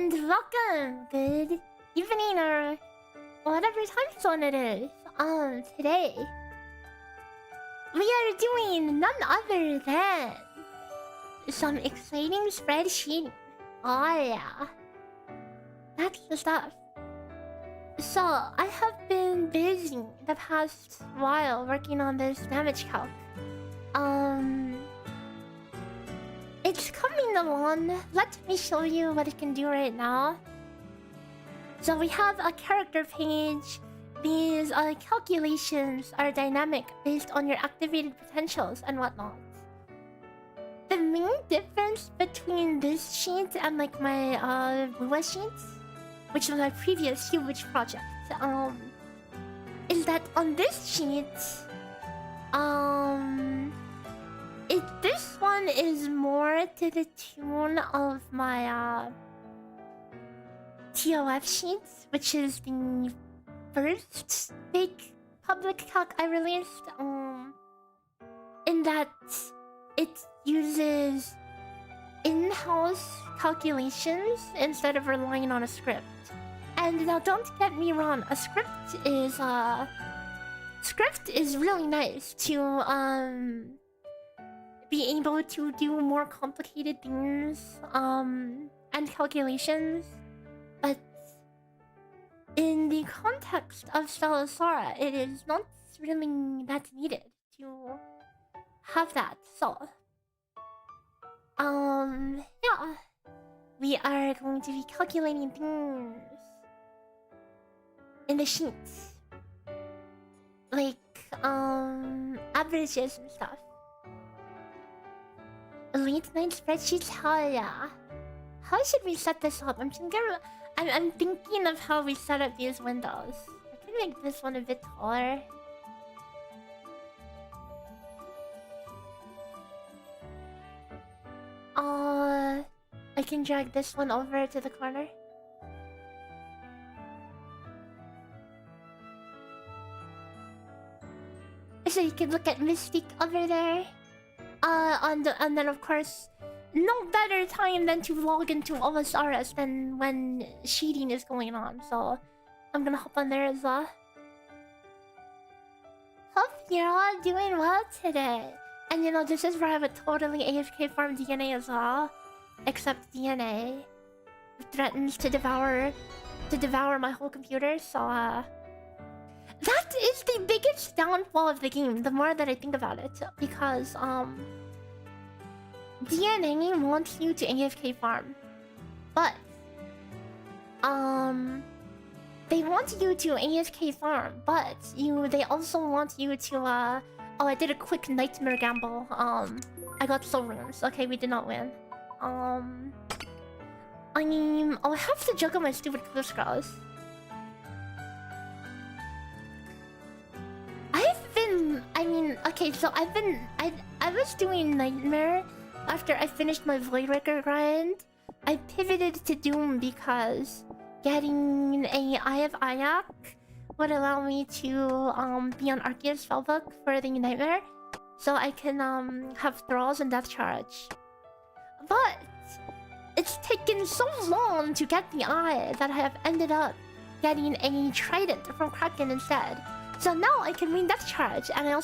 and welcome. Good evening or whatever time zone it is. Today we are doing none other than some exciting spreadsheet. Oh yeah, that's the stuff. So I have been busy the past while working on this damage calc. It's coming along. Let me show you what it can do right now. So we have a character page. These calculations are dynamic based on your activated potentials and whatnot. The main difference between this sheet and like my Lua sheets, which was my previous huge project, is that on this sheet, this one is more to the tune of my TOF sheets, which is the first big public calc I released. In that it uses in-house calculations instead of relying on a script. And now, don't get me wrong, a script is really nice to be able to do more complicated things and calculations, but in the context of Stella Sora, it is not really that needed to have that. So, yeah, we are going to be calculating things in the sheets, like averages and stuff. Late night spreadsheets, hell yeah. How should we set this up? I'm thinking of how we set up these windows. I can make this one a bit taller. I can drag this one over to the corner. So you can look at Mystique over there. And then of course, no better time than to log into OSRS than when sheeting is going on. So I'm gonna hop on there as well. Hope you're all doing well today. And you know, this is where I would totally AFK farm DNA as well. Except DNA threatens to devour my whole computer, so that is the biggest downfall of the game, the more that I think about it. Because DNA wants you to AFK farm. But they want you to AFK farm, but they also want you to oh, I did a quick nightmare gamble. I got soul runes. Okay, we did not win. I mean, I'll have to juggle my stupid clue scrolls. Okay, so I was doing Nightmare after I finished my Voidbreaker grind. I pivoted to Doom because getting a Eye of Ayak would allow me to be on Arceus spellbook for the Nightmare, so I can have thralls and death charge. But it's taken so long to get the eye that I have ended up getting a trident from Kraken instead. So now I can win death charge, and I'm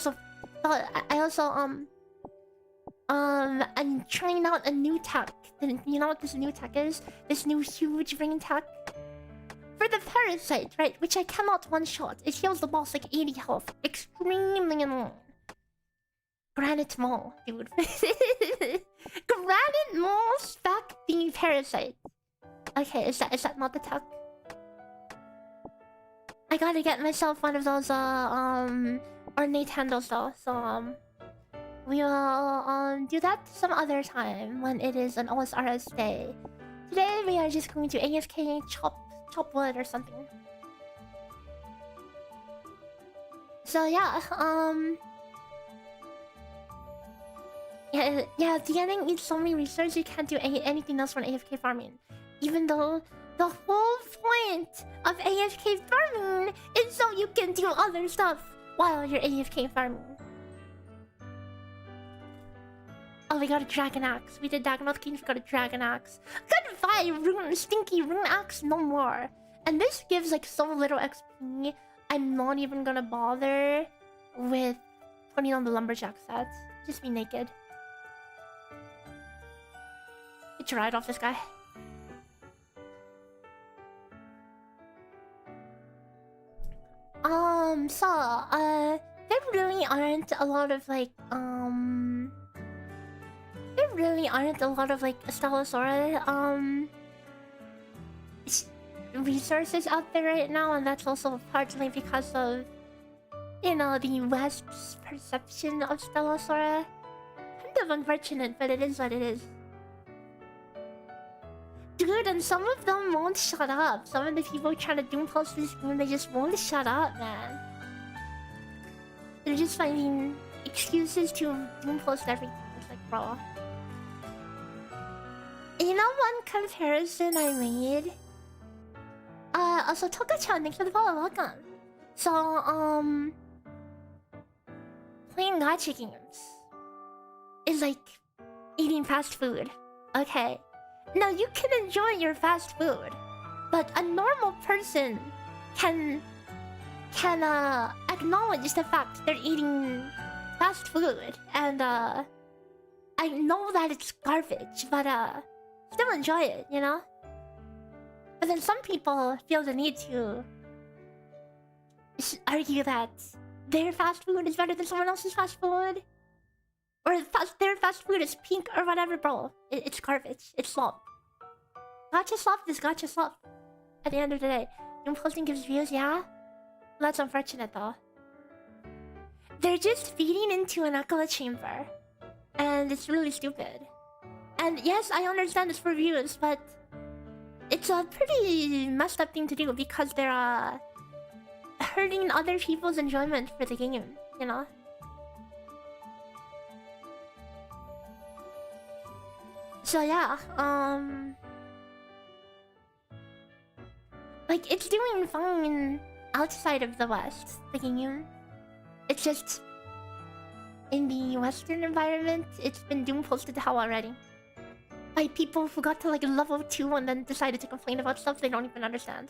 trying out a new tech. You know what this new tech is? This new huge ring tech for the parasite, right? Which I cannot one shot. It heals the boss like 80 health, extremely annoying. Granite Mall, dude. Granite Mall spec the parasite. Okay, is that not the tech? I gotta get myself one of those ornate handles though, so we'll do that some other time when it is an OSRS day. Today we are just going to AFK chop wood or something. So yeah, yeah, DNA needs so many resources you can't do anything else from AFK farming. Even though the whole point of AFK farming is so you can do other stuff while you're AFK farming. Oh, we got a dragon axe. We did Diagonal Kings, we got a dragon axe. Goodbye, stinky rune axe, no more. And this gives like so little XP. I'm not even gonna bother with putting on the lumberjack sets. Just be naked. Get your ride off this guy. There really aren't a lot of like, there really aren't a lot of like Stella Sora, resources out there right now, and that's also partly because of, you know, the West's perception of Stella Sora. Kind of unfortunate, but it is what it is. Dude, and some of them won't shut up. Some of the people trying to doom post this game, they just won't shut up, man. They're just finding excuses to doom post everything. It's like, bro. You know one comparison I made? Also, Toka-chan, thanks for the follow, welcome. So, playing gacha games is like eating fast food. Okay. Now, you can enjoy your fast food, but a normal person can acknowledge the fact they're eating fast food, and I know that it's garbage, but still enjoy it, you know? But then some people feel the need to argue that their fast food is better than someone else's fast food, or their fast food is pink or whatever, bro. It's garbage. It's slop. Gacha slop is gacha slop. At the end of the day, doom posting gives views, yeah? That's unfortunate though. They're just feeding into an echo chamber, and it's really stupid. And yes, I understand it's for views, but it's a pretty messed up thing to do because they're hurting other people's enjoyment for the game, you know? So yeah, like it's doing fine outside of the West, the game. It's just in the Western environment, it's been doom posted to hell already. By people who got to like level 2 and then decided to complain about stuff they don't even understand.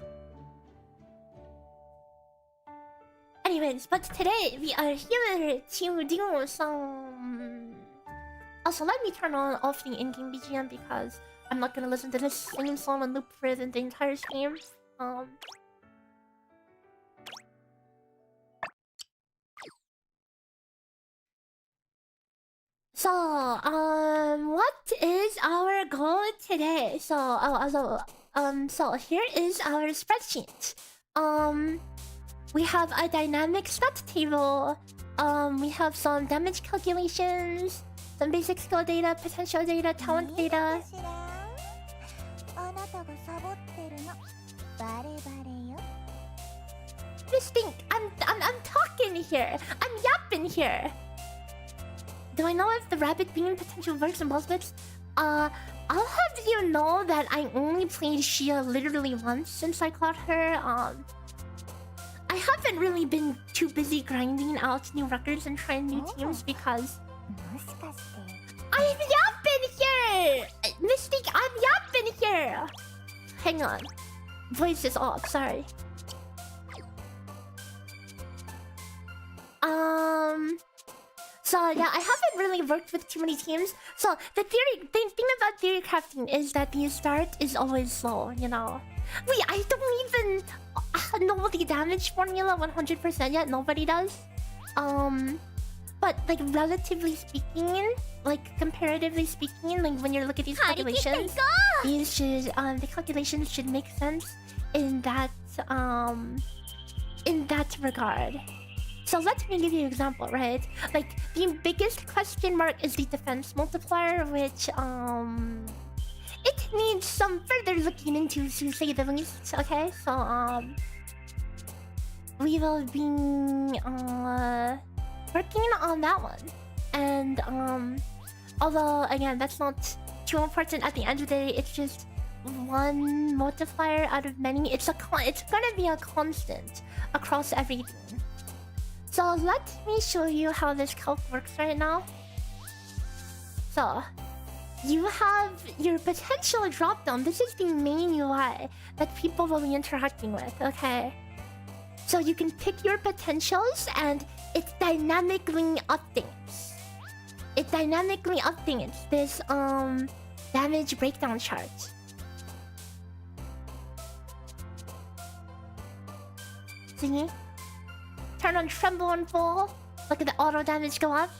Anyways, but today we are here to do some... Also, let me turn off the in-game BGM because I'm not gonna listen to this same song on loop for the entire stream. So, what is our goal today? So, so here is our spreadsheet. We have a dynamic stat table. We have some damage calculations, some basic skill data, potential data, talent data. Stink. I'm talking here. I'm yapping here. Do I know if the rabbit bean potential works in boss bits? I'll have you know that I only played Shia literally once since I caught her. I haven't really been too busy grinding out new records and trying new teams because I'm yapping here! Mystique, I'm yapping here! Hang on. Voice is off, sorry. So yeah, I haven't really worked with too many teams. So the thing about theory crafting is that the start is always slow, you know. Wait, I don't even know the damage formula 100% yet. Nobody does. But like relatively speaking, like comparatively speaking, like when you look at these calculations, the calculations should make sense in that regard. So let me give you an example, right? Like the biggest question mark is the defense multiplier, which it needs some further looking into, to say the least. Okay, so we will be working on that one, and although again that's not too important at the end of the day, it's just one multiplier out of many. It's gonna be a constant across everything. So let me show you how this calc works right now. So you have your potential drop down. This is the main UI that people will be interacting with, okay? So you can pick your potentials and it dynamically updates. It dynamically updates this damage breakdown chart. See? Turn on tremble and fall. Look at the auto damage go up.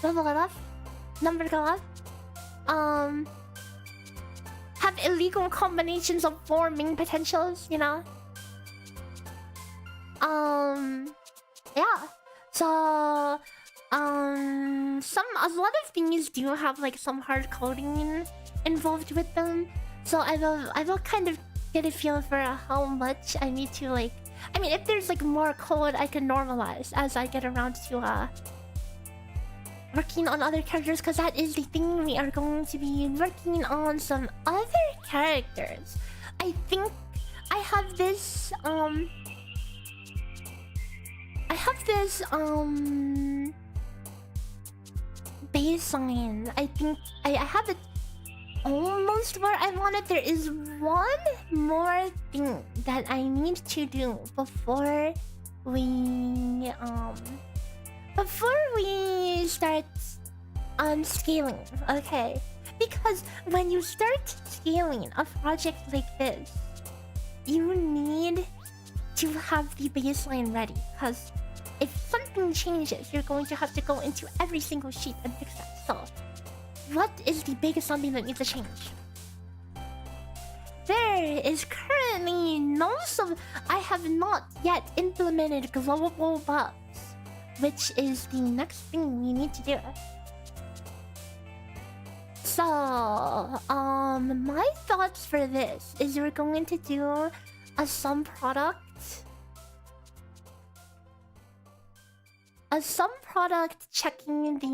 Level it up. Number go up. Have illegal combinations of 4 main potentials, you know? Yeah. So a lot of things do have like some hard coding involved with them. So I will kind of get a feel for how much I need to like. I mean, if there's like more code, I can normalize as I get around to working on other characters, because that is the thing. We are going to be working on some other characters. I think I have this baseline. I think I have it almost where I want it. There is one more thing that I need to do before we start scaling, okay? Because when you start scaling a project like this, you need to have the baseline ready, because if something changes, you're going to have to go into every single sheet and fix that. So what is the biggest something that needs to change? There is currently no I have not yet implemented global bugs, which is the next thing we need to do. So, my thoughts for this is we're going to do a sum product checking the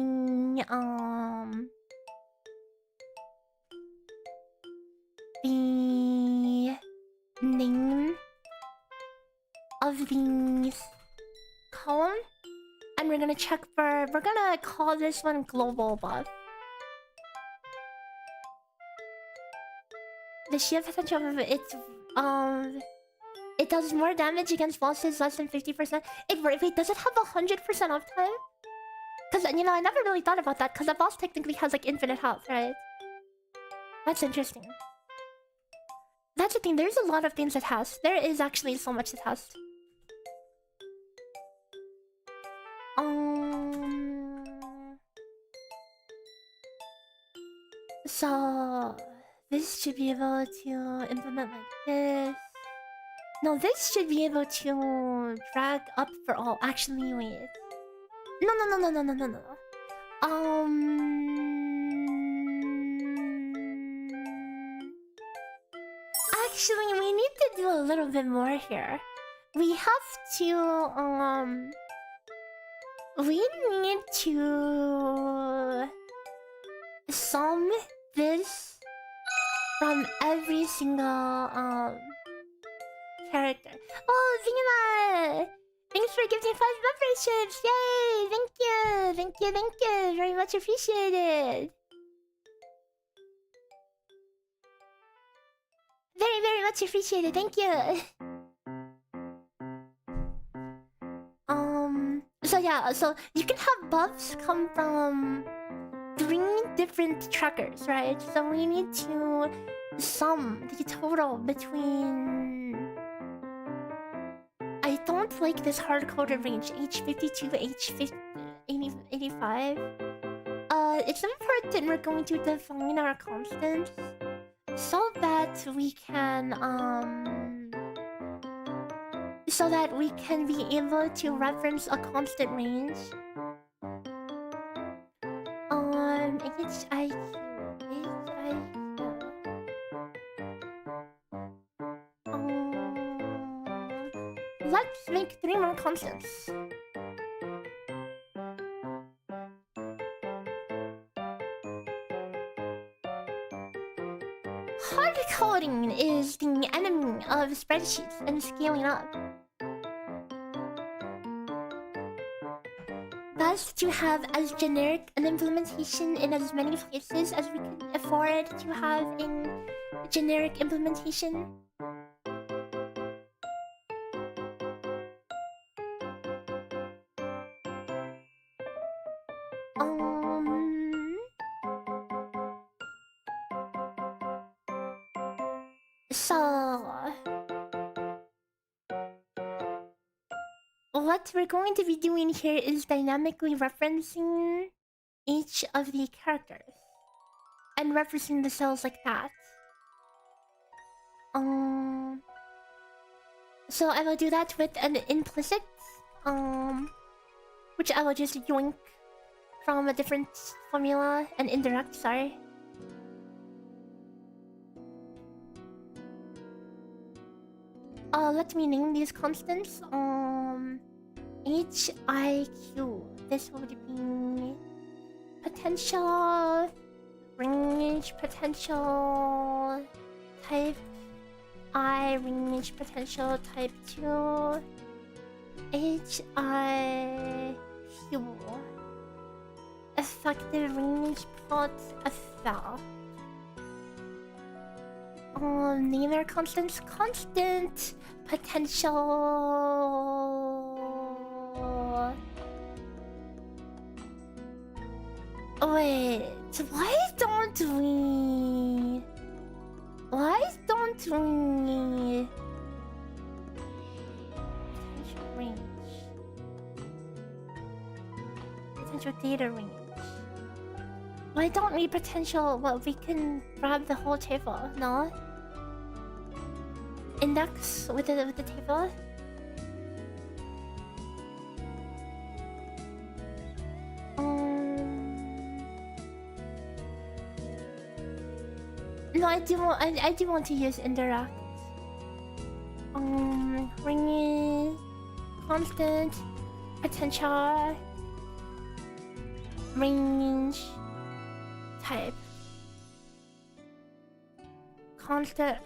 name of the column, and we're gonna check for, we're gonna call this one global buff. The sheer potential of it, it does more damage against bosses less than 50%. Wait, does it have 100% uptime? Because, you know, I never really thought about that, because the boss technically has like infinite health, right? That's interesting. That's the thing, there's a lot of things it has. There is actually so much it has. So this should be able to implement like this. No, this should be able to drag up for all. Actually, wait. No. Actually, we need to do a little bit more here. We have to, we need to sum this from every single, character. Oh, Zingama! Thanks for giving 5 memberships! Yay! Thank you! Very much appreciated! Very much appreciated, thank you! So yeah, so you can have buffs come from 3 different trackers, right? So we need to sum the total between... I don't like this hard-coded range, H52 to H85. It's important we're going to define our constants so that we can be able to reference a constant range. Let's make 3 more constants. Hard coding is the enemy of spreadsheets and scaling up. best to have as generic an implementation in as many places as we can afford to have in generic implementation. So what we're going to be doing here is dynamically referencing each of the characters and referencing the cells like that. So I will do that with an implicit, which I will just yoink from a different formula, and indirect, sorry. Let me name these constants. HIQ. This would be potential, range, potential, type I, range, potential, type 2, HIQ. Effective range plot FL. Name our constants. Constant potential. Wait, why don't we? Potential range. Potential data range. Why don't we potential? Well, we can grab the whole table, no? Index with the table. No, I do want to use indirect. Range, constant, potential, range, type, constant,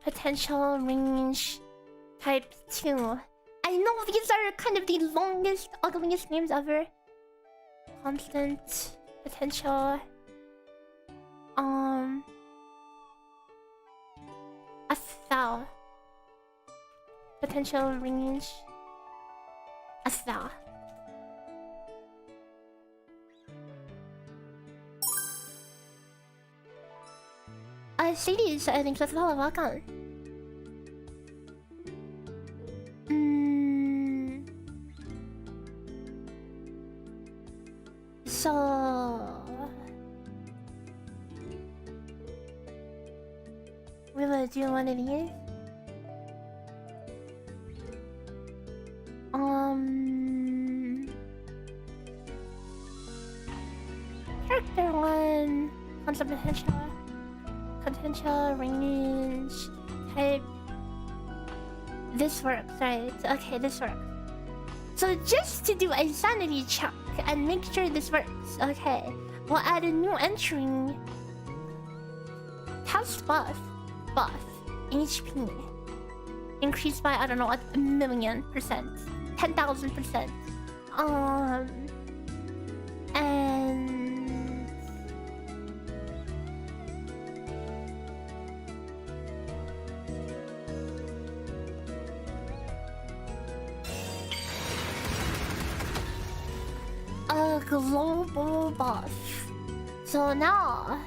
potential, range, type 2. I know these are kind of the longest, ugliest names ever. Constant, potential, FL, potential, range, FL. Cities, I think that's all. Welcome. So we will do one of these. Character 1, concept potential, range, type. This works, right? Okay, this works. So just to do a sanity check and make sure this works, okay, we'll add a new entry. Test buff, HP. Increased by, I don't know, 1,000,000%. 10,000%. And a global buff. So now,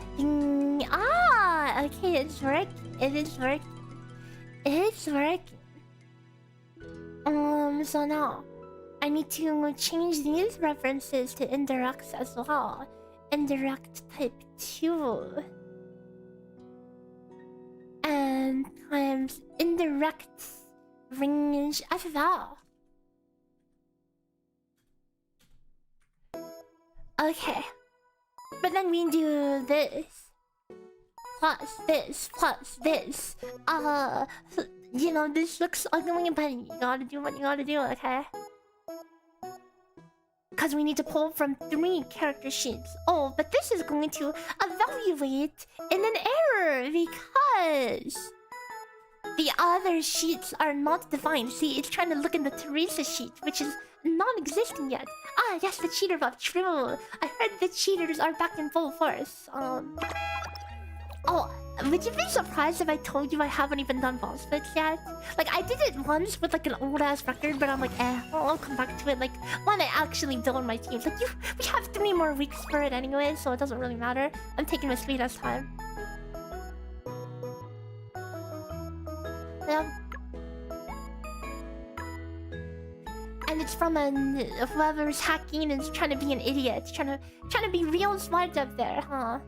okay, it's working. It's working. So now I need to change these references to indirects as well. Indirect type 2 and times indirect range as well. Okay, but then we do this plus this. You know, this looks ugly, but you gotta do what you gotta do, okay? Because we need to pull from 3 character sheets. Oh, but this is going to evaluate in an error The other sheets are not defined. See, it's trying to look in the Teresa sheet, which is non-existent yet. Ah, yes, the cheater buff. True. I heard the cheaters are back in full force. Oh, would you be surprised if I told you I haven't even done boss fights yet? Like, I did it once with like an old-ass record, but I'm like, I'll come back to it like when I actually build my teams. Like, we have 3 more weeks for it anyway, so it doesn't really matter. I'm taking my sweet-ass time. Yeah. And it's from whoever's hacking and is trying to be an idiot, trying to be real smart up there, huh?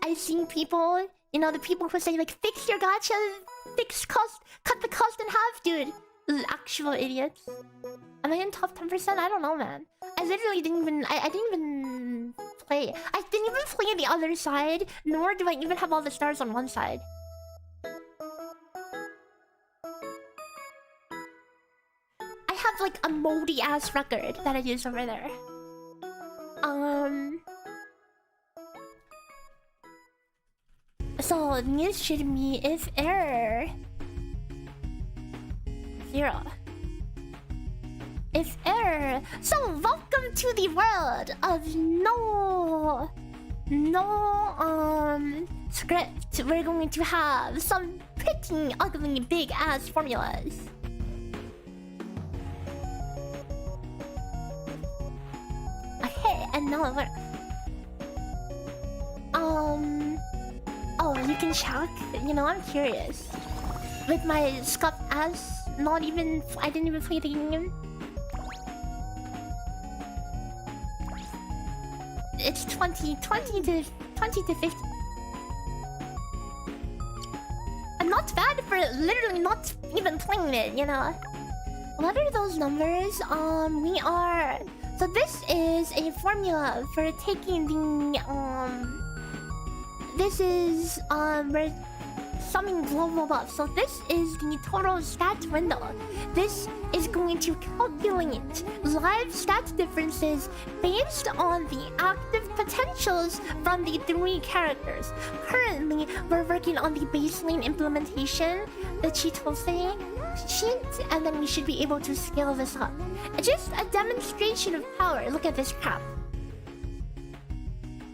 I seen people, you know, the people who say like fix your gacha, cut the cost in half, dude. Actual idiots. Am I in top 10%? I don't know, man. I literally didn't even I didn't even play. I didn't even play the other side, nor do I even have all the stars on one side. I have like a moldy ass record that I use over there. So news should be if error 0. If error. So welcome to the world of no script. We're going to have some pretty ugly big ass formulas. Okay, and now it works. Oh, you can check? You know, I'm curious. With my scuffed ass, I didn't even play the game. It's 20 to 50. I'm not bad for literally not even playing it, you know. What are those numbers? We are... So this is a formula for taking the, this is, we're summing global buffs. So this is the total stat window. This is going to calculate live stat differences based on the active potentials from the 3 characters. Currently, we're working on the baseline implementation, the Chitose sheet, and then we should be able to scale this up. Just a demonstration of power. Look at this crap.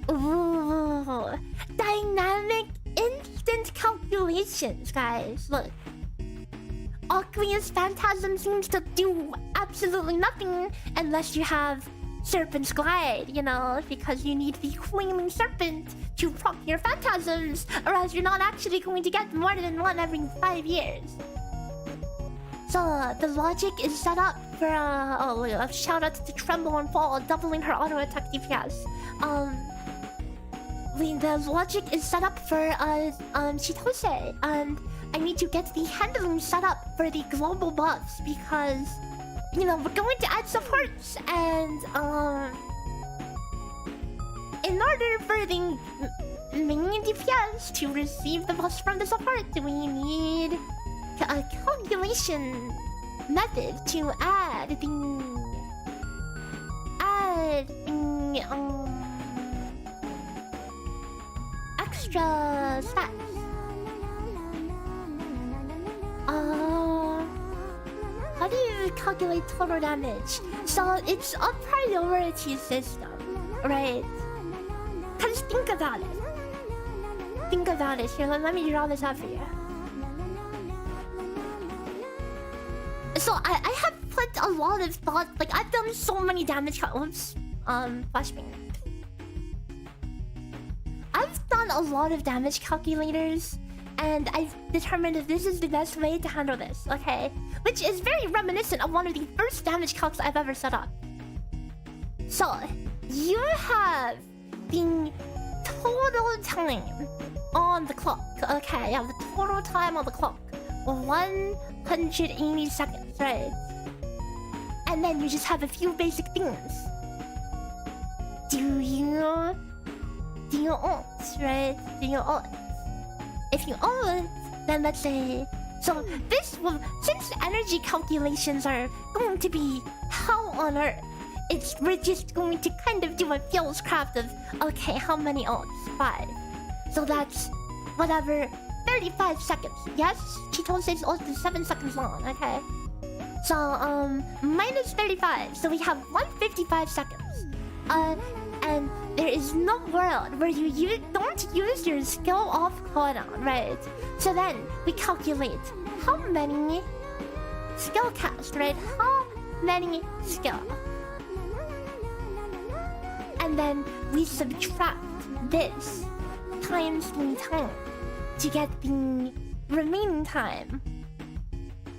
Ooh, dynamic instant calculations, guys. Look. Aqueous Phantasm seems to do absolutely nothing unless you have Serpent's Glide, you know, because you need the Queening Serpent to proc your Phantasms, or else you're not actually going to get more than one every 5 years. So, the logic is set up for, a shout out to Tremble and Fall, doubling her auto attack DPS. The logic is set up for Chitose, and I need to get the handling set up for the global buffs because, you know, we're going to add supports, and in order for the main DPS to receive the buffs from the support, we need a calculation method to add the extra stats. How do you calculate total damage? So it's a priority system, right? Cause think about it. Think about it. Here, let me draw this out for you. So I have put a lot of thought. Like, I've done so many damage. Oops. Flashbang. I've done a lot of damage calculators, and I've determined that this is the best way to handle this, okay? Which is very reminiscent of one of the first damage calcs I've ever set up. So, you have the total time on the clock, okay? You have the total time on the clock. 180 seconds, right? And then you just have a few basic things. Do you ult, right? Do you ult? If you ult, then let's say... So this will... Since energy calculations are going to be hell on earth, we're just going to kind of do a feels craft of, okay, how many ults? 5. So that's whatever, 35 seconds. Yes, Cheeto says ult is 7 seconds long, okay? So, minus 35. So we have 155 seconds. And there is no world where you don't use your skill off cooldown, right? So then we calculate how many skill cast, right? How many skill? And then we subtract this times the time to get the remaining time.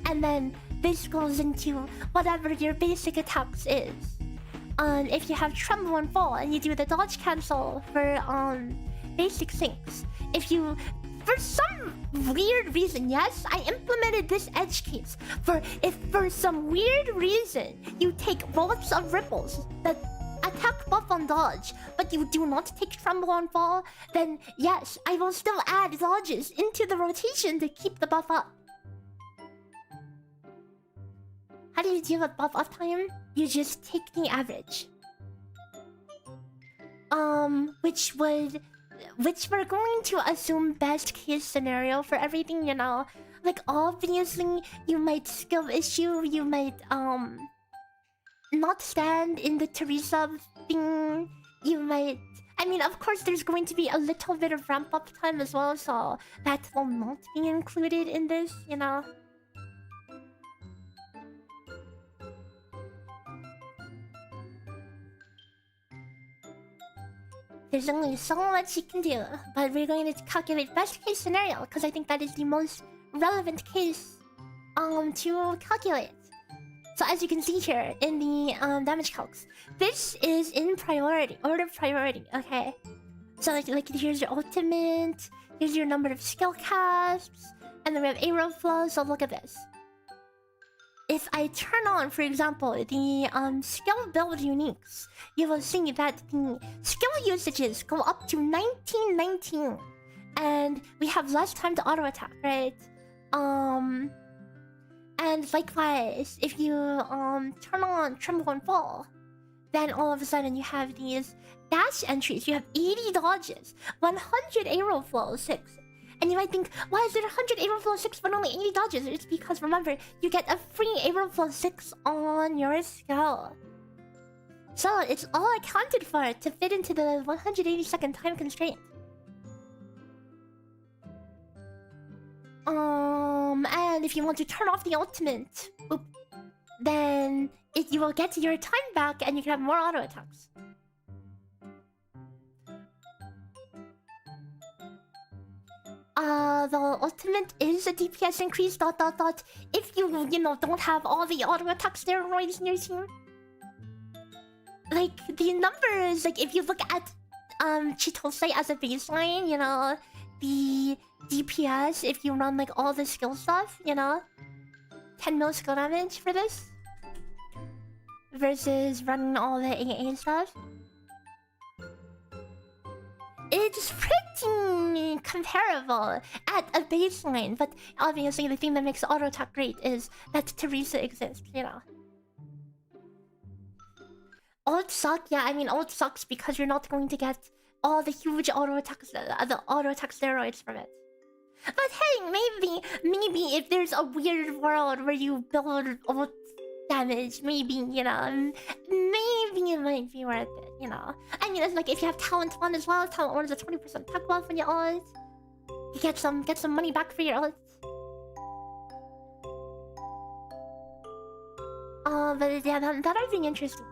And then this goes into whatever your basic attacks is. If you have Tremble and Fall and you do the dodge cancel for basic things. If you, for some weird reason, yes, I implemented this edge case. If for some weird reason you take bolts of ripples that attack buff on dodge, but you do not take Tremble and Fall, then yes, I will still add dodges into the rotation to keep the buff up. How do you deal with buff uptime? You just take the average. Which we're going to assume best case scenario for everything, you know? Like, obviously, you might skill issue, you might, not stand in the Teresa thing, you might... I mean, of course, there's going to be a little bit of ramp-up time as well, so that will not be included in this, you know? There's only so much you can do, but we're going to calculate best case scenario because I think that is the most relevant case to calculate. So as you can see here in the damage calcs, this is in priority, order of priority, okay? So like here's your ultimate, here's your number of skill casts, and then we have arrow flow, so look at this. If I turn on, for example, the skill build uniques, you will see that the skill usages go up to 1919. And we have less time to auto attack, right? And likewise, if you turn on Tremble and Fall, then all of a sudden you have these dash entries. You have 80 dodges, 100 arrow flow, 6. And you might think, why is it 100 arrow flow 6 but only 80 dodges? It's because, remember, you get a free arrow flow 6 on your skill. So it's all accounted for to fit into the 180-second time constraint. And if you want to turn off the ultimate, then you will get your time back and you can have more auto attacks. The ultimate is a DPS increase, ... if you know, don't have all the auto attack steroids in your team. Like, the numbers, like, if you look at, Chitose as a baseline, you know, the DPS, if you run, like, all the skill stuff, you know, 10 mil skill damage for this, versus running all the AA stuff. It's pretty comparable at a baseline, but obviously the thing that makes auto attack great is that Teresa exists, you know. Ult suck, yeah, I mean ult sucks because you're not going to get all the huge auto attacks, the auto attack steroids from it. But hey, maybe if there's a weird world where you build ult damage, maybe, you know, maybe it might be worth it, you know. I mean, it's like if you have Talent 1 as well, Talent 1 is a 20% attack buff when you ult. You get some money back for your ult. But yeah, that would be interesting.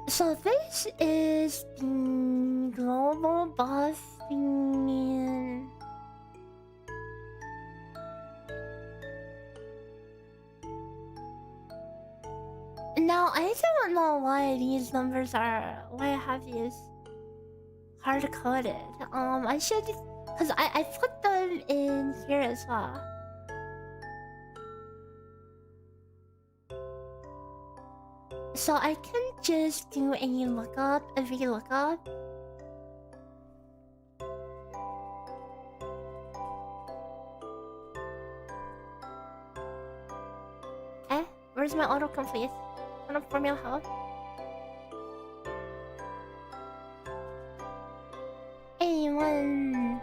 So this is the global buff thing. Now, I don't know why these numbers are... why I have these hard-coded. I should... because I put them in here as well. So I can just do a lookup, a VLOOKUP. Where's my autocomplete? Turn up Formula Health. A1.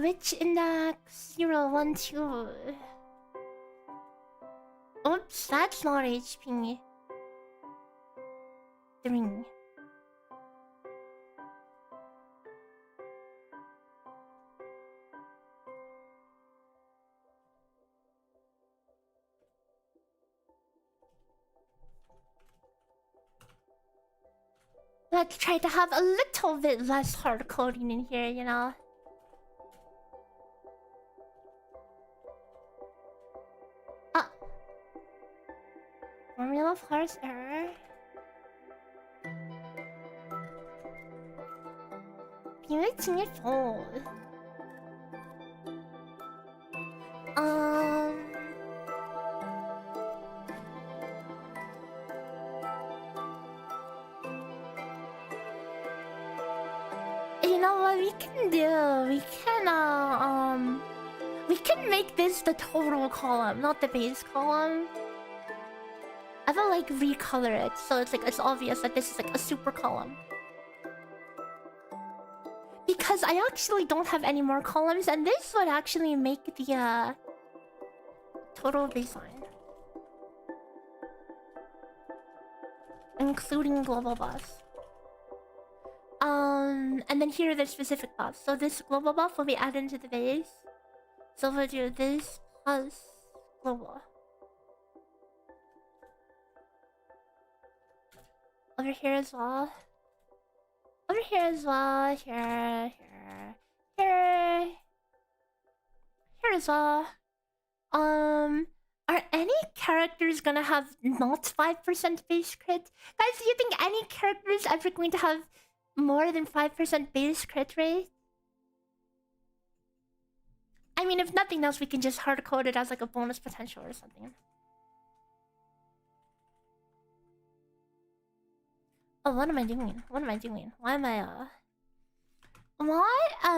Which index? 012. Oops, that's not HP. 3. Let's try to have a little bit less hard coding in here, you know? Formula of Hearts error. Beauty it full. You know what we can do? We can make this the total column, not the base column. I will like recolor it so it's like it's obvious that this is like a super column. Because I actually don't have any more columns, and this would actually make the total baseline, including global buffs. And then here are the specific buffs. So this global buff will be added into the base. So we'll do this plus global. Over here as well. Over here as well. Here as well. Are any characters gonna have not 5% base crit? Guys, do you think any character is ever going to have more than 5% base crit rate? I mean, if nothing else, we can just hard code it as like a bonus potential or something. Oh, what am I doing? What am I doing? Why am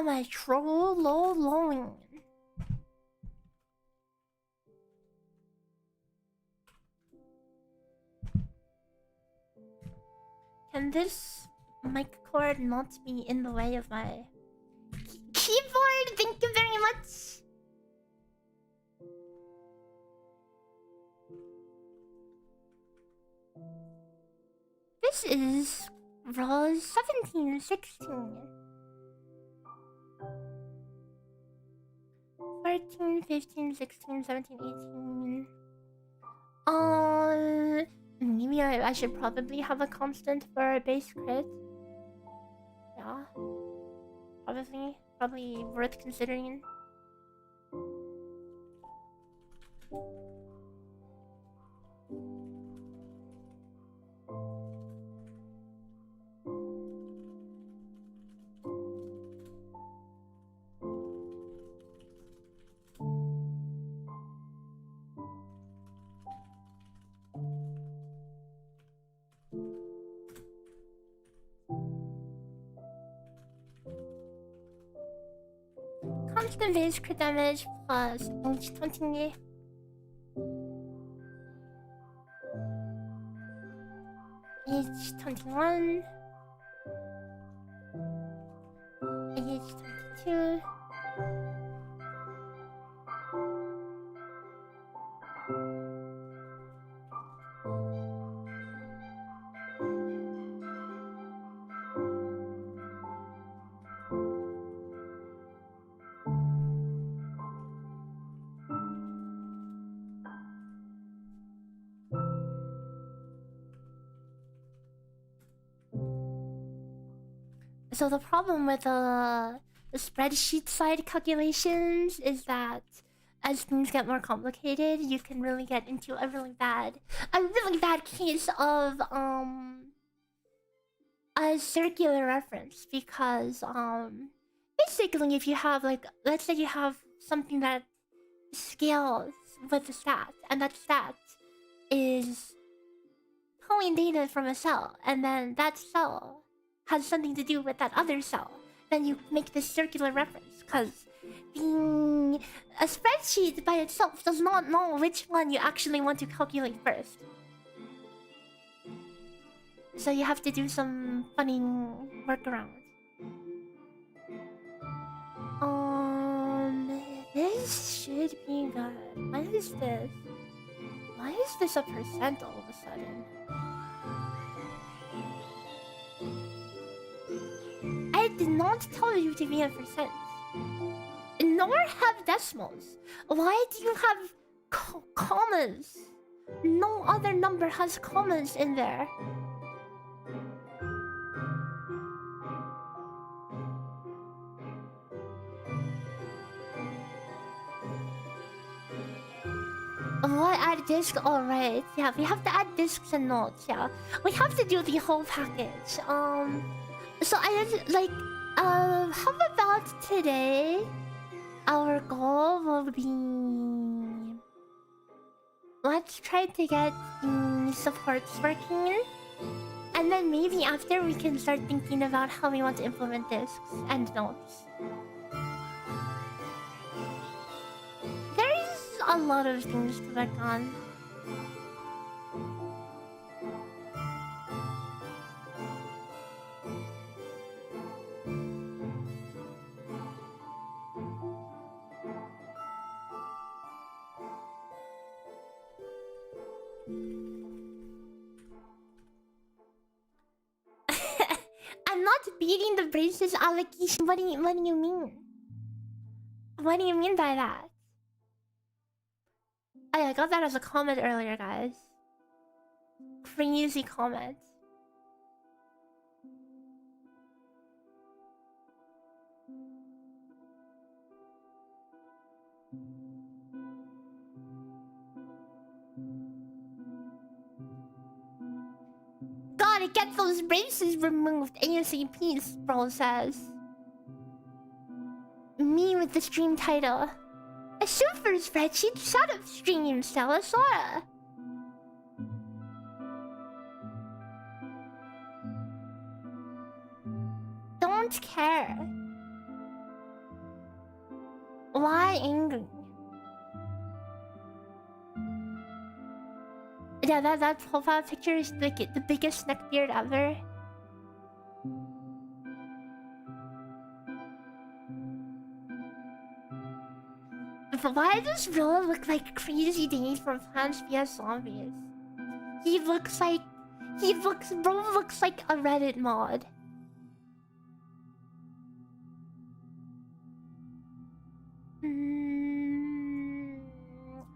I trolling? Can this mic cord not be in the way of my keyboard? Thank you very much. This is row 17, 16, 14, 15, 16, 17, 18. Maybe I should probably have a constant for a base crit. Yeah. Probably worth considering. Constant base crit damage plus H20. H21. H22. So the problem with the spreadsheet side calculations is that as things get more complicated, you can really get into a really bad case of a circular reference, because basically if you have like, let's say you have something that scales with the stat, and that stat is pulling data from a cell, and then that cell has something to do with that other cell, then you make this circular reference, because a spreadsheet by itself does not know which one you actually want to calculate first. So you have to do some funny workarounds. This should be good. What is this? Why is this a percent all of a sudden? I did not tell you to be a percent. Nor have decimals. Why do you have commas? No other number has commas in there. Why add disk? Alright, yeah, we have to add disks and notes, yeah. We have to do the whole package. So I just, like, how about today? Our goal will be... Let's try to get the supports working. And then maybe after we can start thinking about how we want to implement disks and notes. There's a lot of things to work on. I'm not beating the braces allocation. What do you mean? What do you mean by that? I got that as a comment earlier, guys. Crazy comment. Gotta get those braces removed ASAP, bro says. Me with the stream title. A super spreadsheet setup stream, Stella Sora. Don't care. Why angry? Yeah, that profile picture is like the biggest neckbeard ever. But why does Bro look like Crazy Days from Plants vs Zombies? Bro looks like a Reddit mod.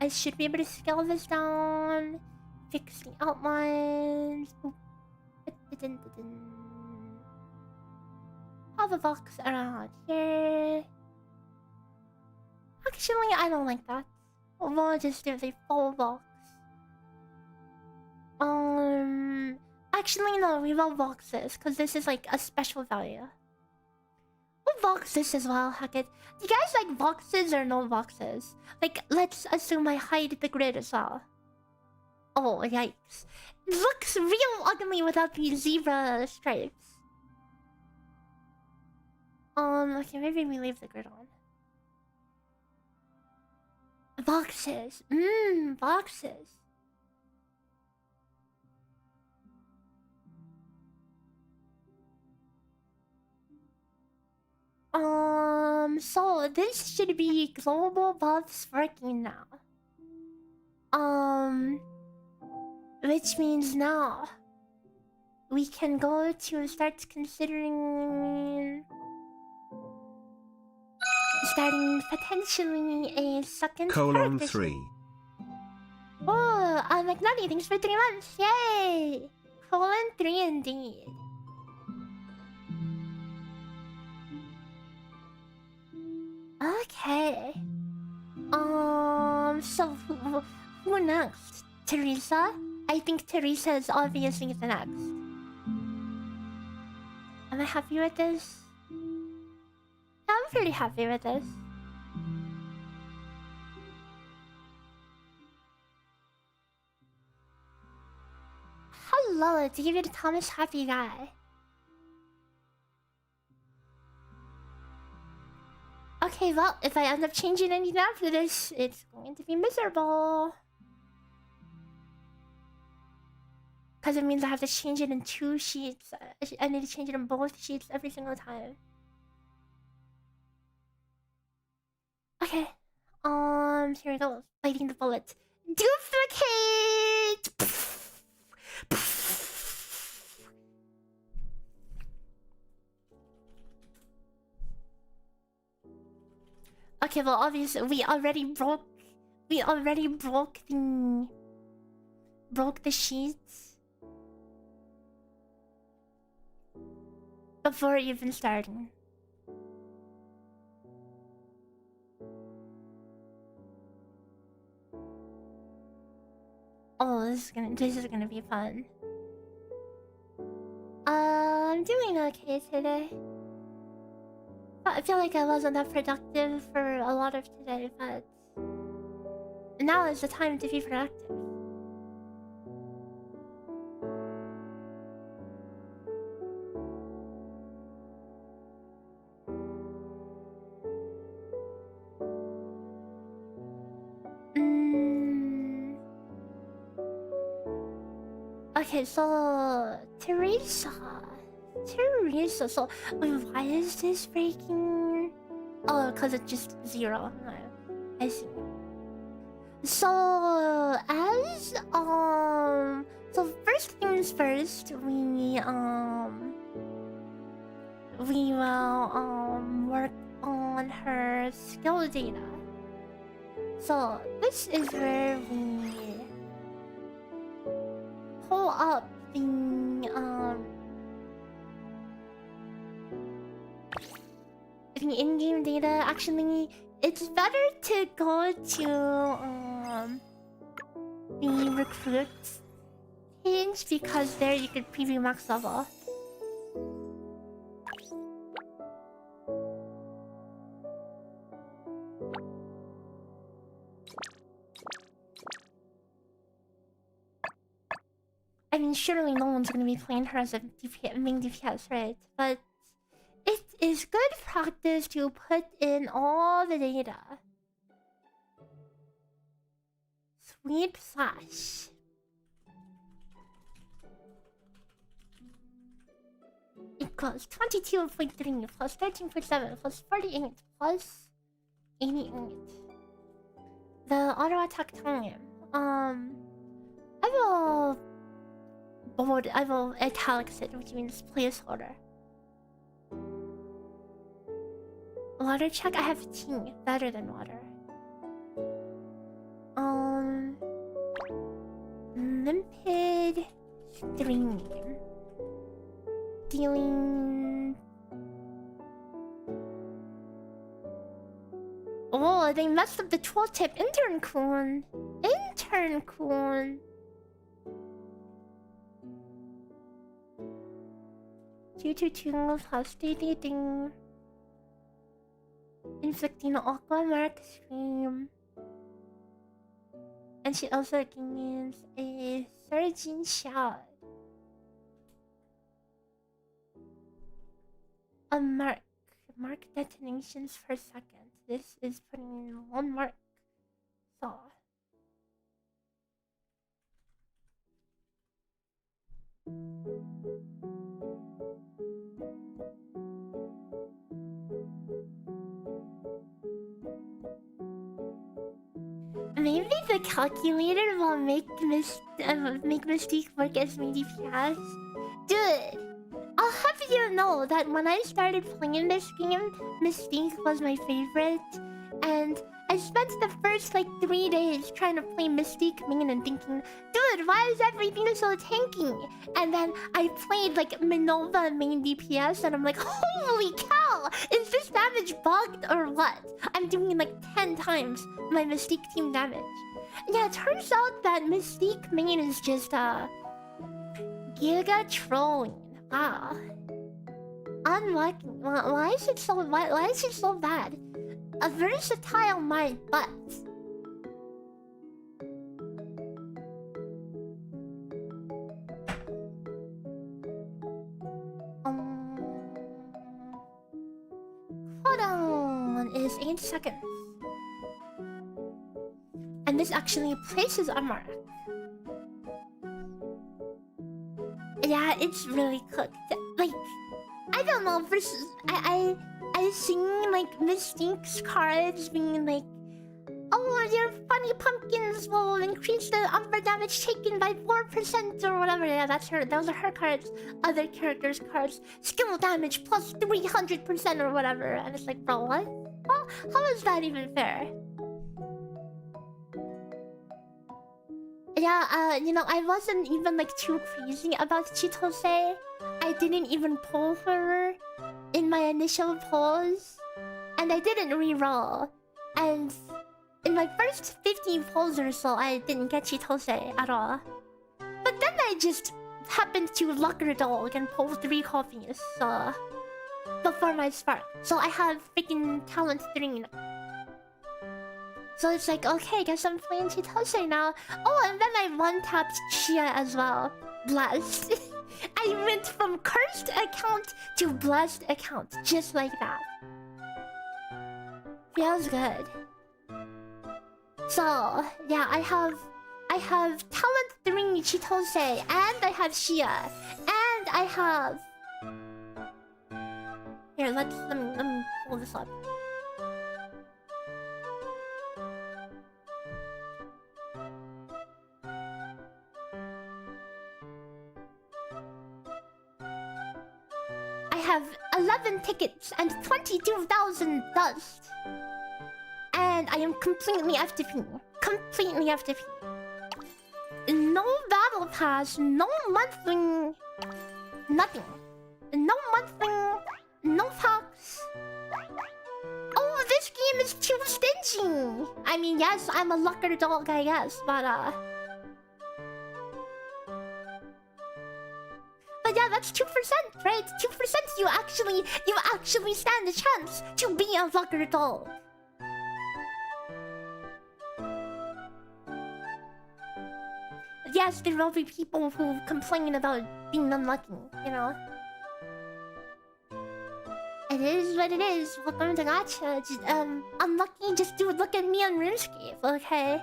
I should be able to scale this down. Fix the outlines. Have a box around here. Actually, I don't like that. We'll just do the full box. Actually, no, we will box this because this is like a special value. We'll box this as well, heck it. Do you guys like boxes or no boxes? Like, let's assume I hide the grid as well. Oh, yikes. It looks real ugly without the zebra stripes. Okay, maybe we leave the grid on. Boxes. Boxes. So this should be global buffs working now. Which means now we can go to start considering starting potentially a second character. 3. Oh, McNutty, thanks for 3 months. Yay! 3 indeed. Okay. So who next? Teresa? I think Teresa is obviously the next. Am I happy with this? I'm pretty happy with this. Hello, David Thomas, happy guy. Okay, well, if I end up changing anything after this, it's going to be miserable. Because it means I have to change it in 2 sheets. I need to change it in both sheets every single time. Okay. Here we go. Biting the bullet. Duplicate! Okay, well, obviously, we already broke the sheets before even starting. Oh, this is gonna be fun. I'm doing okay today. I feel like I wasn't that productive for a lot of today, but now is the time to be productive. Okay, so Teresa. So wait, why is this breaking? Oh, because it's just 0. I see. So so first things first, we will work on her skill data. So this is where we pull up the in-game data. Actually, it's better to go to the recruits page because there you could preview max level. I mean, surely no one's gonna be playing her as a main DPS, right? But it is good practice to put in all the data. Sweet flash. Equals 22.3 plus 13.7 plus 48 plus 88. The auto attack time. I will italics it, which means placeholder. Water check, I have tea. Better than water. Limpid stream. Dealing. Oh, they messed up the tooltip. Intern coon. Intern coon. 222 plus dating. Inflicting aqua mark stream. And she also gains a surging shot. A mark. Mark detonations per second. This is putting in 1 mark. So. Maybe the calculator will make Mystique work as my DPS. Dude, I'll have you know that when I started playing this game, Mystique was my favorite. And I spent the first like 3 days trying to play Mystique main and thinking, dude, why is everything so tanky? And then I played like Minova main DPS and I'm like, holy cow! Is this damage bugged or what? I'm doing like 10 times my Mystique team damage. Yeah, it turns out that Mystique main is just Giga trolling. Wow. Unlucky. Why is it so bad? A versatile mind, but hold on. cooldown is 8 seconds. And this actually places a mark. Yeah, it's really cooked. Like, I don't know, versus I seen like Mystique's cards being like, oh, your funny pumpkins will increase the umber damage taken by 4% or whatever. Yeah, that's her. Those are her cards. Other characters' cards. Skill damage plus 300% or whatever. And it's like, bro, what? How is that even fair? Yeah, you know, I wasn't even like too crazy about Chitose. I didn't even pull her in my initial pulls. And I didn't reroll. And in my first 15 pulls or so, I didn't get Chitose at all. But then I just happened to luck her dog and pull 3 copies, so... before my spark. So I have freaking talent 3 now. So it's like, okay, guess I'm playing Chitose now. Oh, and then I one-tapped Chia as well. Blessed. I went from cursed account to blessed account, just like that. Feels good. So, yeah, I have talent 3 Chitose, and I have Shia, and I have... Here, let me pull this up. I have 11 tickets and 22,000 dust. And I am completely FTP. Completely FTP. No battle pass, no monthly... nothing. No monthly, no packs. Oh, this game is too stingy. I mean, yes, I'm a lucker dog, I guess, but yeah, that's 2%, right? 2%, you actually stand a chance to be a lucker dog. Yes, there will be people who complain about being unlucky, you know? It is what it is. Welcome to Gacha. Just, unlucky, just dude, look at me on RuneScape, okay?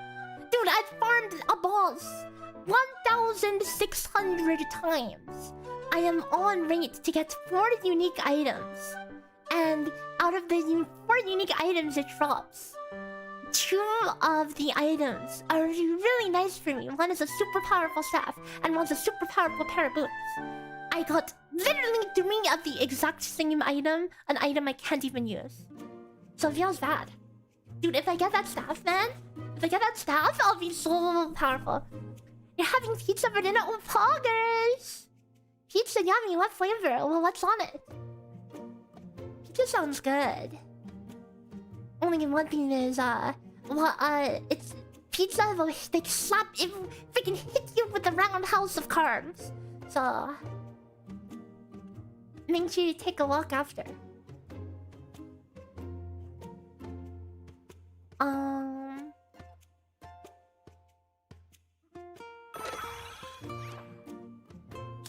Dude, I farmed a boss 1,600 times. I am on rate to get 4 unique items. And out of the 4 unique items it drops, 2 of the items are really nice for me. One is a super powerful staff, and one's a super powerful pair of boots. I got literally 3 of the exact same item, an item I can't even use. So it feels bad. Dude, if I get that staff, man, if I get that staff, I'll be so powerful. You're having pizza for dinner? Oh, poggers! Pizza, yummy, what flavor? Well, what's on it? Pizza sounds good. Only one thing is, it's pizza will like slap it, freaking hit you with a roundhouse of carbs. So make sure you take a walk after.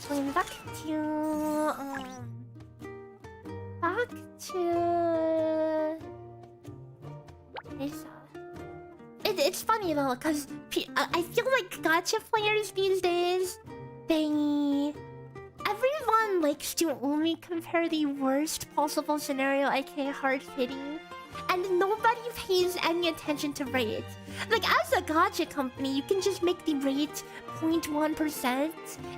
Going back to it's funny though, cause I feel like gacha players these days, everyone likes to only compare the worst possible scenario, aka hard hitting, and nobody pays any attention to rate. Like, as a gacha company, you can just make the rate 0.1%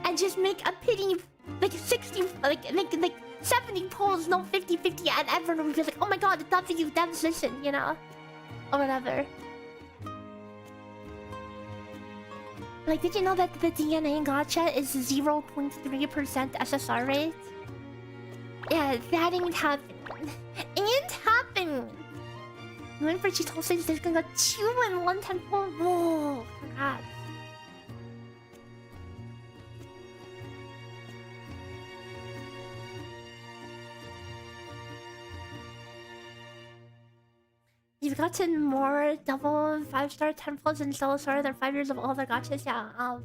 and just make a pity like 60, like 70 polls, no 50-50, and everyone will be like, oh my god, it's not for you, devs, listen, you know, or whatever. Like, did you know that the DNA gacha is 0.3% SSR rate? Yeah, that ain't happening. Ain't happening! You went for Chitose's, there's gonna go 2 and 1 tempo. Whoa, congrats. You've gotten more double 5-star temples in Stella Sora than 5 years of all the gachas. Yeah,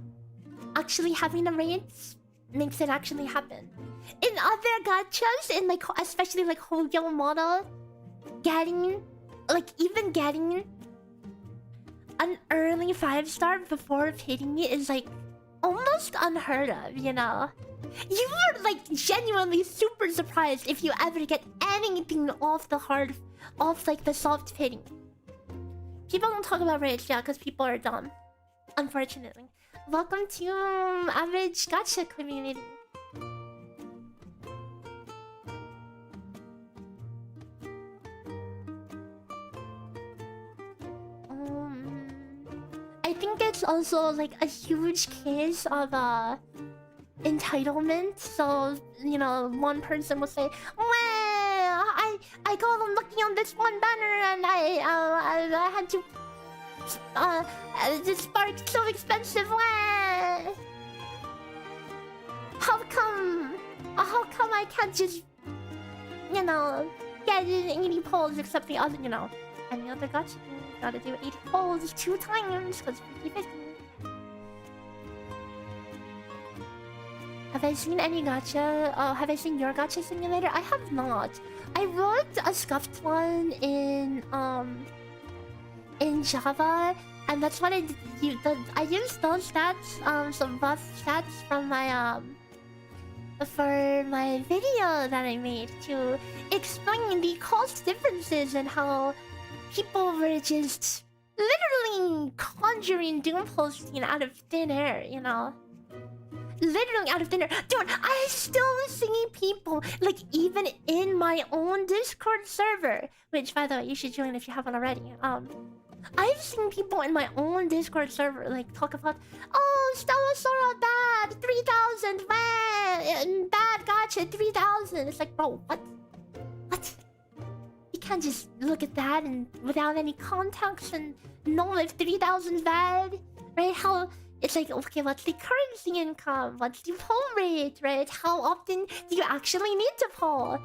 actually having the rates makes it actually happen. In other gachas, in like especially like Hogyo model, getting, like, even getting an early 5-star before hitting it is like almost unheard of, you know? You were like genuinely super surprised if you ever get anything off the hard, off like the soft hitting. People don't talk about rage, yeah, because people are dumb. Unfortunately. Welcome to Average Gacha community. I think it's also like a huge case of entitlement. So, you know, one person will say, "Well, I got unlucky on this one banner and I had to this spark's so expensive. Well, how come I can't just, you know, get in 80 polls except the other, you know, any other gacha gotta do 80 polls 2 times because 50-50. Have I seen any gacha? Have I seen your gacha simulator? I have not. I wrote a scuffed one in Java, and that's what I did. I used those stats, some rough stats from my for my video that I made to explain the cost differences and how people were just literally conjuring doom posting out of thin air, you know? Literally out of thin air. Dude, I still see people, like, even in my own Discord server, which, by the way, you should join if you haven't already. I've seen people in my own Discord server, like, talk about, "Oh, Stella Sora bad, 3,000, man, bad gacha, 3,000. It's like, bro, what? What? You can't just look at that and without any context and know if 3,000 bad, right? How it's like, okay, what's the currency income? What's the poll rate, right? How often do you actually need to poll?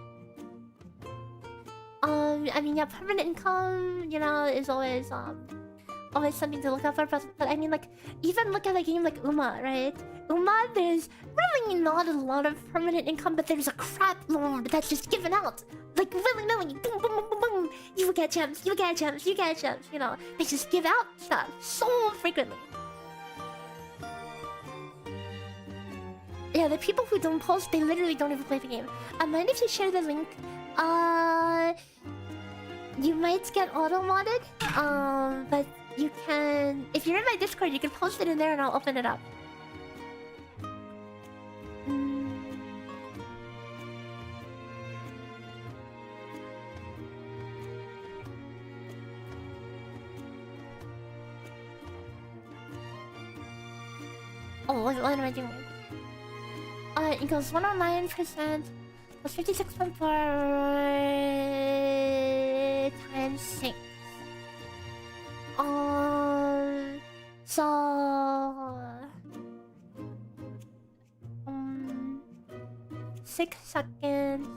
I mean, yeah, permanent income, you know, is always something to look out for. But I mean, like, even look at a game like Uma, right? Uma, there's really not a lot of permanent income, but there's a crap load that's just given out. Like, willy-nilly, boom, boom, boom, boom, boom. You get gems, you get gems, you get gems, you know. They just give out stuff so frequently. Yeah, the people who don't post, they literally don't even play the game. Mind if you share the link? You might get auto-modded, but you can... If you're in my Discord, you can post it in there and I'll open it up. Oh, what am I doing? It goes 109% plus 56.4 times 6. So 6 seconds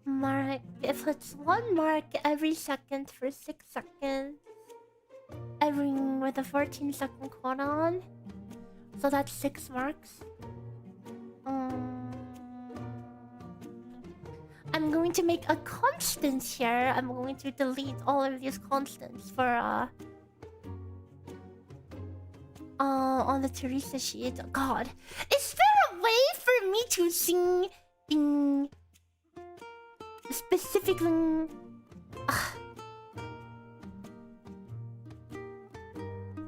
mark. If it's 1 mark every second for 6 seconds, every with a 14-second cooldown. So that's 6 marks. I'm going to make a constant here. I'm going to delete all of these constants for on the Teresa sheet. God, is there a way for me to see in specifically?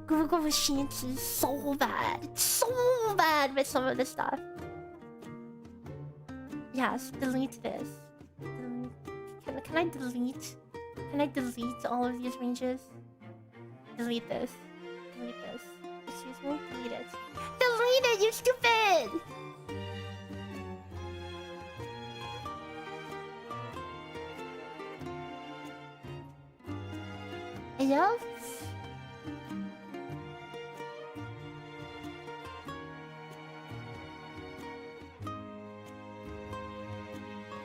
Google Sheets is so bad. It's so bad with some of the stuff. Yes, delete this. Can I delete? Can I delete all of these ranges? Delete this. Delete this. Excuse me? Delete it. Delete it, you stupid! Yes?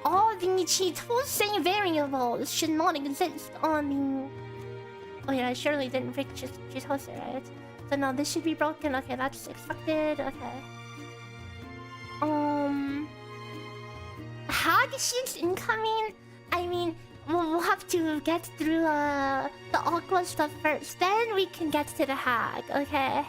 All the Chitose variables should not exist on the... Oh yeah, I surely didn't break Chitose, right? So now this should be broken. Okay, that's expected. Okay. Hag sheets incoming? I mean, we'll have to get through the awkward stuff first. Then we can get to the hack, okay?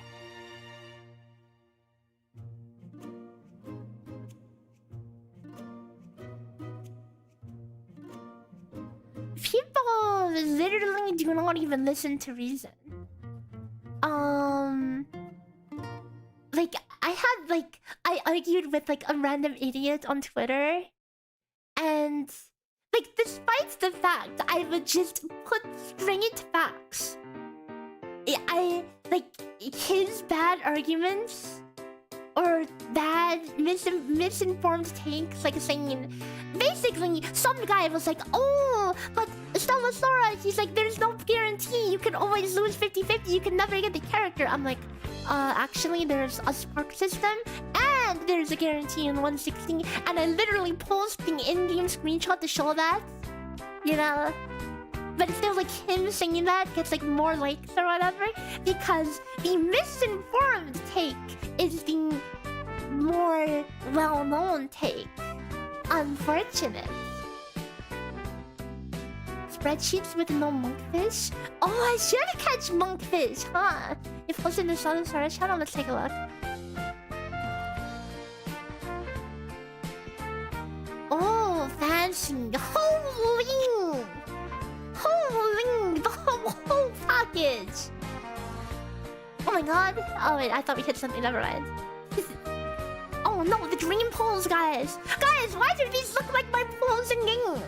People literally do not even listen to reason. Like I argued with like a random idiot on Twitter, and like despite the fact I would just put stringent facts, I like his bad arguments or bad misinformed takes, like saying basically some guy was like, oh, but Stella Sora, he's like, there's no guarantee, you can always lose 50-50, you can never get the character. I'm like, actually there's a spark system and there's a guarantee in 116, and I literally posting in-game screenshot to show that, you know. But it feels like him saying that gets like more likes or whatever, because the misinformed take is the more well-known take. Unfortunate. Spreadsheets with no monkfish? Oh, I should catch monkfish, huh? If it was in the Stella Sora channel, let's take a look. Oh, fancy. Holy! Holy! The whole package! Oh my god. Oh wait, I thought we hit something, never mind. Oh no, the dream pulls, guys! Guys, why do these look like my pulls in game?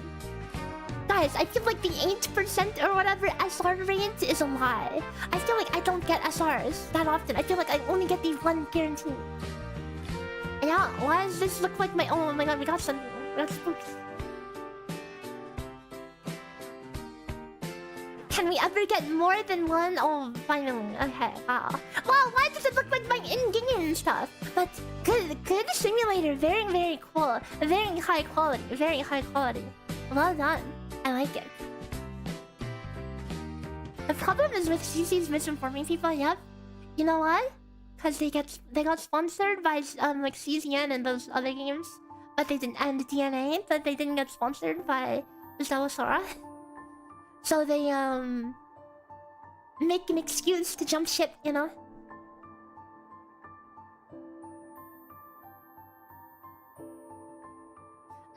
Guys, I feel like the 8% or whatever SR rate is a lie. I feel like I don't get SRs that often. I feel like I only get these one guarantee. Yeah, why does this look like my... Oh my god, we got something. We got spooks. Can we ever get more than one? Oh, finally. Okay, wow. Wow, why does it look like my in-game stuff? But good simulator. Very, very cool. Very high quality. Very high quality. Well done. I like it. The problem is with CC's misinforming people, yep. You know why? Because they got sponsored by like CZN and those other games. But they didn't, and DNA, but they didn't get sponsored by Stella Sora. So they make an excuse to jump ship, you know?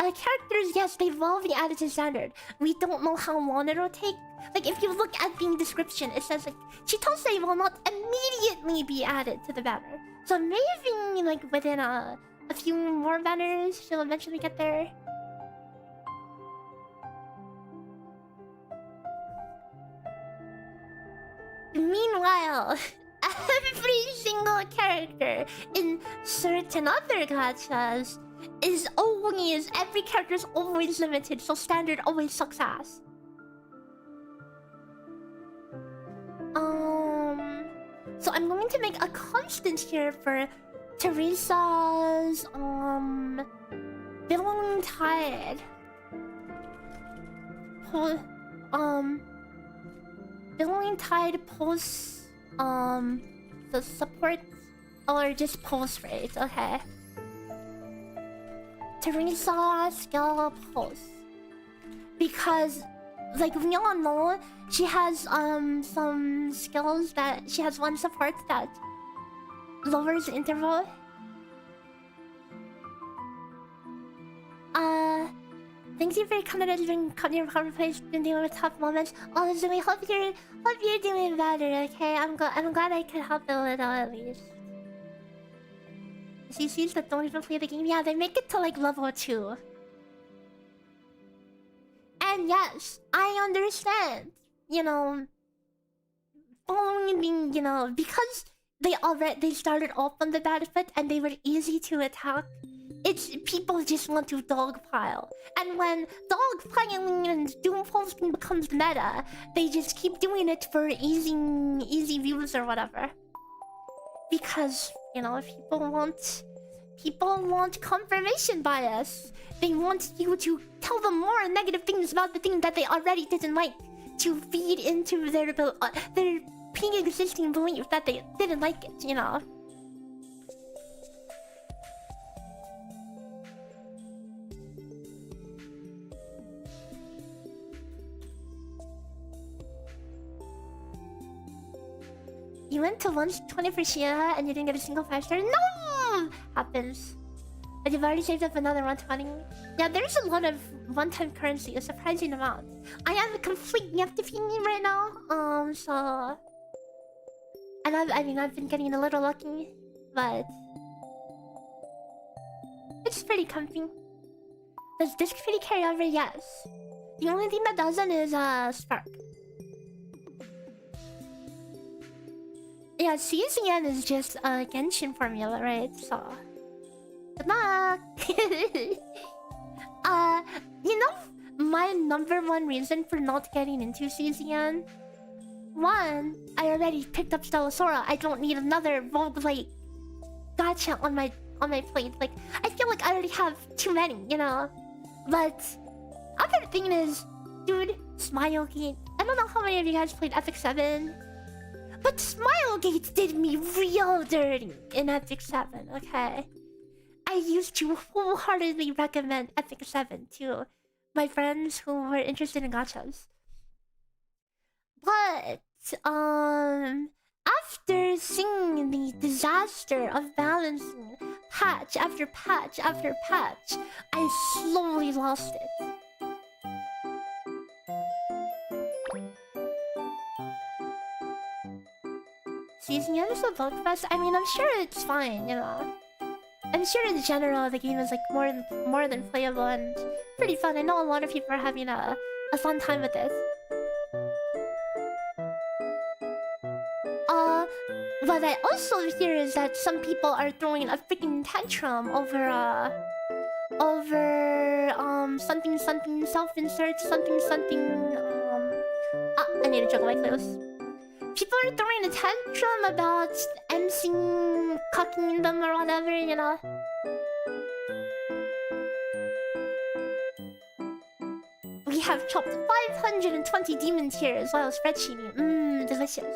Characters, yes, they will be added to standard. We don't know how long it'll take. Like, if you look at the description, it says, like, Chitose will not immediately be added to the banner. So maybe, like, within a few more banners, she'll eventually get there. Meanwhile, every single character in certain other gachas is always... Every character is always limited, so standard always sucks ass. So I'm going to make a constant here for Teresa's... Billowing Tide. Billowing Tide pulse... the support... Or just pulse rate, okay. Teresa skill pulse. Because, like, we all know she has some skills that... She has one support that lowers the interval. Thank you for coming and doing your cover plays and dealing with tough moments. Honestly, we hope you're doing better, okay? I'm glad I could help a little at least. CCs that don't even play the game, yeah, they make it to like level 2. And yes, I understand, you know, following being, you know, because they started off on the bad foot and they were easy to attack. It's people just want to dogpile, and when dogpiling and doom posting becomes meta, they just keep doing it for easy views or whatever. Because, you know, people want confirmation bias. They want you to tell them more negative things about the thing that they already didn't like, to feed into their pre-existing belief that they didn't like it, you know. You went to 120 for Shia and you didn't get a single 5-star? No! Happens. But you've already saved up another 120. Yeah, there's a lot of one-time currency, a surprising amount. I am a complete Neptune right now. So... And I've been getting a little lucky, but... It's pretty comfy. Does disc pretty carry over? Yes. The only thing that doesn't is, Spark. Yeah, CZN is just a Genshin formula, right? So... Good luck! You know, my #1 reason for not getting into CZN? One, I already picked up Stella Sora. I don't need another roguelike gacha on my plate. Like, I feel like I already have too many, you know? But other thing is, dude, Smilegate. I don't know how many of you guys played Epic 7. But Smilegate did me real dirty in Epic 7, okay? I used to wholeheartedly recommend Epic 7 to my friends who were interested in gachas. But, after seeing the disaster of balancing patch after patch after patch, I slowly lost it. Season end is a bug fest? I mean, I'm sure it's fine, you know. I'm sure in general the game is like more than playable and pretty fun. I know a lot of people are having a fun time with this. What I also hear is that some people are throwing a freaking tantrum over something self-insert something. I need to juggle my clothes. People are throwing a tantrum about emceeing, cucking them or whatever, you know. We have chopped 520 demon tears while spreadsheeting. Delicious.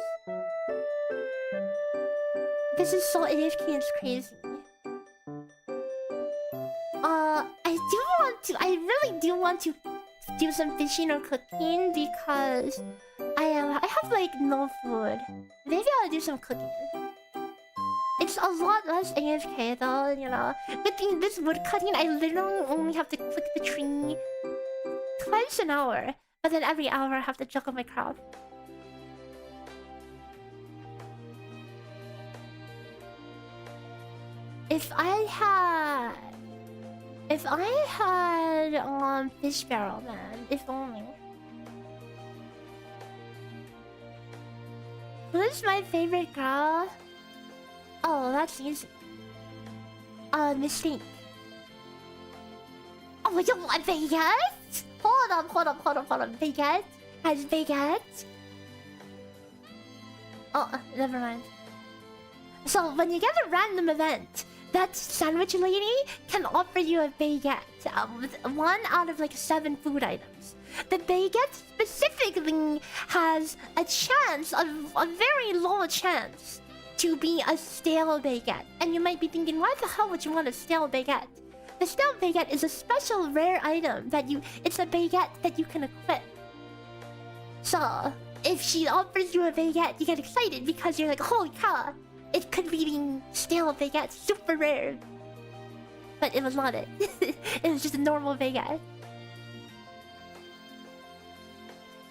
This is so AFK, it's crazy. I really do want to do some fishing or cooking because I have like no food. Maybe I'll do some cooking. It's a lot less AFK though, you know. With this wood cutting, I literally only have to click the tree twice an hour, but then every hour I have to juggle my craft. If I had fish barrel, man, if only. Who's my favorite girl? Oh, that's easy. Mystique. Oh, you want Vegas? Hold on. Vegas? Has Vegas? Oh, never mind. So, when you get a random event, that sandwich lady can offer you a baguette. 1 out of like 7 food items. The baguette specifically has a chance, a very low chance, to be a stale baguette. And you might be thinking, why the hell would you want a stale baguette? The stale baguette is a special rare item that it's a baguette that you can equip. So, if she offers you a baguette, you get excited because you're like, holy cow! It could be the stale baguette, super rare. But it was not it. It was just a normal baguette.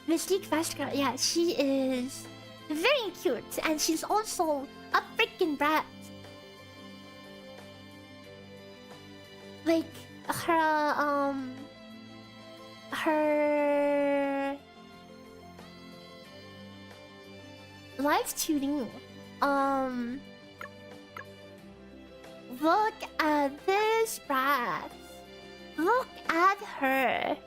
Mystique Fast Girl, yeah, she is very cute. And she's also a freaking brat. Like, her live tuning. Look at this brat. Look at her.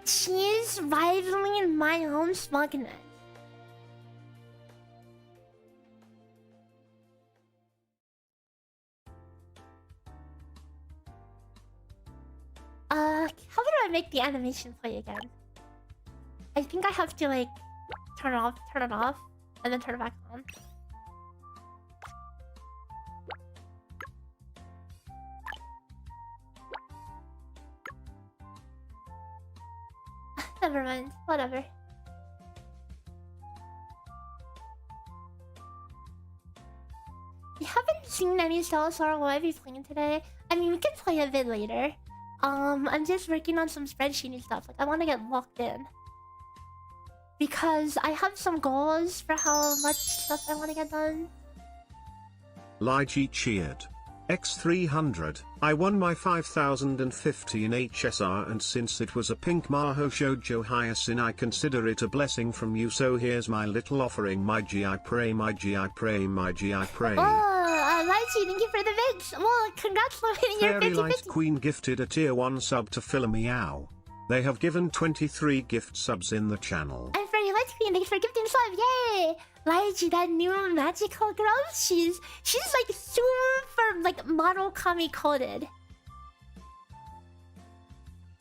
She's rivaling my own smugness. How do I make the animation play again? I think I have to like turn it off, and then turn it back on. Never mind. Whatever. You haven't seen any Stella Sora. Will I be playing today? I mean, we can play a bit later. I'm just working on some spreadsheet and stuff. Like, I want to get locked in. Because I have some goals for how much stuff I want to get done. Lychee cheered. X300. I won my 5050 in HSR, and since it was a pink Maho Shoujo Hyacinth, I consider it a blessing from you, so here's my little offering. Maygi, I pray, Maygi, I pray, Maygi, I pray. Oh, Lychee, thank you for the bits. Well, congrats on hitting your 50-50. Fairy Light Queen gifted a tier 1 sub to Philomeow. They have given 23 gift subs in the channel. And Fairy Light Queen, thanks for gifting sub. Yay! Lychee, that new magical girl, she's like super like model kami coded.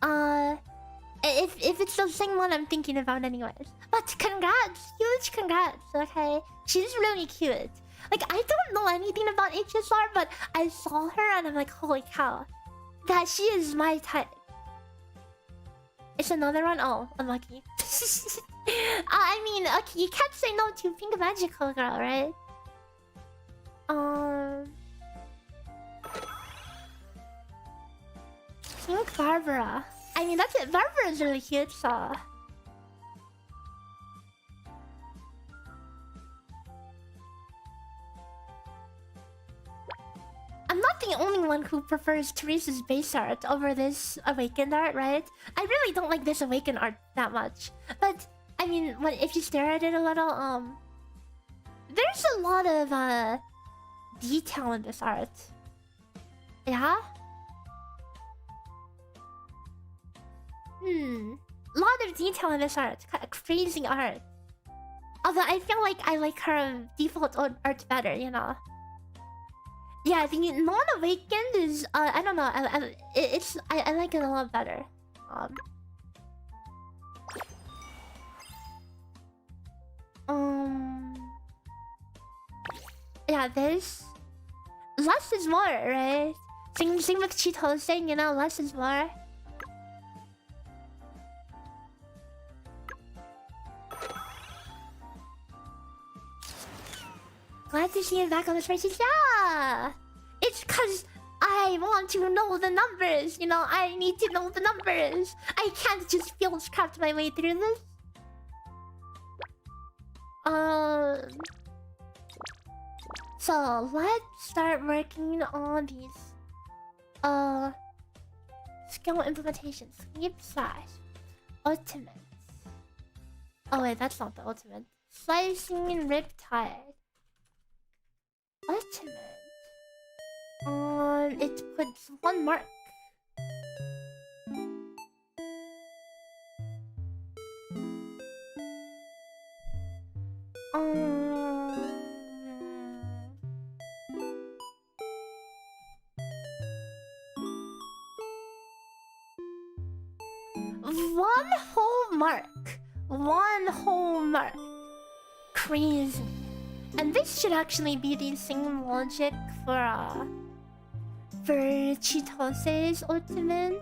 If it's the same one I'm thinking about anyways. But congrats, huge congrats. Okay, she's really cute. Like, I don't know anything about HSR, but I saw her and I'm like, holy cow, that she is my type. It's another one. Oh, unlucky. I mean, okay, you can't say no to Pink Magical Girl, right? Pink Barbara. I mean, that's it. Barbara's really cute, so. I'm not the only one who prefers Teresa's base art over this Awakened art, right? I really don't like this Awakened art that much. But, I mean, if you stare at it a little, there's a lot of, detail in this art. Yeah? Lot of detail in this art. Kind of crazy art. Although I feel like I like her default art better, you know? Yeah, the non-awakened is I don't know. I like it a lot better. Yeah, this less is more, right? Same with Cheetos saying, you know, less is more. Glad to see you back on the spreadsheet. Yeah! It's cause I want to know the numbers, you know? I need to know the numbers. I can't just field craft my way through this. So let's start working on these skill implementations. Sweep slash ultimate. Oh wait, that's not the ultimate. Slicing Riptide. Ultimate. It puts 1 mark. One whole mark. 1 whole mark. Crazy. And this should actually be the same logic for Cheetoses ultimate.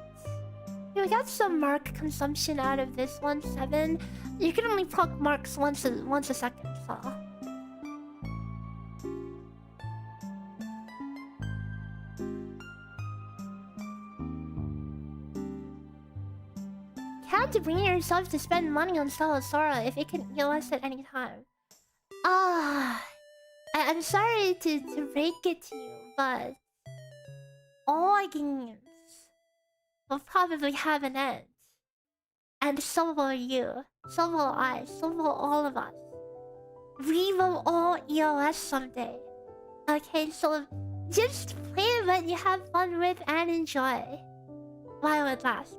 We got some mark consumption out of this one, 7. You can only proc marks once a second, so. Can't bring yourself to spend money on Stella Sora if it can heal us at any time. I'm sorry to break it to you, but all games will probably have an end. And so will you. So will I. So will all of us. We will all EOS someday. Okay, so just play what you have fun with and enjoy while it lasts.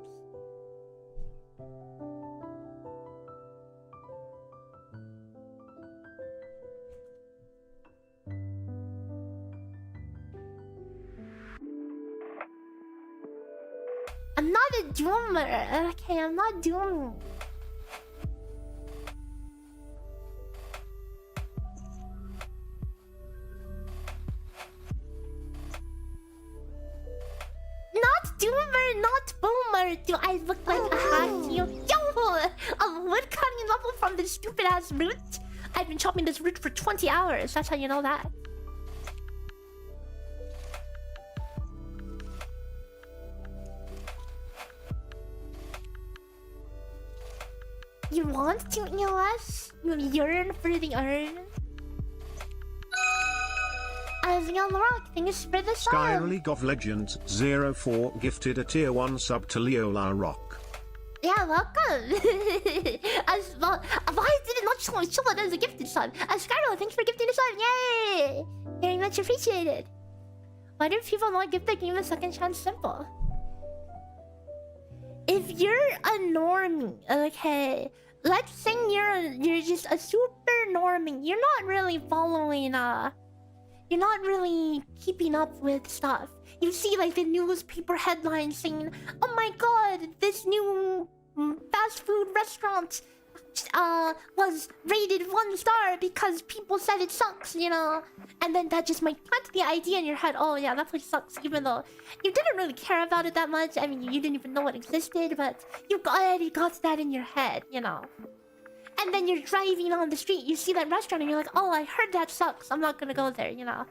I'm not a doomer. Okay, I'm not dooming. Not doomer, not boomer. Do I look like a hack to you? Yo, a wood cutting level from this stupid ass root. I've been chopping this root for 20 hours. That's how you know that. You want to EOS? You yearn for the urn? As young rock, thanks for the sub. Sky League of Legends 04 gifted a tier 1 sub to Leola Rock. Yeah, welcome. As well, why did it not show it as a gifted sub? Skyro, thanks for gifting the sub. Yay! Very much appreciated. Why do people not give the game a second chance? Simple. If you're a normie, okay, let's say you're just a super normie. You're not really following you're not really keeping up with stuff. You see like the newspaper headlines saying, "Oh my god, this new fast food restaurant was rated 1 star because people said it sucks," you know? And then that just might plant the idea in your head, "Oh yeah, that place sucks," even though you didn't really care about it that much. I mean, you didn't even know it existed, but you already got that in your head, you know? And then you're driving on the street, you see that restaurant and you're like, "Oh, I heard that sucks, I'm not gonna go there," you know?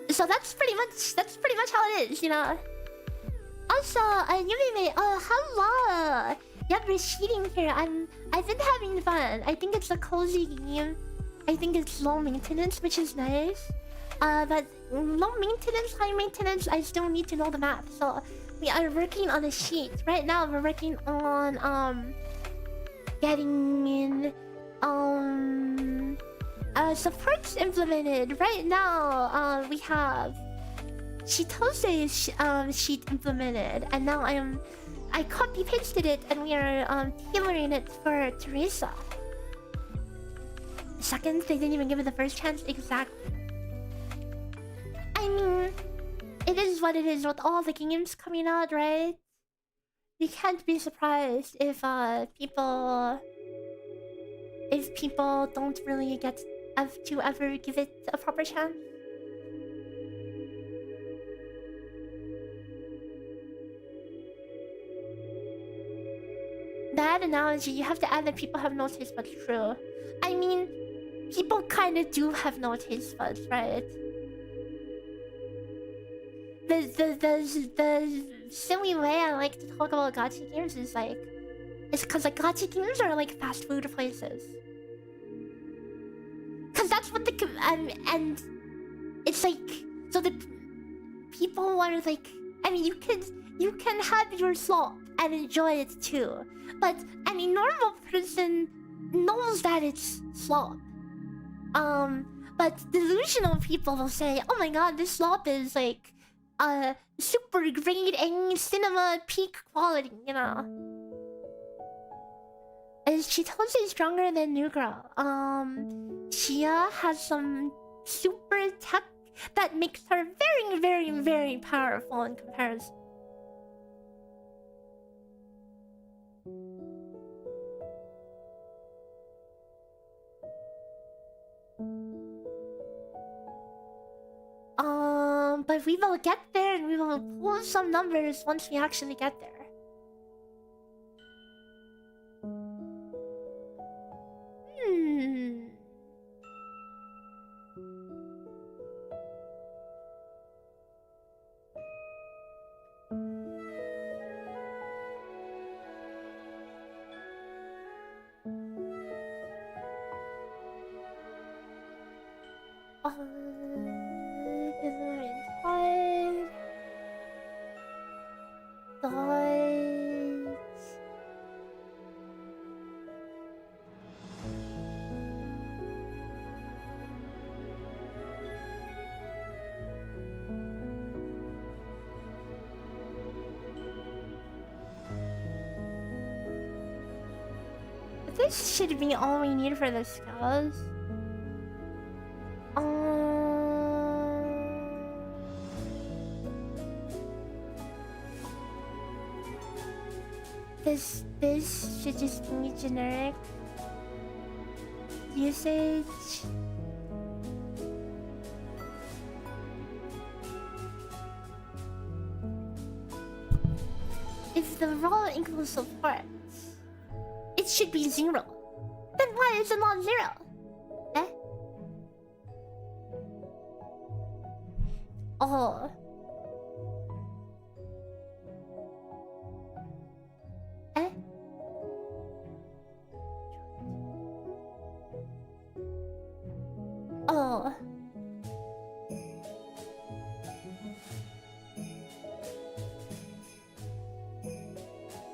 So that's pretty much how it is, you know? Also, Yumi, hello! Yep, we're cheating here. I've been having fun. I think it's a cozy game. I think it's low maintenance, which is nice. But low maintenance, high maintenance, I still need to know the map. So we are working on a sheet. Right now we're working on getting in supports implemented. Right now we have Chitose's sheet implemented, and now I copy pasted it, and we are tailoring it for Teresa. Second, they didn't even give it the first chance. Exactly. I mean, it is what it is with all the games coming out, right? You can't be surprised if people don't really get to ever give it a proper chance. That analogy, you have to add that people have no taste buds. True. I mean, people kind of do have no taste buds, right? The silly way I like to talk about gacha games is like, it's because like gacha games are like fast food places. Cause that's what and it's like, so the people are like, I mean, you can have your slop and enjoy it too, but I mean, normal person knows that it's slop. But delusional people will say, "Oh my god, this slop is like super grade A cinema peak quality," you know. Is Chitose stronger than New Girl? Chia has some super tech that makes her very, very, very powerful in comparison. But we will get there, and we will pull some numbers once we actually get there. This should be all we need for the skills. This should just be generic usage. If the role equals support, should be 0. Then why is it not 0? Eh? Oh. Eh? Oh.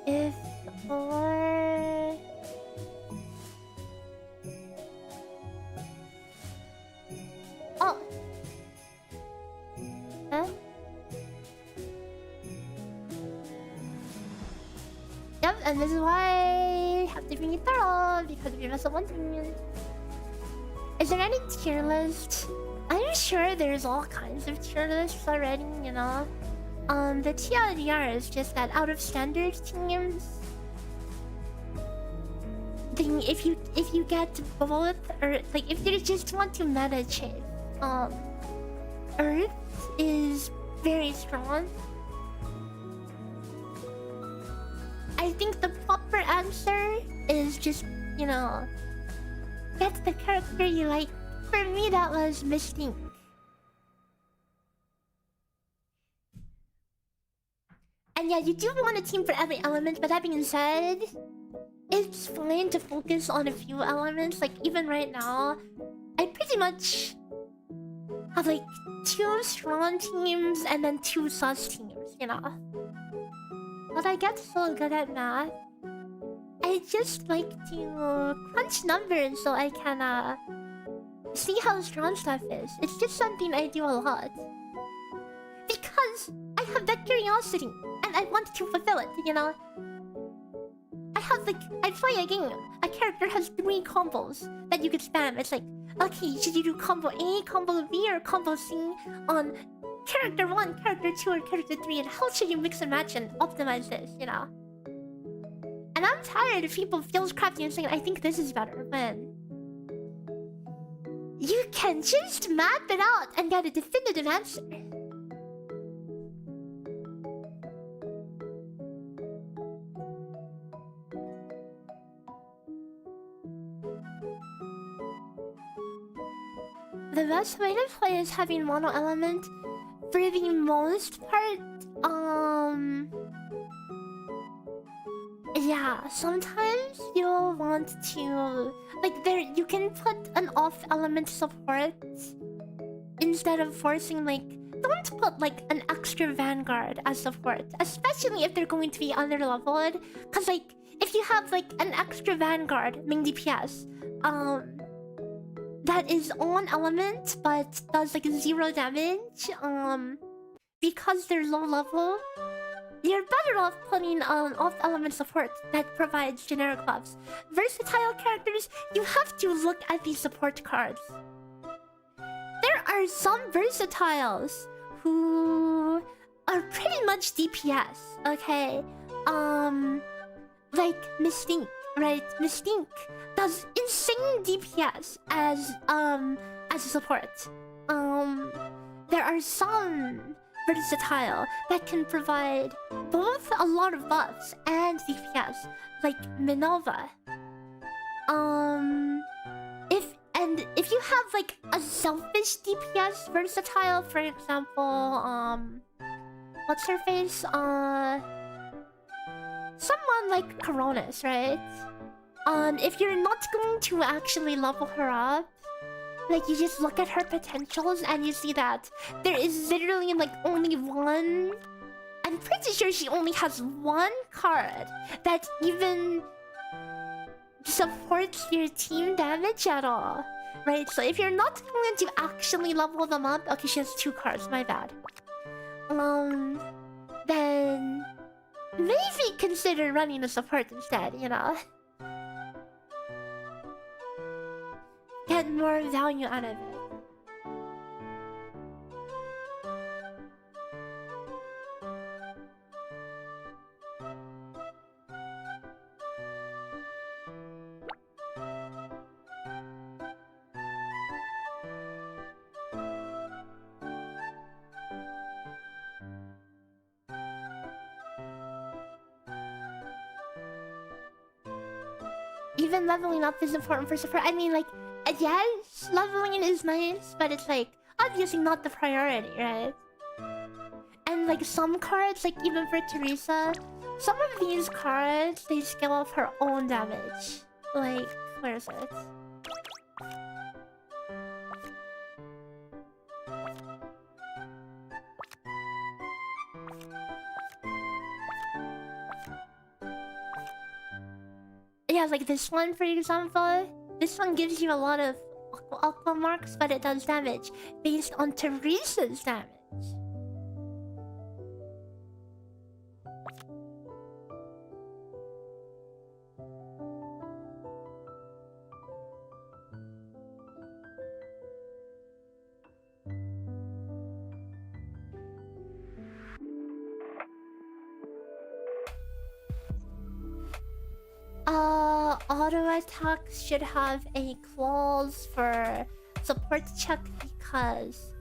If or oh. Huh? Yep, and this is why I have to bring it thorough, because if you mess up one thing. Is there any tier list? I'm sure there's all kinds of tier lists already, you know? The TLDR is just that out of standard teams, then if you get both, or like if you just want to meta chase, Earth is very strong. I think the proper answer is just, you know, get the character you like. For me, that was Mystique. And yeah, you do want a team for every element, but that being said, it's fine to focus on a few elements. Like, even right now, I pretty much have like 2 strong teams and then 2 sus teams, you know? But I get so good at math. I just like to crunch numbers so I can see how strong stuff is. It's just something I do a lot. Because I have that curiosity and I want to fulfill it, you know? I play a game. A character has 3 combos that you could spam. It's like, okay, should you do combo A, combo B, or combo C on character 1, character 2, or character 3? And how should you mix and match and optimize this, you know? And I'm tired of people feels crafty and saying, I think this is better, when you can just map it out and get a definitive answer. The best way to play is having mono element. For the most part, yeah, sometimes you'll want to like you can put an off element support instead of forcing like don't put like an extra vanguard as support, especially if they're going to be under leveled. Cause like if you have like an extra vanguard main DPS, that is on element but does like 0 damage, because they're low level, you're better off putting off element support that provides generic buffs. Versatile characters, you have to look at the support cards. There are some versatiles who are pretty much DPS, okay? Like Mystique, right? Mystique does insane DPS as a support. There are some versatile that can provide both a lot of buffs and DPS, like Minova. If you have like a selfish DPS versatile, for example, what's her face? Someone like Coronis, right? If you're not going to actually level her up, like you just look at her potentials and you see that there is literally like only one. I'm pretty sure she only has 1 card that even supports your team damage at all, right? So if you're not going to actually level them up, okay, she has 2 cards, my bad. Then maybe consider running a support instead, you know? Get more value out of it. even leveling up is important for support. I mean, like, yes, leveling is nice, but it's like obviously not the priority, right? And like some cards, like even for Teresa, some of these cards they scale up her own damage. Like, where is it? Yeah, like this one, for example. This one gives you a lot of aqua marks, but it does damage based on Teresa's damage. Auto attacks should have a clause for support check because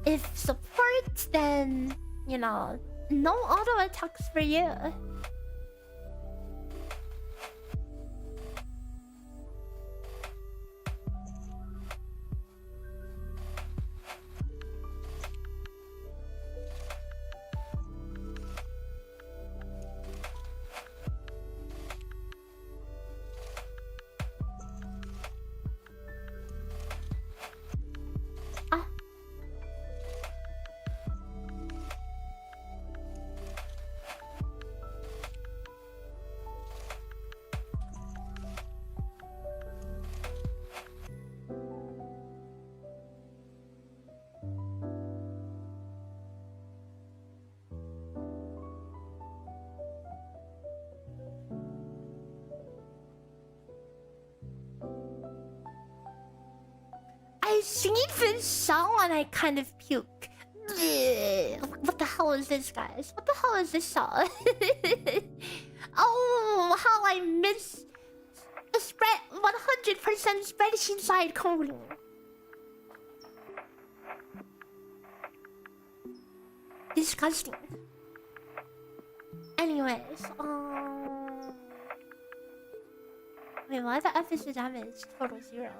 if support, then you know, no auto attacks for you. I see this song and I kind of puke. What the hell is this, guys? What the hell is this song? Oh, how I miss the 100% spreadsheet side coding. Disgusting. Anyways, wait, why the F is the damage? Total 0.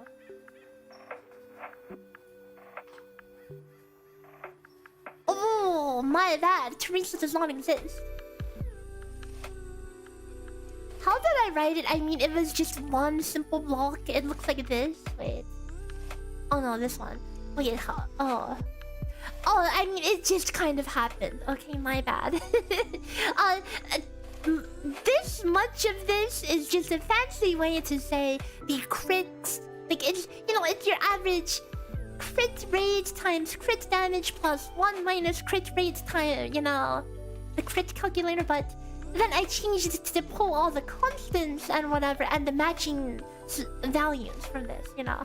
Oh, my bad. Teresa does not exist. How did I write it? I mean, it was just one simple block. It looks like this. Wait. Oh no, this one. Wait, how? Oh. Oh, I mean, it just kind of happened. Okay, my bad. This much of this is just a fancy way to say the crits. Like, it's, you know, it's your average crit rate times crit damage plus 1 minus crit rate time, you know, the crit calculator. But then I changed it to pull all the constants and whatever and the matching values from this, you know.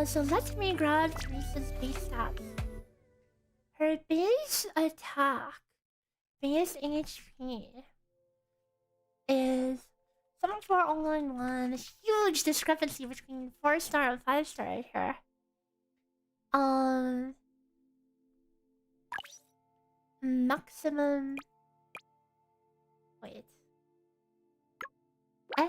So let me grab Teresa's base stats. Her base attack, base HP is 74091. Huge discrepancy between 4-star and 5-star right here. Maximum. Wait. Eh?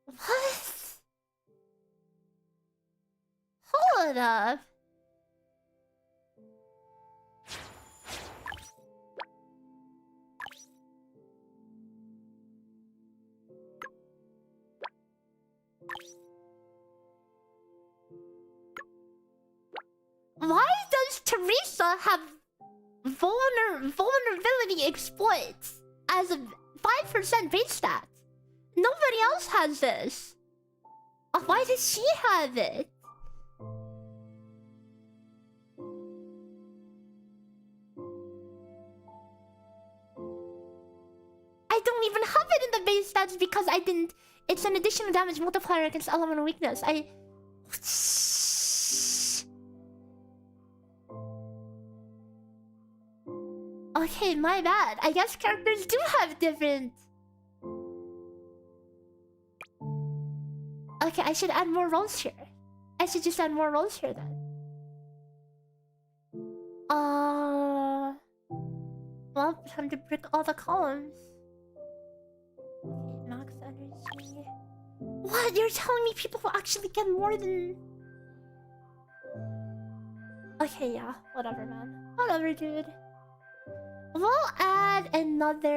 What? Hold up. Why does Teresa have vulnerability exploits as a 5% base stat? Nobody else has this. Why does she have it? I don't even have it in the base stats because I didn't. It's an additional damage multiplier against elemental weakness. Okay, my bad. I guess characters do have different. Okay, I should add more rolls here. I should just add more rolls here then. Well, time to brick all the columns. Okay, max energy. What? You're telling me people will actually get more than... Okay, yeah. Whatever, man. Whatever, dude. We'll add another...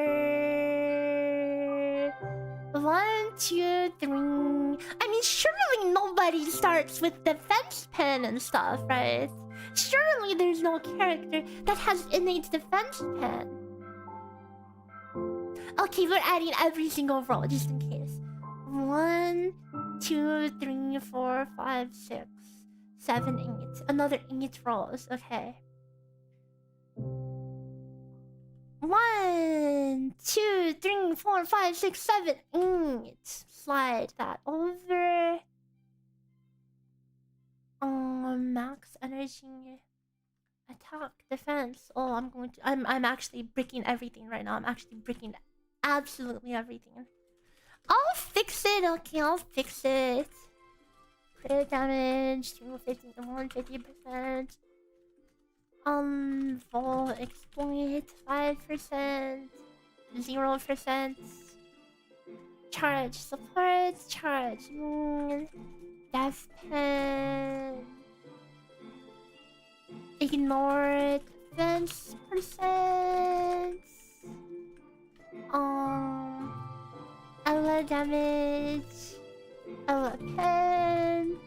1, 2, 3... I mean, surely nobody starts with defense pen and stuff, right? Surely there's no character that has innate defense pen. Okay, we're adding every single roll, just in case. 1, 2, 3, 4, 5, 6, 7, 8. Another 8 rolls, okay. 1, 2, 3, 4, 5, 6, 7, 8. Slide that over. Max energy. Attack, defense. Oh, I'm actually bricking everything right now. I'm actually bricking absolutely everything. I'll fix it. Okay, I'll fix it. Crit damage, 150%. Full exploit, 5%, 0%. Charge support, charge death pen. Ignore defense percent. Ella damage. Ella pen.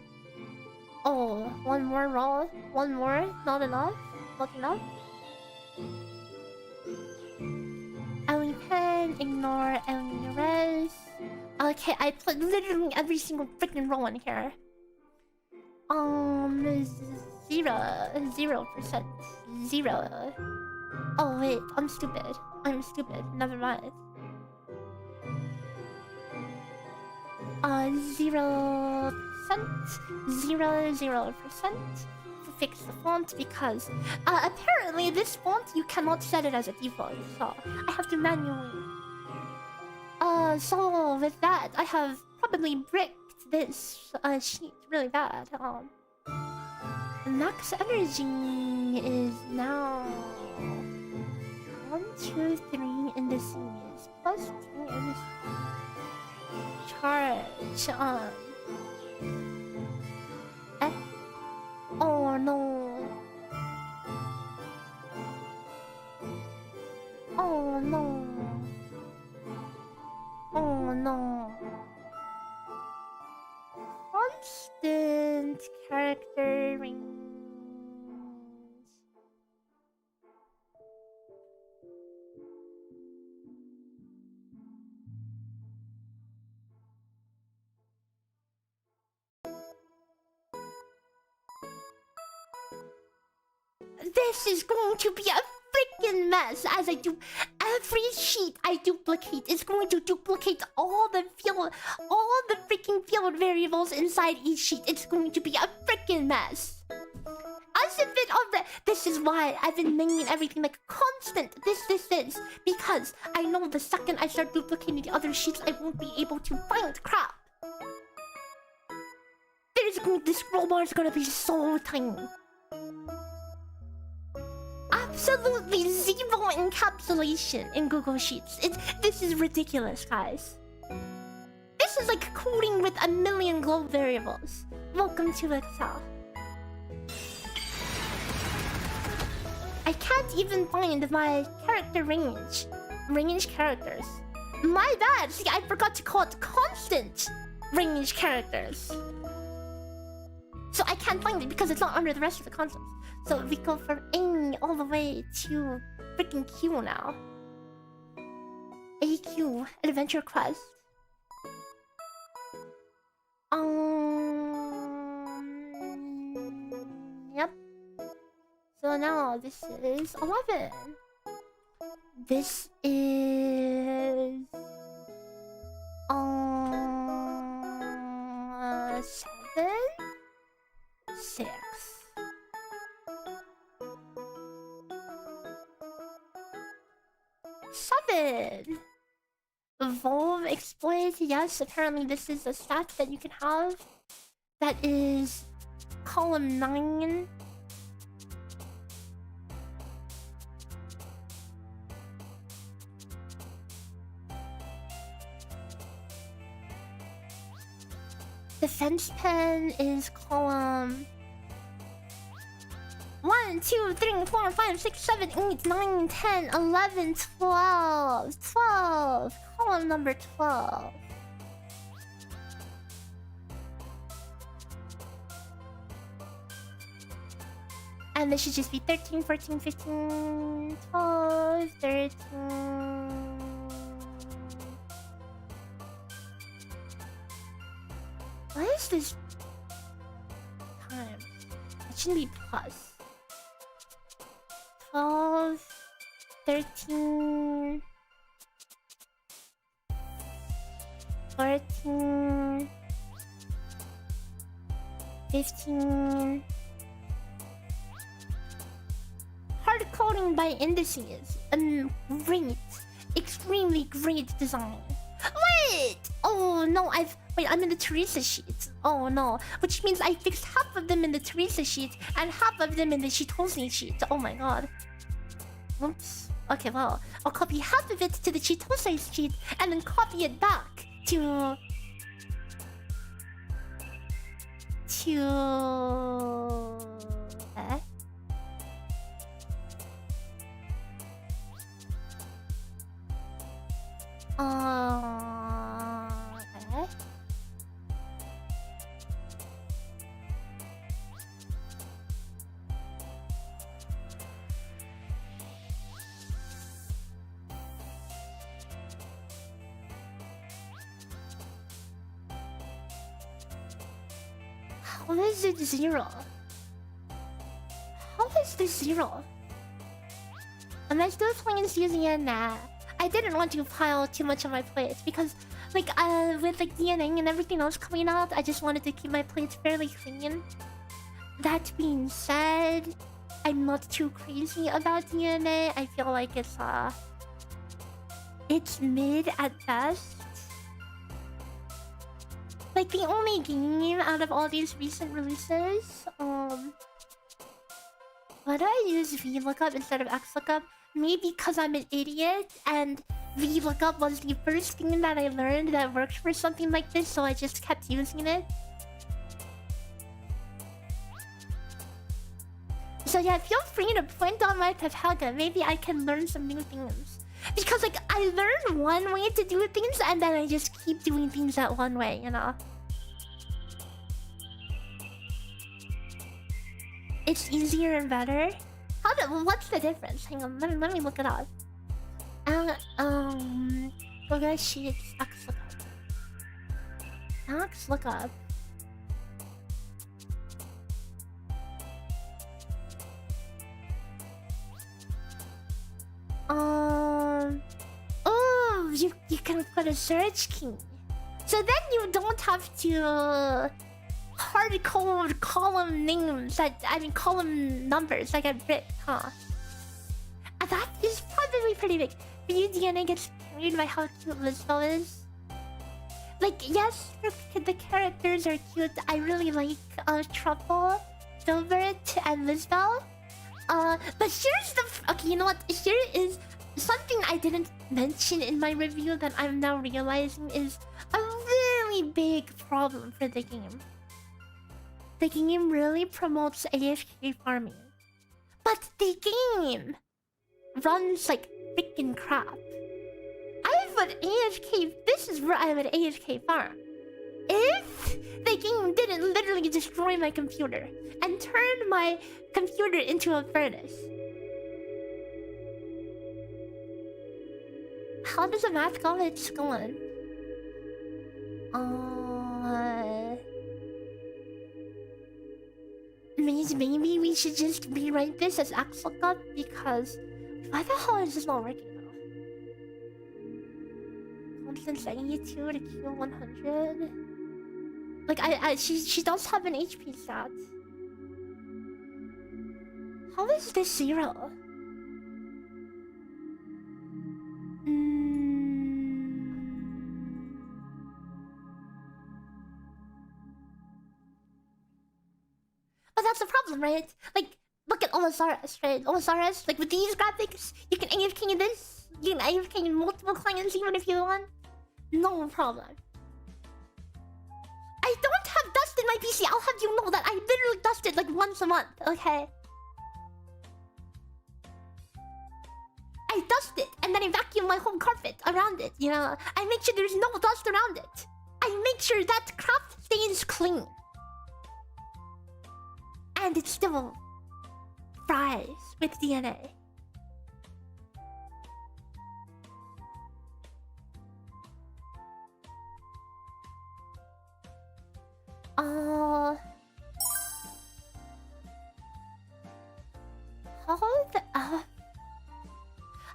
Oh, one more roll. One more. Not enough. Not enough. Ellie pen. Ignore Ellie res. Okay, I put literally every single freaking roll in here. 0%. 0. Oh wait, I'm stupid. I'm stupid. Never mind. 0%. 0%. Fix the font because apparently this font you cannot set it as a default, so I have to manually. So with that, I have probably bricked this sheet really bad. Max energy is now 1, 2, 3 indices plus 2 indices. Charge Oh no. Oh no. Oh no. Constant character range. This is going to be a freaking mess as I do every sheet I duplicate. It's going to duplicate all the freaking field variables inside each sheet. It's going to be a freaking mess. As if it already. This is why I've been naming everything like constant. This is because I know the second I start duplicating the other sheets, I won't be able to find crap. This scroll bar is gonna be so tiny. Absolutely zero encapsulation in Google Sheets. This is ridiculous, guys. This is like coding with a million globe variables. Welcome to Excel. I can't even find my character range. Range characters. My bad. See, I forgot to call it constant range characters. So I can't find it because it's not under the rest of the constants. So we go from A all the way to freaking Q now. AQ, Adventure Quest. Yep. So now this is 11. This is 7, 6. Evolve, exploit, yes, apparently this is a stat that you can have. That is column 9. Defense pen is column 1, 2, 3, 4, 5, 6, 7, 8, 9, 10, 11, 12. 12. Column number 12. And this should just be 13, 14, 15, 12, 13. What is this time? It shouldn't be plus. 12, 13, 14, 15. Hard coding by indices. Great. Extremely great design. Wait! Oh no, I'm in the Teresa sheet. Oh no. Which means I fixed half of them in the Teresa sheet and half of them in the Chitose sheet. Oh my god. Oops. Okay, well, I'll copy half of it to the Chitose sheet and then copy it back to... Eh? Eh? How is it 0? How is this 0? Am I still playing using it? Nah. I didn't want to pile too much on my plate because, like, with like DNA and everything else coming out, I just wanted to keep my plates fairly clean. That being said, I'm not too crazy about DNA. I feel like it's mid at best. Like the only game out of all these recent releases, why do I use VLOOKUP instead of XLOOKUP? Maybe because I'm an idiot and VLOOKUP was the first thing that I learned that worked for something like this, so I just kept using it. So yeah, feel free to point on my Pephaga. Maybe I can learn some new things. Because like, I learned one way to do things and then I just keep doing things that one way, you know? It's easier and better. What's the difference? Hang on, let me look it up. Progress sheets, XLOOKUP. Oh, you can put a search key. So then you don't have to hard code column names column numbers like I ripped, huh? And that is probably pretty big. For you, DNA gets carried by how cute Lisbel is. Like, yes, the characters are cute. I really like Truffle, Filbert, and Lisbel. But here's the... Okay, you know what? Here is something I didn't mention in my review that I'm now realizing is a really big problem for the game. The game really promotes AFK farming. But the game runs like freaking crap. I would AFK... This is where I would AFK farm. If the game didn't literally destroy my computer and turn my computer into a furnace. How does the math go? It's going. Maybe we should just rewrite this as XLOOKUP because why the hell is this not working now? Constance 82 to Q100. Like she does have an HP stat. How is this 0? But that's the problem, right? Like, look at Omosaurus, right? Omosaurus, like with these graphics, you can AFK this. You can AFK multiple clients even if you want. No problem. I don't PC, I'll have you know that I literally dust it like once a month, okay? I dust it, and then I vacuum my whole carpet around it, you know? I make sure there's no dust around it. I make sure that crap stays clean. And it still fries with DNA.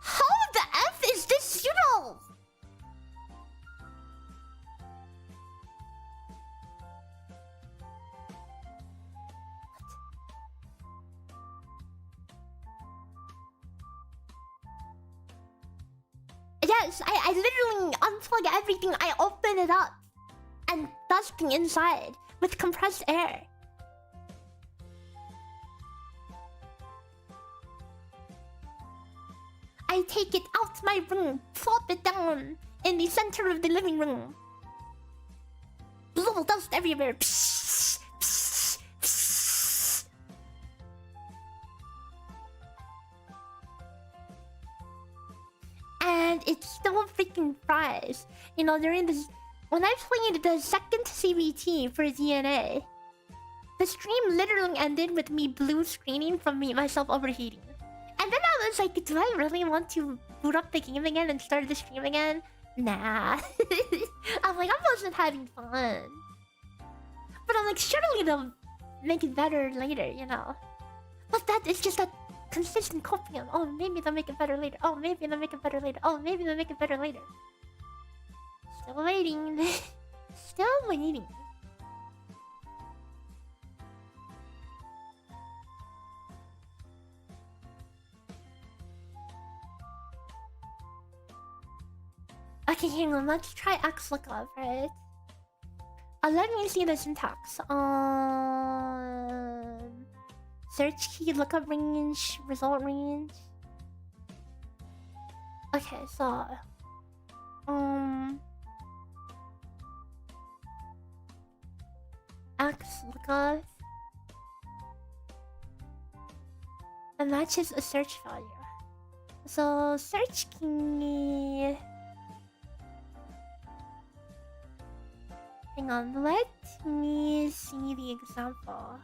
How the F is this zero? Yes, I literally unplug everything. I open it up and dusting inside with compressed air. I take it out my room, flop it down in the center of the living room. Blow dust everywhere. Psst, psst, psst. And it still freaking fries. You know, during this, when I played the second CBT for DNA, the stream literally ended with me blue screening from myself overheating. And then I was like, do I really want to boot up the game again and start the stream again? Nah. I'm like, I wasn't having fun. But I'm like, surely they'll make it better later, you know? But that is just that consistent copium. Oh, maybe they'll make it better later. Oh, maybe they'll make it better later. Oh, maybe they'll make it better later. Still waiting. Still waiting. Okay, hang on. Let's try XLOOKUP, right? Let me see the syntax. Search key, lookup range, result range. Okay, so XLOOKUP. It matches a search value. So search key. Hang on, let me see the example.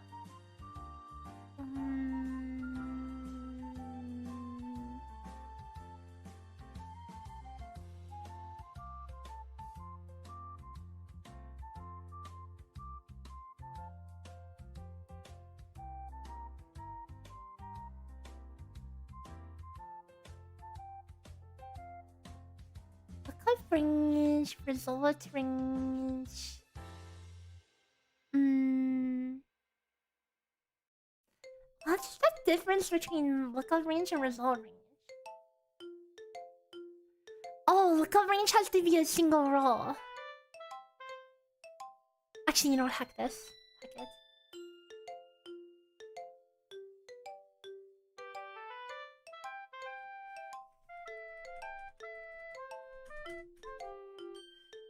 Lookup range, result range. What's the difference between lookup range and result range? Oh, lookup range has to be a single row. Actually, you know what? Heck this. Heck it.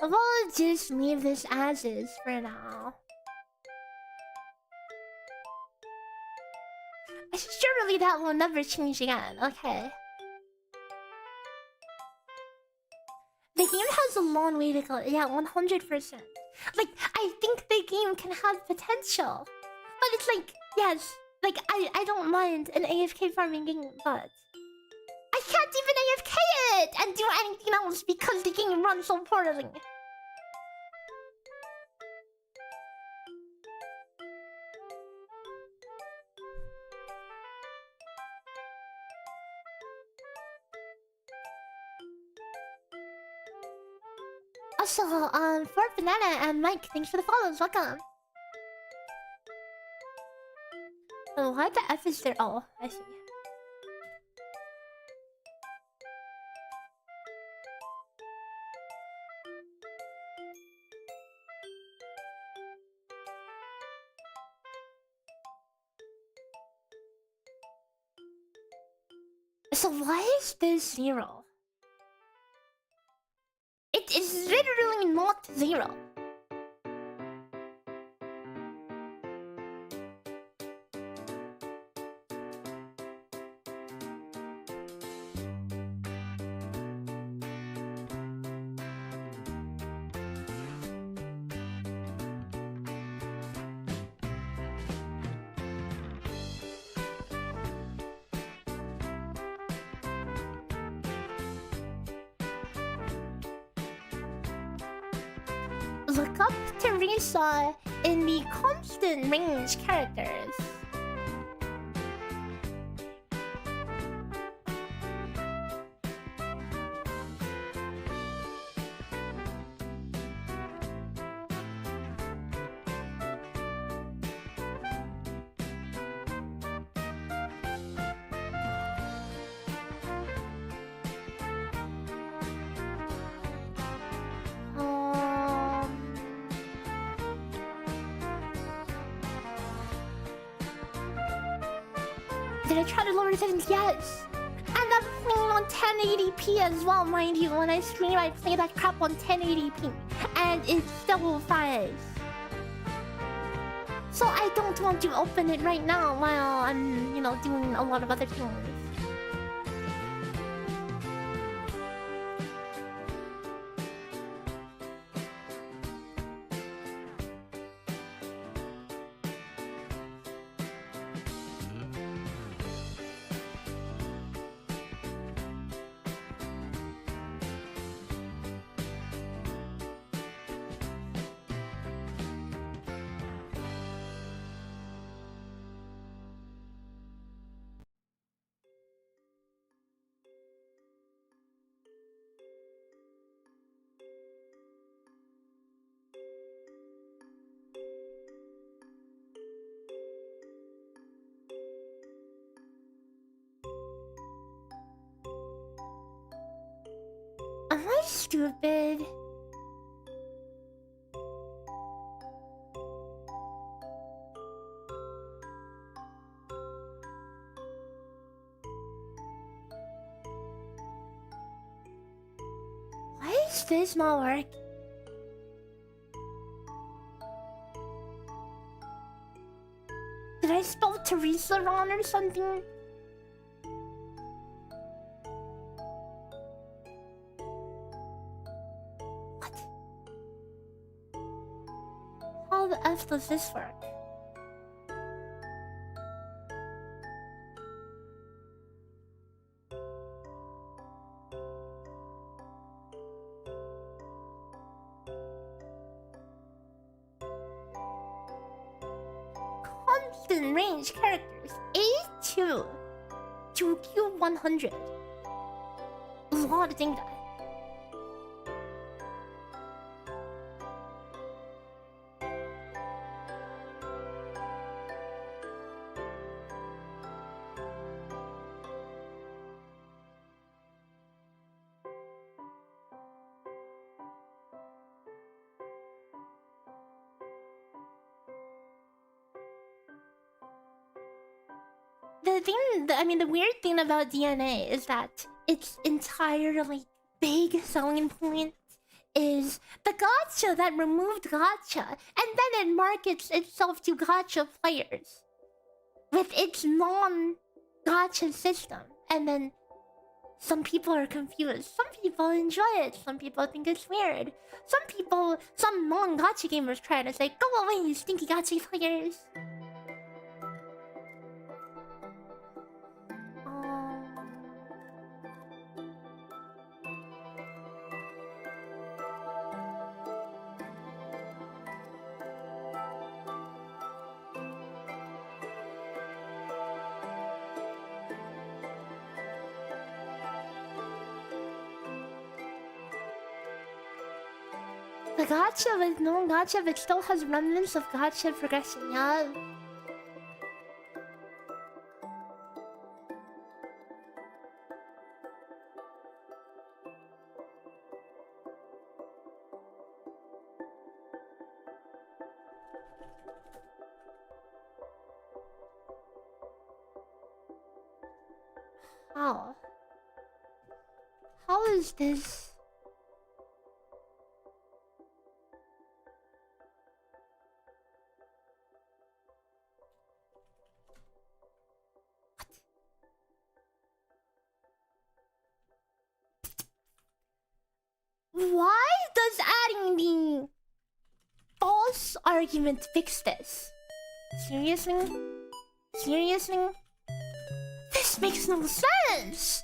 We'll just leave this as is for now. Surely that will never change again, okay. The game has a long way to go. Yeah, 100%. Like, I think the game can have potential. But it's like, yes, like, I don't mind an AFK farming game, but I can't even AFK it and do anything else because the game runs so poorly. Also, for Banana and Mike, thanks for the follows. Welcome. Oh, why the F is there? Oh, I see. So why is this 0? It is literally not 0. Look up Teresa in the constant range characters. Did I try to lower the settings? Yes! And I'm playing on 1080p as well, mind you. When I stream, I play that crap on 1080p. And it still fires. So I don't want to open it right now while I'm, doing a lot of other things. Am I stupid? Why is this not working? Did I spell Teresa wrong or something? How the F does this work? Constant range characters A2 to Q100. A lot of data. The weird thing about DNA is that its entire big selling point is the gacha that removed gacha, and then it markets itself to gacha players with its non-gacha system, and then some people are confused. Some people enjoy it. Some people think it's weird. Some non-gacha gamers try to say, "Go away, you stinky gacha players." The gacha with no gacha but still has remnants of gacha progression, yeah. How? How is this? Why does adding the false argument fix this? Seriously? Seriously? This makes no sense!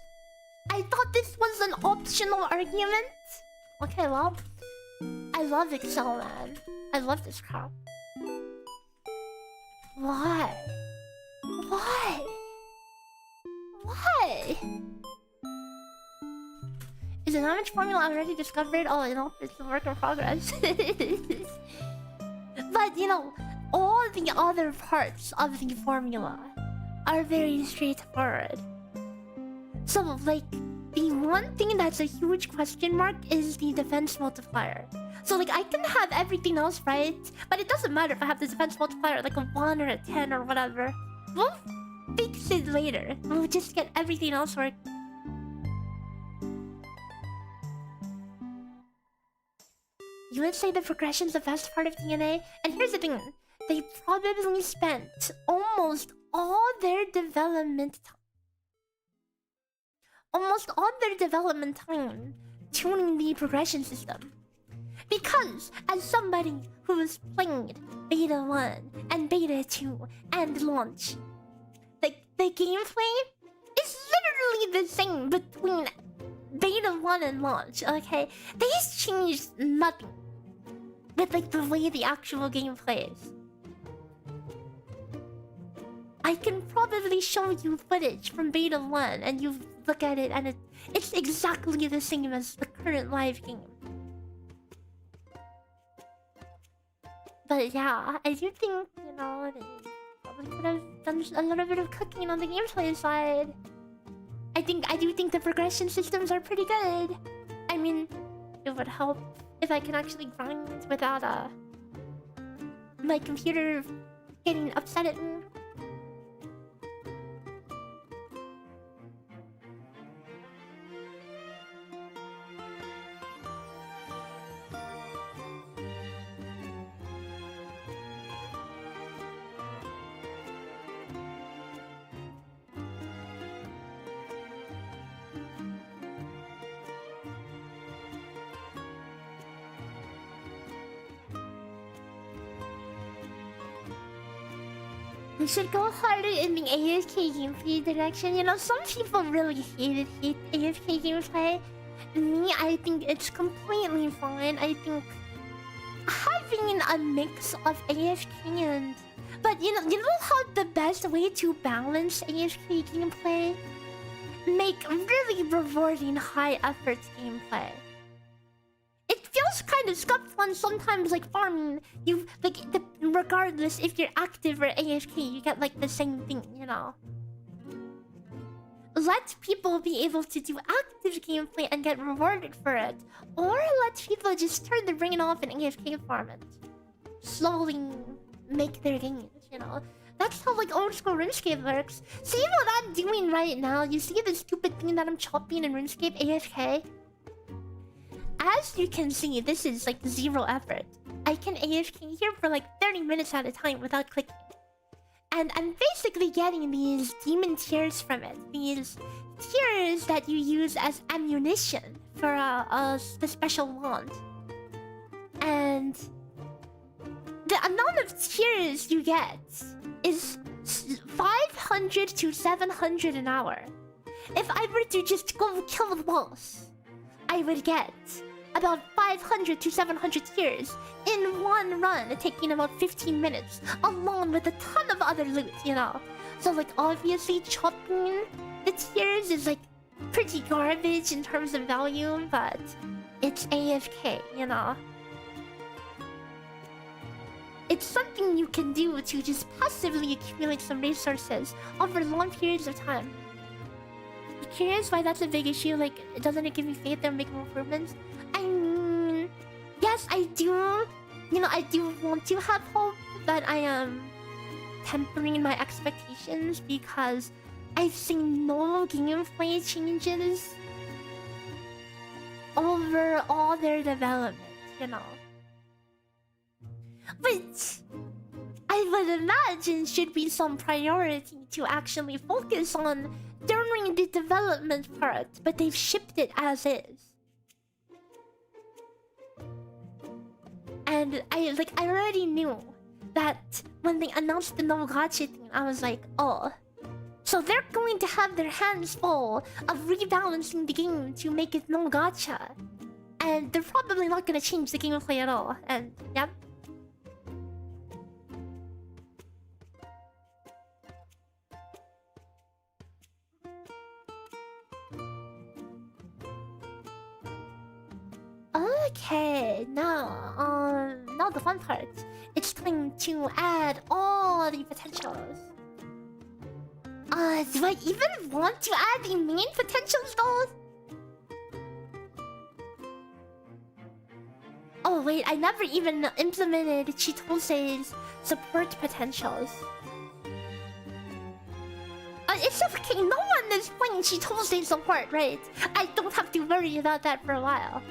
I thought this was an optional argument. Okay, well, I love Excel, man. I love this crap. Why? Why? Why? Is the damage formula already discovered? Oh, you know, it's a work in progress. But, you know, all the other parts of the formula are very straightforward. So, like, the one thing that's a huge question mark is the defense multiplier. So, like, I can have everything else right, but it doesn't matter if I have the defense multiplier like a 1 or a 10 or whatever. We'll fix it later. We'll just get everything else right. You would say the progression's the best part of DNA? And here's the thing. They probably spent almost all their development time tuning the progression system. Because as somebody who's played Beta 1 and Beta 2 and launch, the gameplay is literally the same between Beta 1 and launch, okay? They just changed nothing with like the way the actual game plays. I can probably show you footage from Beta 1 and you look at it and it's exactly the same as the current live game. But yeah, I do think, you know, they probably could have done a little bit of cooking on the gameplay side. I do think the progression systems are pretty good. I mean, it would help if I can actually grind without my computer getting upset at me. We should go harder in the AFK gameplay direction. You know, some people really hate AFK gameplay. Me, I think it's completely fine. I think having a mix of AFK and... But you know how the best way to balance AFK gameplay? Make really rewarding high-effort gameplay. It feels kind of scuffed sometimes, like farming. You like regardless if you're active or AFK, you get like the same thing, you know. Let people be able to do active gameplay and get rewarded for it, or let people just turn the brain off and AFK farm it. Slowly make their gains, you know. That's how like old school RuneScape works. See what I'm doing right now? You see the stupid thing that I'm chopping in RuneScape AFK? As you can see, this is like 0 effort. I can AFK here for like 30 minutes at a time without clicking. And I'm basically getting these demon tears from it. These tears that you use as ammunition for the special wand. And the amount of tears you get is 500 to 700 an hour. If I were to just go kill the boss, I would get about 500 to 700 tears in one run, taking about 15 minutes, along with a ton of other loot, you know. So like obviously chopping the tears is like pretty garbage in terms of value, but it's AFK, you know. It's something you can do to just passively accumulate some resources over long periods of time. You curious why that's a big issue? Like, doesn't it give you faith they'll make improvements? I mean, yes, I do. You know, I do want to have hope, but I am tempering my expectations because I've seen no gameplay changes over all their development, you know. Which I would imagine should be some priority to actually focus on during the development part, but they've shipped it as is. And I already knew that when they announced the no gacha thing, I was like, oh. So they're going to have their hands full of rebalancing the game to make it no gacha. And they're probably not gonna change the gameplay at all. And yeah. Okay, now the fun part. It's time to add all the potentials. Do I even want to add the main potentials though? Oh wait, I never even implemented Chitose's support potentials. It's okay, no one is playing Chitose support, right? I don't have to worry about that for a while.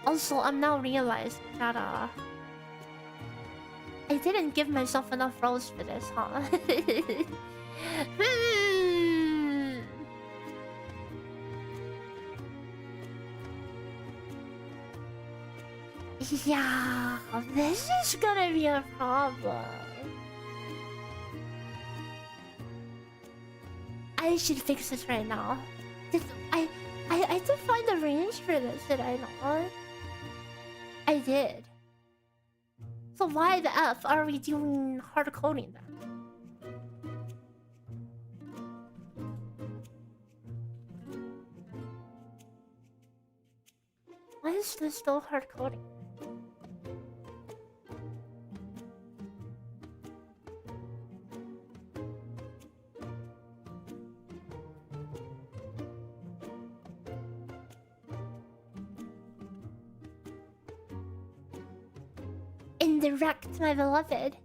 Also, I'm now realizing that I didn't give myself enough rolls for this, huh? Yeah, this is gonna be a problem. I should fix this right now. I defined the range for this, did I not? I did. So why the F are we doing hard coding then? Why is this still hard coding? Indirect, my beloved.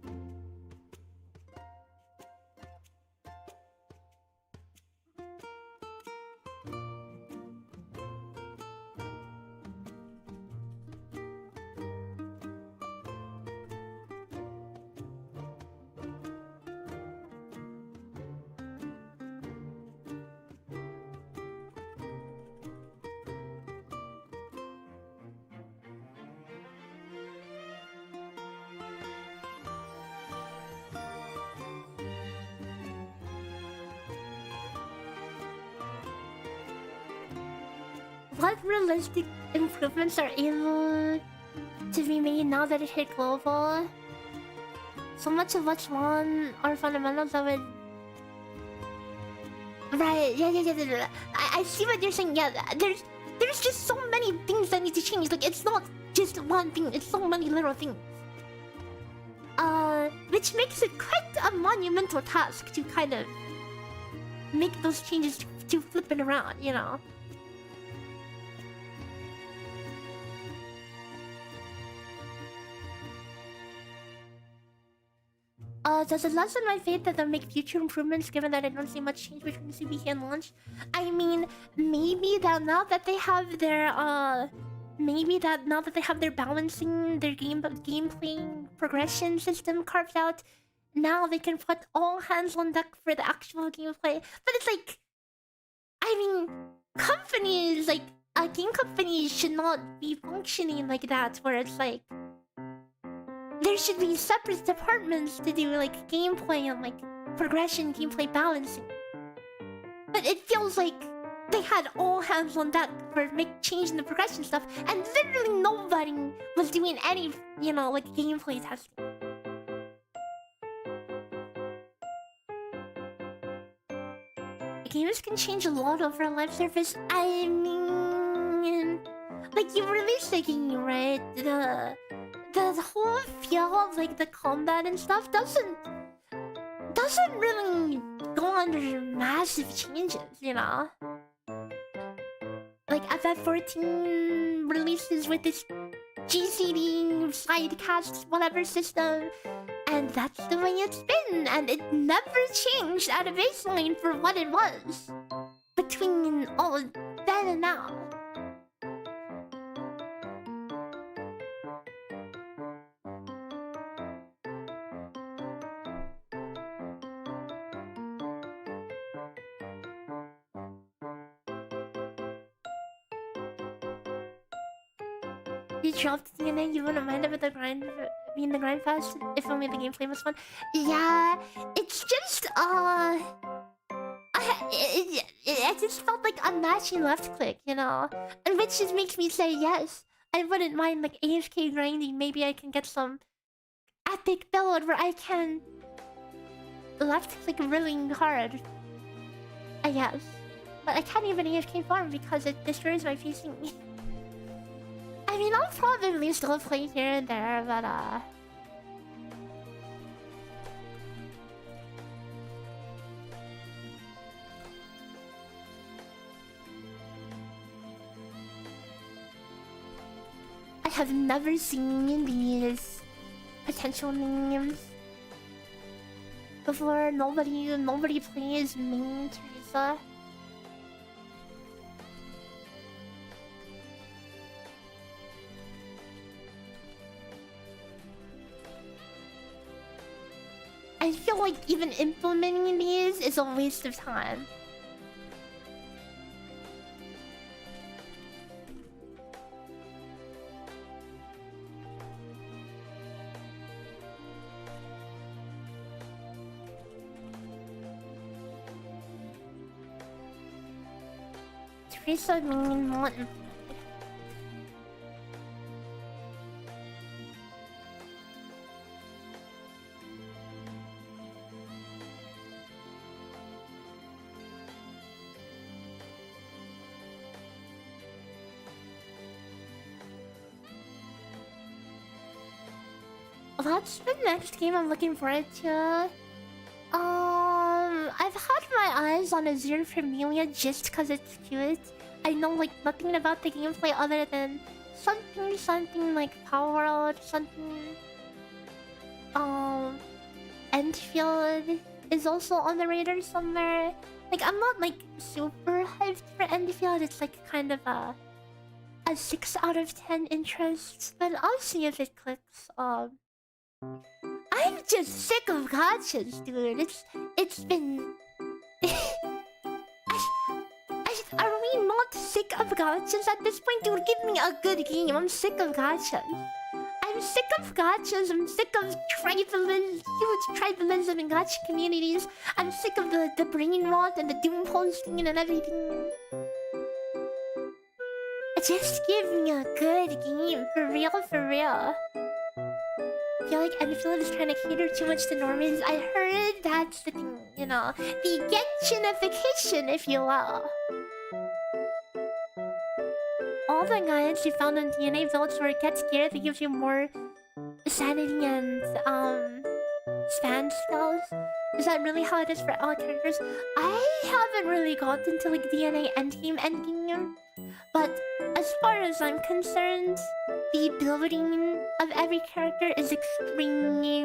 What realistic improvements are able to be made now that it hit global? So much of what's wrong are fundamentals of it. Right, yeah. I see what you're saying. Yeah, there's just so many things that need to change. Like, it's not just one thing, it's so many little things. Which makes it quite a monumental task to kind of make those changes to flip it around, you know? Does it lessen my faith that they'll make future improvements given that I don't see much change between CBK and launch? I mean, maybe that now that they have their balancing their gameplay progression system carved out, now they can put all hands on deck for the actual gameplay. But it's like, I mean, companies like game companies should not be functioning like that, where it's like there should be separate departments to do like gameplay and like progression, gameplay balancing. But it feels like they had all hands on deck for changing the progression stuff, and literally nobody was doing any, you know, like gameplay testing. Games can change a lot over a live service. I mean, like, you release the game, right? The whole feel of like the combat and stuff doesn't really go under massive changes, you know? Like FF14 releases with this GCD sidecast whatever system, and that's the way it's been, and it never changed at a baseline for what it was between all then and now. You dropped DNA, you wouldn't mind about the grind being the grind fast if only the gameplay was fun. Yeah, it's just I I just felt like I'm mashing left click, you know? And which just makes me say yes. I wouldn't mind like AFK grinding. Maybe I can get some epic build where I can left click really hard. I guess. But I can't even AFK farm because it destroys my PC. I mean, I'll probably still play here and there, but I have never seen these potential names before. Nobody plays main Teresa. I feel like even implementing these is a waste of time. Teresa mean not. That's the next game I'm looking forward to. I've had my eyes on Azure Familia just because it's cute. I know like nothing about the gameplay other than something like Power World, something. Endfield is also on the radar somewhere. Like I'm not like super hyped for Endfield. It's like kind of a 6 out of 10 interest, but I'll see if it clicks. I'm just sick of gachas, dude. It's been. Are we not sick of gachas at this point, dude? Give me a good game. I'm sick of gachas. I'm sick of gachas. I'm sick of tribalism, huge tribalism in gacha communities. I'm sick of the brain rot and the doom posting and everything. Just give me a good game, for real, for real. I feel like Enfield is trying to cater too much to Normans. I heard that's the thing, you know, the Genshin-ification, if you will. All the guides you found on DNA builds where it gets geared that gives you more sanity and span spells. Is that really how it is for all characters? I haven't really gotten to like DNA endgame. But as far as I'm concerned, the building of every character is extremely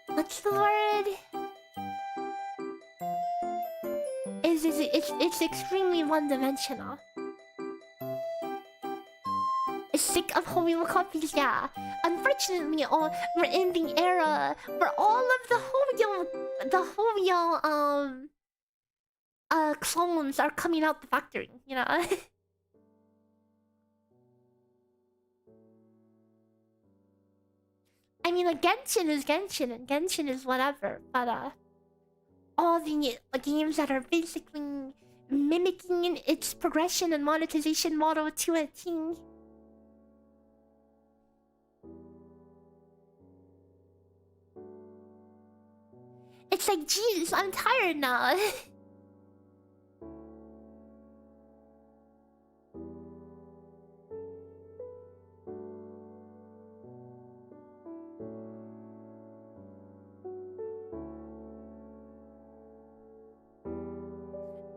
what's the word? It's extremely one-dimensional. Sick of Homeoil copies, yeah. Unfortunately, we're in the era where all of the Homeoil clones are coming out the factory, you know. I mean, like Genshin is Genshin and Genshin is whatever, but all the games that are basically mimicking its progression and monetization model to a T. It's like, jeez, I'm tired now.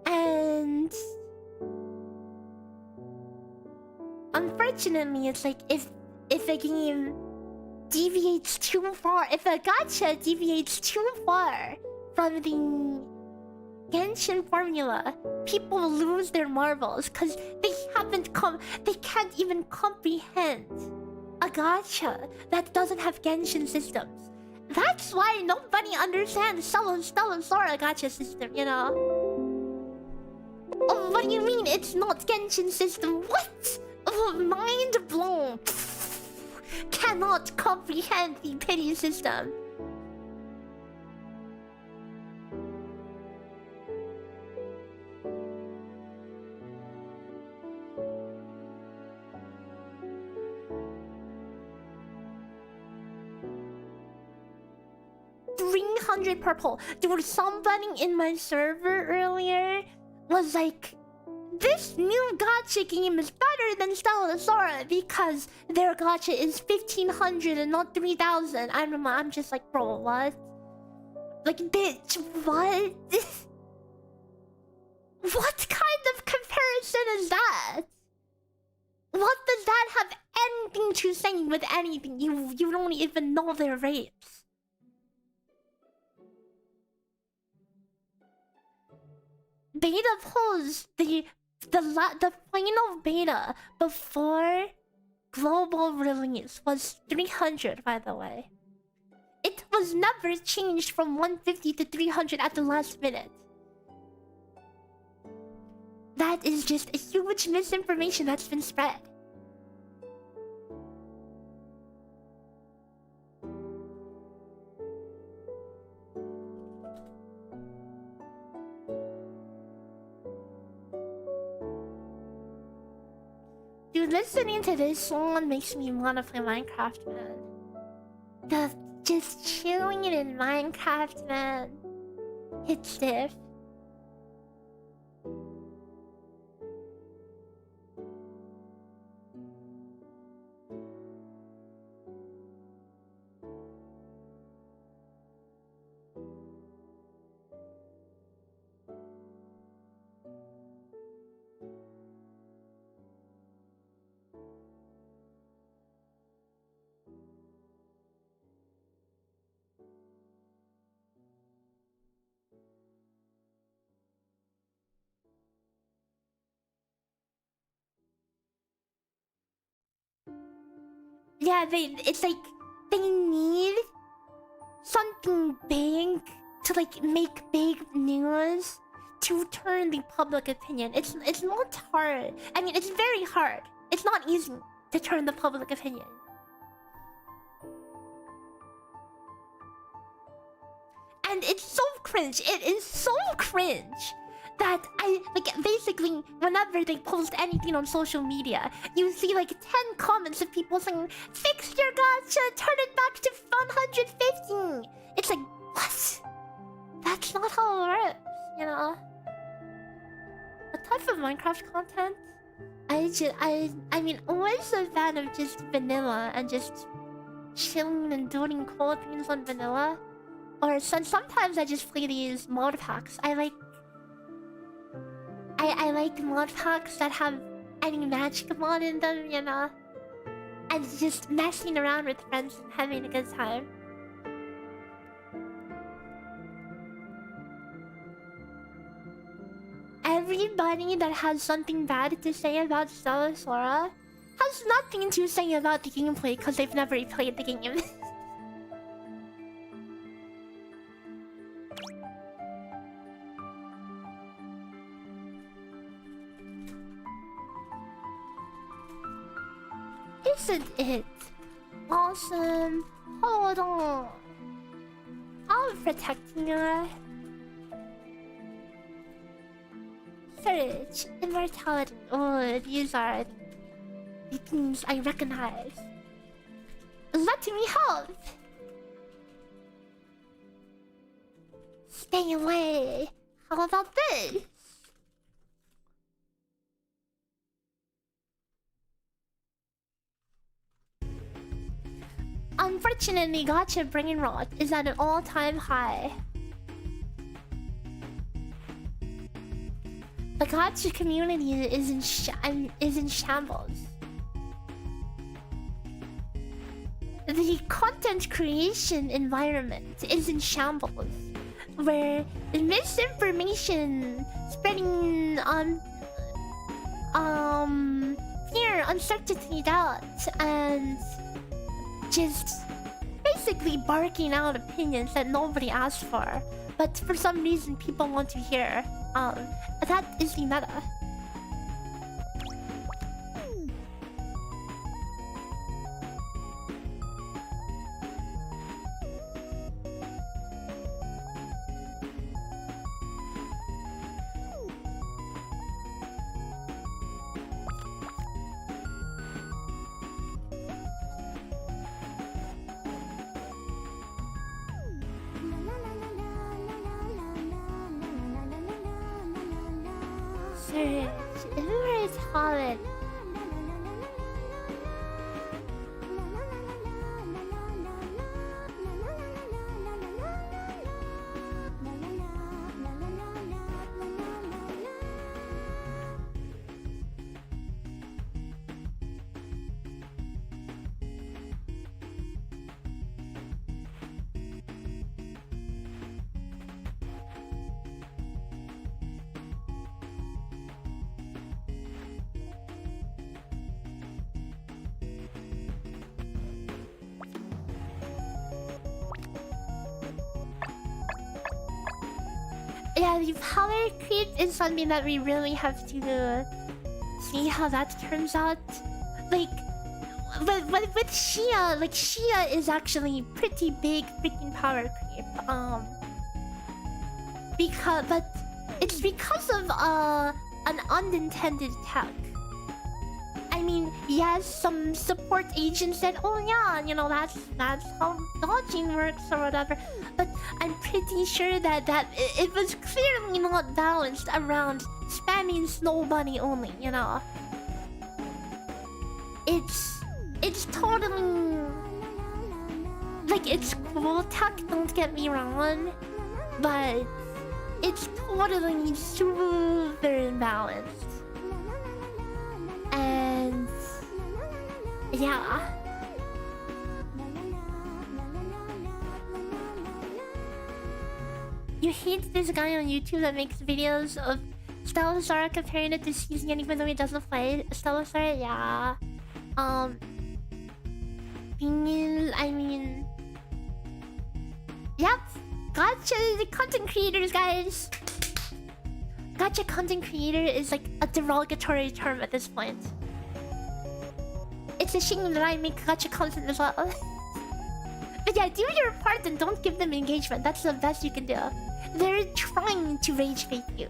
And unfortunately, it's like if a game deviates too far, if a gacha deviates too far from the Genshin formula, people lose their marbles because they can't even comprehend a gacha that doesn't have Genshin systems. That's why nobody understands Stella Sora gacha system, you know? Oh, what do you mean it's not Genshin system? What? Oh, mind blown. cannot comprehend the pity system. Purple. Dude, somebody in my server earlier was like, this new gacha game is better than Stella Sora because their gacha is 1,500 and not 3,000. I'm just like, bro, what? Like, bitch, what? What kind of comparison is that? What does that have anything to say with anything? You don't even know their rates. Beta pulls the final beta before global release was 300, by the way. It was never changed from 150 to 300 at the last minute. That is just a huge misinformation that's been spread. Dude, listening to this song makes me want to play Minecraft, man. Just chilling in Minecraft, man. It's stiff. Yeah, it's like they need something big to like make big news to turn the public opinion. It's not hard. I mean, it's very hard. It's not easy to turn the public opinion. And it's so cringe. It is so cringe that basically whenever they post anything on social media, you see like 10 comments of people saying, "Fix your gacha, turn it back to 150." It's like, what? That's not how it works, you know? What type of Minecraft content? I mean, always a fan of just vanilla and just chilling and doing cool things on vanilla. Or sometimes I just play these mod packs. I like mod packs that have any magic mod in them, you know? And just messing around with friends and having a good time. Everybody that has something bad to say about Stella Sora has nothing to say about the gameplay because they've never played the game. Isn't it awesome? Hold on. I'm protecting her. Search, immortality. Oh, these are the things I recognize. Let me help. Stay away. How about this? Unfortunately, gacha brain rot is at an all-time high. The gacha community is in shambles. The content creation environment is in shambles, where misinformation spreading fear, uncertainty, doubt, and just basically barking out opinions that nobody asked for, but for some reason people want to hear. That is the meta. search. Everywhere is Holland. Yeah, the power creep is something that we really have to see how that turns out. Like, but with Shia, like Shia is actually pretty big freaking power creep. But it's because of an unintended attack. I mean, yes, some support agent said, "Oh yeah, you know that's how dodging works or whatever." But I'm pretty sure that it was clearly not balanced around spamming Snow Bunny only. You know, it's totally like it's cool tech. Don't get me wrong, but it's totally super imbalanced. And yeah. You hate this guy on YouTube that makes videos of Stella Sora comparing it to season even though he doesn't play Stella Sora? Yeah. I mean... Yep. Gotcha the content creators, guys. Gotcha content creator is like a derogatory term at this point. It's a shame that I make gotcha content as well. But yeah, do your part and don't give them engagement. That's the best you can do. They're trying to rage bait you.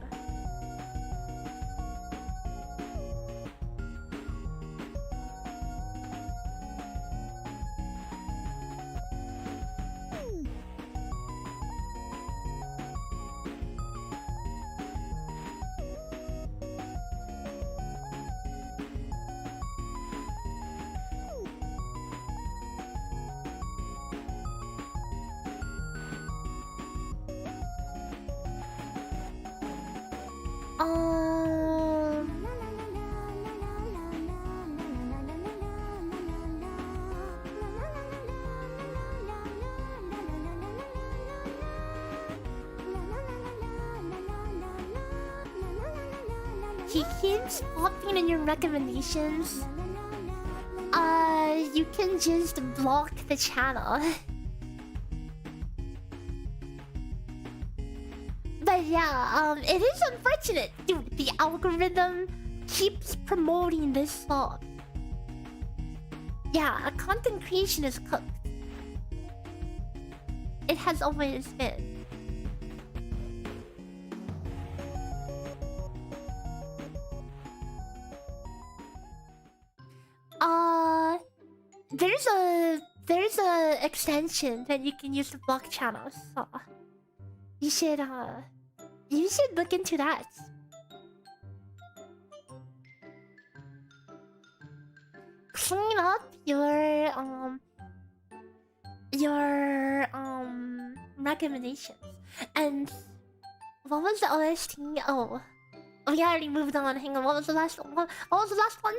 He keeps popping in your recommendations. You can just block the channel. But yeah, it is unfortunate. Dude, the algorithm keeps promoting this song. Yeah, content creation is cooked. It has always been. There's a extension that you can use to block channels. So you should look into that. Clean up your recommendations. And what was the OST? Oh, we already moved on. Hang on, what was the last one? What was the last one?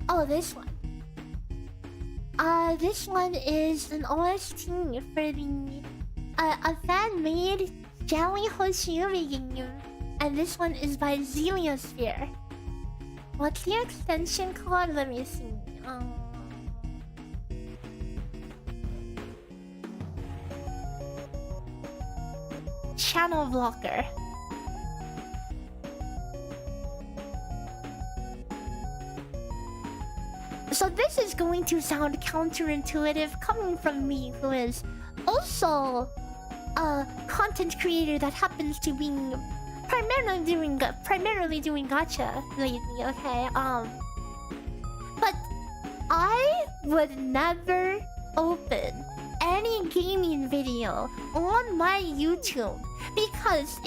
Oh, this one. This one is an OST for the a fan-made Jelly Hoshiyumi game, and this one is by Zeliosphere. What's the extension called? Let me see. Channel blocker. So this is going to sound counterintuitive coming from me, who is also a content creator that happens to be primarily doing gacha lately. Okay, but I would never open any gaming video on my YouTube because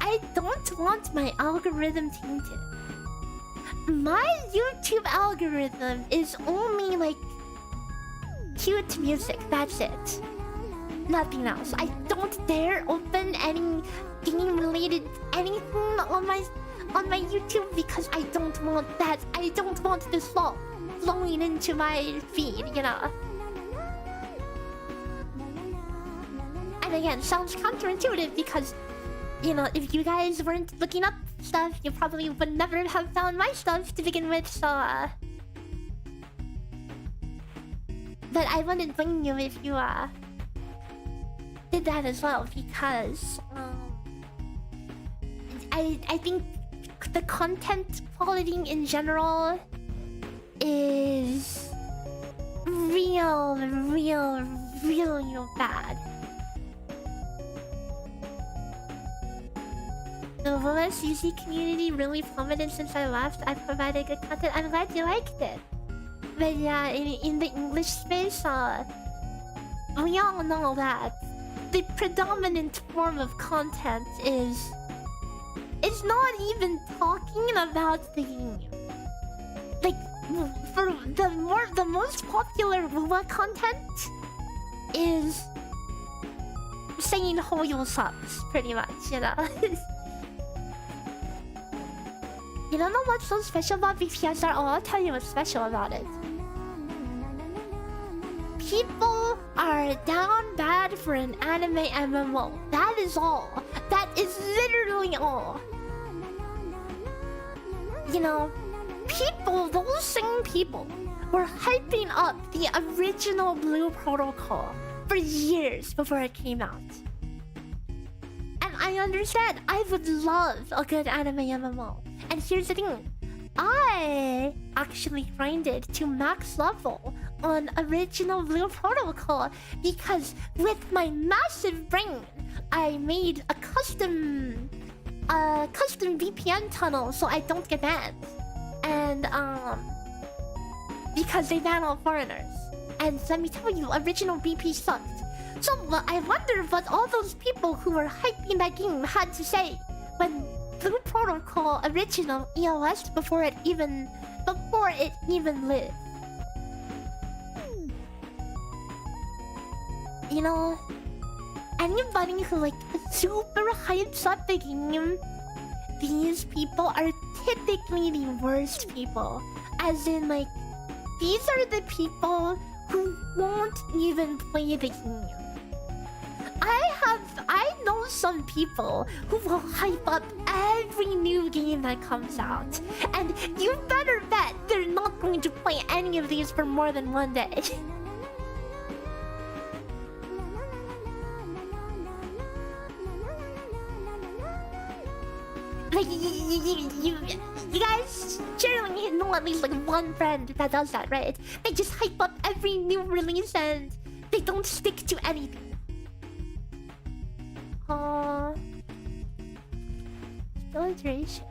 I don't want my algorithm tainted. My YouTube algorithm is only like cute music, that's it. Nothing else. I don't dare open any game related anything on my YouTube because I don't want that. I don't want this flowing into my feed, you know. And again, sounds counterintuitive because, you know, if you guys weren't looking up stuff, you probably would never have found my stuff to begin with, so but I wouldn't blame you if you did that as well because I think the content quality in general is really bad. The OSUC community really plummeted since I left. I provided good content. I'm glad you liked it. But yeah, in the English space, we all know that the predominant form of content is not even talking about the game. Like, for the most popular WoWa content is saying Hoyo sucks, pretty much, you know. You don't know what's so special about BPSR? Oh, I'll tell you what's special about it. People are down bad for an anime MMO. That is all. That is literally all. You know, people, those same people, were hyping up the original Blue Protocol for years before it came out. And I understand. I would love a good anime MMO. And here's the thing. I actually grinded to max level on original Blue Protocol because with my massive brain, I made a custom VPN tunnel so I don't get banned. And because they ban all foreigners. And let me tell you, original BP sucked. So I wonder what all those people who were hyping that game had to say when Blue Protocol original EOS before it even lived. You know, anybody who like super hypes up the game, these people are typically the worst people. As in, like, these are the people who won't even play the game. I know some people who will hype up every new game that comes out. And you better bet they're not going to play any of these for more than one day. Like, you guys surely know at least like one friend that does that, right? They just hype up every new release and they don't stick to anything. Illustration.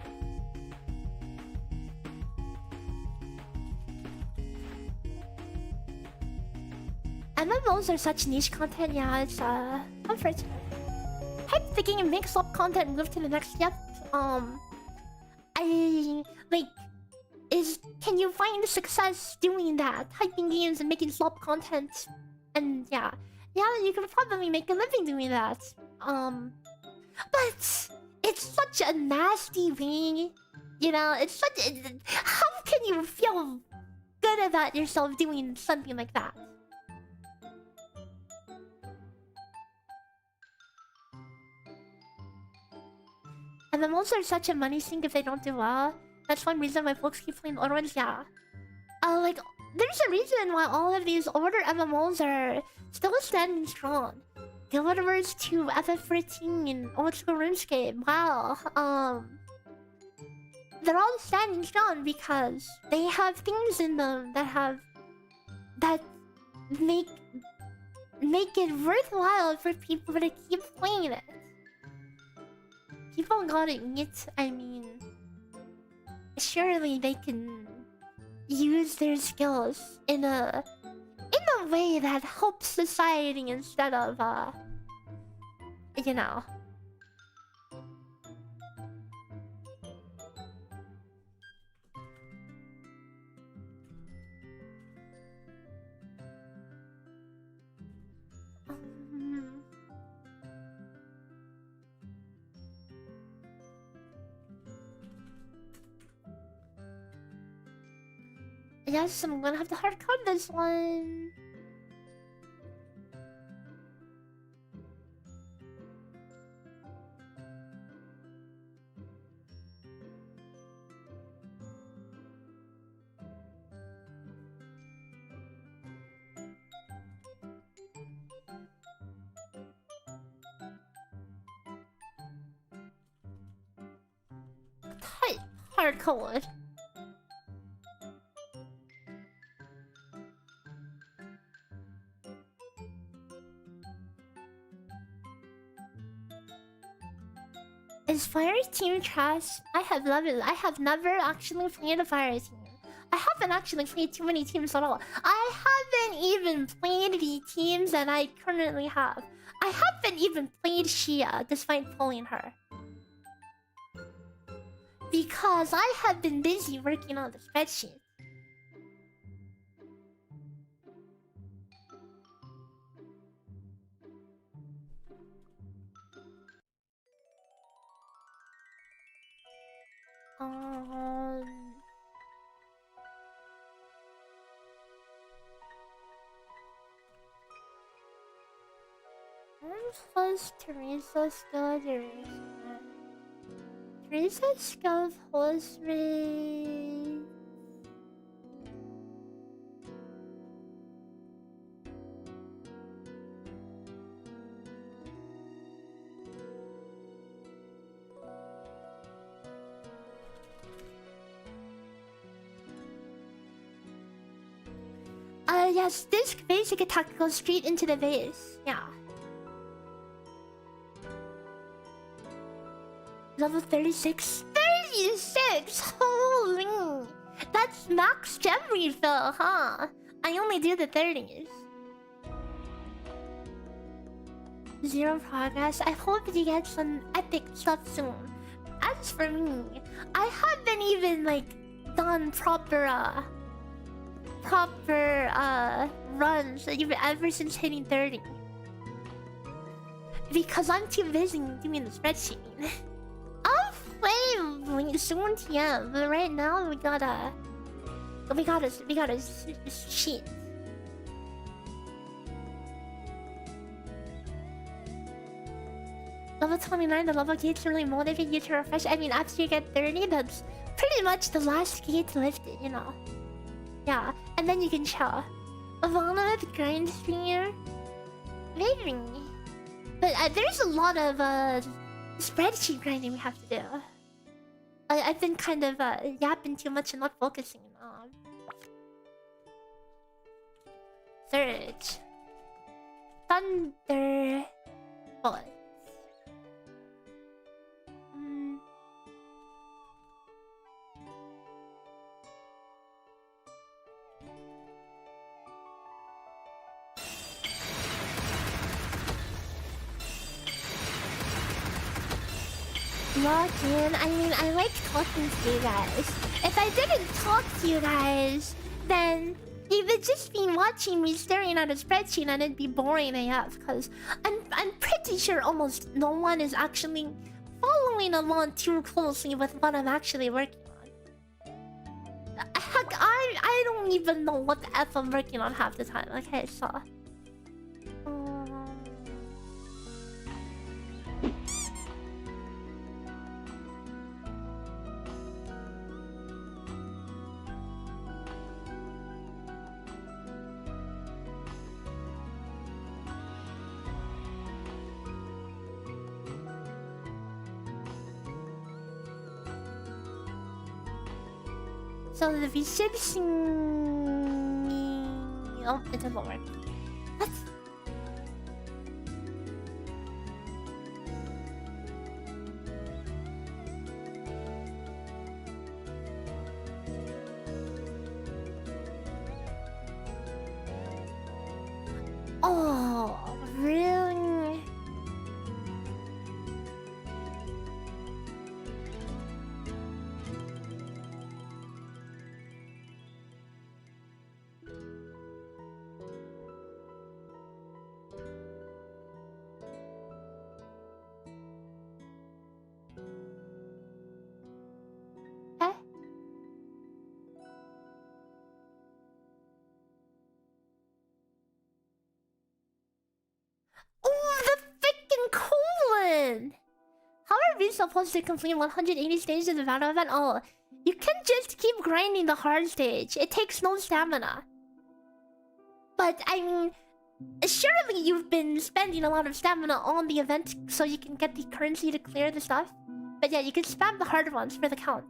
MMOs are such niche content, yeah, it's unfortunate. Hype the game and make swap content move to the next step. Can you find success doing that? Hyping games and making swap content? And yeah, you can probably make a living doing that. But it's such a nasty way, you know. It's such. How can you feel good about yourself doing something like that? MMOs are such a money sink if they don't do well. That's one reason why folks keep playing older ones. Yeah, like there's a reason why all of these older MMOs are still standing strong. Guild Wars 2, FF14, Old School RuneScape. Wow, they're all standing strong because they have things in them that make it worthwhile for people to keep playing it. People gotta eat. I mean, surely they can use their skills in a a way that helps society instead of you know. Yes, I'm gonna have to hard code this one. Type hard code. Is Fire Team trash? I have loved it. I have never actually played a Fire Team. I haven't actually played too many teams at all. I haven't even played the teams that I currently have. I haven't even played Shia despite pulling her. Because I have been busy working on the spreadsheet. Plus Teresa skill Teresa's skill horse race. Yes, this basic attack goes straight into the base. Yeah. Level 36. 36! Holy! That's max gem refill, huh? I only do the 30s. Zero progress. I hope you get some epic stuff soon. As for me, I haven't even like done proper runs even ever since hitting 30. Because I'm too busy doing the spreadsheet. I'll play soon, yeah, but right now we gotta cheat. Level 29, the level gates really motivate you to refresh. I mean, after you get 30, that's pretty much the last gate lifted, you know. Yeah, and then you can chill. Evolve grind sphere? Maybe. But there's a lot of spreadsheet grinding we have to do. I've been kind of yapping too much and not focusing on. Surge. Thunder. Bullets. Log in. I mean, I like talking to you guys. If I didn't talk to you guys, then you would just be watching me staring at a spreadsheet and it'd be boring AF. Because I'm pretty sure almost no one is actually following along too closely with what I'm actually working on. Heck, I don't even know what the F I'm working on half the time. Okay, so... So the V6... Oh, it doesn't work. What? question. How are we supposed to complete 180 stages of the battle event? Oh, you can just keep grinding the hard stage. It takes no stamina. But I mean, surely you've been spending a lot of stamina on the event so you can get the currency to clear the stuff. But yeah, you can spam the hard ones for the count.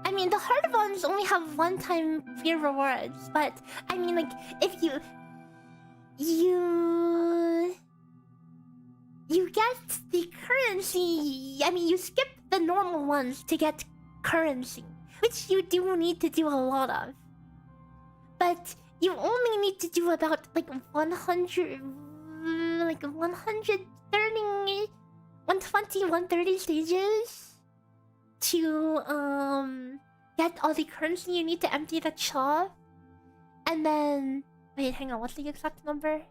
I mean, the hard ones only have one-time free rewards, but I mean, like, if you get the currency. I mean, you skip the normal ones to get currency, which you do need to do a lot of. But you only need to do about like 100, like 130, 120, 130 stages to get all the currency you need to empty the shop. And then wait, hang on, what's the exact number?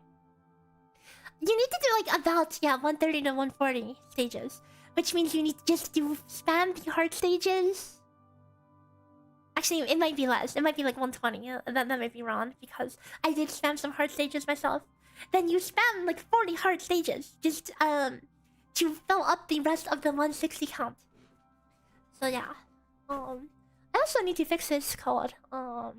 You need to do like about 130 to 140 stages, which means you need just to spam the hard stages. Actually, it might be less. It might be like 120. That might be wrong because I did spam some hard stages myself. Then you spam like 40 hard stages just to fill up the rest of the 160 count. So yeah. I also need to fix this code. Oh.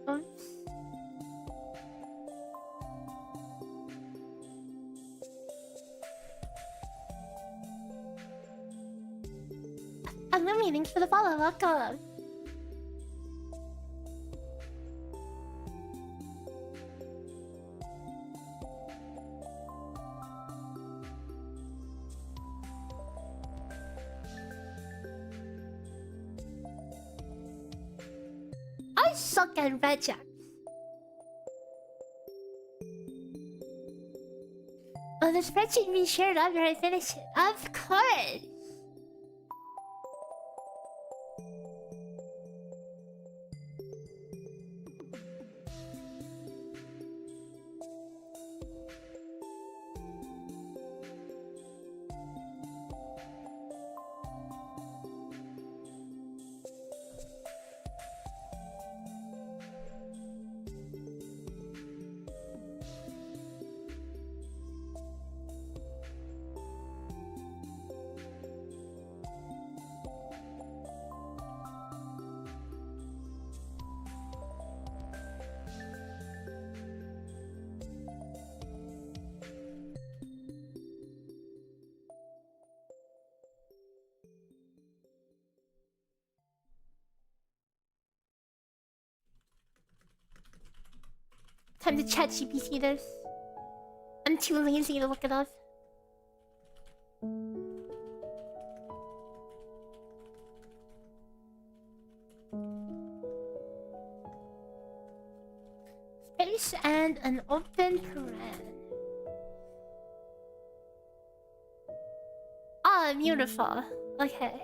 Oops. I'm waiting for the follow. Welcome. I suck at red jacks. Will the spreadsheet be shared after I finish it? Of course! time to chat GPT this. I'm too lazy to look it up. Space and an open paren. Ah, beautiful. Okay.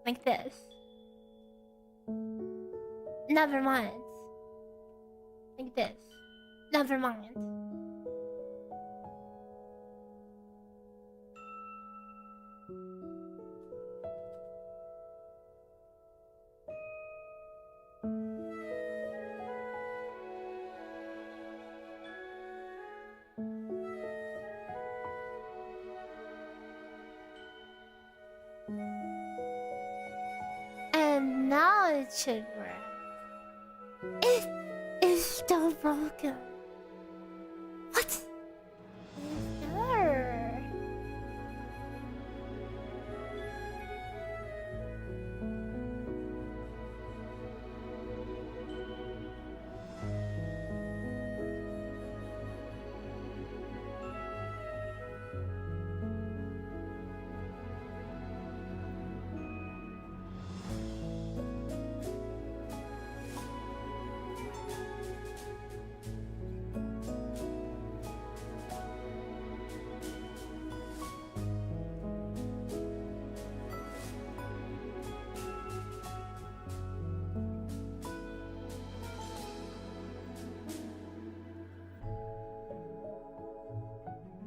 Like this. Never mind. Like this. Never mind. And now it should work. It is still broken. What? Is there?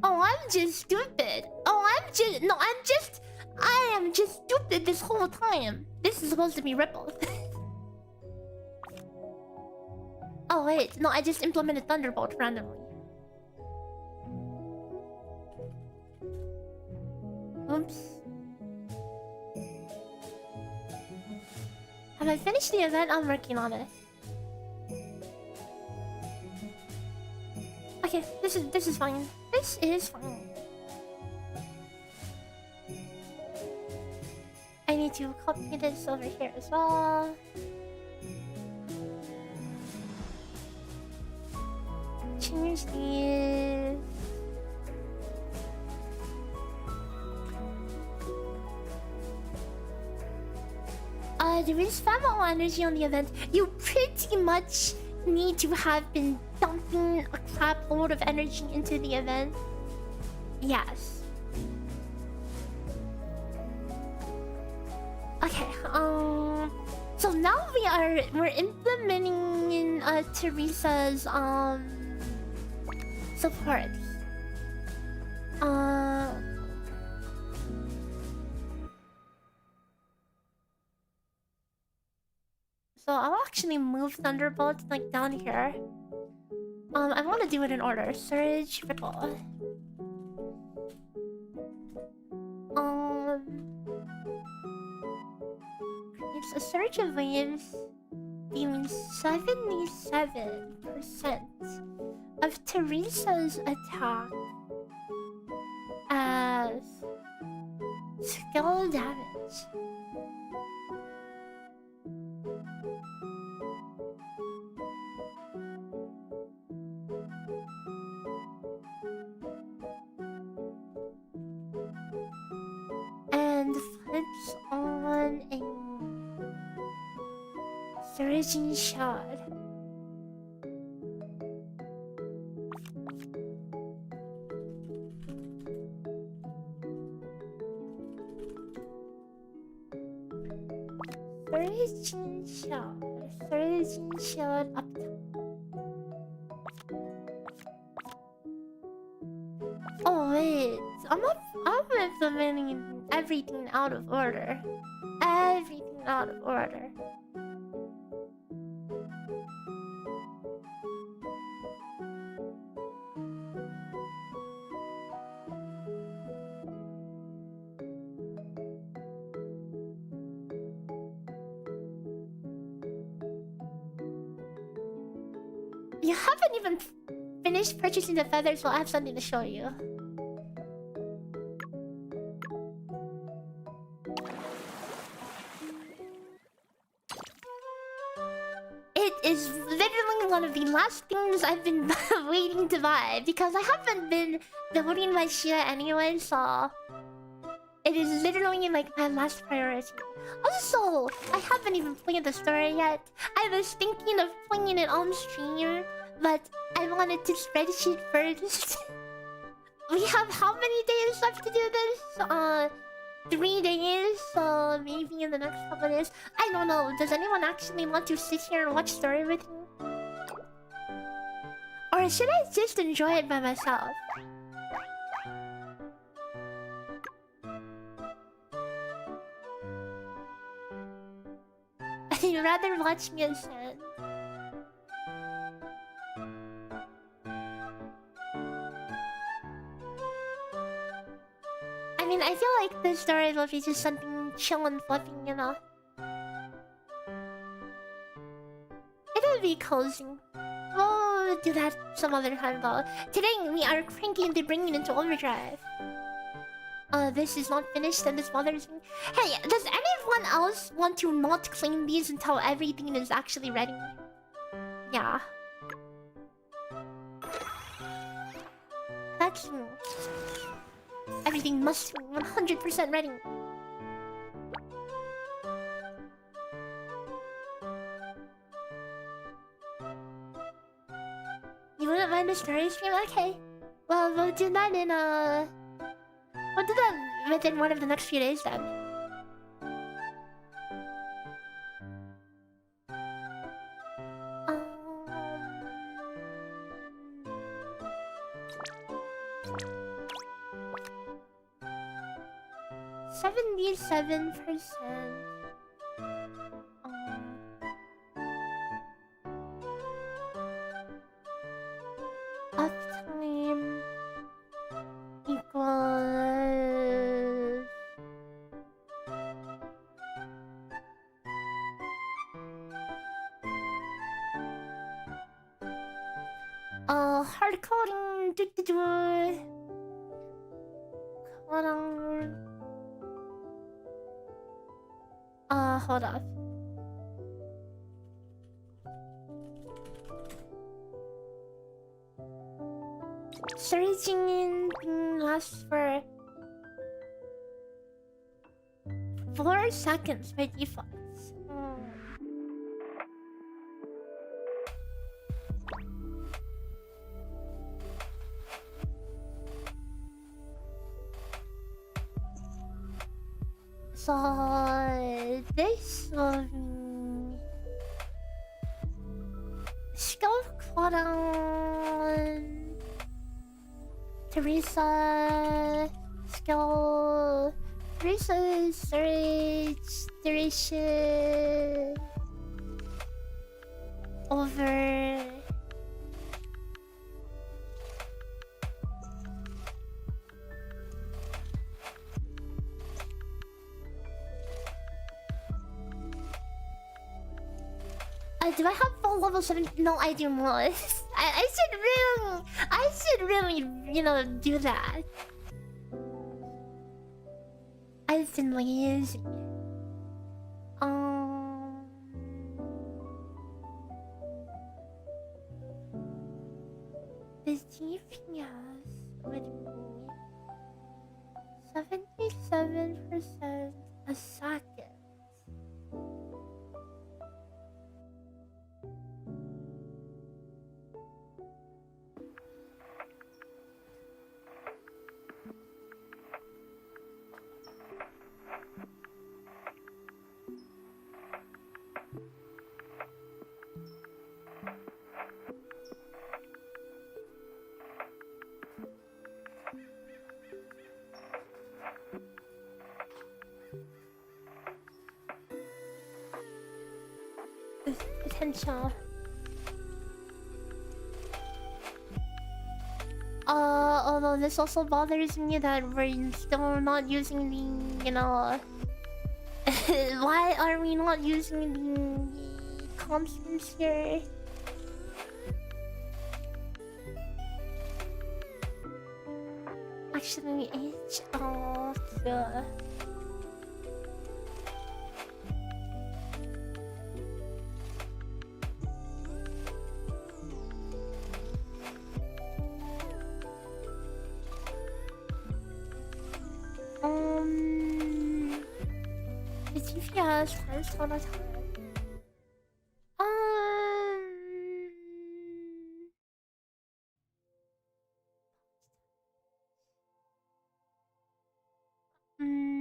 Oh, I'm just stupid. I am just stupid this whole time. This is supposed to be Ripple. Oh wait, no, I just implemented Thunderbolt randomly. Oops. Have I finished the event? I'm working on it. Okay, this is fine. This is fine. I need to copy this over here as well. Change these. There is femoral energy on the event. You pretty much need to have been dumping a crap load of energy into the event. Yes. Okay, so now we're implementing Teresa's support. So I'll actually move Thunderbolt like down here. I want to do it in order. Surge, Ripple. It's a surge of waves dealing 77% of Teresa's attack as skill damage. And flips on a surging shot. Surging shot up top. Oh wait, I'm implementing everything out of order. Everything out of order. You haven't even finished purchasing the feathers, so I have something to show you. It is literally one of the last things I've been waiting to buy because I haven't been building my shit anyway, so it is literally like my last priority. Also, I haven't even played the story yet. I was thinking of playing it on stream, but I wanted to spreadsheet first. We have how many days left to do this? 3 days, so maybe in the next couple of days. I don't know. Does anyone actually want to sit here and watch story with me? Or should I just enjoy it by myself? I'd rather watch me ascend. I mean, I feel like this story will be just something chill and fluffy, you know? It'll be cozy. We'll do that some other time though. Today we are cranking to bring it into overdrive. This is not finished and this bothers me. Hey, does anyone else want to not clean these until everything is actually ready? Yeah. That's me. Everything must be 100% ready. You wouldn't mind a story stream? Okay. Well, we'll do that in we'll do that within one of the next few days then. 77%. Uptime equals hard coding. Hold up. Surging in lasts for 4 seconds by default. So this will be skill cooldown. Teresa skill. Teresa's surge duration over. Do I have full level 7? No, I do not. I should really, you know, do that. I've been lazy. The GPS would be 77% a second. Potential. Although this also bothers me that we're still not using the, you know... Why are we not using the constants here? Actually, H of the... It's total time. Mm,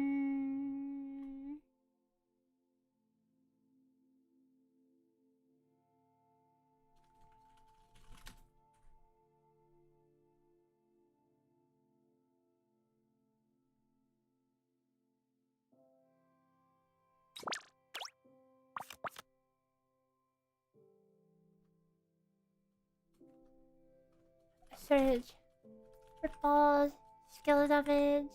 Surge. Triple skill damage.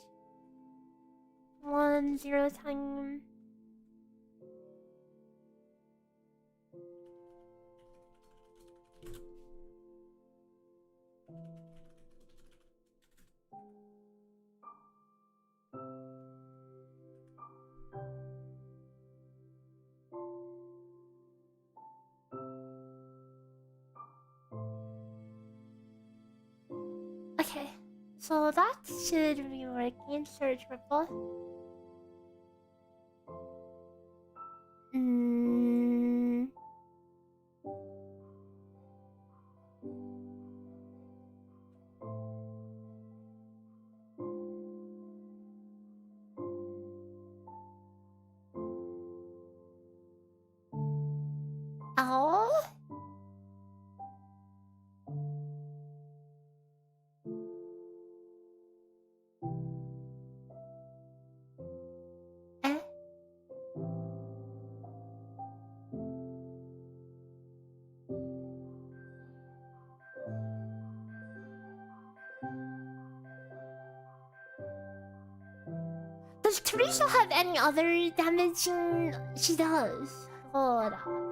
1-0 time. Okay, so that should be working. Surge ripple. Mm. Ow. Eh? Does Teresa have any other damaging? She does. Hold on.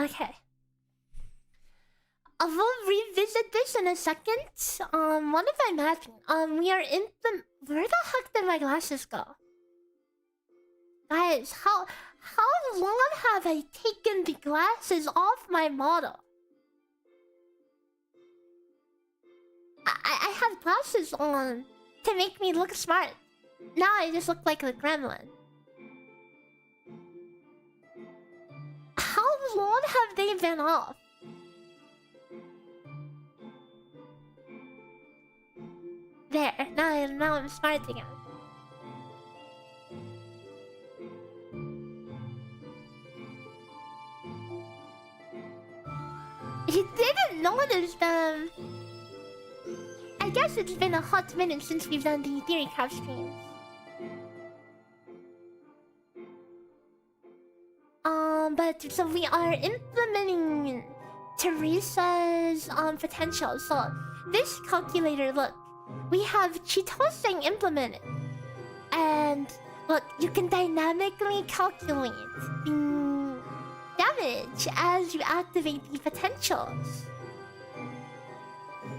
Okay. I will revisit this in a second. What am I mapping? We are in the... Where the heck did my glasses go? Guys, how long have I taken the glasses off my model? I have glasses on to make me look smart. Now I just look like a gremlin. How long have they been off? There, now I'm smart again. You didn't notice them. I guess it's been a hot minute since we've done the Theorycraft streams. But so we are implementing Teresa's potential. So this calculator, look, we have Chitosing implemented, and look, you can dynamically calculate the damage as you activate the potentials.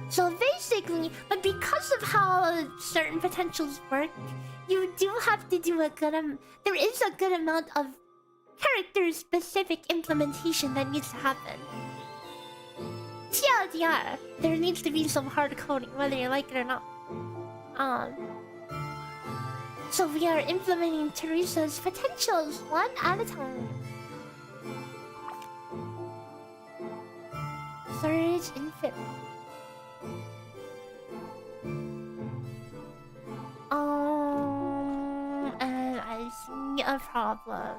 So basically, but because of how certain potentials work, you do have to do a good there is a good amount of character-specific implementation that needs to happen. TLDR, there needs to be some hard coding, whether you like it or not. So we are implementing Teresa's potentials one at a time. Surge Infinite. And I see a problem.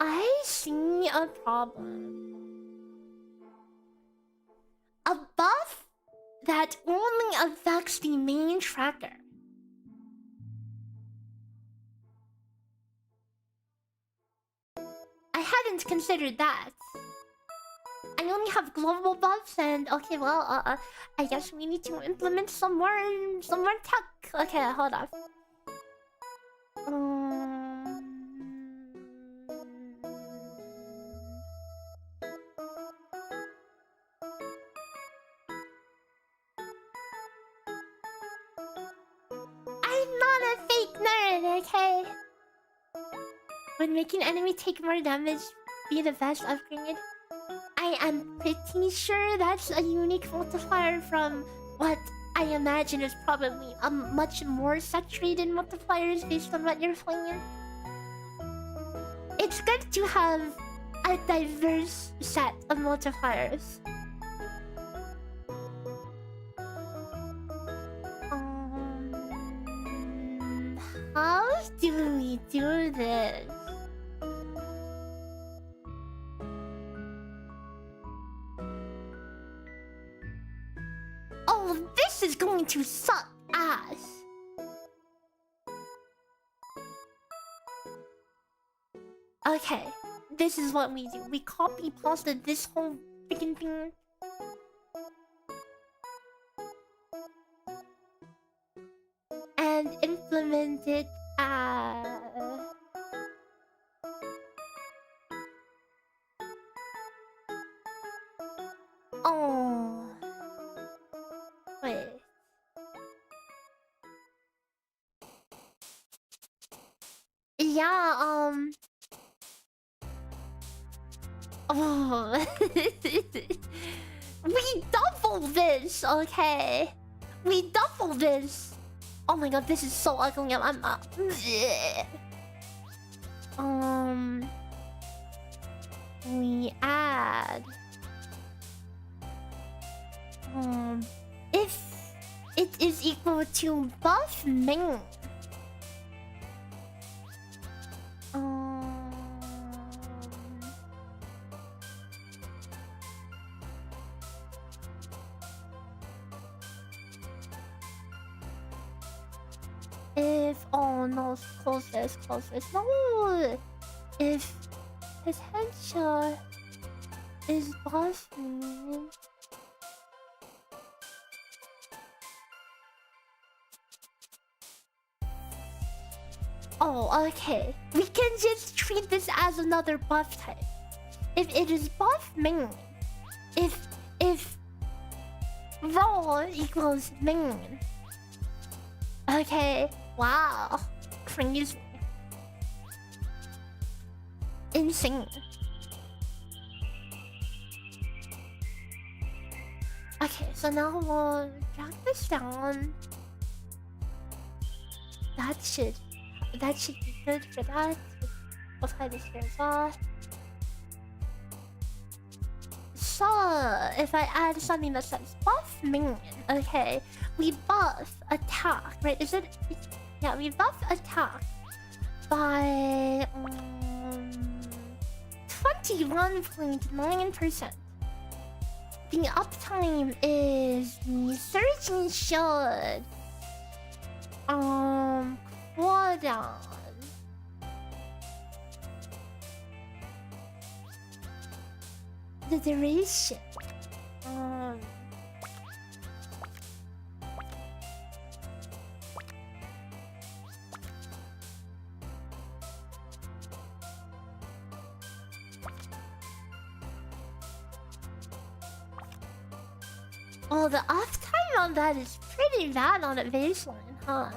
I see a problem. A buff that only affects the main tracker. I hadn't considered that. I only have global buffs, and okay, well, I guess we need to implement some more tech. Okay, hold on. Um, I'm not a fake nerd, okay? When making enemy take more damage, be the best upgrade. I am pretty sure that's a unique multiplier from what I imagine is probably a much more saturated multipliers based on what you're playing. It's good to have a diverse set of multipliers. How do we do this? Oh, this is going to suck ass. Okay, this is what we do. We copy pasted this whole freaking thing. And implement it oh. Wait. Yeah, oh. We double this, okay? We double this. Oh my god, this is so ugly. I'm we add if it is equal to buff main. If oh no, close this. No, if his headshot is buff main. Oh, okay. We can just treat this as another buff type. If it is buff main, if raw equals main. Okay. Wow. Crazy. Insane. Okay, so now we'll drag this down. That should be good for that. We'll tie this here as well. So, if I add something that says buff minion, okay, we buff attack, right? Yeah, we buff attack by 21.9%. The uptime is the surgeon should hold on. The duration. Oh, the uptime on that is pretty bad on a baseline, huh?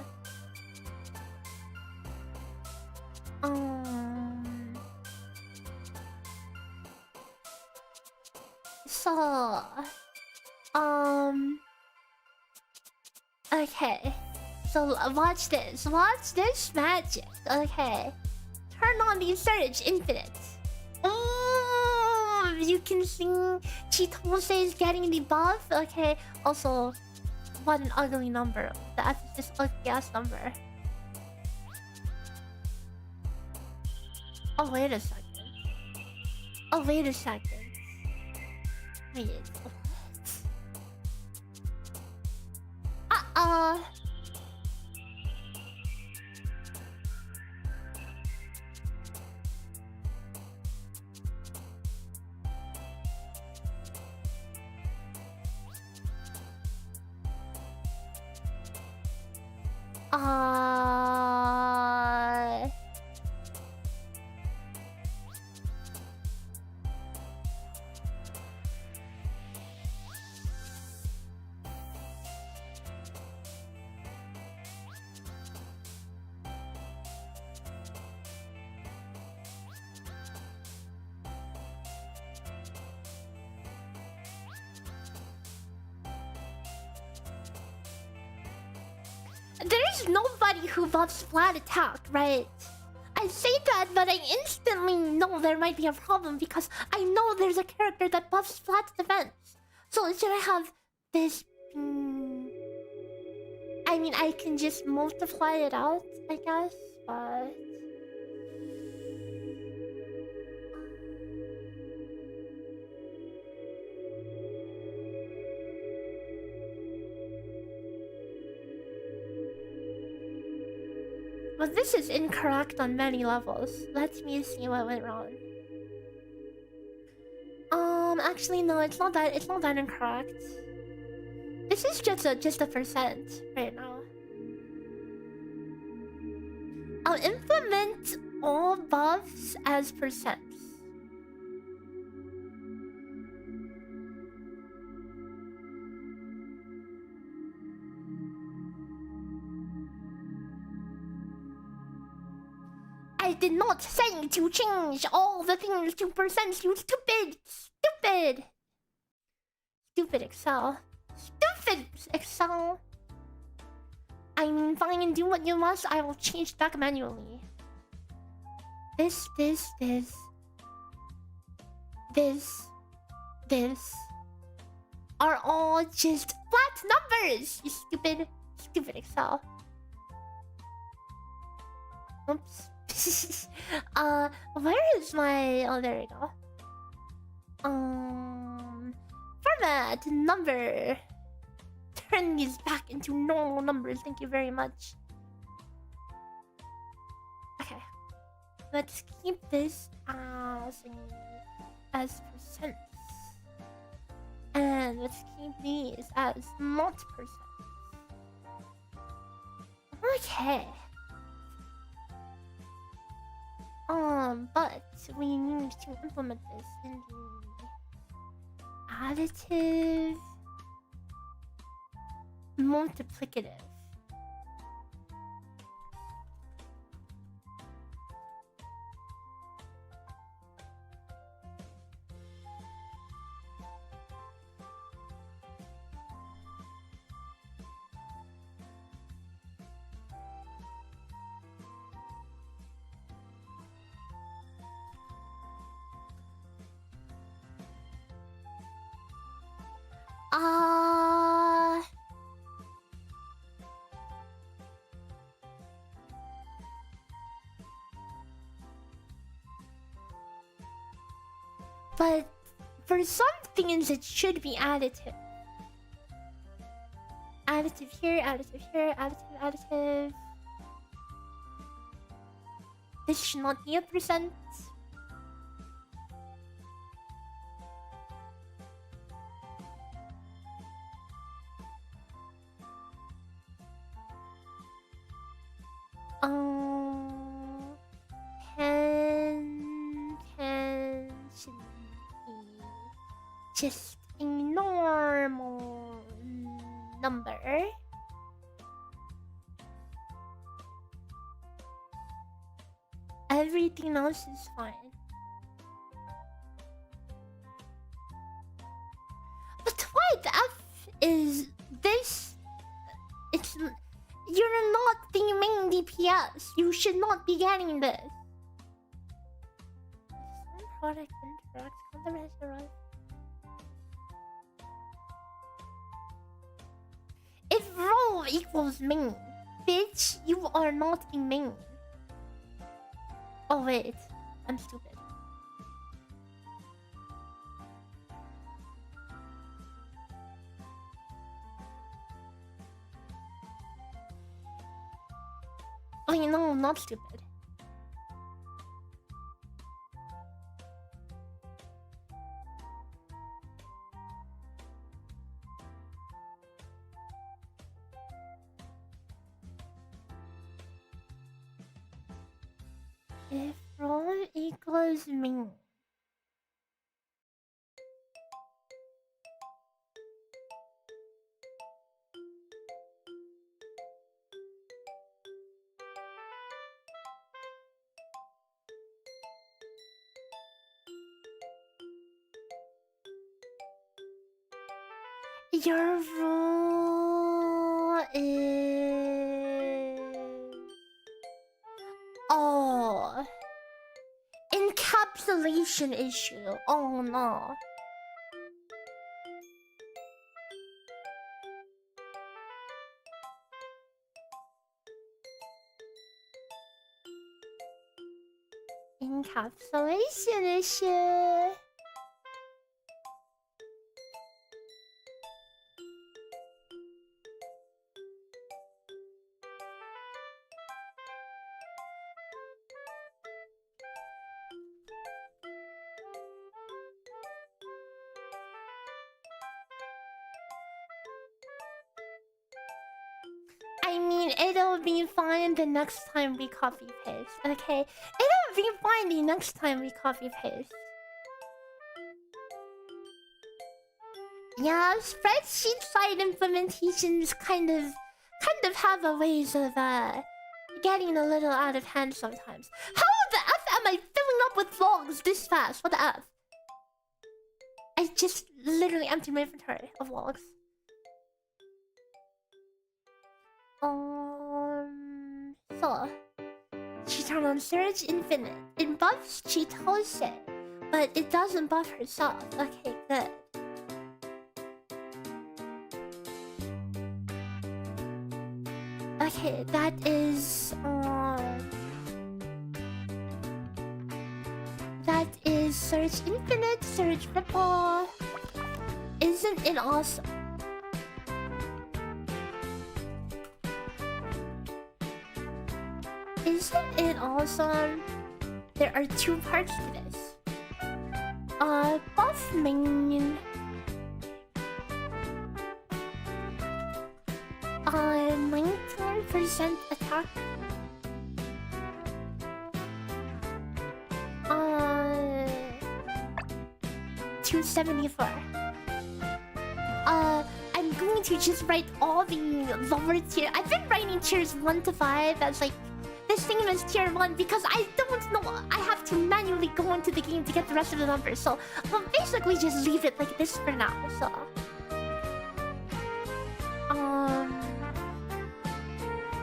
So, okay. So watch this. Watch this magic. Okay. Turn on the surge infinite. Oh, you can see Chitose is getting the buff. Okay. Also, what an ugly number. That's this ugly ass number. Oh, wait a second. Wait. What? There's nobody who buffs flat attack, right? I say that, but I instantly know there might be a problem because I know there's a character that buffs flat defense. So should I have this? I mean, I can just multiply it out, I guess, but... But this is incorrect on many levels. Let me see what went wrong. Actually, no, it's not that incorrect. This is just a percent right now. I'll implement all buffs as percents. I did not say to change all the things to percents, you stupid! Stupid Excel. Stupid Excel! I mean, fine, do what you must, I will change back manually. This are all just flat numbers, you stupid Excel. Oops. Where is my... Oh, there we go. Format number. Turn these back into normal numbers. Thank you very much. Okay. Let's keep this as percents. And let's keep these as not percents. Okay. But we need to implement this in the additive multiplicative. But for some things it should be additive. Additive here, additive. This should not be a percent. Should be just a normal number. Everything else is fine. But what F is this? It's... You're not the main DPS. You should not be getting this. Product interacts on the restaurant. If roll equals main, bitch, you are not a main. Oh wait, I'm stupid. Wait, no, I'm not stupid. If roll equals main. Your rule is... encapsulation issue. Oh no. Encapsulation issue. I mean, it'll be fine the next time we copy paste, okay? It'll be fine the next time we copy paste. Yeah, spreadsheet side implementations kind of have a ways of getting a little out of hand sometimes. How the F am I filling up with logs this fast? What the F? I just literally emptied my inventory of logs. So she turned on Surge Infinite. It buffs Chitose, but it doesn't buff herself. Okay, good. Okay, that is Surge Infinite, Surge Ripple. Isn't it awesome? Isn't it awesome? There are two parts to this. Buff main. 19% attack. 274. I'm going to just write all the lower tier. I've been writing tiers 1 to 5 as like this thing is tier 1 because I don't know. I have to manually go into the game to get the rest of the numbers. So I'll basically just leave it like this for now. So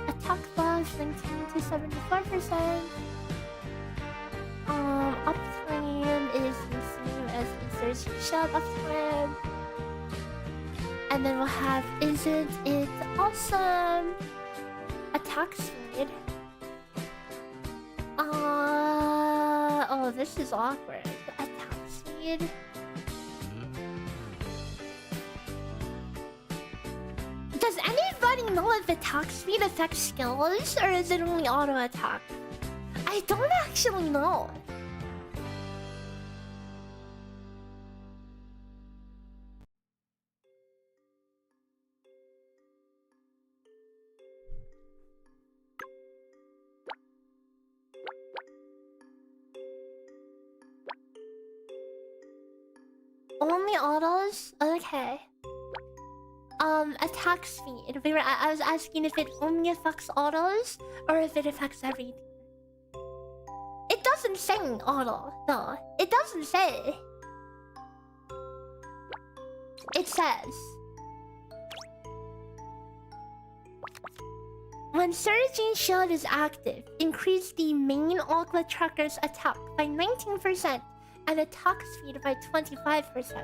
attack buff 19 to 74%. Uptime is the same as the Surge Shell uptime. And then we'll have Isn't It Awesome? Attack speed. Oh, this is awkward. Attack speed. Does anybody know if attack speed affects skills, or is it only auto attack? I don't actually know. Only autos? Okay. Attack speed. I was asking if it only affects autos or if it affects everything. It doesn't say auto, no. It doesn't say. It says when Surging Shield is active, increase the main Ogla tracker's attack by 19% and attack speed by 25%.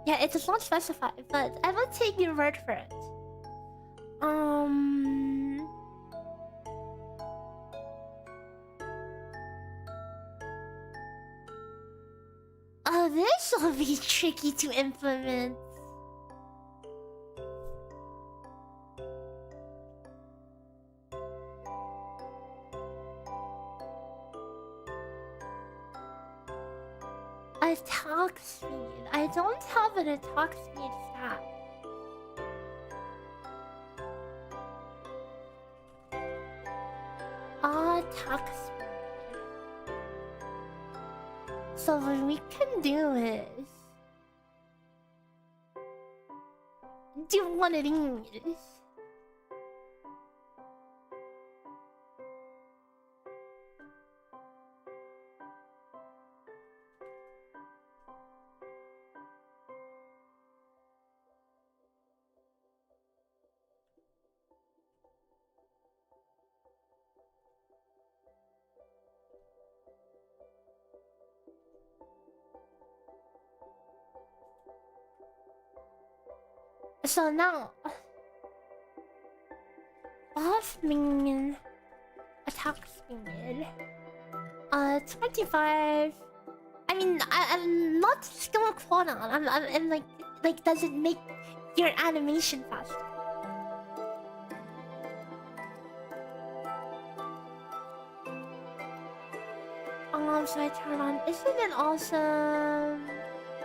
Yeah, it does not specify, but I will take your word for it. Oh, this will be tricky to implement. Attack speed. I don't have an attack speed stat. Attack speed. So what we can do is do one of these. So now... Off minion... Attack speed... 25... I mean, I'm not skill quota. I'm like, does it make your animation faster? So I turn on. Isn't it awesome?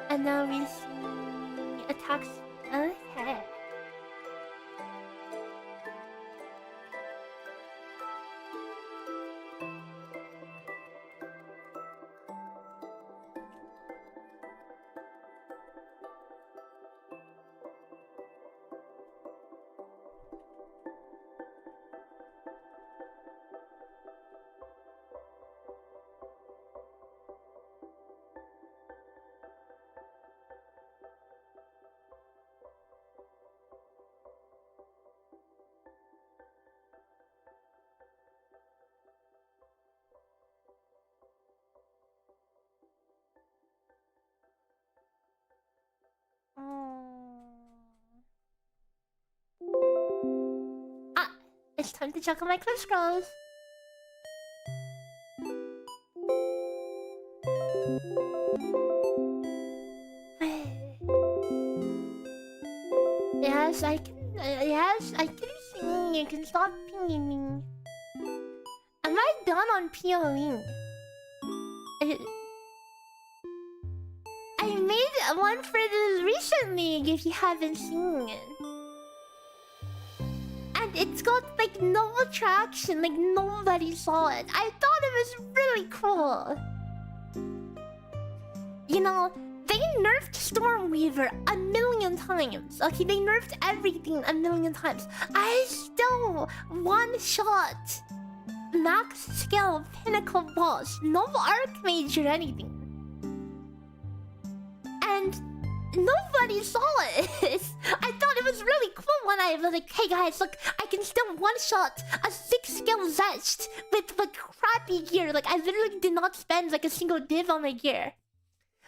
And now we see attacks. Okay. It's time to check on my clip scrolls. Yes, I can. Yes, I can sing. You can stop pinging me. Am I done on POE? I made one for this recently. If you haven't seen it. And it's got like no traction, like nobody saw it. I thought it was really cool. You know, they nerfed Stormweaver a million times. Okay, they nerfed everything a million times. I still one-shot max skill pinnacle boss, no archmage or anything. And nobody saw it. I thought it was really cool when I was like, hey guys, look, I can still one-shot a 6-skill Zest with like crappy gear. Like I literally did not spend like a single div on my gear.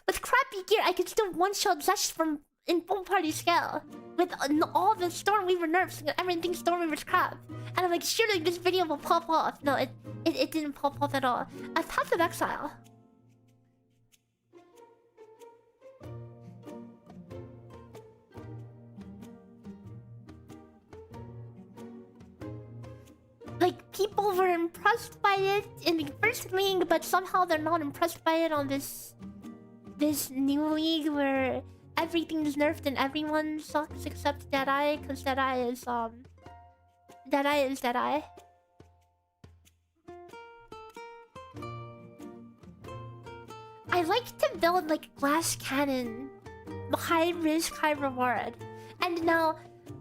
With crappy gear, I can still one-shot Zest from in full party scale. With all the Stormweaver nerfs and everything Stormweaver's crap. And I'm like, surely this video will pop off. No, it didn't pop off at all. A Path of Exile. Like, people were impressed by it in the first league, but somehow they're not impressed by it on this new league where everything is nerfed and everyone sucks except Deadeye, because Deadeye is Deadeye. I like to build like glass cannon. High risk, high reward. And now,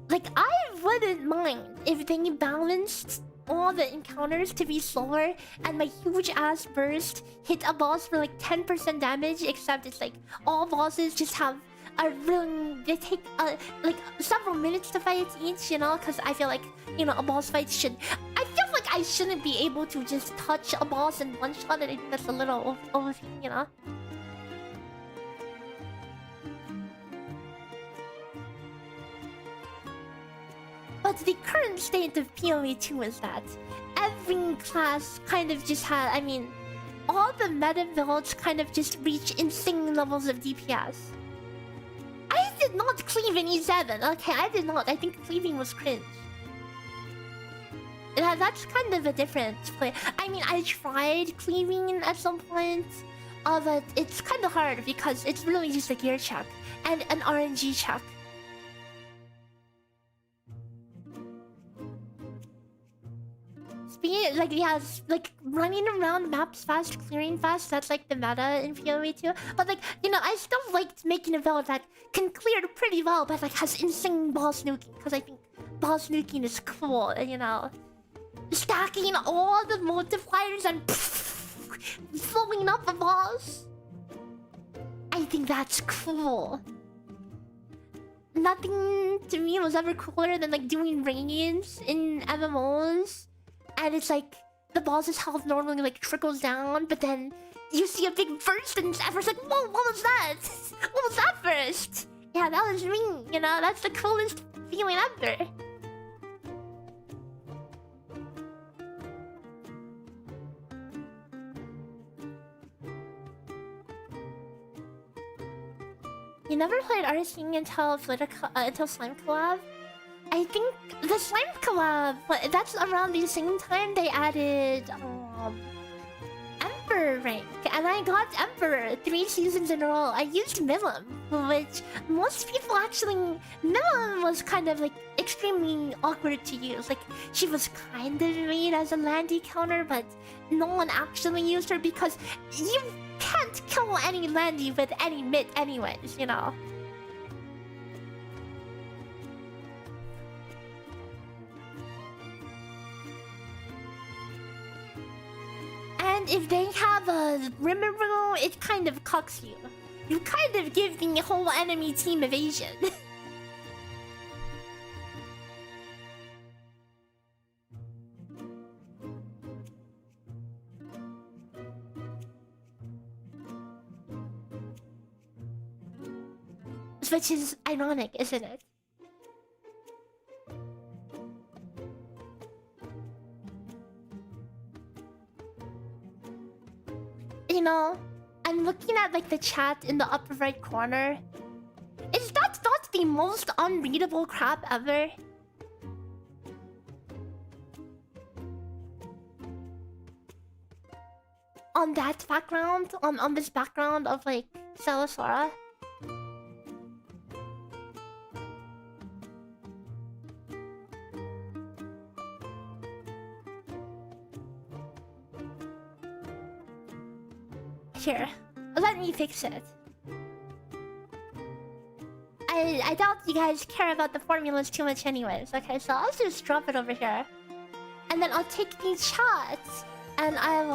like, I wouldn't mind if they balanced all the encounters to be slower and my huge ass burst hit a boss for like 10% damage, except it's like all bosses just have a really... They take like several minutes to fight each, you know? Because I feel like, you know, a boss fight should... I feel like I shouldn't be able to just touch a boss in one shot. I think that's a little over, you know? But the current state of PoE 2 is that every class kind of just had... I mean, all the meta builds kind of just reach insane levels of DPS. I did not cleave in E7, okay? I did not. I think cleaving was cringe. That's kind of a different play. I mean, I tried cleaving at some point, but it's kind of hard because it's really just a gear check and an RNG check. Speed, like, yeah, like running around maps fast, clearing fast, that's like the meta in PoE 2. But like, you know, I still liked making a build that can clear pretty well, but like has insane boss nuking, because I think boss nuking is cool, you know. Stacking all the multipliers and blowing up a boss. I think that's cool. Nothing to me was ever cooler than like doing radiance in MMOs. And it's like the boss's health normally like trickles down, but then you see a big burst and everyone's like, whoa, what was that? What was that burst? Yeah, that was me, you know? That's the coolest feeling ever. You never played Arsing until Slime Collab? I think the Slime Collab, that's around the same time they added Emperor rank, and I got Emperor 3 seasons in a row. I used Milim, which most people actually... Milim was kind of like extremely awkward to use. Like, she was kind of made as a landy counter, but no one actually used her because you can't kill any landy with any mid anyways, you know? And if they have a Rimmeroo, it kind of cocks you. You kind of give the whole enemy team evasion. Which is ironic, isn't it? You know, I'm looking at like the chat in the upper right corner. Is that not the most unreadable crap ever? On that background, on this background of like Stella Sora. Here, let me fix it. I doubt you guys care about the formulas too much anyways. Okay, so I'll just drop it over here. And then I'll take these shots. And I will...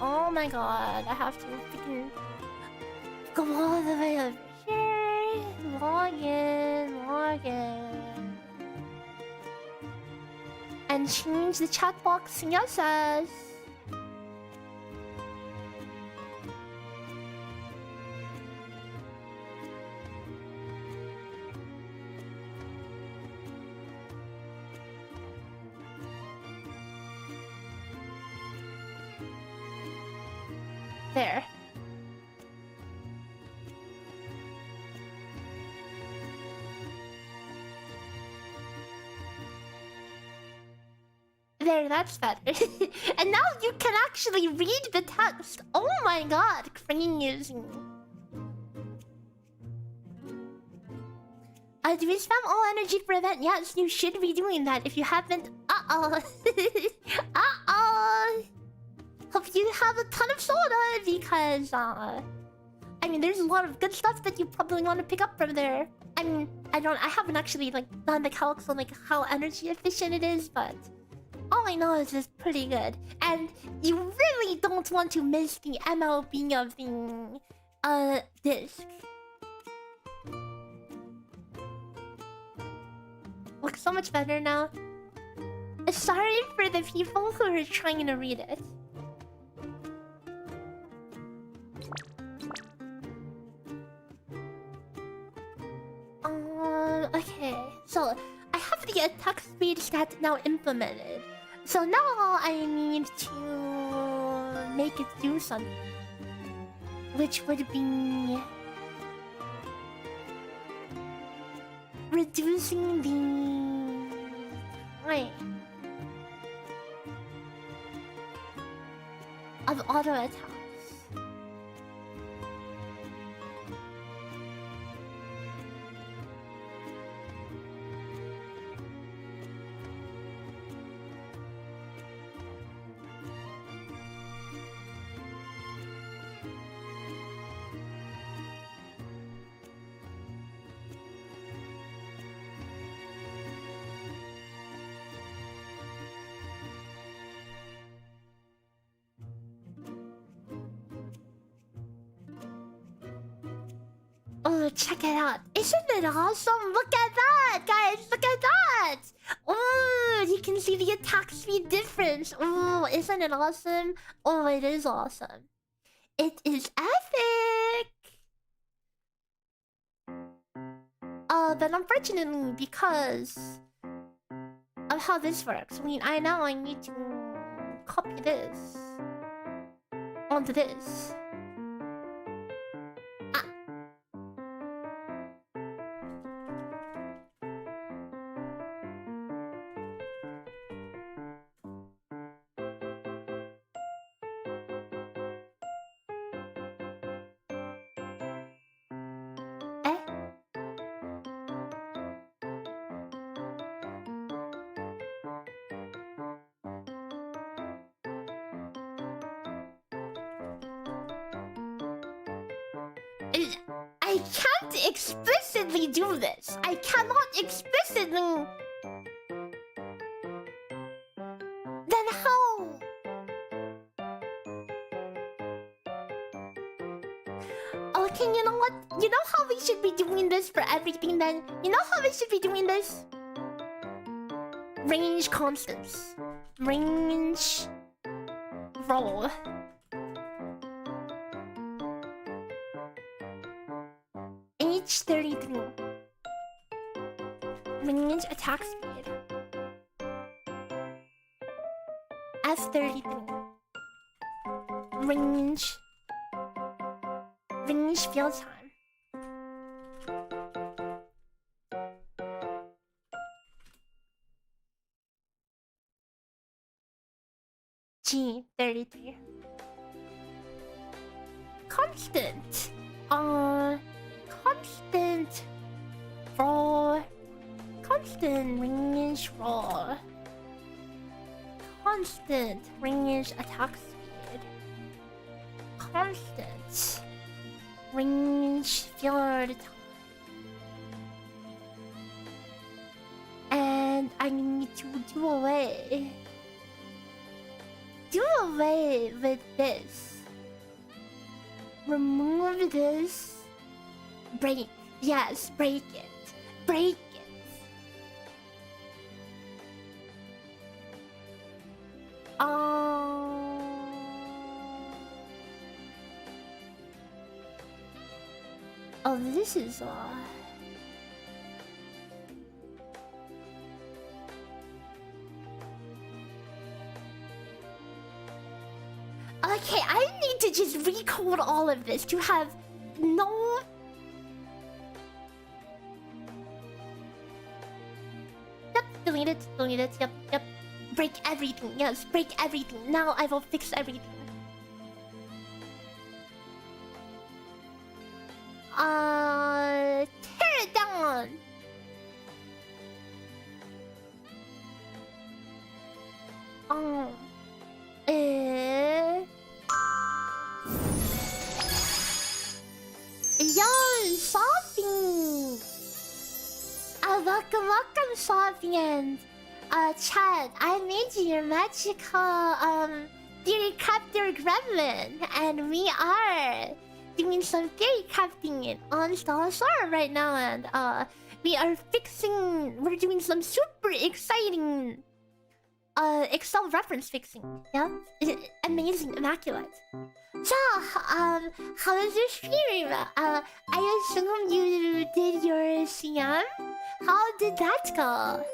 oh my god, I have to freaking... go all the way over here. Log in. And change the chat box. Yes. There. There, that's better. And now you can actually read the text. Oh my god, crazy. Do we spam all energy for event? Yes, you should be doing that. If you haven't, hope you have a ton of soda because I mean there's a lot of good stuff that you probably want to pick up from there. I mean, I haven't actually like done the calcs on like how energy efficient it is, but all I know is it's pretty good. And you really don't want to miss the MLB of the disc. Looks so much better now. Sorry for the people who are trying to read it. Okay, so I have the attack speed stat now implemented. So now I need to make it do something. Which would be... reducing the time of auto attacks. Oh, check it out. Isn't it awesome? Look at that, guys. Look at that. Oh, you can see the attack speed difference. Oh, isn't it awesome? Oh, it is awesome. It is epic. But unfortunately, because of how this works, I need to copy this onto this. Ah. Eh? I can't explicitly do this. I cannot explicitly. Then how? Okay, you know what? You know how we should be doing this for everything then? You know how we should be doing this? Range constants. Range roll. H33. Range attack speed. F33. Range field time. G33. Constant. Constant roll. Constant range roll. Constant range attack speed. Constant range field time. And I need to do away with this. Remove this. Break. Yes, break it. Break it. Oh, this is okay, I need to just recode all of this to have no... Yep, delete it, yep. Break everything, yes, break everything. Now I will fix everything. Tear it down! Yo, Sophie! Welcome, Sophie, and Chad, I made you your magical theory crafter gremlin, and we are doing some theory crafting on Stella Sora right now, and we're doing some super exciting Excel reference fixing. Yeah, amazing, immaculate. So, how is your stream? I assume you did your CM. How did that go?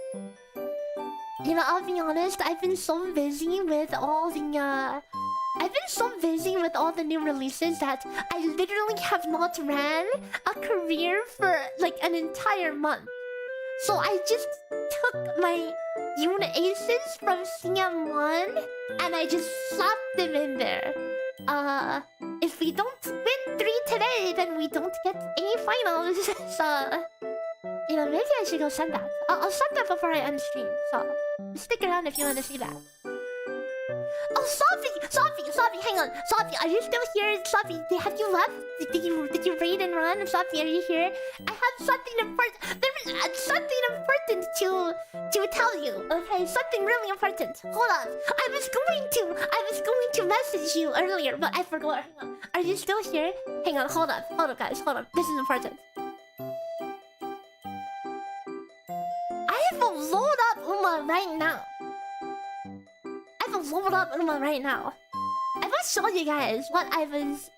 You know, I'll be honest, I've been so busy with all the new releases that I literally have not ran a career for like an entire month. So I just took my unit aces from CM1 and I just slapped them in there. If we don't win 3 today, then we don't get any finals. So, you know, maybe I should go send that. I'll send that before I end stream. So, stick around if you want to see that. Oh, Sophie, hang on. Sophie, are you still here? Sophie, have you left? Did you raid and run? Sophie, are you here? I have something important. There is something important to tell you. Okay, something really important. Hold on. I was going to message you earlier, but I forgot. Hang on. Are you still here? Hang on. Hold up, guys. Hold on. This is important. I have a load up Uma right now. Right now. I will show you guys what I was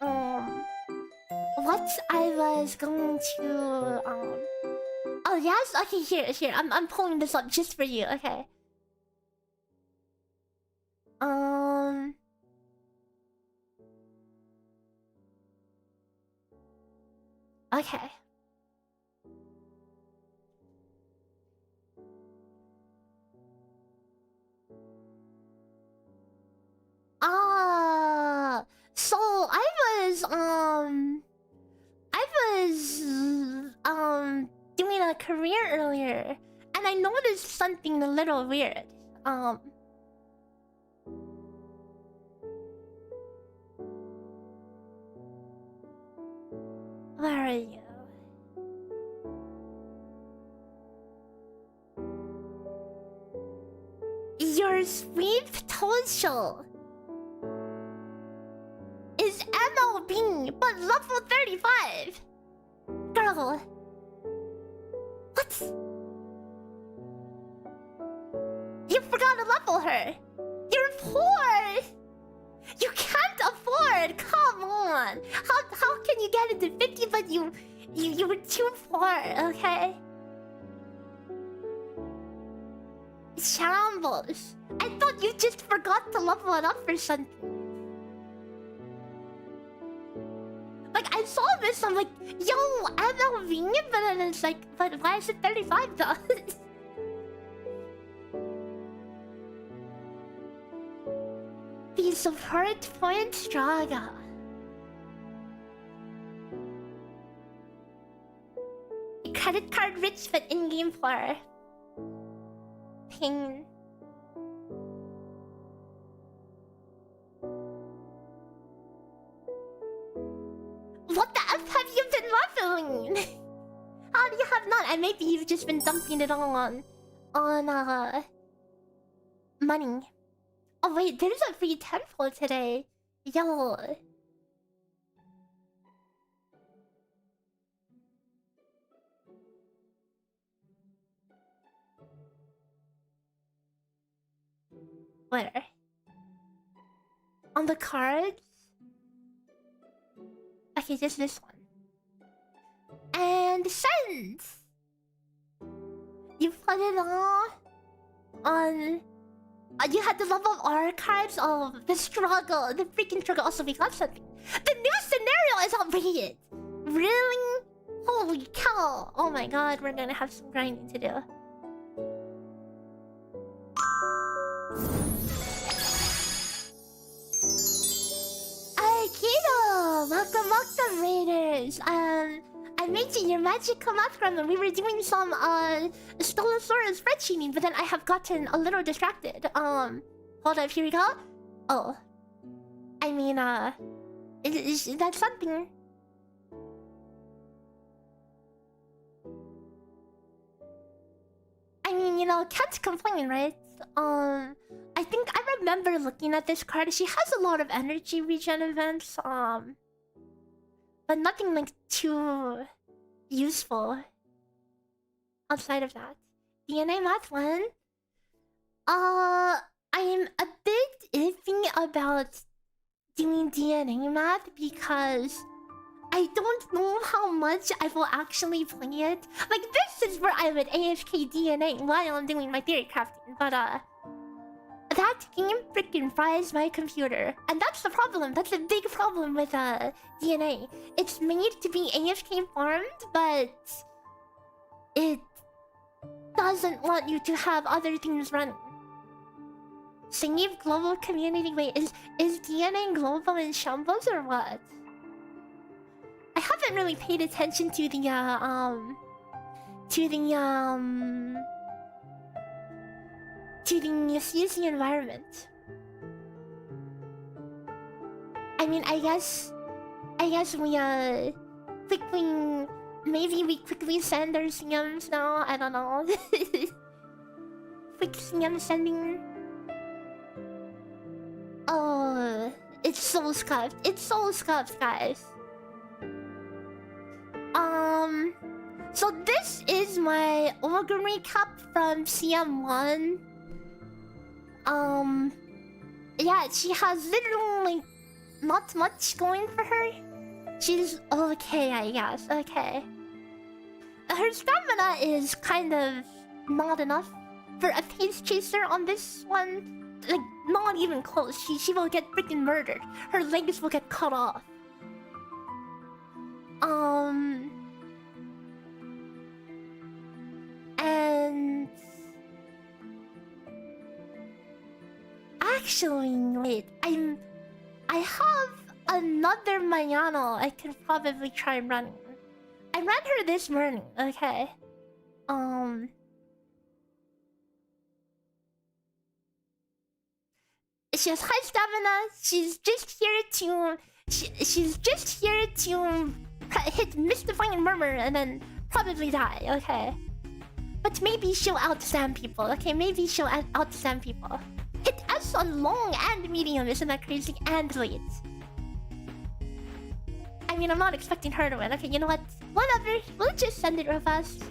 going to Oh yes. Okay, here. I'm pulling this up just for you. Okay. Okay. So I was doing a career earlier, and I noticed something a little weird. Where are you? Your sweep total is MLB, but level 35. Girl. What? You forgot to level her. You're poor. You can't afford. Come on. How can you get into 50 but you were too poor, okay? Shambles. I thought you just forgot to level it up or something. Like, I saw this, I'm like, yo, MLV, but then it's like, but why is it 35 though? The support point struggle. Credit card rich but in-game poor. Pain. What the F have you been leveling? How do you have not? And maybe you've just been dumping it all on money. Oh wait, there's a free temple today. Yo. Where? On the cards? Okay, just this one. And sends! You put it on... you had the level of archives of the struggle. The freaking struggle. Also, we got something. The new scenario is outrageous! Really? Holy cow! Oh my god, we're gonna have some grinding to do. Aikido! Welcome, Raiders! I made your magic come out from them. We were doing some, Stella Sora spreadsheeting, but then I have gotten a little distracted. Hold up, here we go. Oh. I mean, is that something? I mean, you know, can't complain, right? I think I remember looking at this card. She has a lot of energy regen events, but nothing like too useful outside of that. DNA math 1. I'm a bit iffy about doing DNA math because I don't know how much I will actually play it. Like, this is where I would AFK DNA while I'm doing my theory crafting, but that game freaking fries my computer. And that's the problem. That's a big problem with DNA. It's made to be AFK farmed, but it doesn't want you to have other things running. Save global community. Wait, is DNA global in shambles or what? I haven't really paid attention to the CC environment. I mean, I guess we quickly send our CMs now. I don't know. Quick CM sending. Oh, it's so scuffed. It's so scuffed, guys. So this is my Ogre recap from CM1. Yeah, she has literally not much going for her. She's okay, I guess. Okay. her stamina is kind of not enough for a pace chaser on this one. Like, not even close. She will get freaking murdered. Her legs will get cut off. And actually, wait. I have another Mayano I can probably try running. I ran her this morning. Okay. She has high stamina. She's just here to. She's just here to hit Mystifying Murmur and then probably die. Okay. But maybe she'll outstand people. Okay, maybe she'll outstand people. Hit S on long and medium, isn't that crazy? And late. I mean, I'm not expecting her to win. Okay, you know what? Whatever. We'll just send it real fast.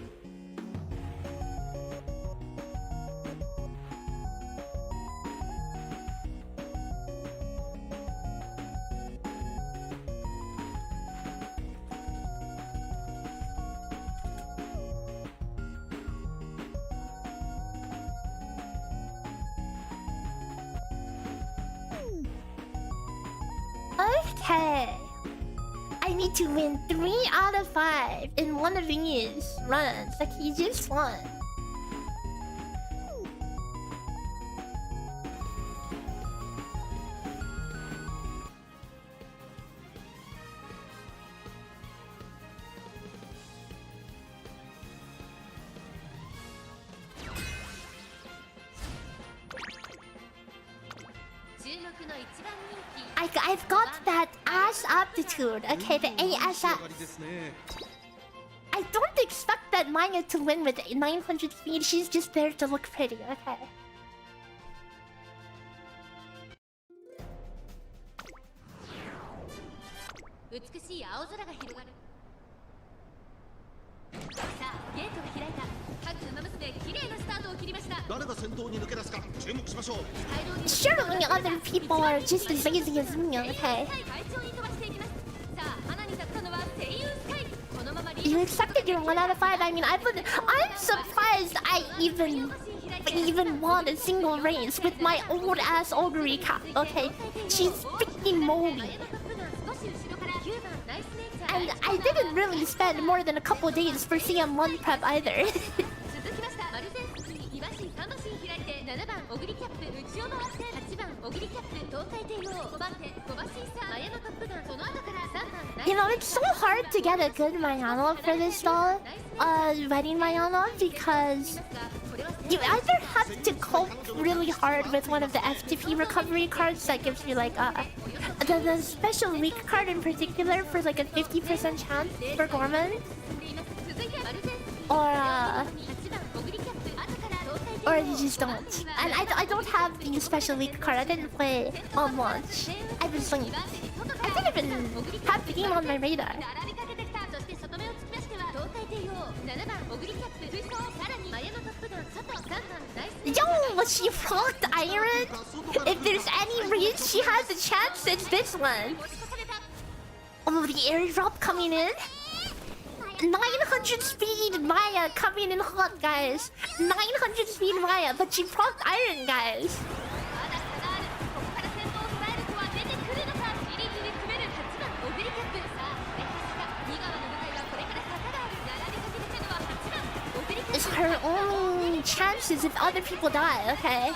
Okay. I need to win 3 out of 5 in one of these runs. Like, he just won. I've got that ass aptitude. Okay, the ASS. I don't expect that Maya to win with 900 speed. She's just there to look pretty. Okay. Surely other people are just as lazy as me, okay? You accepted your 1 out of 5. I mean, I'm surprised I even won a single race with my old ass ogre cap. Okay, she's freaking moldy. And I didn't really spend more than a couple days for CM1 prep either. You know, it's so hard to get a good Mayano for this doll, wedding Mayano, because you either have to cope really hard with one of the FTP recovery cards that gives you like the special weak card in particular for like a 50% chance for Gorman, or you just don't. And I don't have the special weak card. I didn't play on launch. I've been swinging. I didn't even have the game on my radar. Yo, she rocked Iron? If there's any reason she has a chance, it's this one. Oh, the airdrop coming in? 900 speed Maya coming in hot, guys. 900 speed Maya, but she procced Iron, guys. It's her only chances if other people die, okay?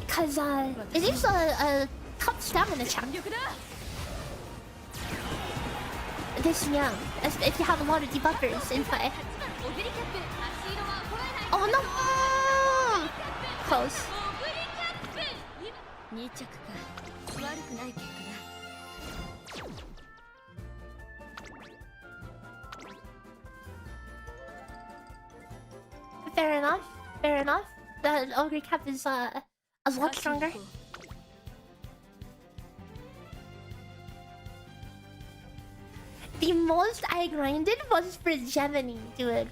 Because, it is a tough stamina champ. This young, if you have a lot of debuffers in play. Oh no! Close. Fair enough. Fair enough. The ogre cap is a lot stronger. The most I grinded was for Gemini, dude.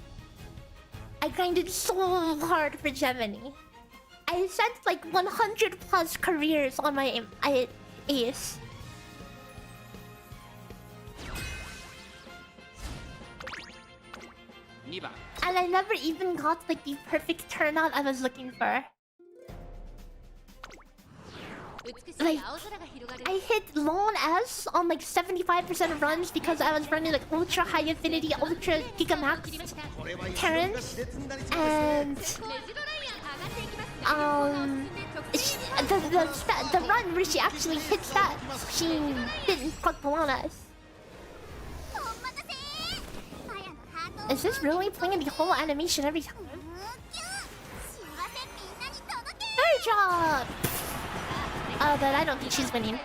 I grinded so hard for Gemini. I sent like 100 plus careers on my ace. And I never even got like the perfect turnout I was looking for. Like, I hit lone S on like 75% of runs because I was running like ultra high affinity, ultra gigamax Terrans, and the run where she actually hits that, she didn't fuck the lone S. Is this really playing the whole animation every time? Good job! But I don't think she's winning.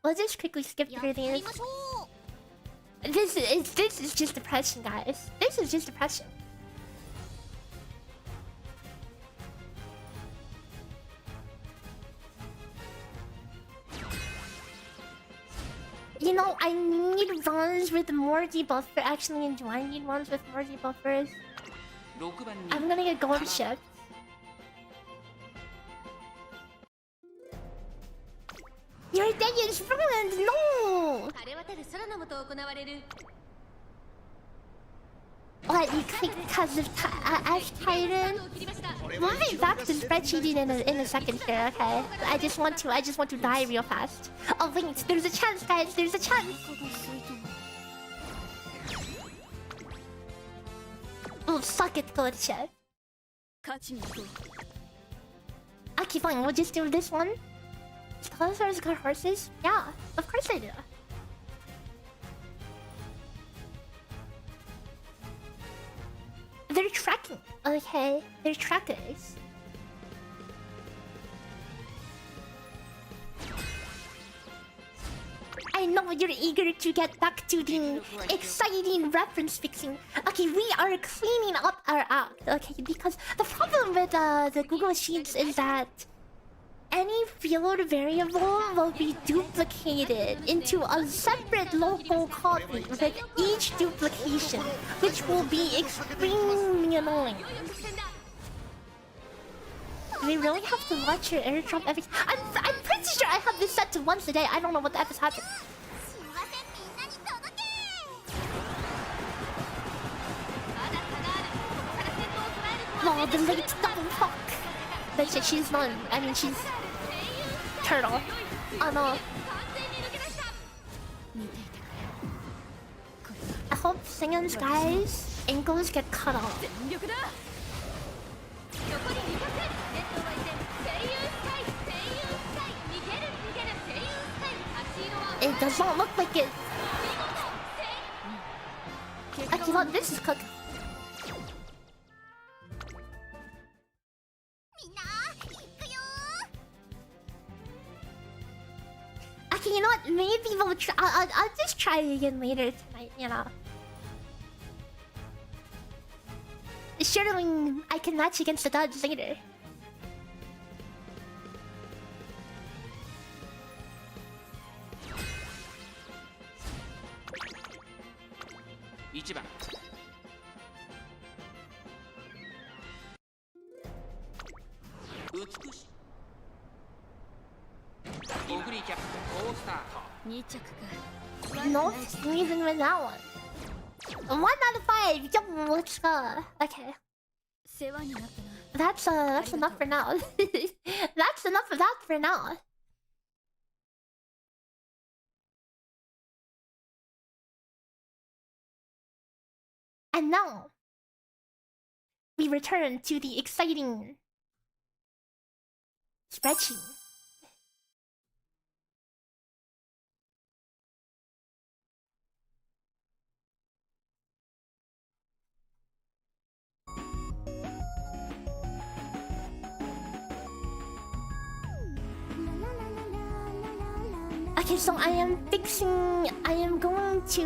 Let's just quickly skip through these. This is just depression, guys. This is just depression. You know, I need runs with more debuffer. Actually, do I need ones with more debuffers? I'm gonna get gold shift. Your day is ruined! No! What, you click because of Ash Titan? We'll be back to spreadsheeting in a second here, okay? I just want to die real fast. Oh wait, there's a chance, guys, there's a chance! Oh, suck it, gold chef. Okay, fine, we'll just do this one. Stella Sora's got horses? Yeah, of course I do. They're tracking. Okay, they're trackers. I know you're eager to get back to the exciting reference fixing. Okay, we are cleaning up our act. Okay, because the problem with the Google Sheets is that any field variable will be duplicated into a separate local copy with each duplication, which will be extremely annoying. Do we really have to watch your airdrop every time? I'm pretty sure I have this set to once a day. I don't know what the F is happening. Oh, the late double fuck. But she's not. I mean, she's turtle. Oh no. I hope Singen's guys' ankles get cut off. It does not look like it. I thought this is cooked. Okay, you know what? Maybe we'll try. I'll just try it again later tonight. You know. Surely I can match against the gods later. No, even with that one. 1 out of 5. Yo, let's go. Okay. That's enough for now. That's enough of that for now. And now we return to the exciting spreadsheet. Okay, so I am going to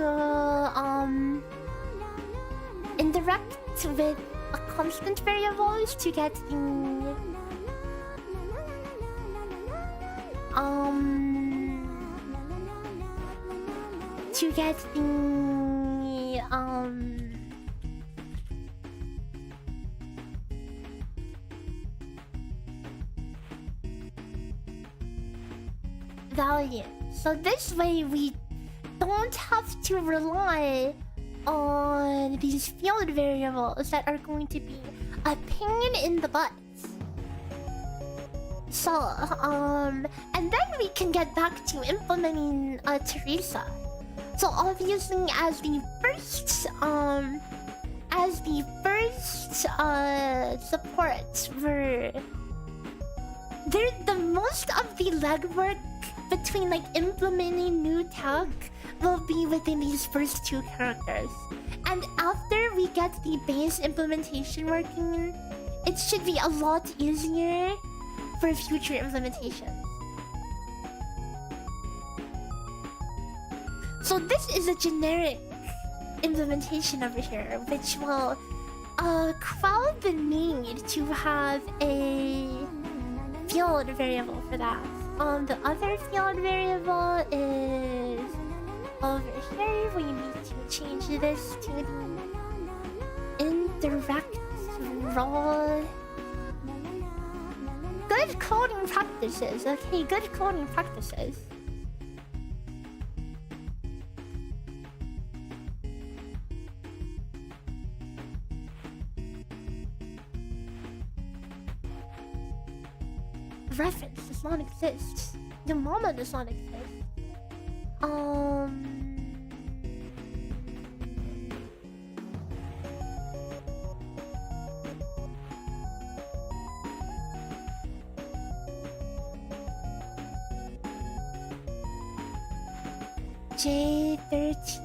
interact with a constant variables to get the value. So this way we don't have to rely on these field variables that are going to be a pain in the butt. So, and then we can get back to implementing Teresa. So obviously as the first support, the most of the legwork between like implementing new tech will be within these first two characters. And after we get the base implementation working, it should be a lot easier for future implementations. So this is a generic implementation over here, which will quell the need to have a field variable for that. The other field variable is over here. We need to change this to the indirect role. Good coding practices. Okay, good coding practices. Reference does not exist. Your mama does not exist. J13.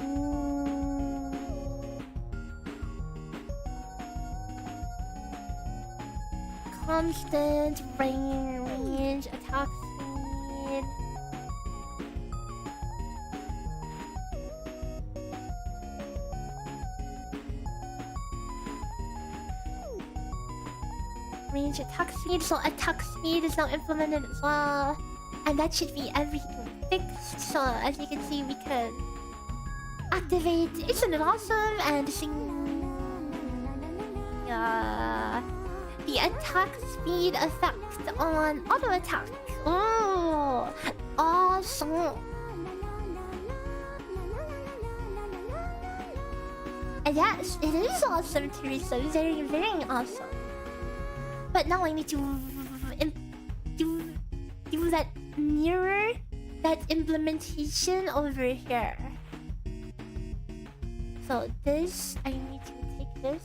Constant range attack speed. Range attack speed, so attack speed is now implemented as well. And that should be everything fixed. So as you can see, we can activate Isn't It Awesome and sing the attack speed effect on auto attack. Oh, awesome. And yes, it is awesome, Teresa. Very, very awesome. But now I need to do that mirror that implementation over here. So this, I need to take this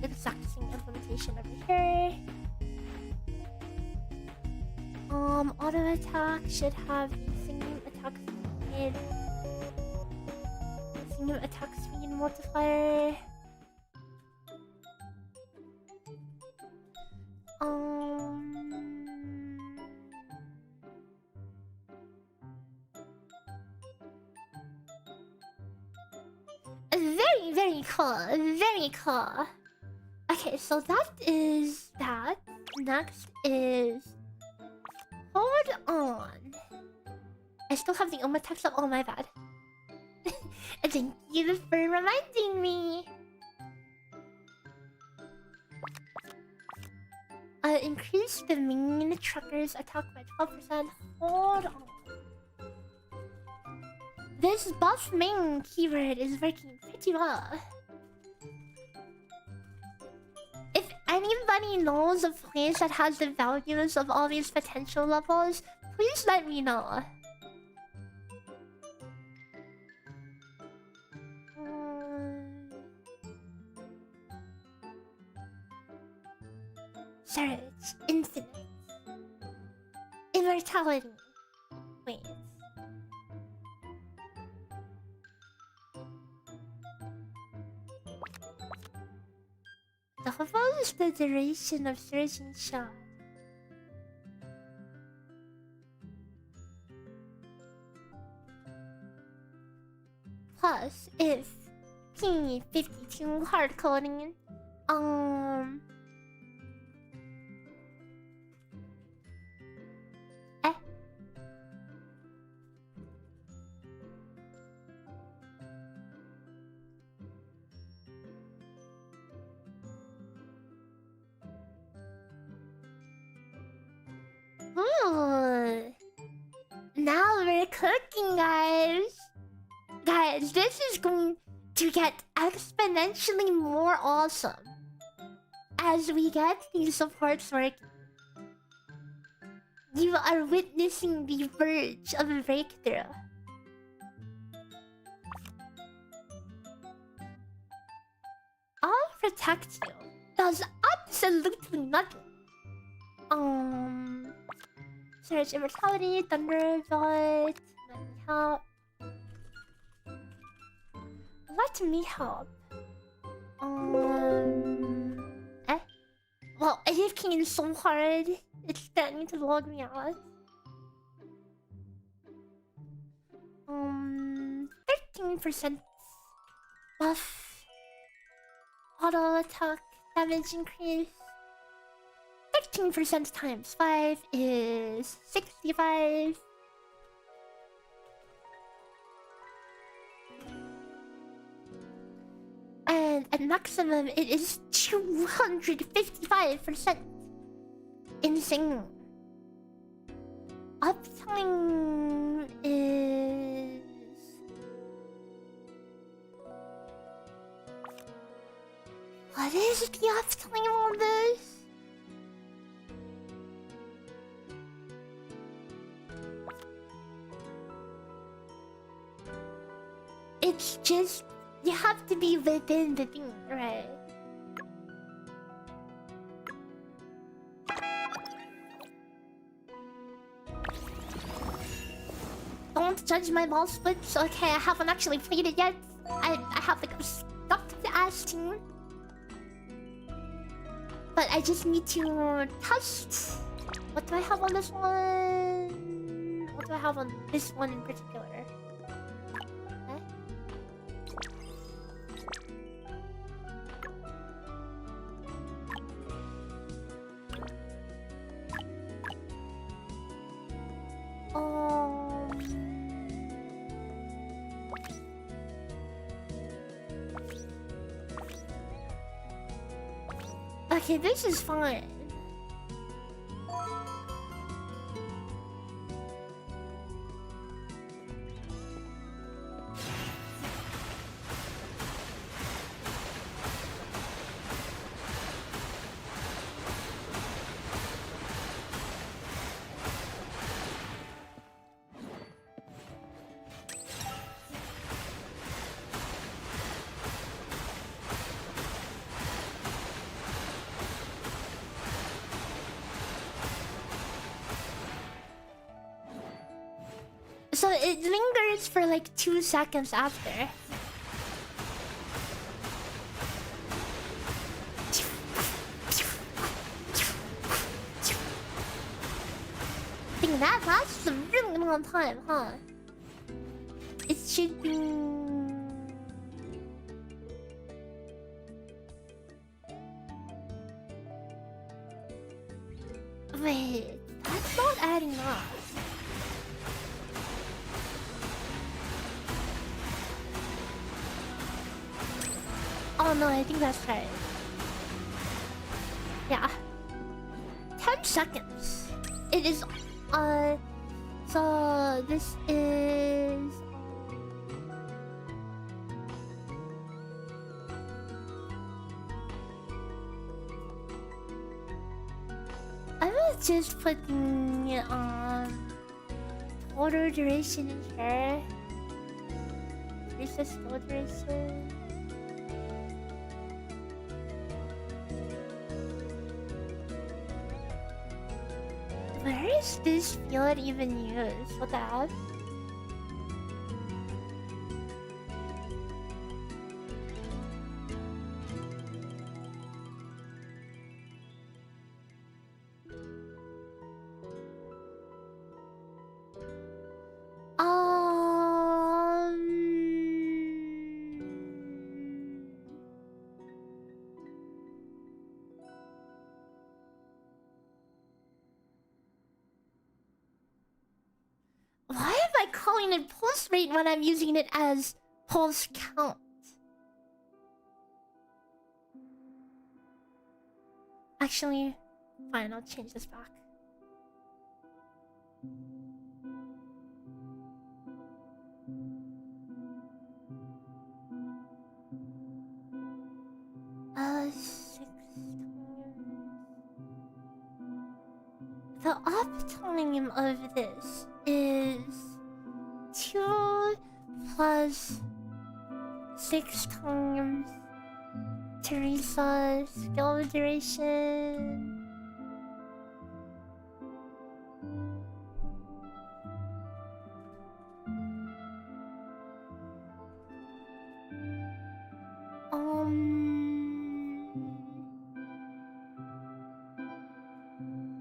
exact same implementation over here. Auto attack should have the same attack speed. Same attack speed multiplier. Very, very cool. Very cool. Okay, so that is that. Next is... Hold on. I still have the Oma text up. Oh, my bad. Thank you for reminding me. Increase the main trucker's attack by 12%. Hold on. This buff main keyword is working pretty well. If anybody knows a place that has the values of all these potential levels, please let me know. Search. Infinite. Immortality. Wait. Doubles the duration of surging shot. Plus, if P52 hard coding, Now cooking, guys. Guys, this is going to get exponentially more awesome as we get these supports working. You are witnessing the verge of a breakthrough. I'll protect you. Does absolutely nothing. Search immortality, thunderbolt. Let me help. Let me help. Eh? Well, AFK is so hard. It's threatening to log me out. 13% buff. Auto attack damage increase. 13% times 5 is 65. And at maximum, it is 255%. Insane. Uptime is... What is the uptime on this? It's just... You have to be within the thing, right? Don't judge my ball splits. Okay, I haven't actually played it yet. I have like stuff to ask team. But I just need to test. What do I have on this one? What do I have on this one in particular? Okay, this is fine. So it lingers for like 2 seconds after. I think that lasts a really long time, huh? It should be... Wait, that's not adding up. Oh no, I think that's right. Yeah. 10 seconds. It is, so this is... I was just putting it on total duration in here. This is total duration. Where is this field even used? What the hell? Why am I calling it pulse rate when I'm using it as pulse count? Actually, fine, I'll change this back. the uptime of this is 2 plus 6 times Teresa's skill duration.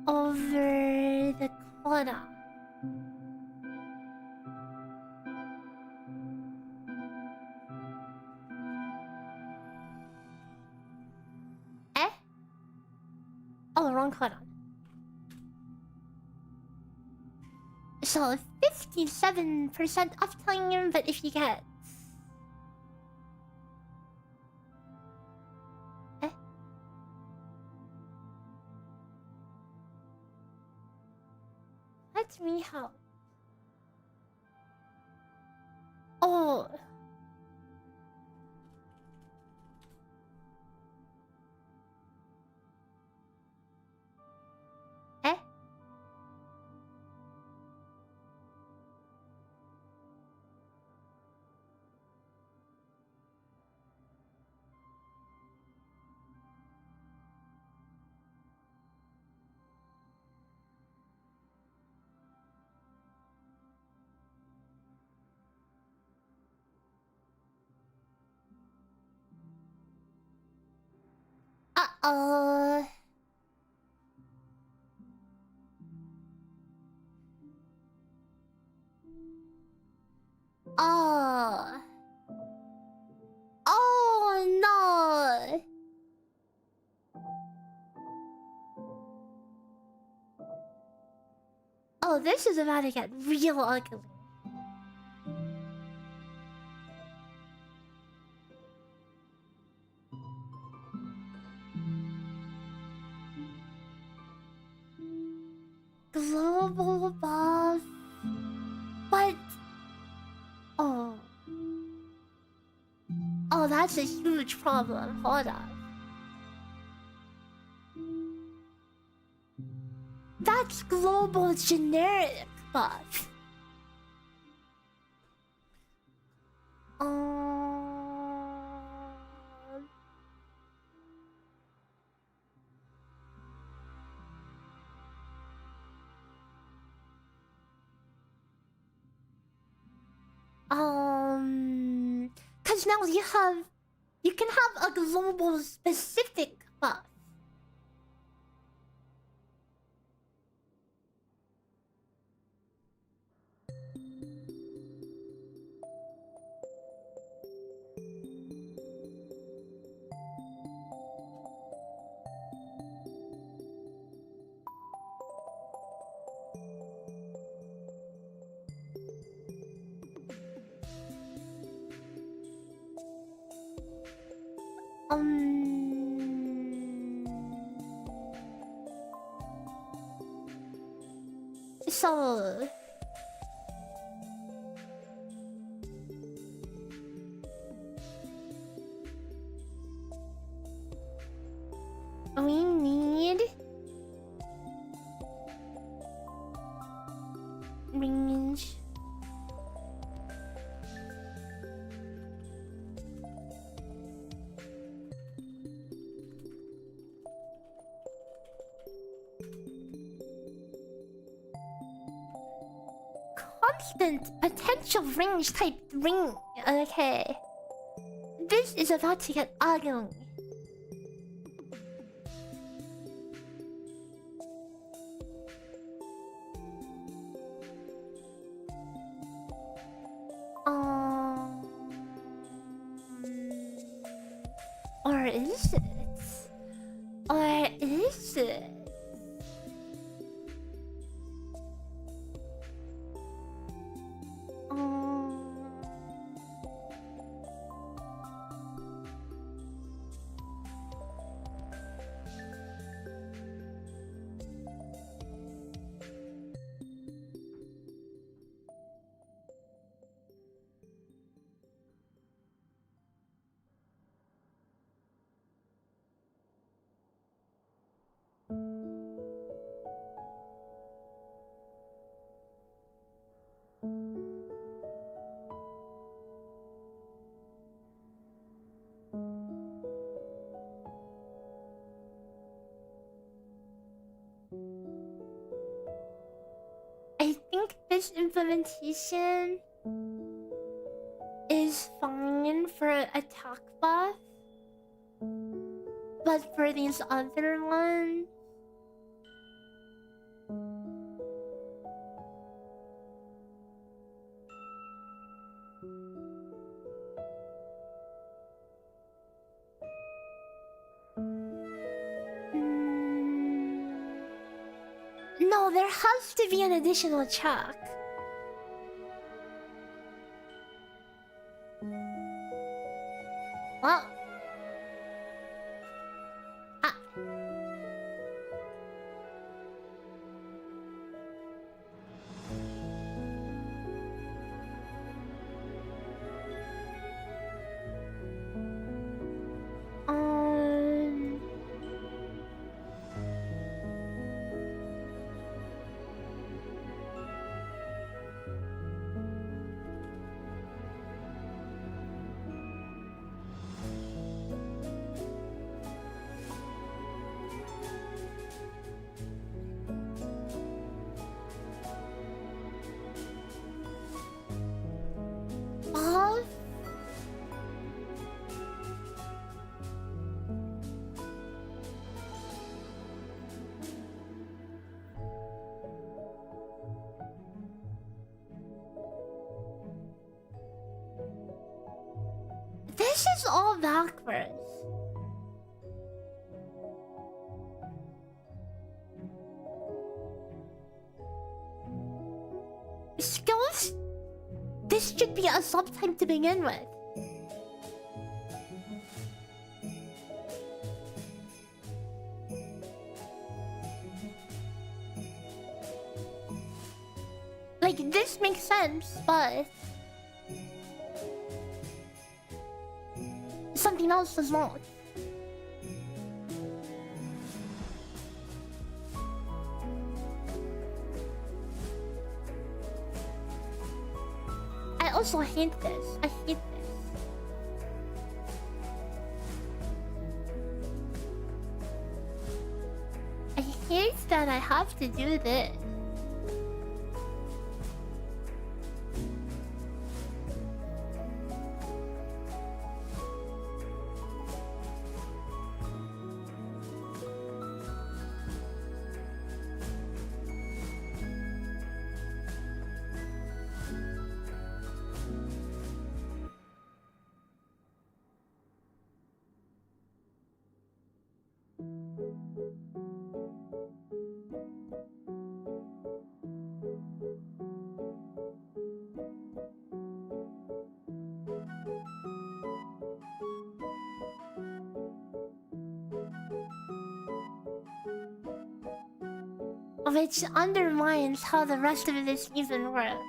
Over the quota. Eh? Oh, wrong quota. So 57% uptime, but if you get... Eh? Let me help. Oh. Eh? Uh-oh. Oh. Oh no. Oh, this is about to get real ugly. Global buff. But... Oh. Oh, that's a huge problem. Hold on. That's global generic buff. Cause now you can have a global specific buff. So we need range. Constant potential range type ring. Okay. This is about to get ugly. Or is it? Or is it? this implementation is fine for attack buff, but for these other ones, no, there has to be an additional check. Well, um, buff. This is all backwards. Skills? This should be a subtype to begin with. Like, this makes sense, but something else does not. I also hate this. I hate this. I hate that I have to do this. Which undermines how the rest of this even works.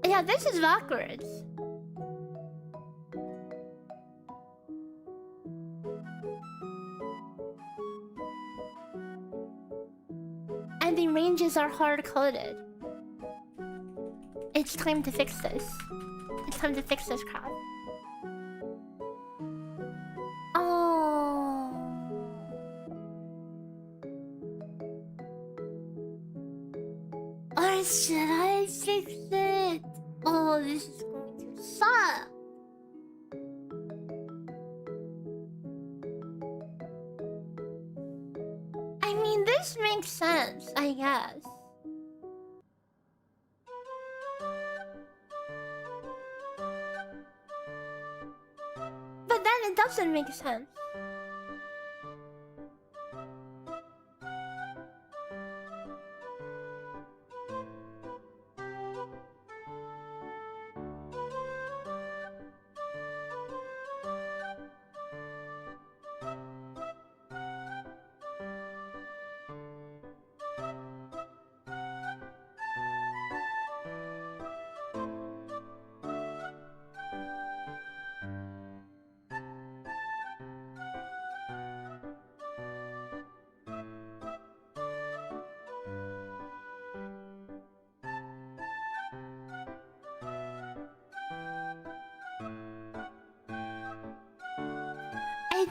Yeah, this is backwards. And the ranges are hard-coded. It's time to fix this. It's time to fix this crap. Oh. Or should I fix it? Oh, this is going to suck. I mean, this makes sense, I guess. But then it doesn't make sense.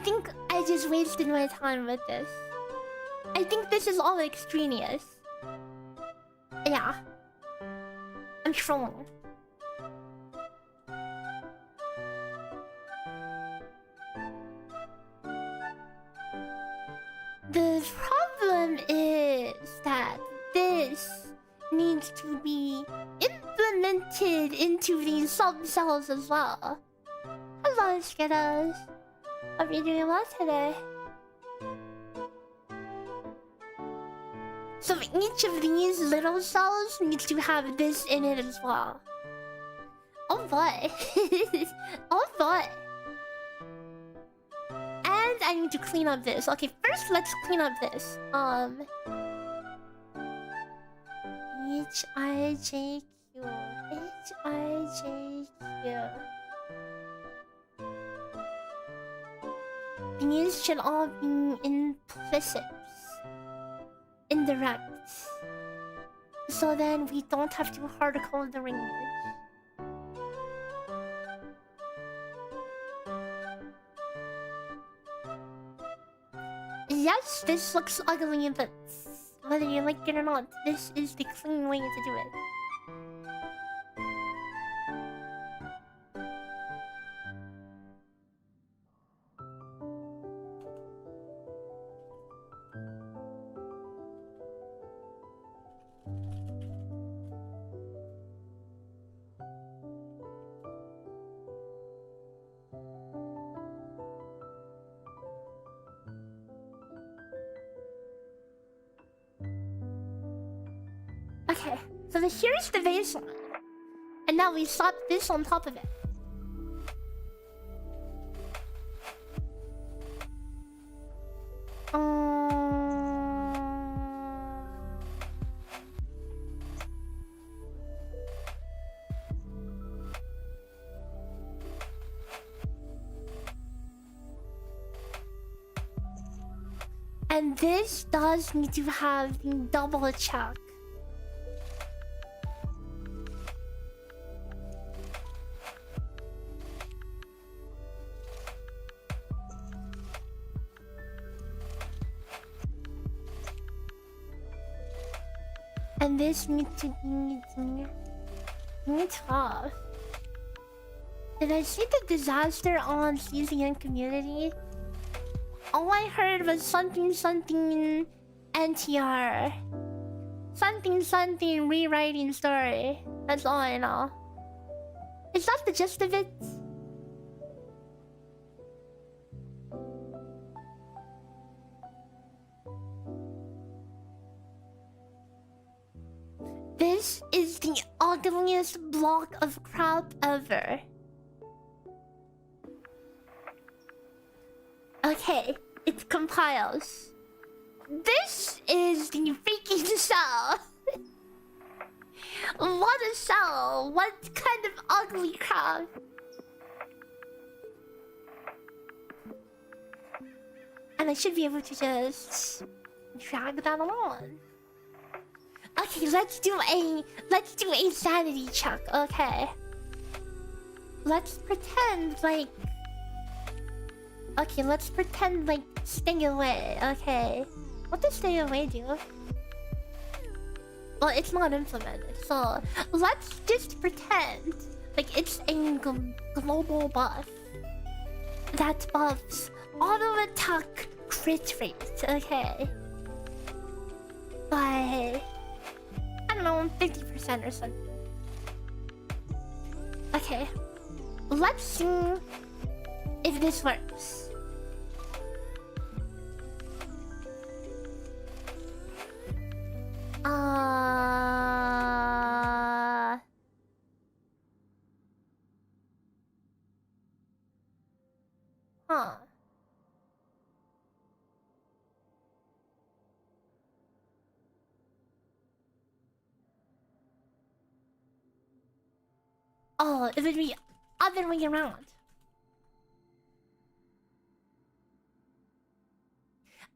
think I just wasted my time with this. I think this is all extraneous. Yeah. I'm trolling. The problem is that this needs to be implemented into these sub-cells as well. Hello, Skittles. Hope you're doing well today. So each of these little cells needs to have this in it as well. Oh boy. Oh boy. And I need to clean up this. Okay, first let's clean up this. H-I-J-Q. H-I-J-Q. These should all be implicit. Indirect. So then we don't have to hard code the language. Yes, this looks ugly, but whether you like it or not, this is the clean way to do it. Okay, so here's the baseline. And now we slap this on top of it. And this does need to have the double check. And this needs to be tough. Did I see the disaster on CZN community? All I heard was something something NTR. Something something rewriting story. That's all I know. Is that the gist of it? This is the ugliest block of crap ever. Okay, it compiles. This is the freaking cell. What a cell! What kind of ugly crap? And I should be able to just drag that along. Okay, let's do a sanity check. Okay, let's pretend like. Okay, let's pretend like stay away. Okay, what does stay away do? Well, it's not implemented, so let's just pretend like it's a global buff that buffs auto attack crit rate. Okay, by I don't know, 50% or something. Okay, let's see if this works. Huh. Oh, it would be other way around.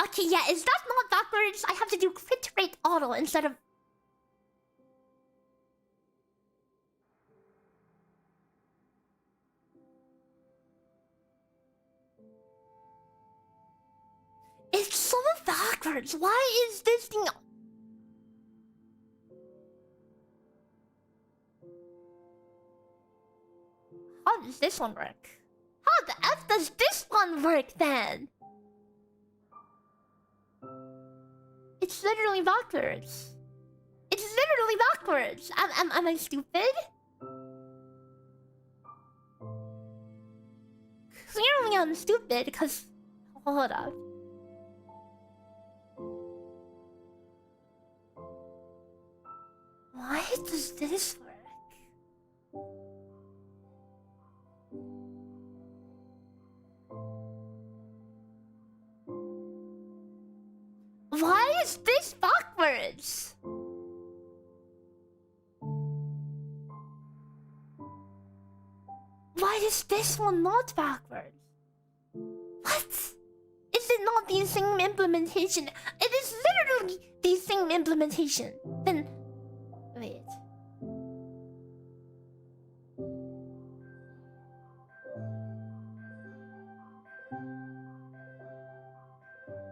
Okay, yeah, is that not backwards? I have to do crit rate auto instead of... backwards? Why is this thing... How does this one work? How the F does this one work then? It's literally backwards. It's literally backwards. Am I stupid? Clearly I'm stupid because... Hold up. Why does this work? Why is this backwards? Why is this one not backwards? What? Is it not the same implementation? It is literally the same implementation. Then... Wait.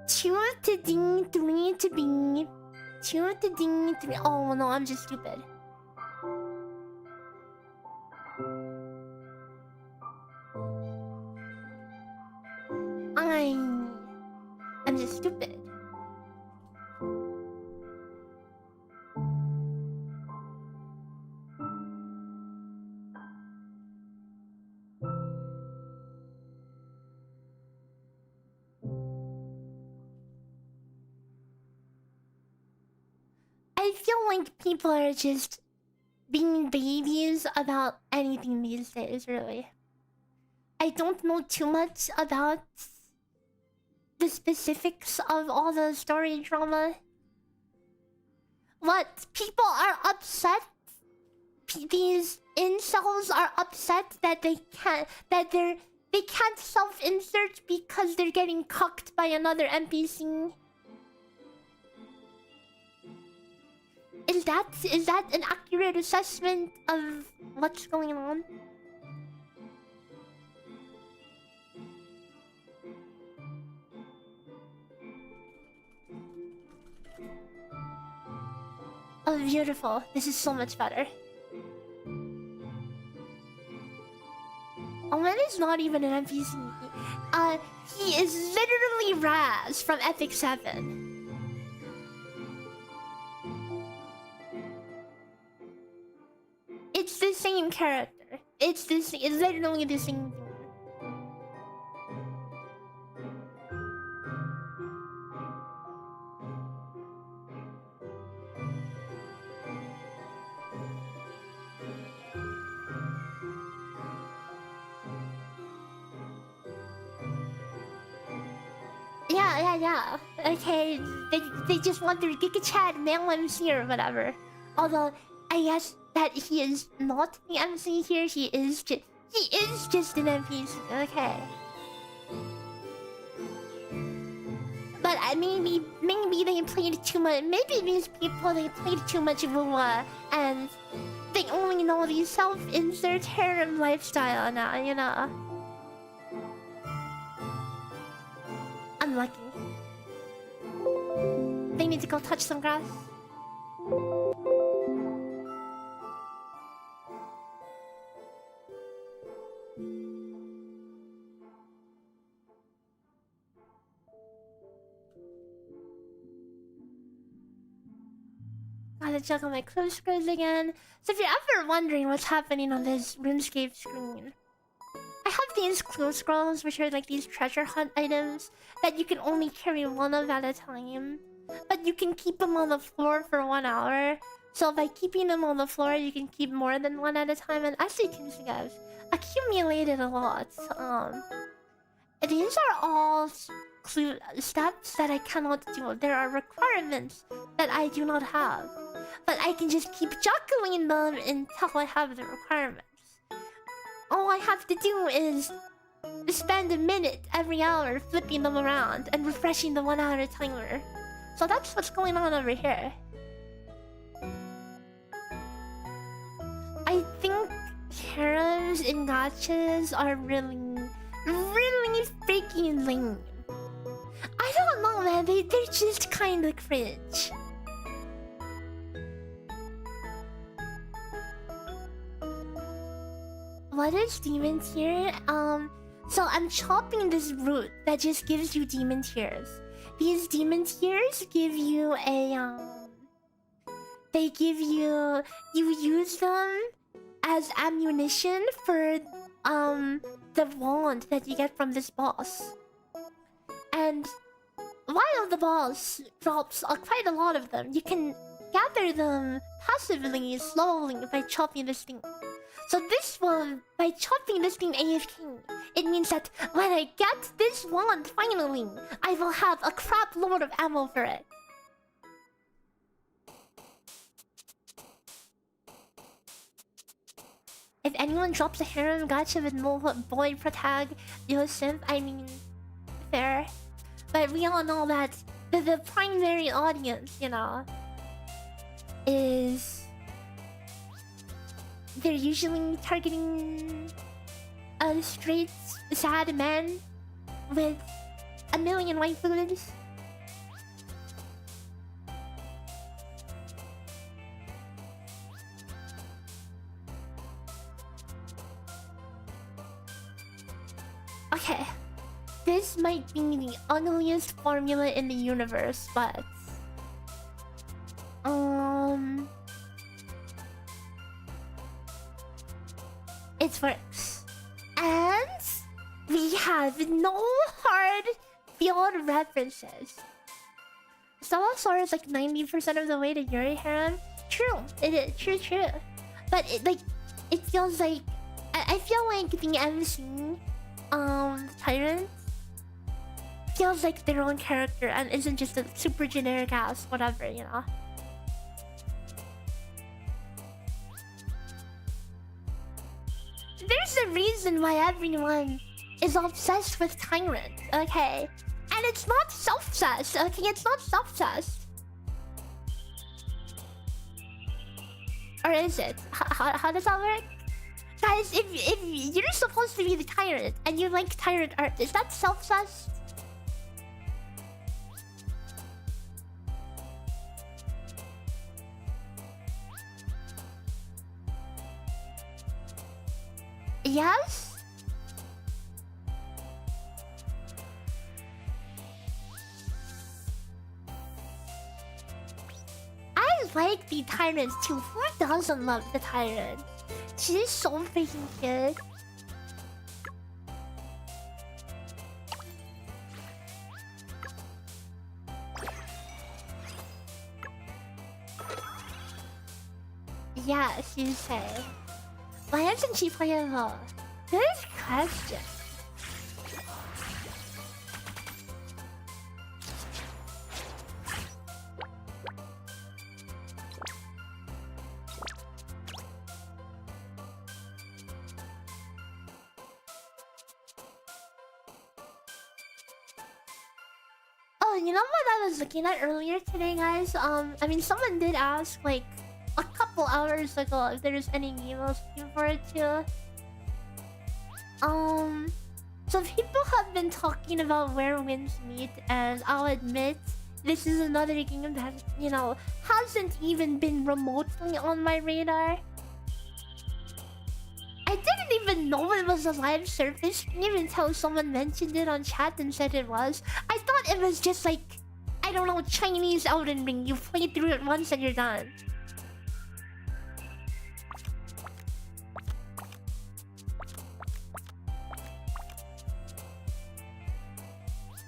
Two to ding, three to bing. Two to ding, three... Oh no, I'm just stupid. I'm just stupid. I feel like people are just being babies about anything these days, really. I don't know too much about the specifics of all the story drama. What? People are upset? These incels are upset that they can't self-insert because they're getting cucked by another NPC. Is that an accurate assessment of what's going on? Oh, beautiful. This is so much better. Owen is not even an NPC. He is literally Raz from Epic 7. It's the same character. It's literally the same thing. Yeah. Okay, they just want their Giga Chat male MC or whatever. Although I guess that he is not the MC here. He is just an NPC. Okay. But maybe they played too much. Maybe these people they played too much Vua and they only know the self-insert harem lifestyle now. You know. Unlucky. They need to go touch some grass. Gotta check on my close scrolls again. So if you're ever wondering what's happening on this RuneScape screen, I have these clue scrolls, which are like these treasure hunt items that you can only carry one of at a time. But you can keep them on the floor for 1 hour. So by keeping them on the floor, you can keep more than one at a time. And as you can see, I've accumulated a lot. These are all clue steps that I cannot do. There are requirements that I do not have. But I can just keep juggling them until I have the requirements. All I have to do is spend a minute every hour flipping them around and refreshing the 1 hour timer. So that's what's going on over here. I think harems and gachas are really freaking lame. I don't know, man. Yeah, they're just kind of cringe. What is demon tier? So I'm chopping this root that just gives you demon tears. These demon tears give you a they give you use them as ammunition for the wand that you get from this boss. And while the boss drops quite a lot of them, you can gather them passively, slowly by chopping this thing. So this one, by chopping this thing AFK, it means that when I get this wand finally, I will have a crap load of ammo for it. If anyone drops a harem gacha with no boy protag, you simp, I mean, fair. But we all know that the primary audience, you know, is... They're usually targeting straight, sad men with a million waifus. Okay, this might be the ugliest formula in the universe, but it works. And we have no hard field references. Stella Sora is like 90% of the way to Yuri Harem. True, it is true. But it feels like I feel like the MC Tyrant feels like their own character and isn't just a super generic ass whatever, you know. There's a reason why everyone is obsessed with Tyrant, okay? And it's not self-obsessed, okay? It's not self-obsessed. Or is it? How does that work? Guys, if you're supposed to be the Tyrant and you like Tyrant art, is that self-obsessed? Yes? I like the Tyrant too. Who doesn't love the Tyrant? She's so freaking cute. Yeah, she's safe. Why hasn't she playable? Good question. Oh, you know what I was looking at earlier today, guys? I mean, someone did ask, like, a couple hours ago if there's any game I was looking forward to. So people have been talking about where winds meet, and I'll admit, this is another game that, you know, hasn't even been remotely on my radar. I didn't even know it was a live service game until someone mentioned it on chat and said it was. I thought it was just like, I don't know, Chinese Elden Ring. You play through it once and you're done.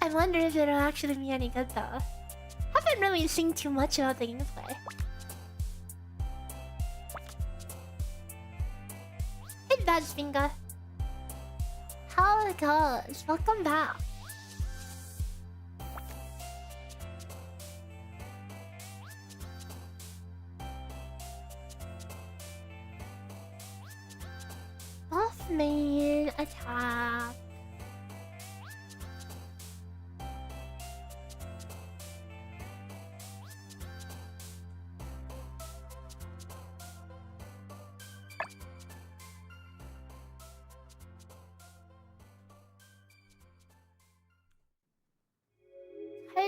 I wonder if it'll actually be any good though. Haven't really seen too much about the gameplay. Hey Badge Finger. How it goes? Welcome back. Off main attack.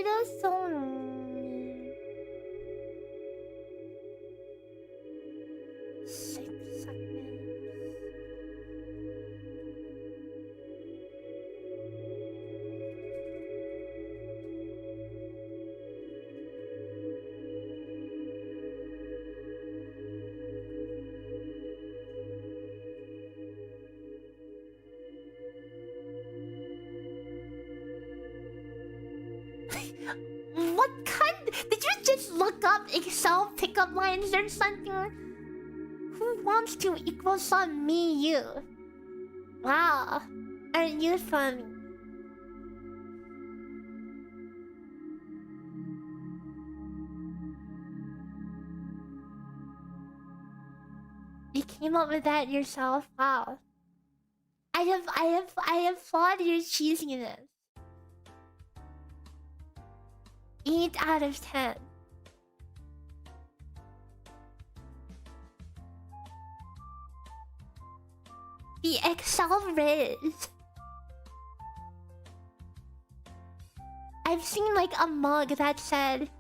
that's so mean. 6 seconds. What kind? Did you just look up Excel pickup lines or something? Who wants to equal some me you? Wow, aren't you funny? You came up with that yourself? Wow. I applaud your cheesiness. 8 out of 10. The Excel Riz. I've seen like a mug that said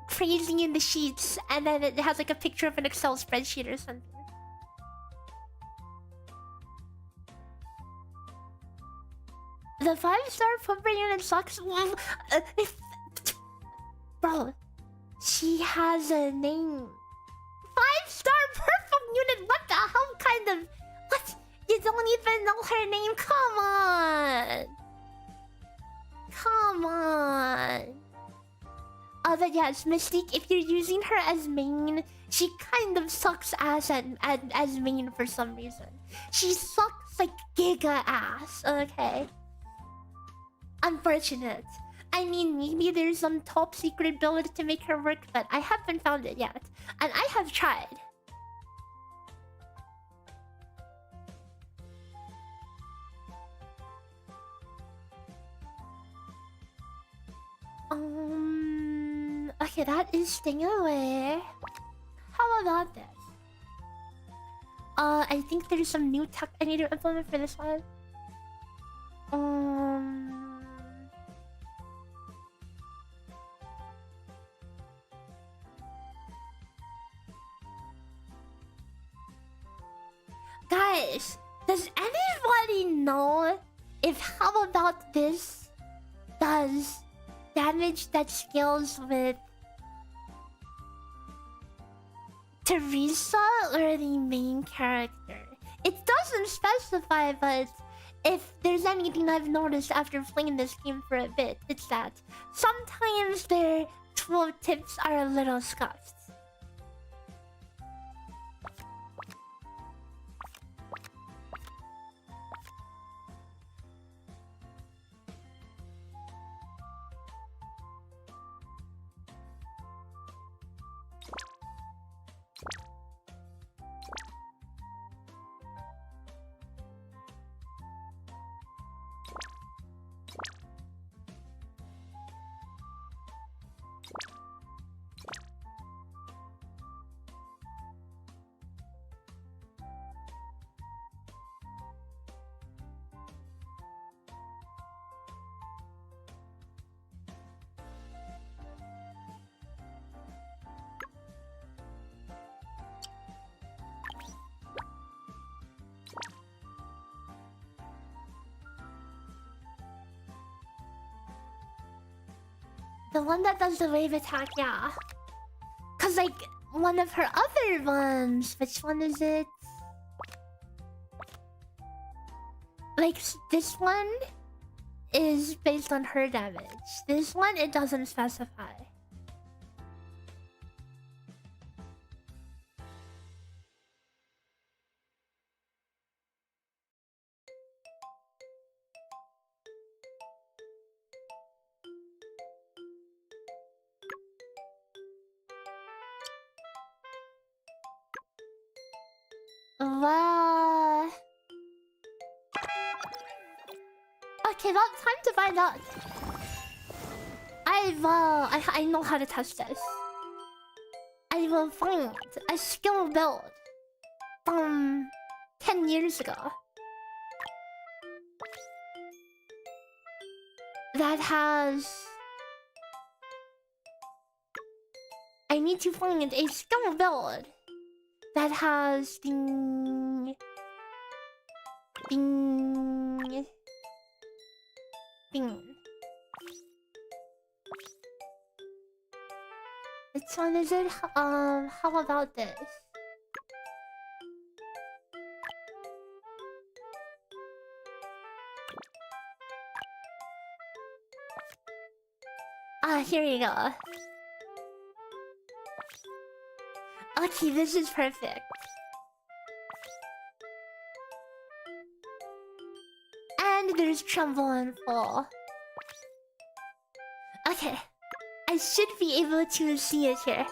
crazy in the sheets, and then it has like a picture of an Excel spreadsheet or something. The 5-star pumper unit sucks. Bro, she has a name. 5-star purple unit. What the hell kind of? What? You don't even know her name. Come on. Come on. But yes, Mystique, if you're using her as main, she kind of sucks ass as main for some reason. She sucks like giga ass. Okay. Unfortunate. I mean, maybe there's some top secret build to make her work, but I haven't found it yet. And I have tried. Okay, that is staying away. How about this? I think there's some new tech I need to implement for this one. Guys, does anybody know if how about this does damage that scales with Teresa or the main character? It doesn't specify, but if there's anything I've noticed after playing this game for a bit, it's that sometimes their tool tips are a little scuffed. The one that does the wave attack, yeah. Cause like one of her other ones, which one is it? Like this one is based on her damage. This one it doesn't specify. Wow. Okay, well, time to find out. I know how to test this. I will find a skill build from 10 years ago that has... I need to find a skill build that has ding... Ding... Ding. Which one is it? How about this? Ah, here you go. Okay, this is perfect. And there's tremble and fall. Okay. I should be able to see it here.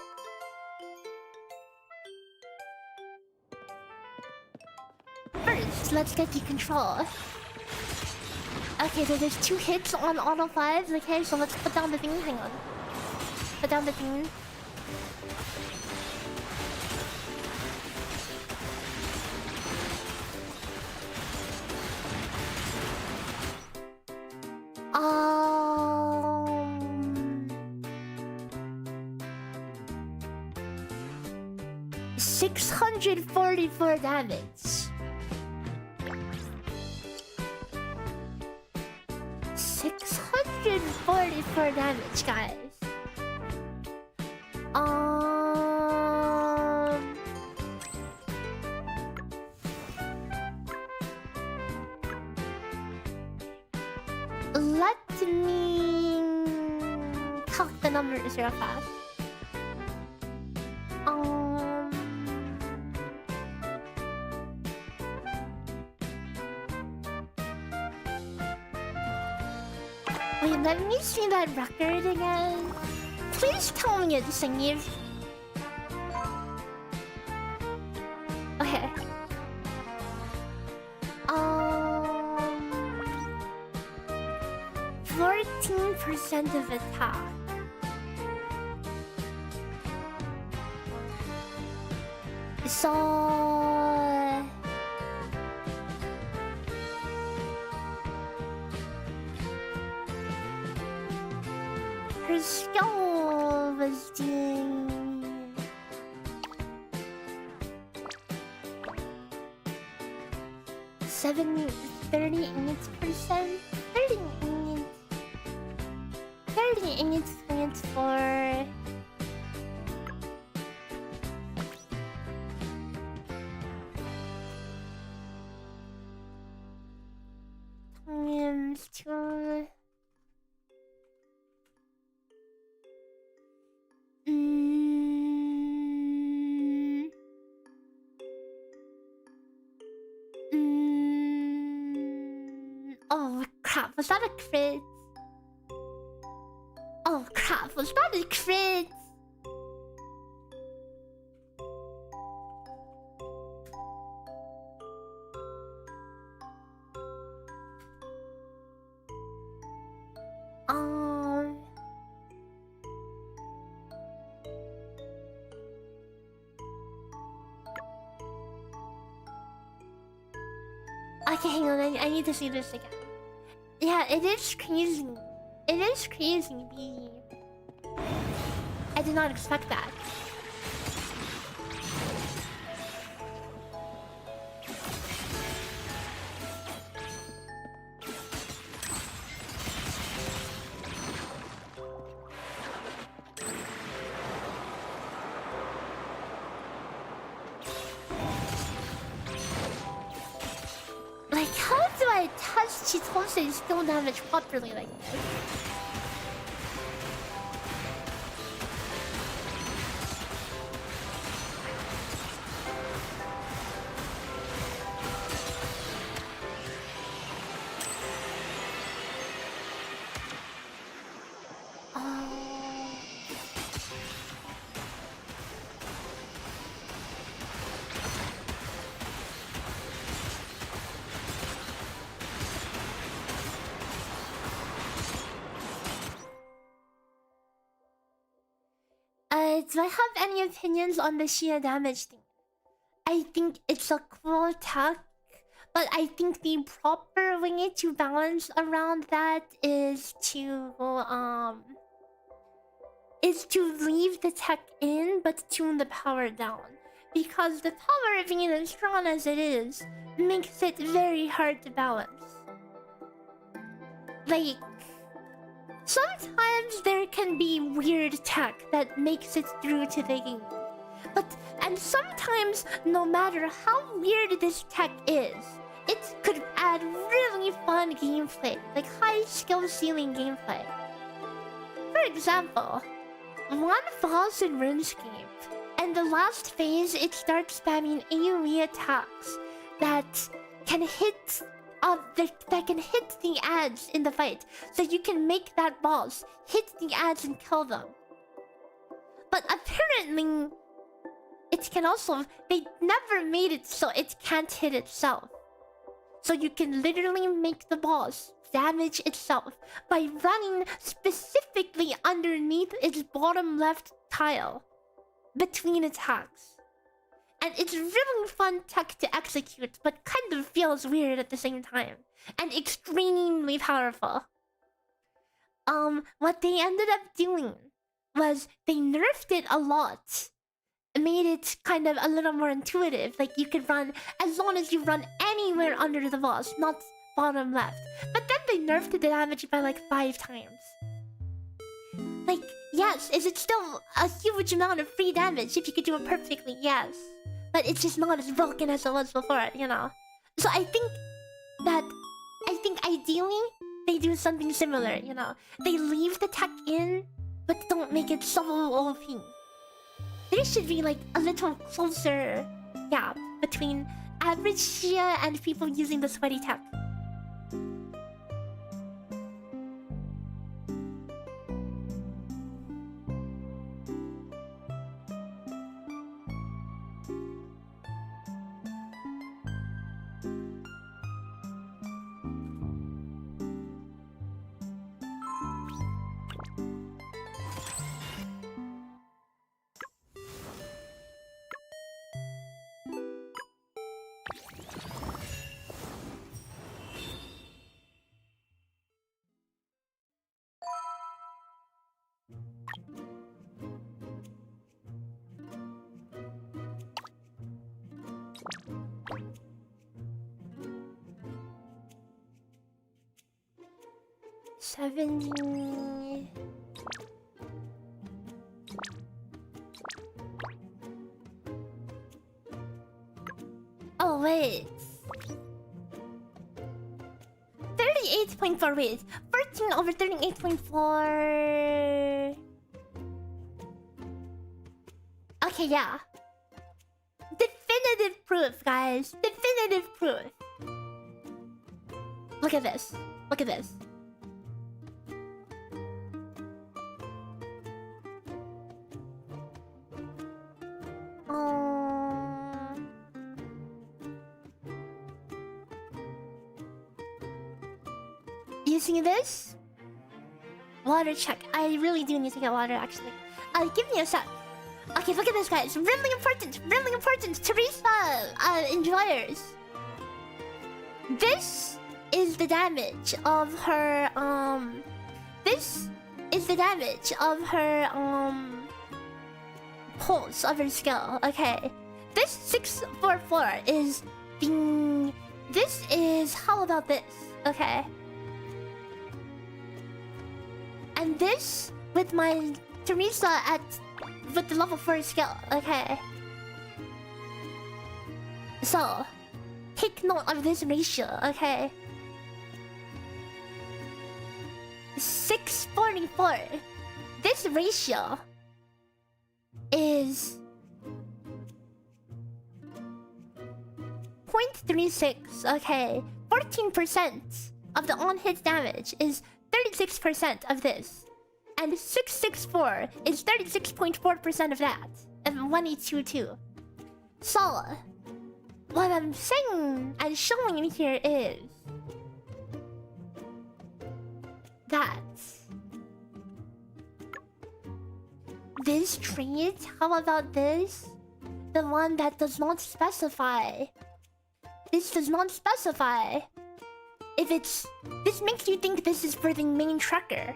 First, let's get the control. Okay, so there's 2 hits on auto 5s. Okay, so let's put down the thing. Hang on. Put down the thing. Um... 644 damage. 644 damage, guys. Let me calc the numbers real fast. Wait, let me see that record again. Please tell me it's saved. Okay. 14% of attack. So her skill was doing 38%. 38% for times 2. Oh crap, was that a crit? Oh crap, was that a crit? Okay, hang on, I need to see this again. Yeah, it is crazy. It is crazy, B. I did not expect that. Like, how do I touch Chitose's skill damage properly like this? Do I have any opinions on the sheer damage thing? I think it's a cool attack, But I think the proper way to balance around that is to leave the tech in but tune the power down. Because the power, being as strong as it is, makes it very hard to balance. Like, sometimes there can be weird tech that makes it through to the game. And sometimes, no matter how weird this tech is, it could add really fun gameplay, like high skill ceiling gameplay. For example, one boss in RuneScape, and the last phase it starts spamming AoE attacks that can hit that can hit the ads in the fight, so you can make that boss hit the ads and kill them. But apparently, it can also... They never made it so it can't hit itself. So you can literally make the boss damage itself by running specifically underneath its bottom left tile between attacks. And it's really fun tech to execute, but kind of feels weird at the same time. And extremely powerful. What they ended up doing was they nerfed it a lot. Made it kind of a little more intuitive. Like, you could run as long as you run anywhere under the boss, not bottom left. But then they nerfed the damage by like 5 times. Like, yes, is it still a huge amount of free damage if you could do it perfectly? Yes. But it's just not as broken as it was before, you know? So I think ideally, they do something similar, you know? They leave the tech in, but don't make it so OP. There should be like a little closer gap between average Shia and people using the sweaty tech. $70. Oh wait. 38.4, wait. 14 over 38.4. Okay, yeah. Definitive proof, guys. Definitive proof. Look at this. Look at this. You see this? Water check. I really do need to get water, actually. Give me a sec. Okay, look at this, guys. Really important. Really important. Teresa, enjoyers. This is the damage of her, This is the damage of her, pulse of her skill. Okay. This 644 is being... This is... How about this? Okay. And this with my Teresa with the level 4 skill. Okay. So, take note of this ratio. Okay. 644. This ratio is 0.36. Okay. 14% of the on-hit damage is 36% of this. And 664 is 36.4% of that. And 1822. So, what I'm saying and showing you here is that this trait, how about this? The one that does not specify this does not specify if it's... This makes you think this is for the main tracker.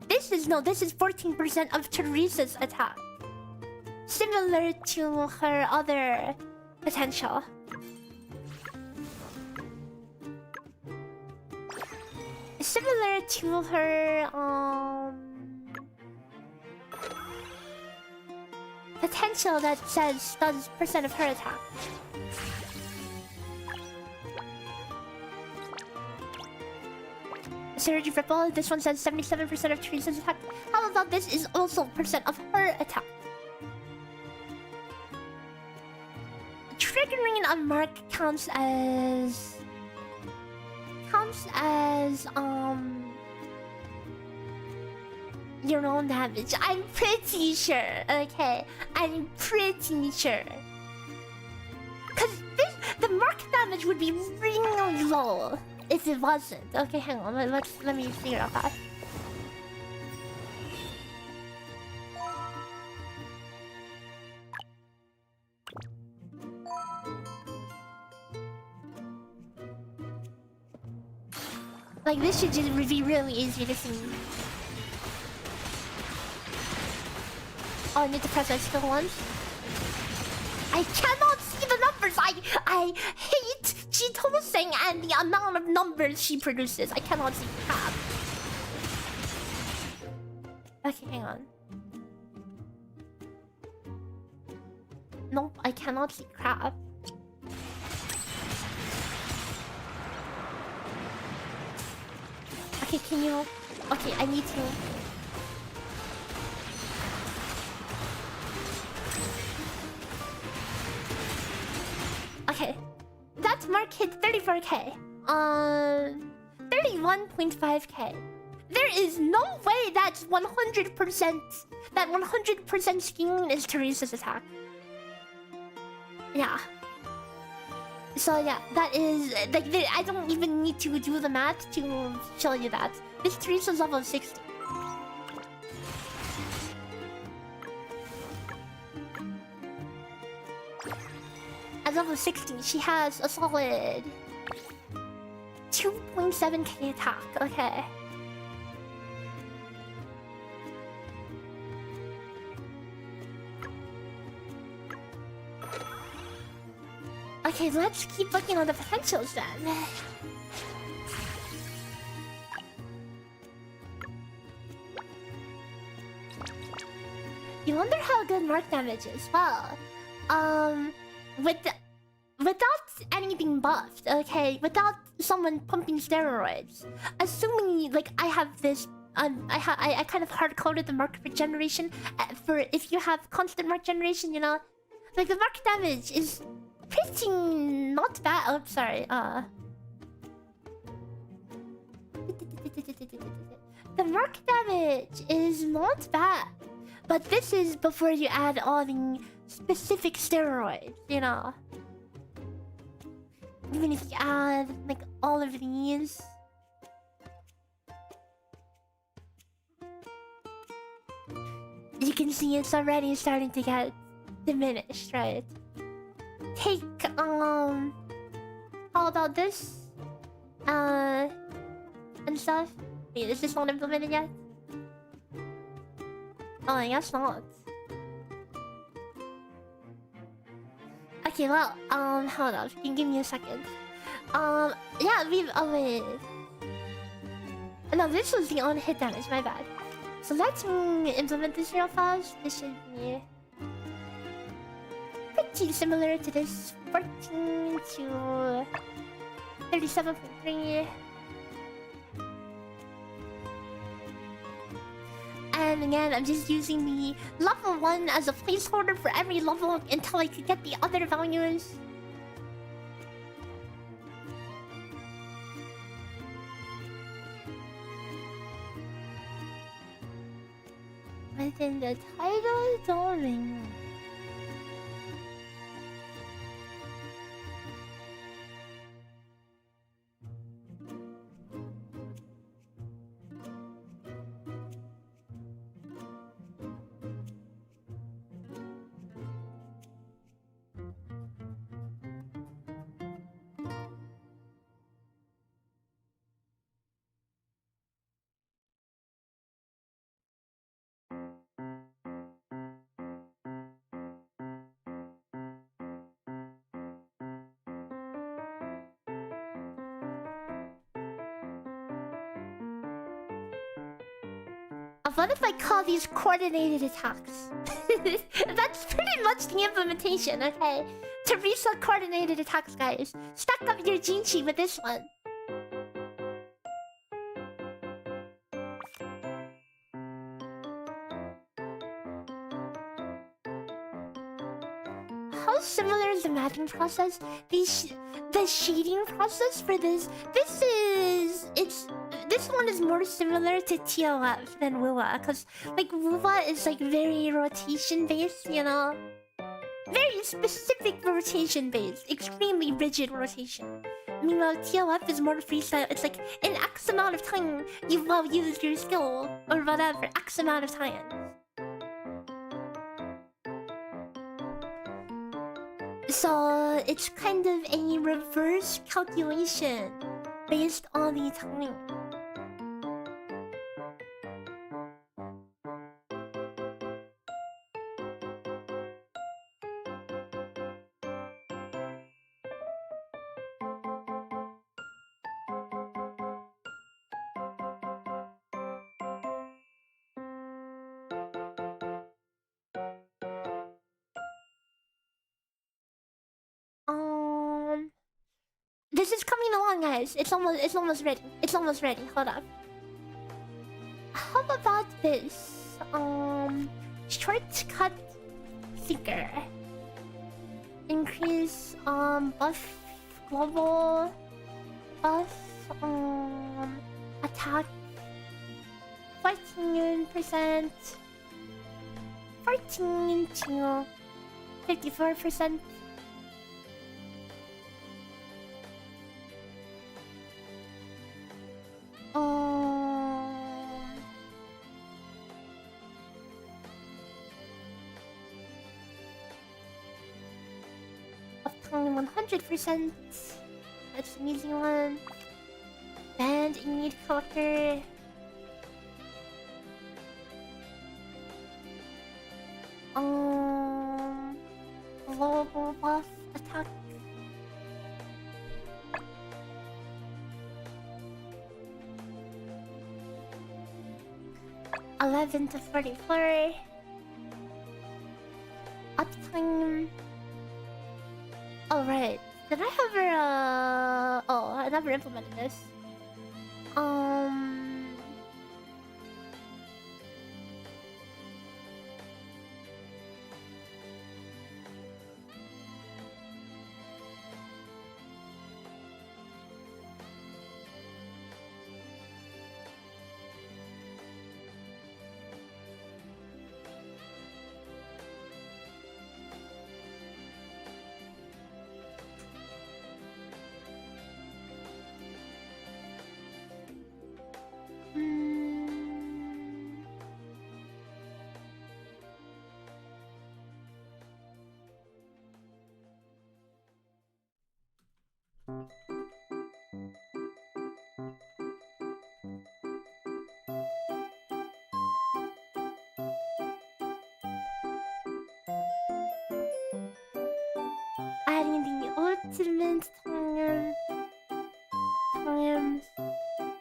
This is 14% of Teresa's attack. Similar to her other potential. Similar to her, potential that says does percent of her attack. Surge Ripple, this one says 77% of Teresa's attack. How about this is also percent of her attack? Triggering a mark counts as your own damage. I'm pretty sure. Okay, I'm pretty sure. Cause the mark damage would be really low if it wasn't. Okay, hang on. Let me figure out that. Like, this should just be really easy to see. Oh, I need to press my skill once. I cannot see the numbers! I hate cheatosing and the amount of numbers she produces. I cannot see crap. Okay, hang on. Nope, I cannot see crap. Okay, can you... Okay, I need to... Okay. That mark hit 34k. 31.5k. There is no way that's 100%... That 100% skin is Teresa's attack. Yeah. So yeah, that is... Like, I don't even need to do the math to show you that. This Teresa's level 60. At level 60, she has a solid 2.7k attack. Okay. Okay, let's keep looking at the potentials then. You wonder how good mark damage is? Well, without anything buffed, okay, without someone pumping steroids, assuming like I have this, I kind of hard coded the mark regeneration for if you have constant mark generation, you know, like the mark damage is pretty not bad. Oh, sorry. The mark damage is not bad, but this is before you add all the specific steroids, you know. Even if you add like all of these. You can see it's already starting to get diminished, right? Take, how about this? And stuff? Wait, is this not implemented yet? Oh, I guess not. Okay, well, hold on. Can you give me a second? Yeah, oh wait. No, this was the on-hit damage, my bad. So let's implement this real fast. This should be pretty similar to this 14 to 37.3. And again, I'm just using the level 1 as a placeholder for every level until I could get the other values. Within the title domain. What if I call these coordinated attacks? That's pretty much the implementation, okay? Teresa coordinated attacks, guys. Stack up your Jinchi with this one. How similar is the mapping process? The shading process for this. This one is more similar to TLF than Wuwa, because like Wuwa is like very rotation based, you know, very specific rotation based, extremely rigid rotation. Meanwhile, TLF is more freestyle. It's like in X amount of time you've well used your skill or whatever. X amount of time. So it's kind of a reverse calculation based on the time. This is coming along, guys. It's almost ready. It's almost ready. Hold up. How about this? Shortcut seeker. Increase buff global buff attack 14%, 14 to 54%. Uptime 100%. That's an easy one. And you need collector. Global buff attack. $11 to $44. Uptime. Oh right. Did I ever oh, I never implemented this. Adding the ultimate times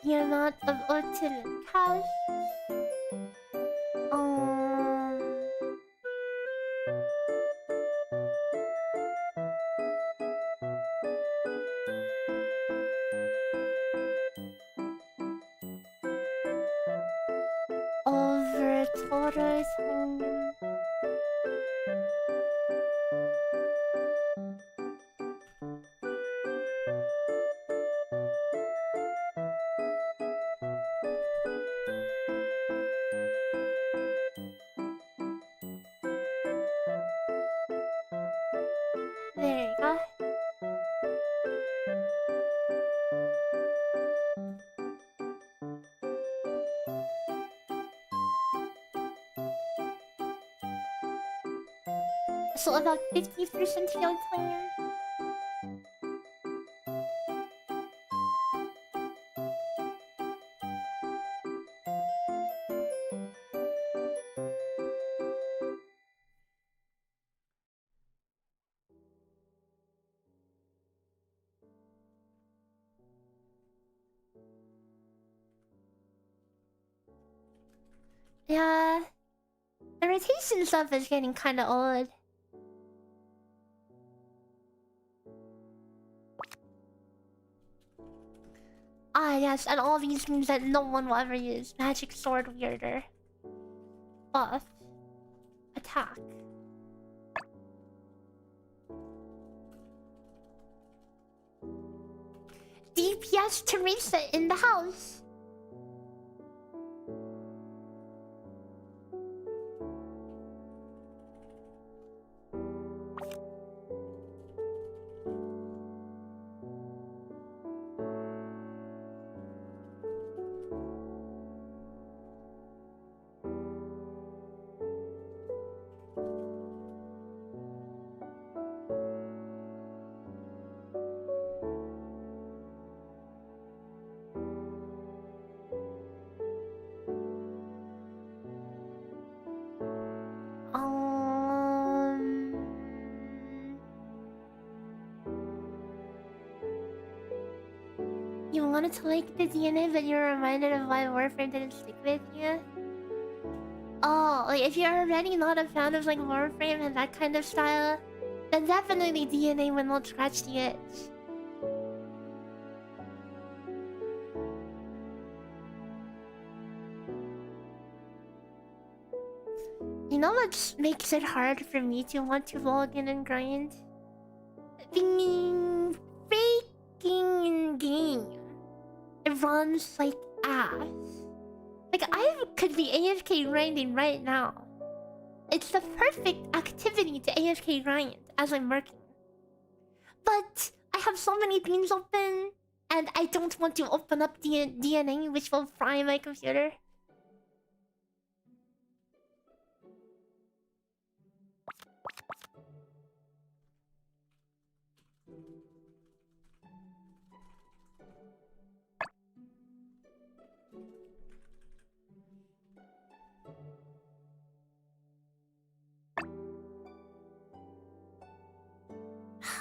the amount of ultimate cash. Over total time. There you go. So about 50% field time. Yeah. The rotation stuff is getting kinda old. Ah, yes, and all these moves that no one will ever use. Magic Sword Weirder. Buff. Attack. DPS Teresa in the house. Um... You wanted to like the DNA, but you're reminded of why Warframe didn't stick with you? Oh, like if you're already not a fan of like Warframe and that kind of style, then definitely DNA will not scratch the itch. You know what makes it hard for me to want to log in and grind? Being faking in game. It runs like ass. Like I could be AFK grinding right now. It's the perfect activity to AFK grind as I'm working. But I have so many things open, and I don't want to open up DNA, which will fry my computer.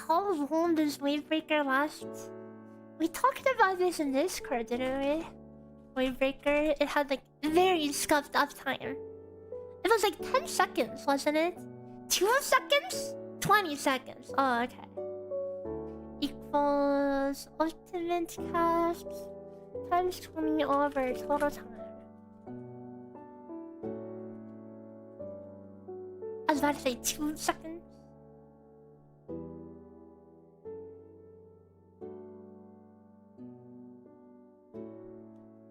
How long does Wavebreaker last? We talked about this in Discord, didn't we? Wavebreaker, it had like very scuffed uptime. It was like 10 seconds, wasn't it? 2 seconds? 20 seconds. Oh, okay. Equals ultimate cast times 20 over total time. I was about to say 2 seconds.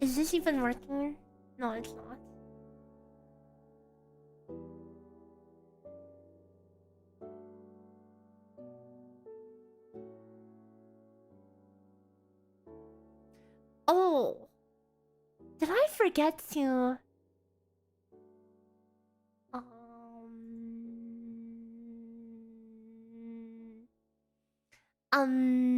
Is this even working? No, it's not. Oh! Did I forget to... Um...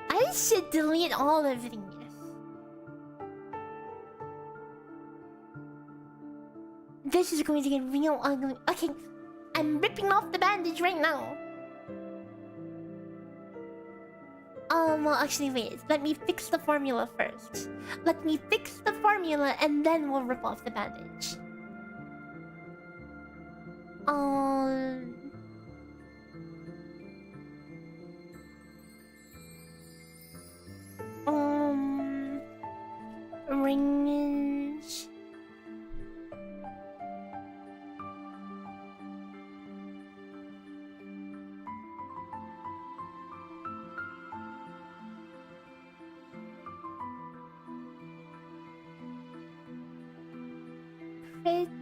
I should delete all of these. This is going to get real ugly. Okay, I'm ripping off the bandage right now. Well, actually, wait. Let me fix the formula first. Let me fix the formula and then we'll rip off the bandage. Um... Range... secrets.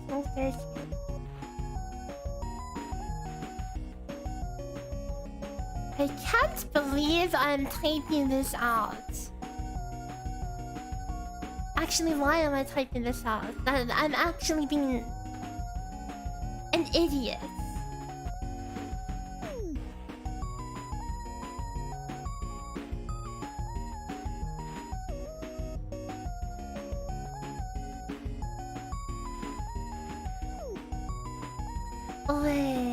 So thirsty. I can't believe I'm typing this out. Actually, why am I typing this out? I'm actually being an idiot. Wait.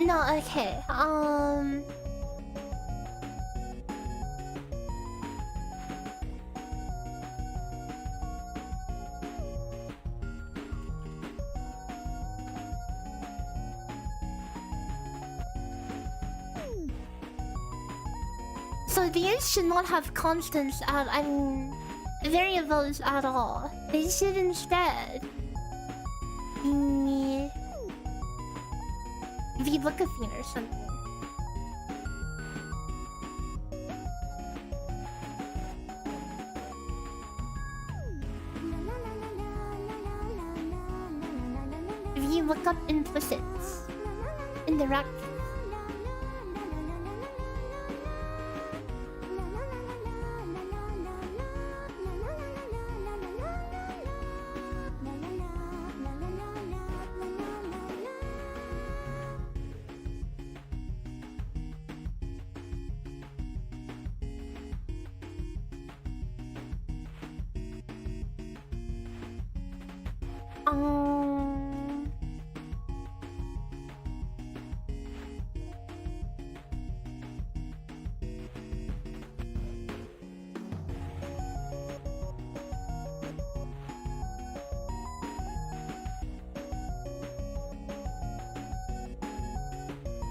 No, okay. So these should not have constants I mean, variables at all. They should instead be VLOOKUP or something. VLOOKUP implicits in the rack.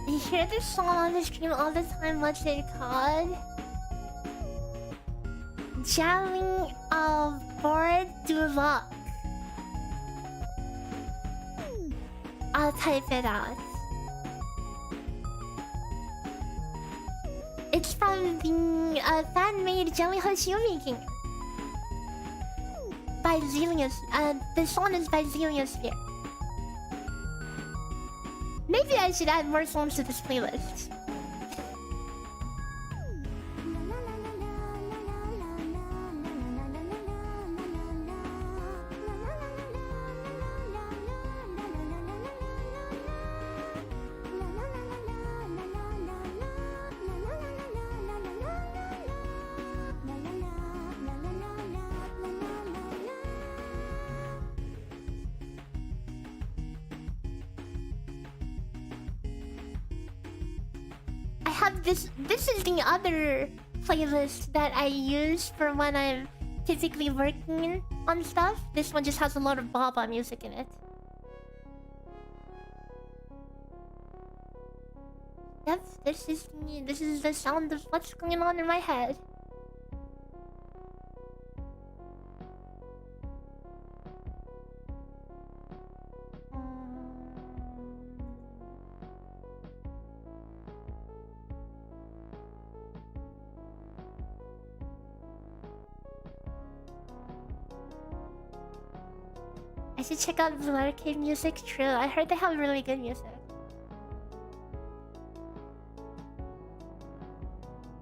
You hear this song on the stream all the time. What's it called? Jamming aboard Dova. I'll type it out. It's from the fan-made Jellyfish making by Zelius. The song is by Zelius Sphere. Maybe I should add more songs to this playlist. This is the other playlist that I use for when I'm physically working on stuff. This one just has a lot of Baba music in it. This is me. This is the sound of what's going on in my head. I should check out Blue Arcade Music. True, I heard they have really good music.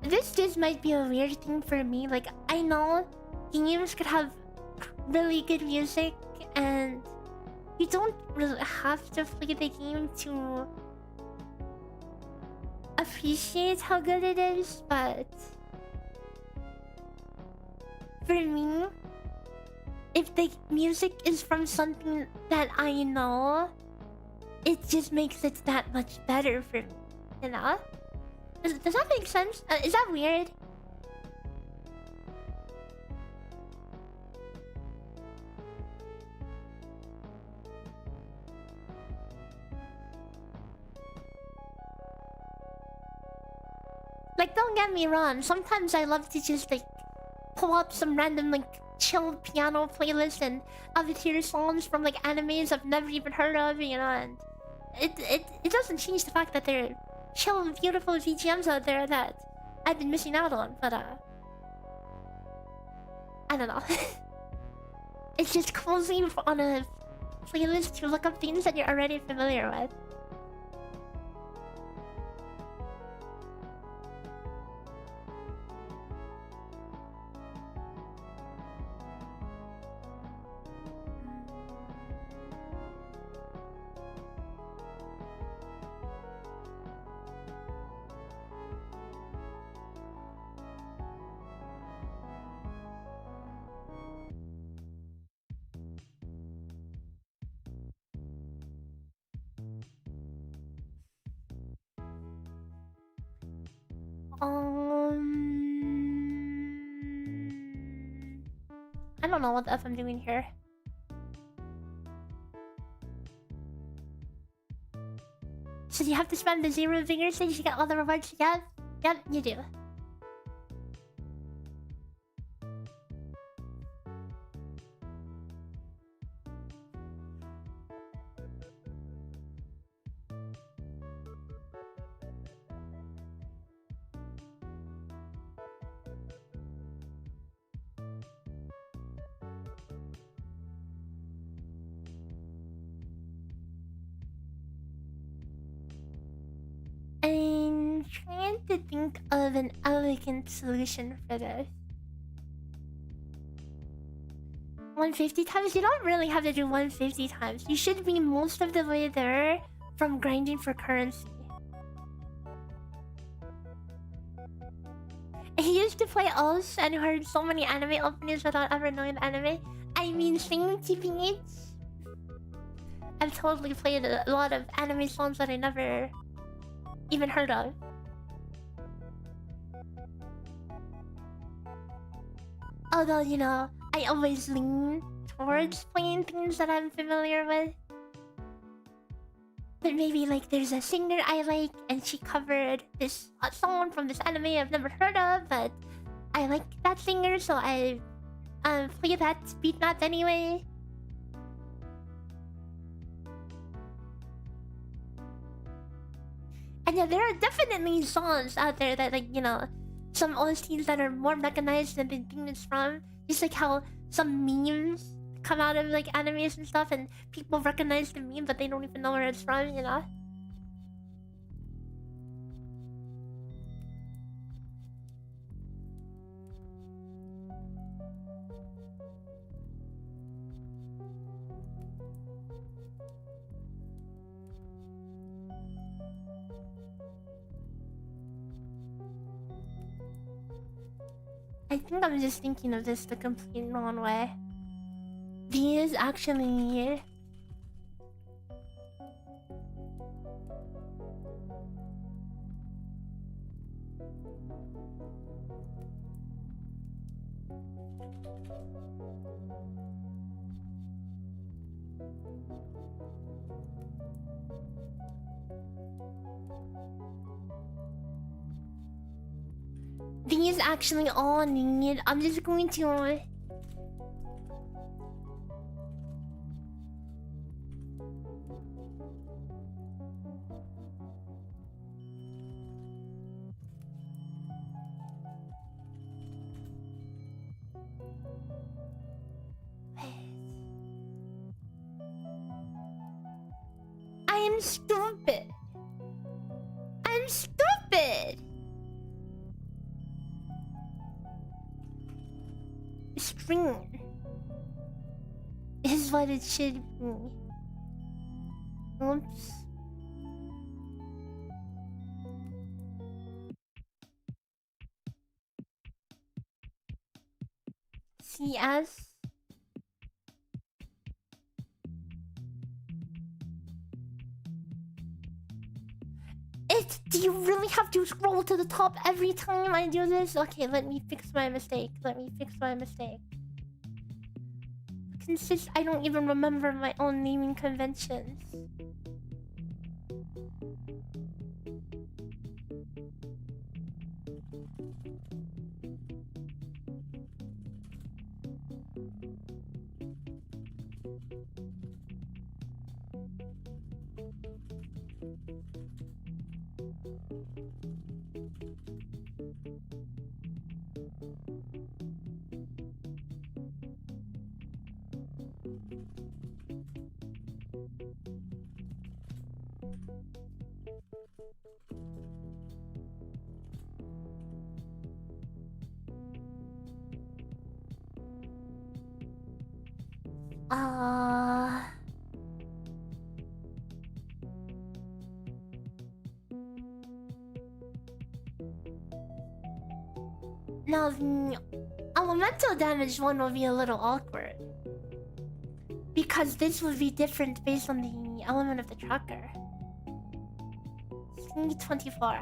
This just might be a weird thing for me. Like, I know games could have really good music, and you don't really have to play the game to appreciate how good it is, but for me, if the music is from something that I know, it just makes it that much better for me, you know? Does that make sense? Is that weird? Like, don't get me wrong, sometimes I love to just like pull up some random like chill piano playlist and hear songs from like animes I've never even heard of, you know, and it doesn't change the fact that they're chill, beautiful VGMs out there that I've been missing out on, but I don't know. It's just cozy on a playlist to look up things that you're already familiar with. I don't know what the F I'm doing here. So you have to spend the 0 vigorously to get all the rewards you get? Yep, you do. I'm trying to think of an elegant solution for this. 150 times? You don't really have to do 150 times. You should be most of the way there from grinding for currency. I used to play Oz and heard so many anime openings without ever knowing the anime. I mean, singing TPH. I've totally played a lot of anime songs that I never even heard of. Although, you know, I always lean towards playing things that I'm familiar with. But maybe like there's a singer I like and she covered this song from this anime I've never heard of, but I like that singer, so I play that beat that anyway. And yeah, there are definitely songs out there that, like, you know, some OSTs that are more recognized than the thing it's from. Just like how some memes come out of like animes and stuff and people recognize the meme but they don't even know where it's from, you know? I think I'm just thinking of this the complete wrong way. These actually... These actually all need. I'm just going to. I am stupid. I'm stupid. String is what it should be. Oops. CS. Do you really have to scroll to the top every time I do this? Okay, let me fix my mistake. I don't even remember my own naming conventions. Now the elemental damage one will be a little awkward. Because this would be different based on the element of the tracker. It's gonna be 24.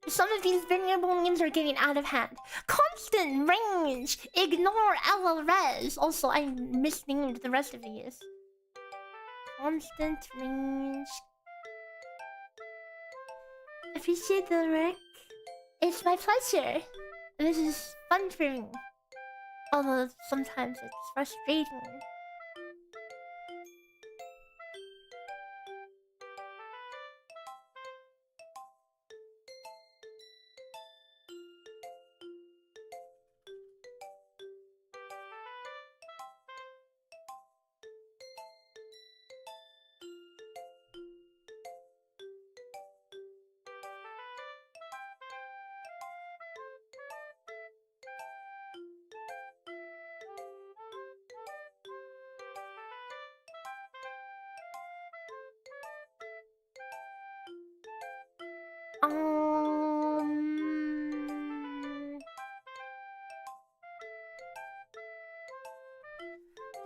Some of these variable names are getting out of hand. Constant range. Ignore LRS. Also, I misnamed the rest of these. Constant range. Appreciate the rec. It's my pleasure. This is fun for me. Although sometimes it's frustrating.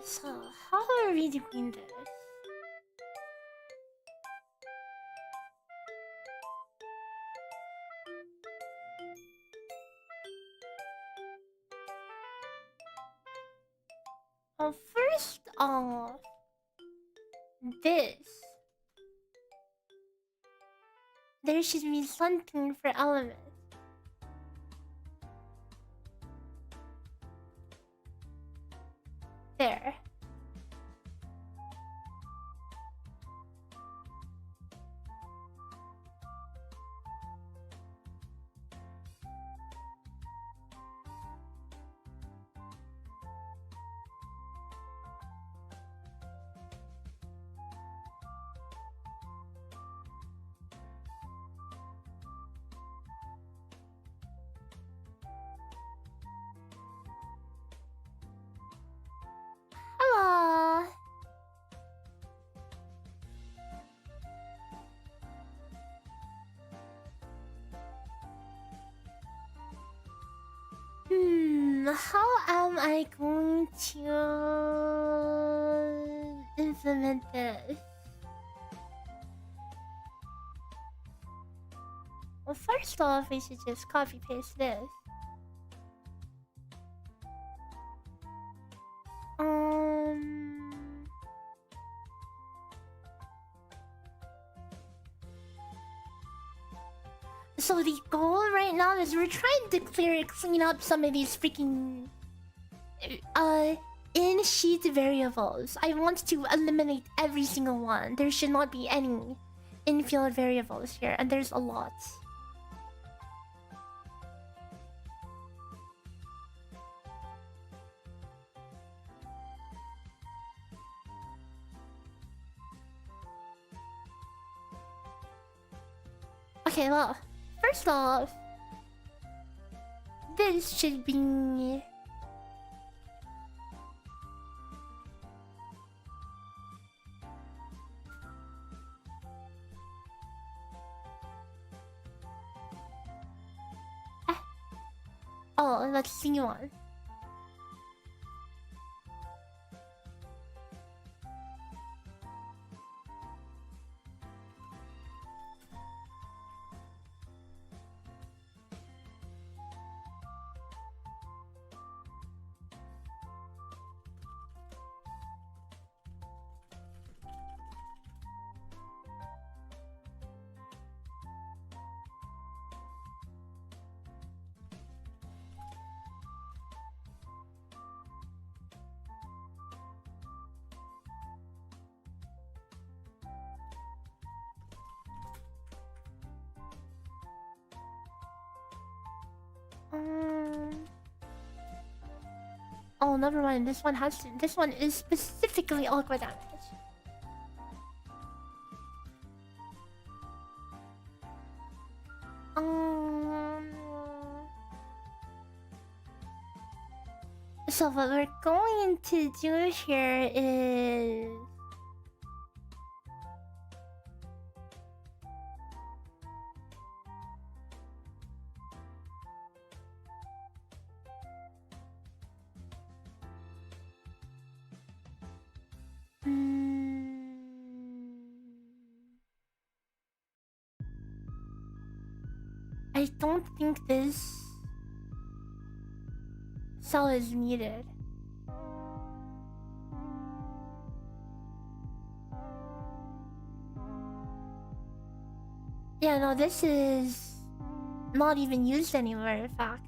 So, how are we doing this? Well, first off, this. There should be something for elements. There. How am I going to implement this? Well, first off, we should just copy paste this. So the goal right now is we're trying to clean up some of these freaking in sheet variables. I want to eliminate every single one. There should not be any in-field variables here, and there's a lot. Okay, well, first off, this should be... Oh, let's see one. Oh, never mind. This one has to, this one is specifically awkward damage. So what we're going to do here is... I don't think this cell is needed. Yeah, no, this is not even used anywhere, in fact.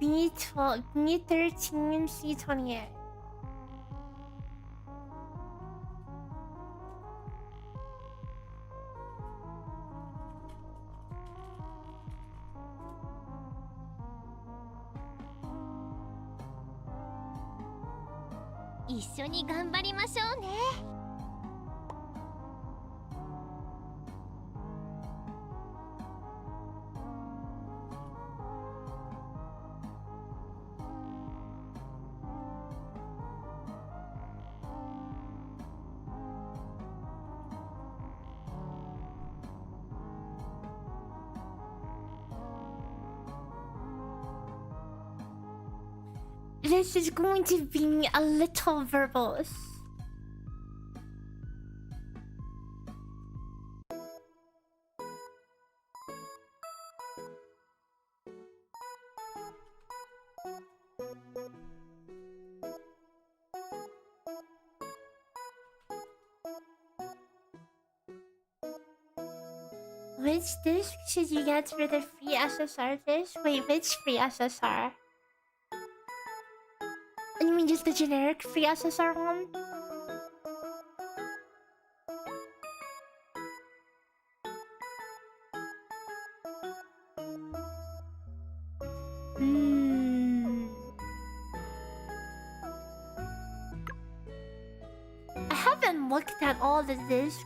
B12, B13, C28. This is going to be a little verbose. Which disc should you get for the free SSR disc? Wait, which free SSR? You mean just the generic free SSR one? I haven't looked at all the discs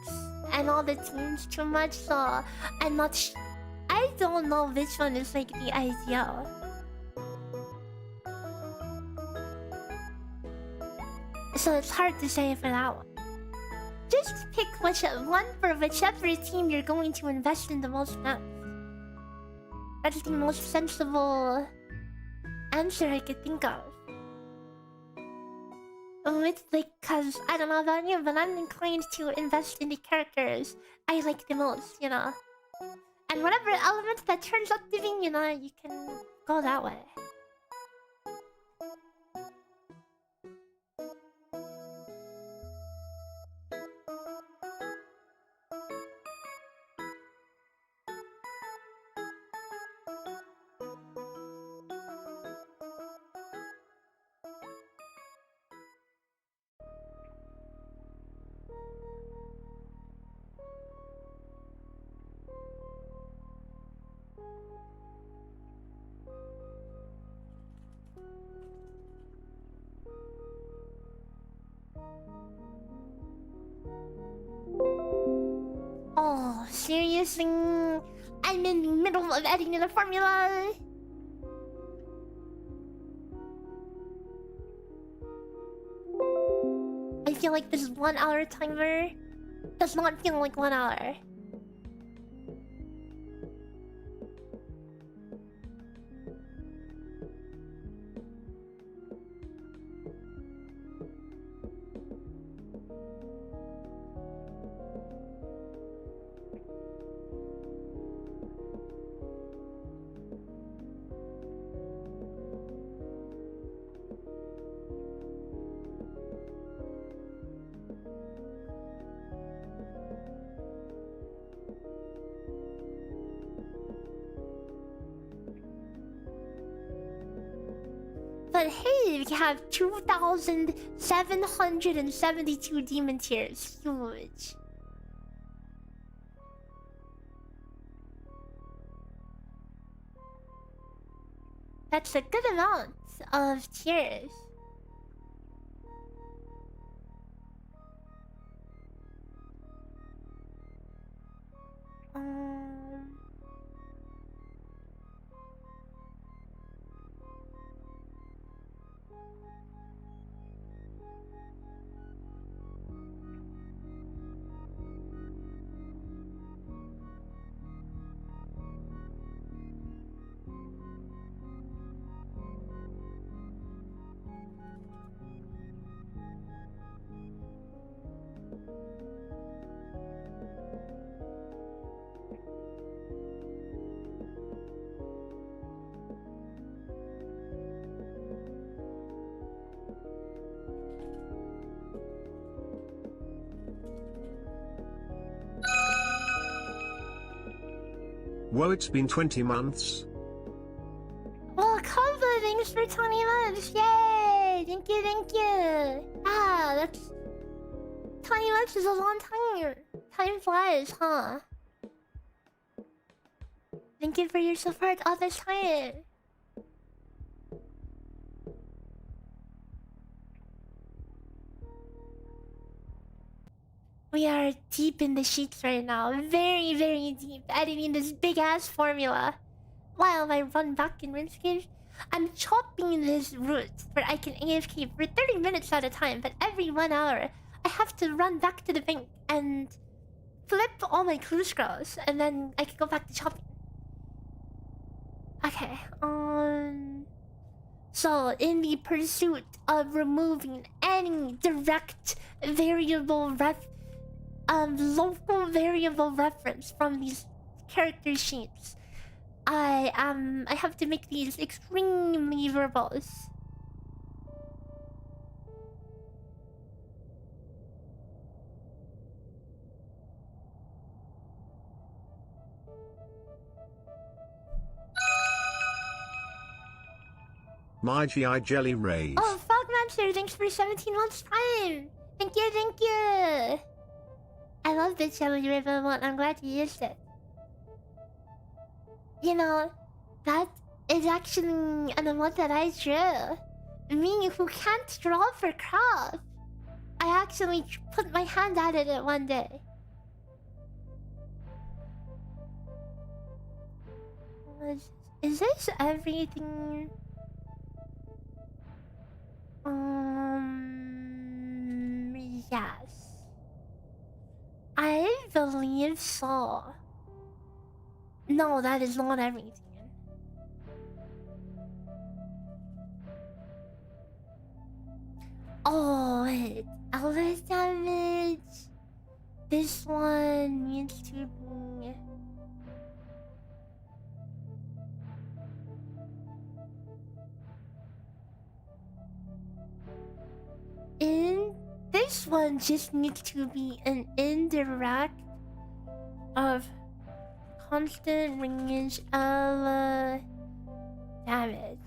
and all the teams too much, so I'm not I don't know which one is like the ideal. So it's hard to say for that one. Just pick one for whichever team you're going to invest in the most now. That's the most sensible answer I could think of. It's like, cause I don't know about you, but I'm inclined to invest in the characters I like the most, you know. And whatever element that turns out to be, you know, you can go that way. Oh, seriously? I'm in the middle of editing the formula. I feel like this 1 hour timer does not feel like 1 hour. But hey, we have 2,772 demon tiers. Huge. That's a good amount of tiers. Whoa, it's been 20 months. Well, Combo, thanks for 20 months. Yay! Thank you, thank you. Ah, that's... 20 months is a long time. Time flies, huh? Thank you for your support all this time. We are deep in the sheets right now. Very, very deep. Editing this big ass formula. While I run back in RuneScape, I'm chopping this route where I can AFK for 30 minutes at a time, but every 1 hour, I have to run back to the bank and flip all my clue scrolls, and then I can go back to chopping. Okay, so in the pursuit of removing any direct variable local variable reference from these character sheets, I have to make these extremely verbose. My GI jelly raise. Oh, Fogman Monster, thanks for 17 months time. Thank you, thank you. I love this challenge ribbon one. I'm glad you used it. You know, that is actually an emote that I drew. Me who can't draw for craft. I actually put my hand at it one day. Is this everything? Yes. I believe so. No, that is not everything. Oh, wait. Elvis damage. This one needs to be... This one just needs to be an indirect of constant range of damage.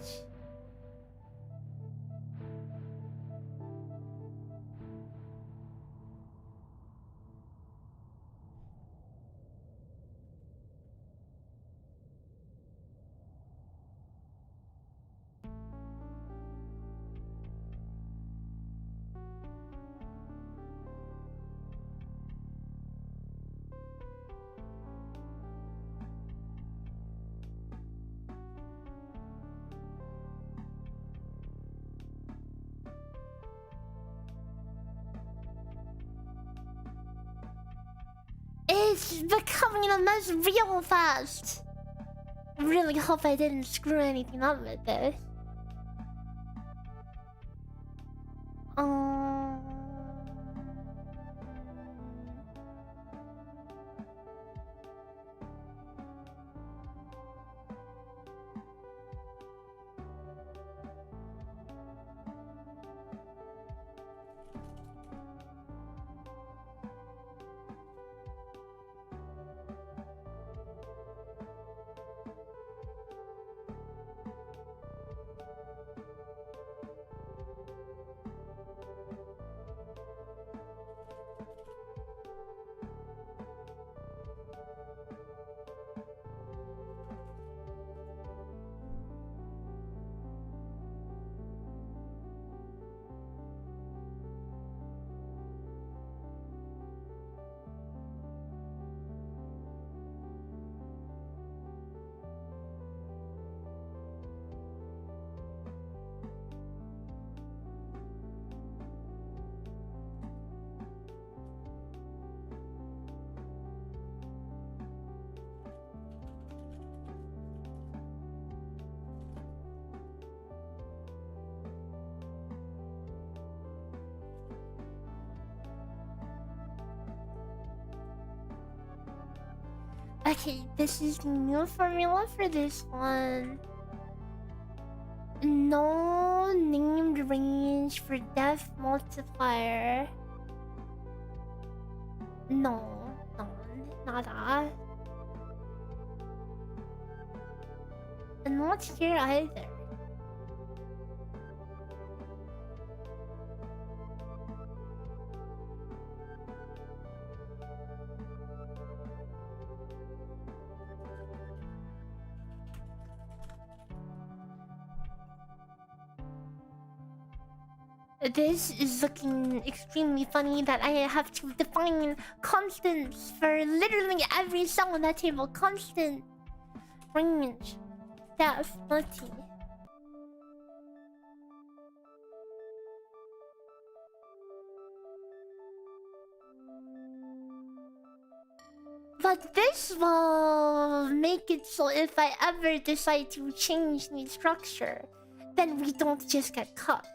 It's becoming a mess real fast. I really hope I didn't screw anything up with this. Okay, this is new formula for this one. No named range for death multiplier. No, none, nada. And not here either. This is looking extremely funny that I have to define constants for literally every cell on that table. Constant range, depth, multi. But this will make it so if I ever decide to change the structure, then we don't just get cooked.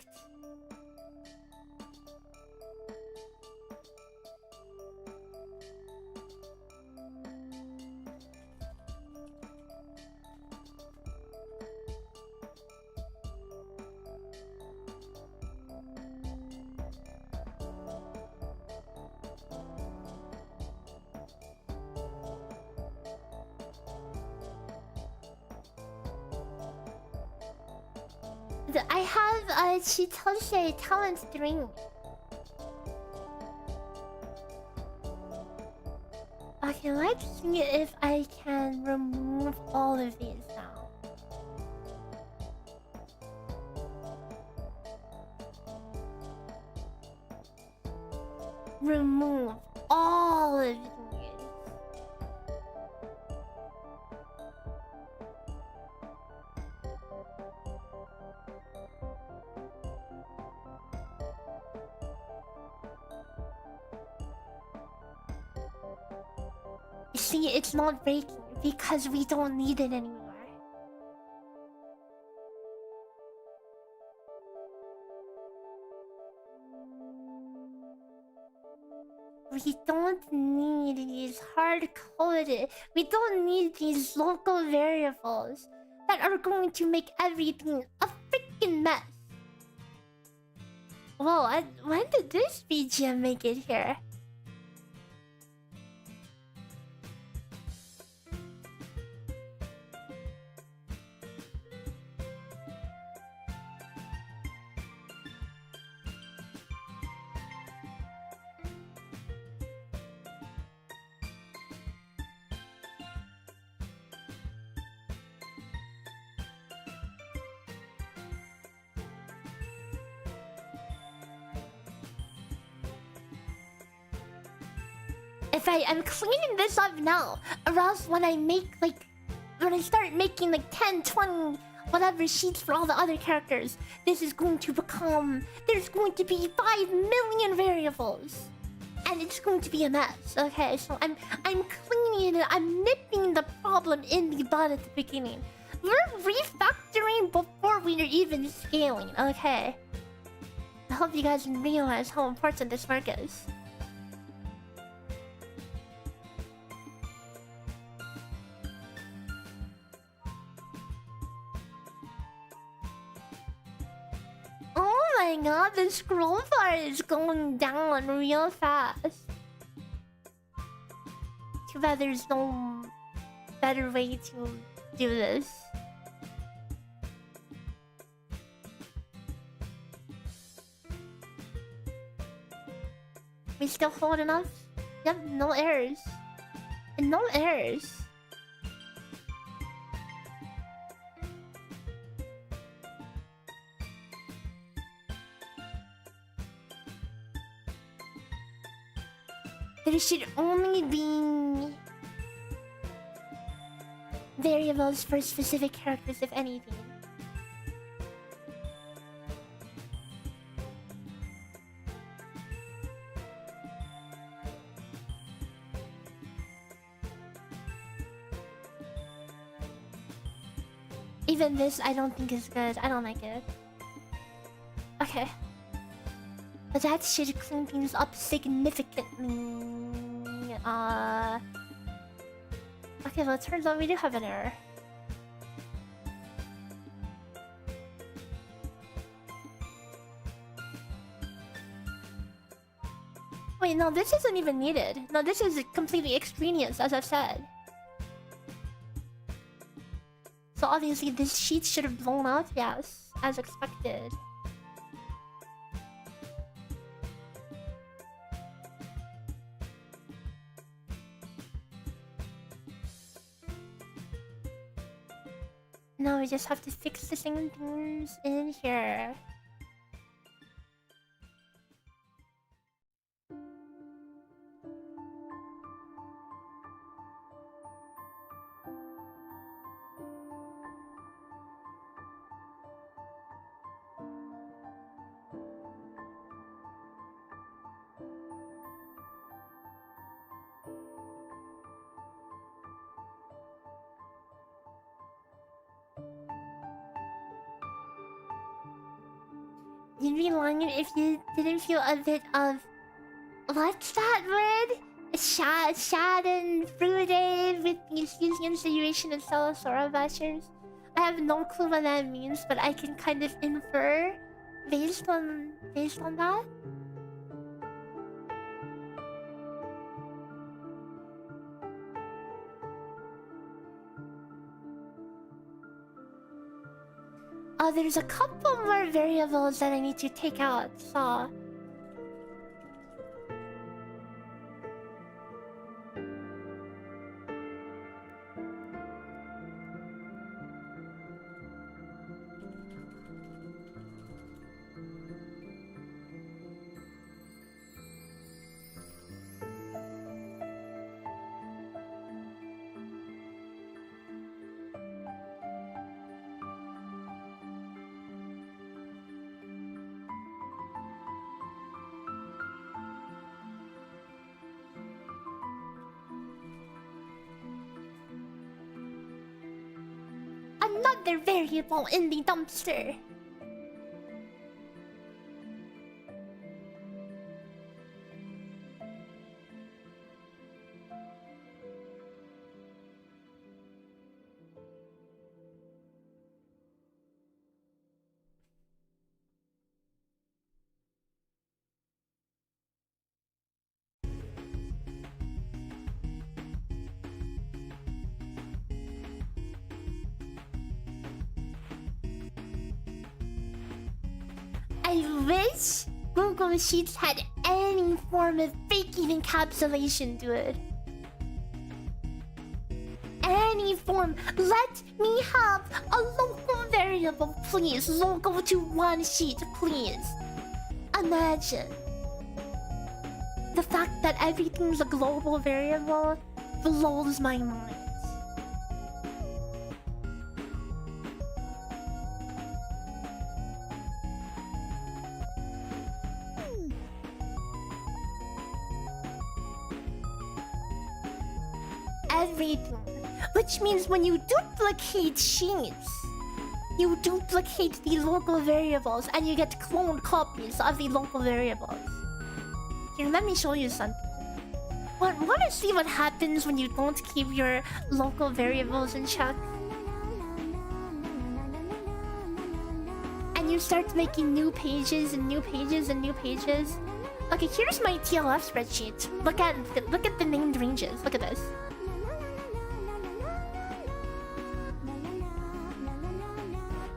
I have a Chitose talent 3. Okay, let's see if I can remove all of these now. Remove all of these. See, it's not breaking because we don't need it anymore. We don't need these hard-coded... We don't need these local variables that are going to make everything a freaking mess. Whoa, when did this BGM make it here? If I'm cleaning this up now, or else when I make when I start making like 10, 20, whatever sheets for all the other characters, this is going to become... There's going to be 5 million variables. And it's going to be a mess, okay? So I'm cleaning it, I'm nipping the problem in the bud at the beginning. We're refactoring before we are even scaling, okay? I hope you guys realize how important this work is. Oh my god, the scroll bar is going down real fast. Too bad there's no better way to do this. We still holding up? Yep, no errors. And no errors. There should only be variables for specific characters, if anything. Even this, I don't think is good. I don't like it. Okay. But that should clean things up significantly. Okay, well, it turns out we do have an error. Wait, no, this isn't even needed. No, this is completely extraneous, as I've said. So obviously this sheet should have blown up, yes, as expected. Now we just have to fix the same things in here. You'd be lying if you didn't feel a bit of... What's that word? Schadenfreude with the using insinuation of Stella Sora bashers? I have no clue what that means, but I can kind of infer based on that. There's a couple more variables that I need to take out, so... Another variable in the dumpster. I wish Google Sheets had any form of freaking encapsulation, dude. Any form. Let me have a local variable, please. Local to one sheet, please. Imagine. The fact that everything's a global variable blows my mind. Everything. Which means when you duplicate sheets, you duplicate the local variables and you get cloned copies of the local variables. Here, let me show you something. Wanna see what happens when you don't keep your local variables in check? And you start making new pages and new pages and new pages. Okay, here's my TLF spreadsheet. Look at the named ranges. Look at this.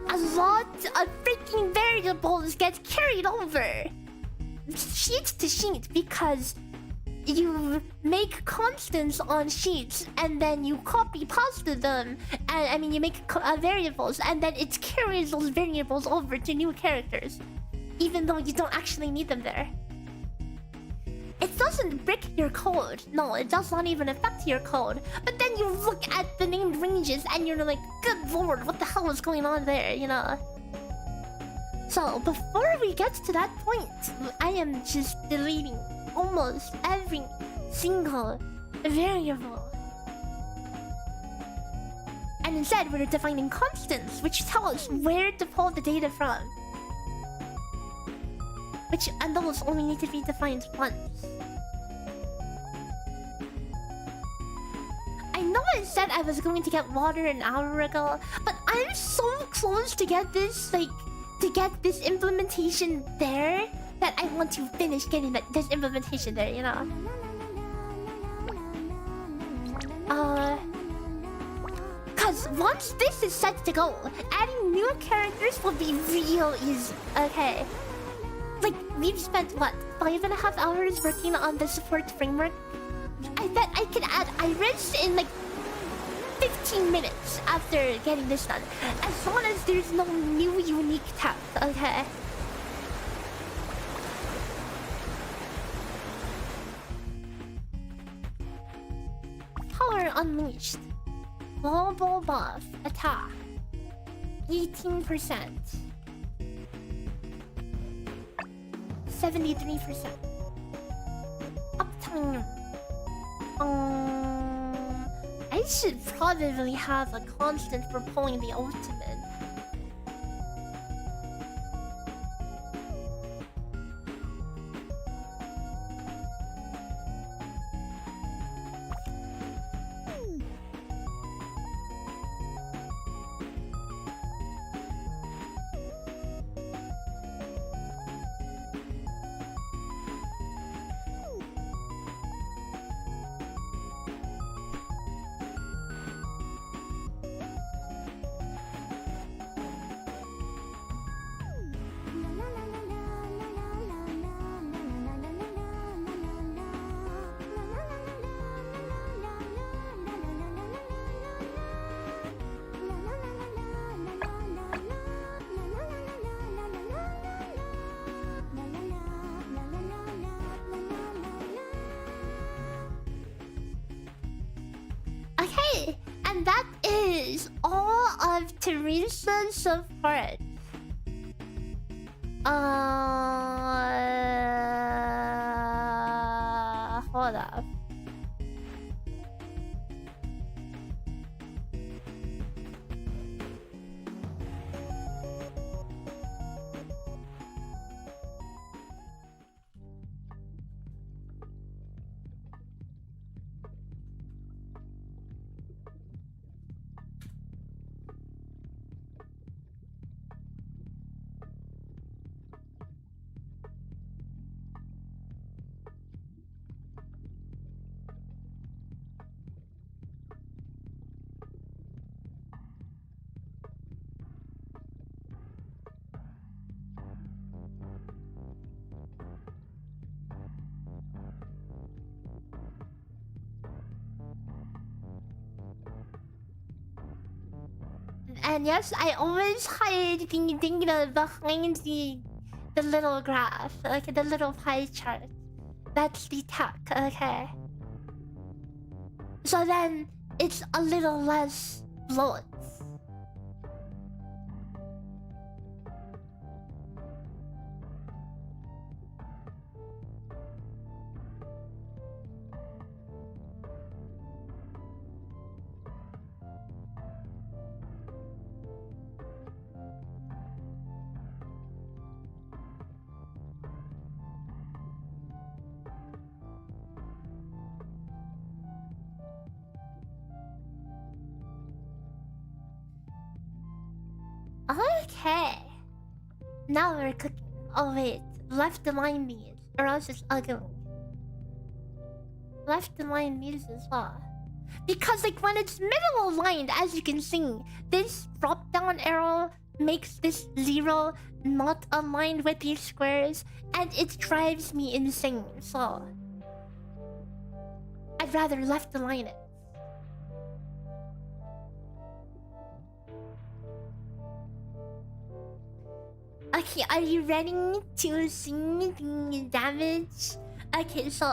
A lot of freaking variables get carried over sheet to sheet because you make constants on sheets and then you copy pasta them, and I mean you make variables and then it carries those variables over to new characters even though you don't actually need them there. It doesn't break your code. No, it does not even affect your code. But then you look at the named ranges and you're like, good lord, what the hell is going on there, you know? So, before we get to that point, I am just deleting almost every single variable. And instead, we're defining constants, which tell us where to pull the data from. And those only need to be defined once. I know I said I was going to get water an hour ago, but I'm so close to get this, implementation there that I want to finish getting this implementation there, you know? Cause once this is set to go, adding new characters will be real easy, okay? Like, we've spent, what, 5.5 hours working on the support framework? I bet I could add Iris in, like, 15 minutes after getting this done. As long as there's no new unique tab, okay? Power Unleashed. Global buff. Attack. 18%. 73%. Uptime. I should probably have a constant for pulling the ultimate. have Teresa support. Hold up. And yes, I always hide the thing behind the little graph, like the little pie chart. That's the tech, okay? So then it's a little less bloat. Okay. Now we're cooking. Oh wait, left align these, or else it's ugly. Left align these as well. Because like when it's middle aligned, as you can see, this drop down arrow makes this 0 not aligned with these squares, and it drives me insane, so I'd rather left align it. Okay, are you ready to see the damage? Okay, so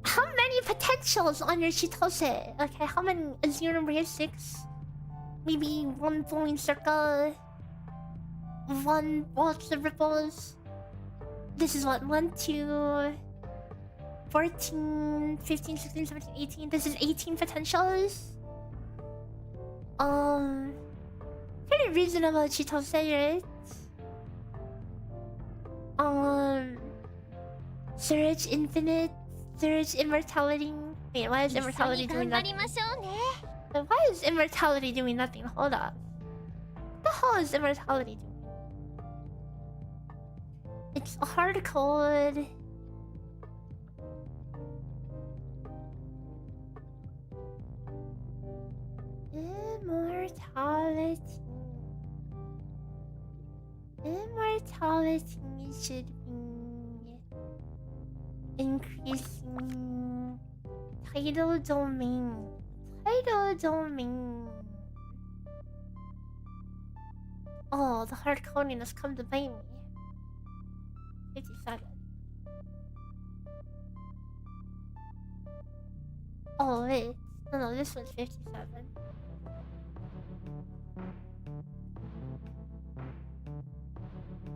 how many potentials on your Chitose? Okay, how many? 0.6? Maybe 1 point circle? 1 box of ripples? This is what? 1, 2, 14, 15, 16, 17, 18. This is 18 potentials? Pretty reasonable Chitose, right? Surge Infinite, Surge Immortality. Wait, why is Immortality doing nothing? Wait, why is Immortality doing nothing? Hold up. What the hell is Immortality doing? It's a hard code. Immortality. Immortality should be increasing tidal domain. Tidal domain. Oh, the hard coding has come to bite me. 57. Oh wait, no, this one's 57.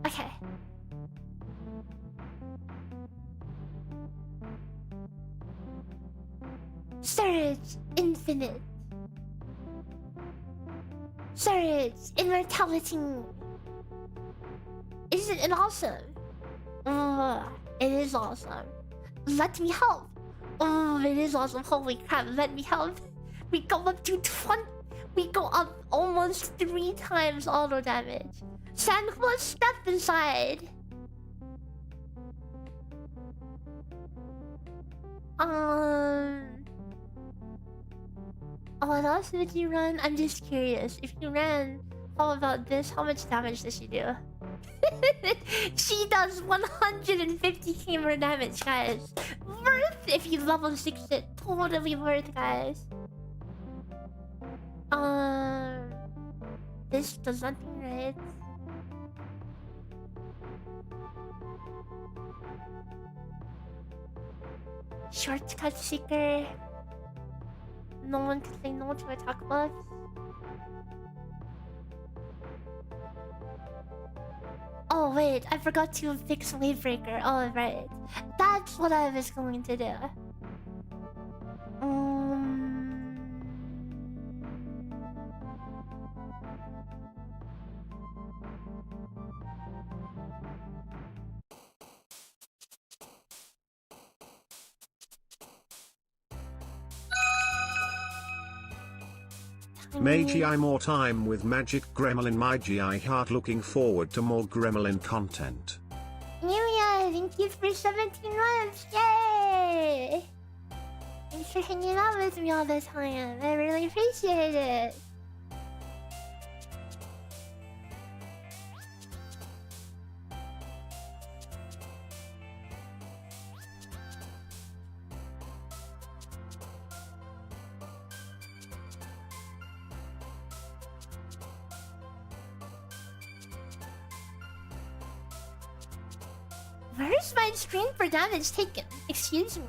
Okay. Surge Infinite. Surge Immortality. Isn't it awesome? It is awesome. Let me help. Oh, it is awesome. Holy crap, let me help. We go up to 20. We go up almost 3 times auto damage. Sanhua, step inside. What else would you run? I'm just curious. If you ran, how about this? How much damage does she do? She does 150k more damage, guys. Worth if you level 6 it. Totally worth, guys. This does nothing, right? Shortcut seeker. No one can say no to attack buffs. Oh wait, I forgot to fix Wavebreaker. Oh right, that's what I was going to do. Maygi, I more time with Magic Gremlin. Maygi, I heart looking forward to more Gremlin content. Yuya, thank you for 17 months. Yay! Thanks for hanging out with me all the time. I really appreciate it. Where's my screen for damage taken? Excuse me.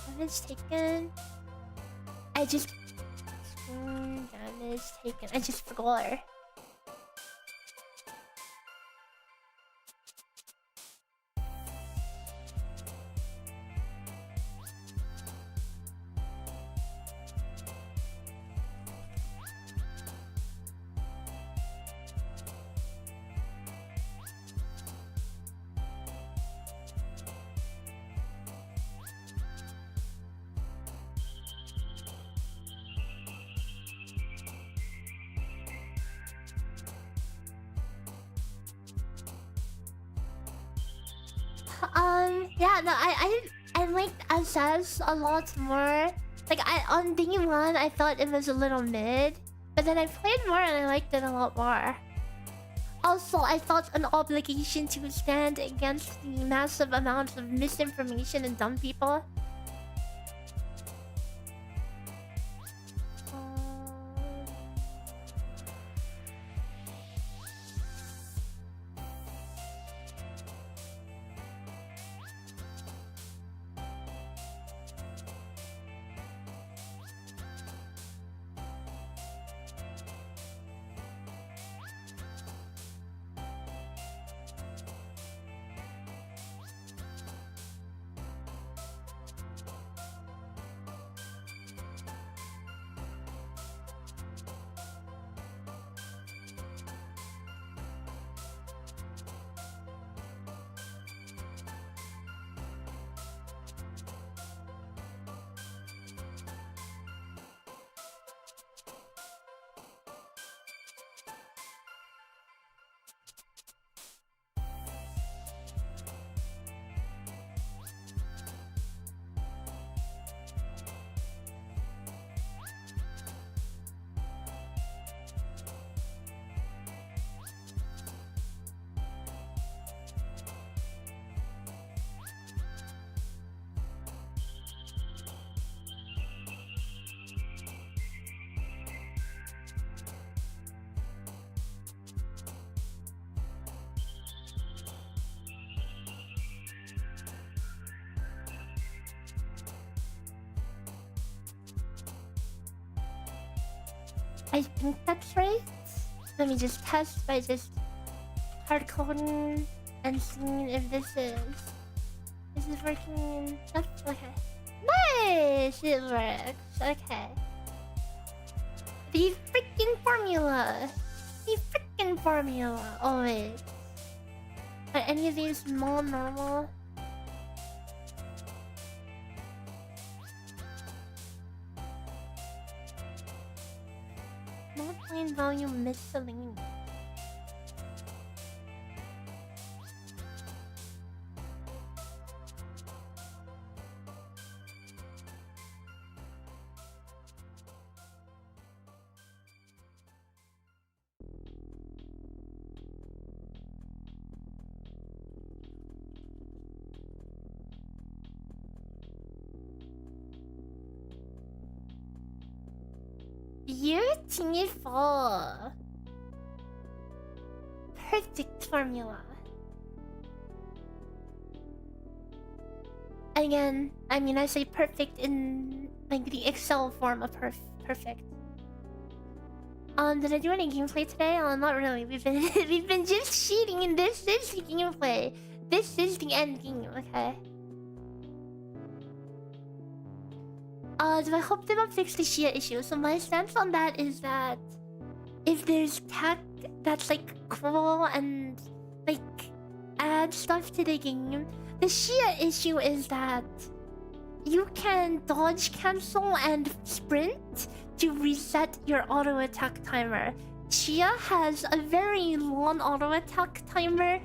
Damage taken. I just... Screen damage taken. I just forgot. Yeah, no, I liked SS a lot more. Like, on day one, I thought it was a little mid, but then I played more and I liked it a lot more. Also, I felt an obligation to stand against the massive amounts of misinformation and dumb people. I think that's right. Let me just test by just hard coding and seeing if this is working. Okay. Nice! It works. Okay. The freaking formula! The freaking formula! Oh wait. Are any of these more normal? Not plain volume miscellaneous. Beautiful. Perfect formula. Again, I mean, I say perfect in like the Excel form of perfect. Did I do any gameplay today? Not really. We've been we've been just cheating, and this is the gameplay. This is the end game. Okay. Do I hope they will fix the Shia issue? So my stance on that is that if there's tech that's like cool and like add stuff to the game, the Shia issue is that you can dodge cancel and sprint to reset your auto attack timer. Shia has a very long auto attack timer,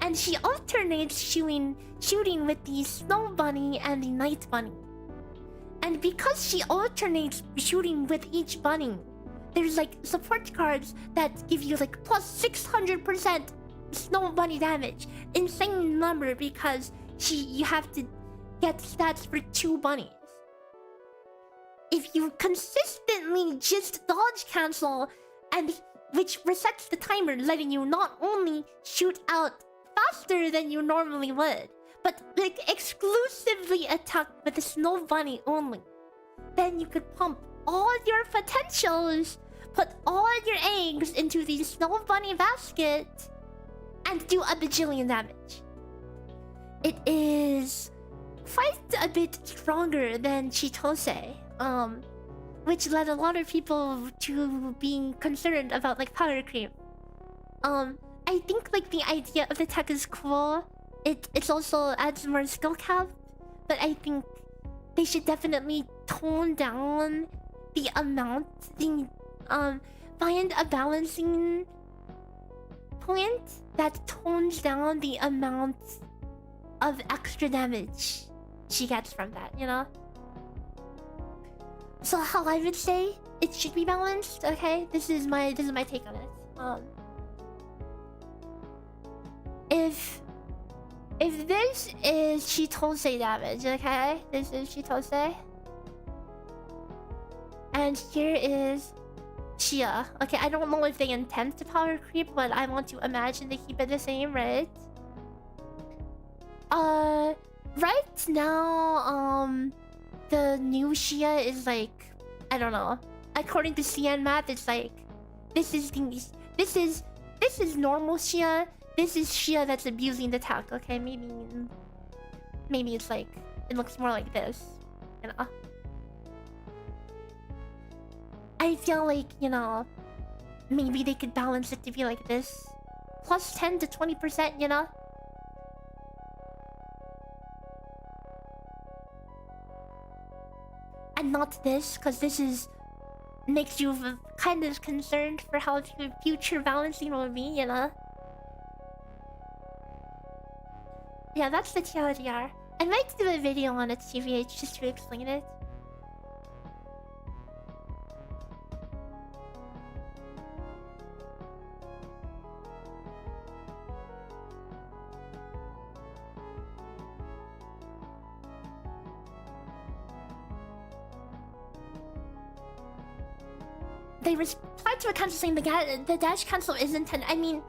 and she alternates shooting with the snow bunny and the night bunny. And because she alternates shooting with each bunny, there's like support cards that give you like plus 600% snow bunny damage. Insane number because you have to get stats for 2 bunnies. If you consistently just dodge cancel, and which resets the timer, letting you not only shoot out faster than you normally would, but like exclusively attack with the snow bunny only, then you could pump all your potentials, put all your eggs into the snow bunny basket, and do a bajillion damage. It is quite a bit stronger than Chitose, which led a lot of people to being concerned about like power creep. I think like the idea of the tech is cool. It also adds more skill cap, but I think they should definitely tone down the amount. Find a balancing point that tones down the amount of extra damage she gets from that, you know? So how I would say it should be balanced, okay? This is my take on it. If this is Chitose damage, okay? This is Chitose. And here is Shia. Okay, I don't know if they intend to power creep, but I want to imagine they keep it the same, right? Right now, the new Shia is like, I don't know. According to CN math, it's like this is normal Shia. This is Shia that's abusing the tech. Okay, maybe it's like it looks more like this, you know. I feel like, you know, maybe they could balance it to be like this, plus 10 to 20%, you know. And not this, because this makes you kind of concerned for how future balancing will be, you know. Yeah, that's the TLDR. I might do a video on it, CVH, just to explain it. They replied to a cancel saying the dash cancel isn't I mean,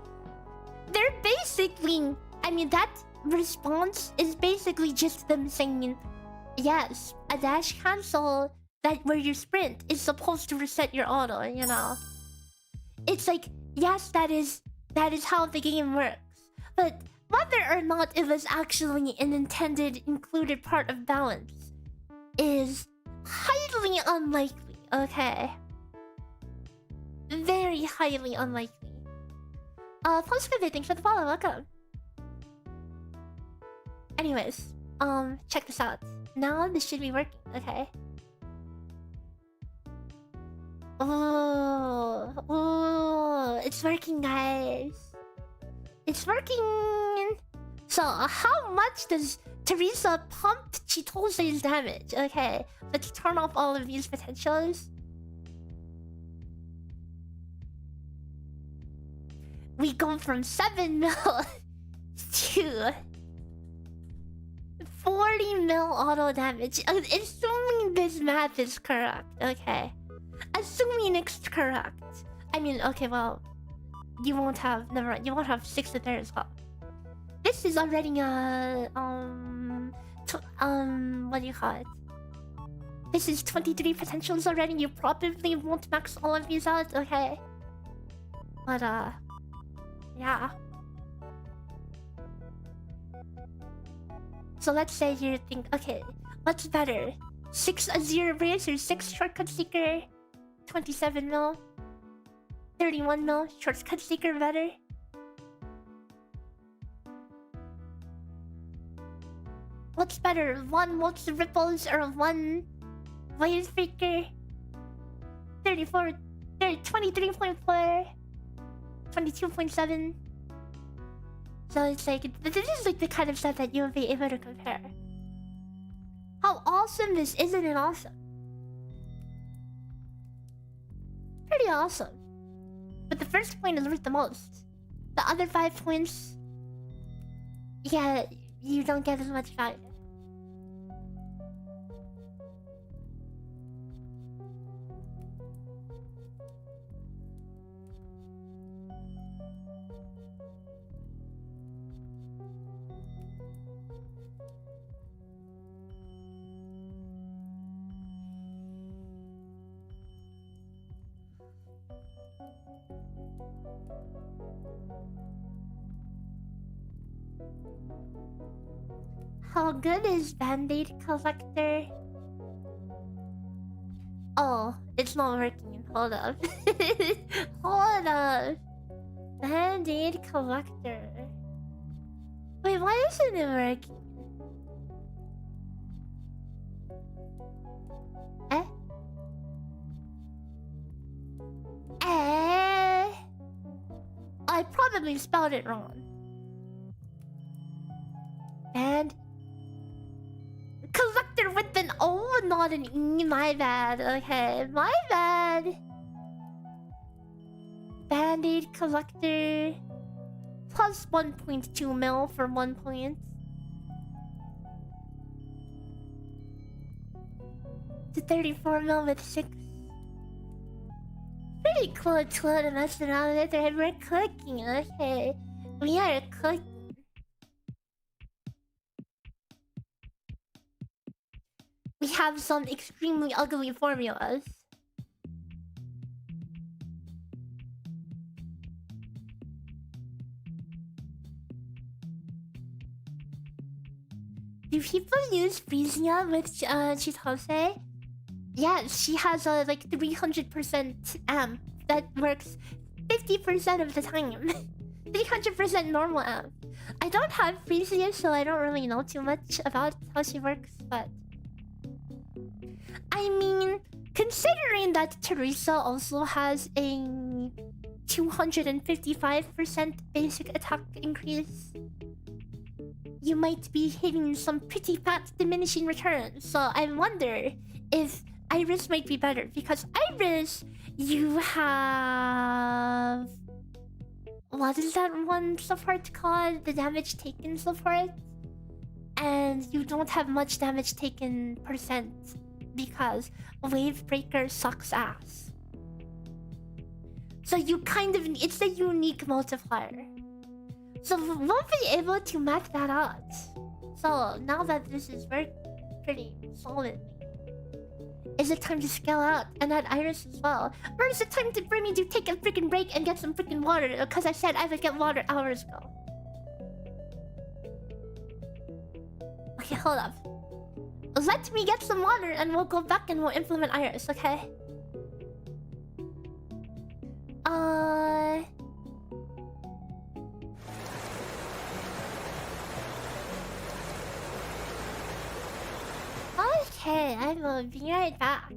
they're basically... I mean, that response is basically just them saying, yes, a dash cancel where you sprint is supposed to reset your auto, you know. It's like, yes, that is how the game works. But whether or not it was actually an intended included part of balance is highly unlikely, okay? Very highly unlikely. Postcode, thanks for the follow, welcome. Anyways, check this out. Now this should be working, okay? Oh, it's working, guys. It's working. So, how much does Teresa pump Chitose's damage? Okay, let's turn off all of these potentials. We go from 7 mil to 40 mil auto damage. Assuming this math is correct, okay. Assuming it's correct. I mean, okay, well, you won't have 6 in there as well. This is already what do you call it? This is 23 potentials already. You probably won't max all of these out, okay? But yeah. So let's say you think, okay, what's better? 6 Azure Race or 6 Shortcut Seeker? 27 mil? 31 mil? Shortcut Seeker better? What's better? 1 Multi Ripples or 1 Wave Breaker? 34, 23.4, 22.7. So it's like, this is like the kind of stuff that you'll be able to compare. How awesome this, isn't it awesome? Pretty awesome. But the first point is worth the most. The other 5 points, yeah, you don't get as much value. How good is Band-Aid Collector? Oh, it's not working. Hold up. Hold up. Band-Aid Collector. Wait, why isn't it working? Eh? Eh? I probably spelled it wrong. Band Collector with an O, not an E. My bad. Okay, my bad. Band-Aid Collector. Plus 1.2 mil for 1 point. To 34 mil with 6. Pretty cool tool to mess around with. Right? We're cooking, okay. We are cooking. We have some extremely ugly formulas. Do people use Frisia with Chitose? Yeah, she has a like 300% amp that works 50% of the time. 300% normal amp. I don't have Frisia, so I don't really know too much about how she works, but I mean, considering that Teresa also has a 255% basic attack increase, you might be hitting some pretty fat diminishing returns. So I wonder if Iris might be better, because Iris, you have... what is that one support called? The damage taken support? And you don't have much damage taken percent, because Wave Breaker sucks ass. So you kind of... it's a unique multiplier. So we'll be able to map that out. So now that this is working pretty solidly, is it time to scale out and add Iris as well? Or is it time for me to take a freaking break and get some freaking water? Because I said I would get water hours ago. Okay, hold up. Let me get some water and we'll go back and we'll implement Iris, okay? Okay, I will be right back.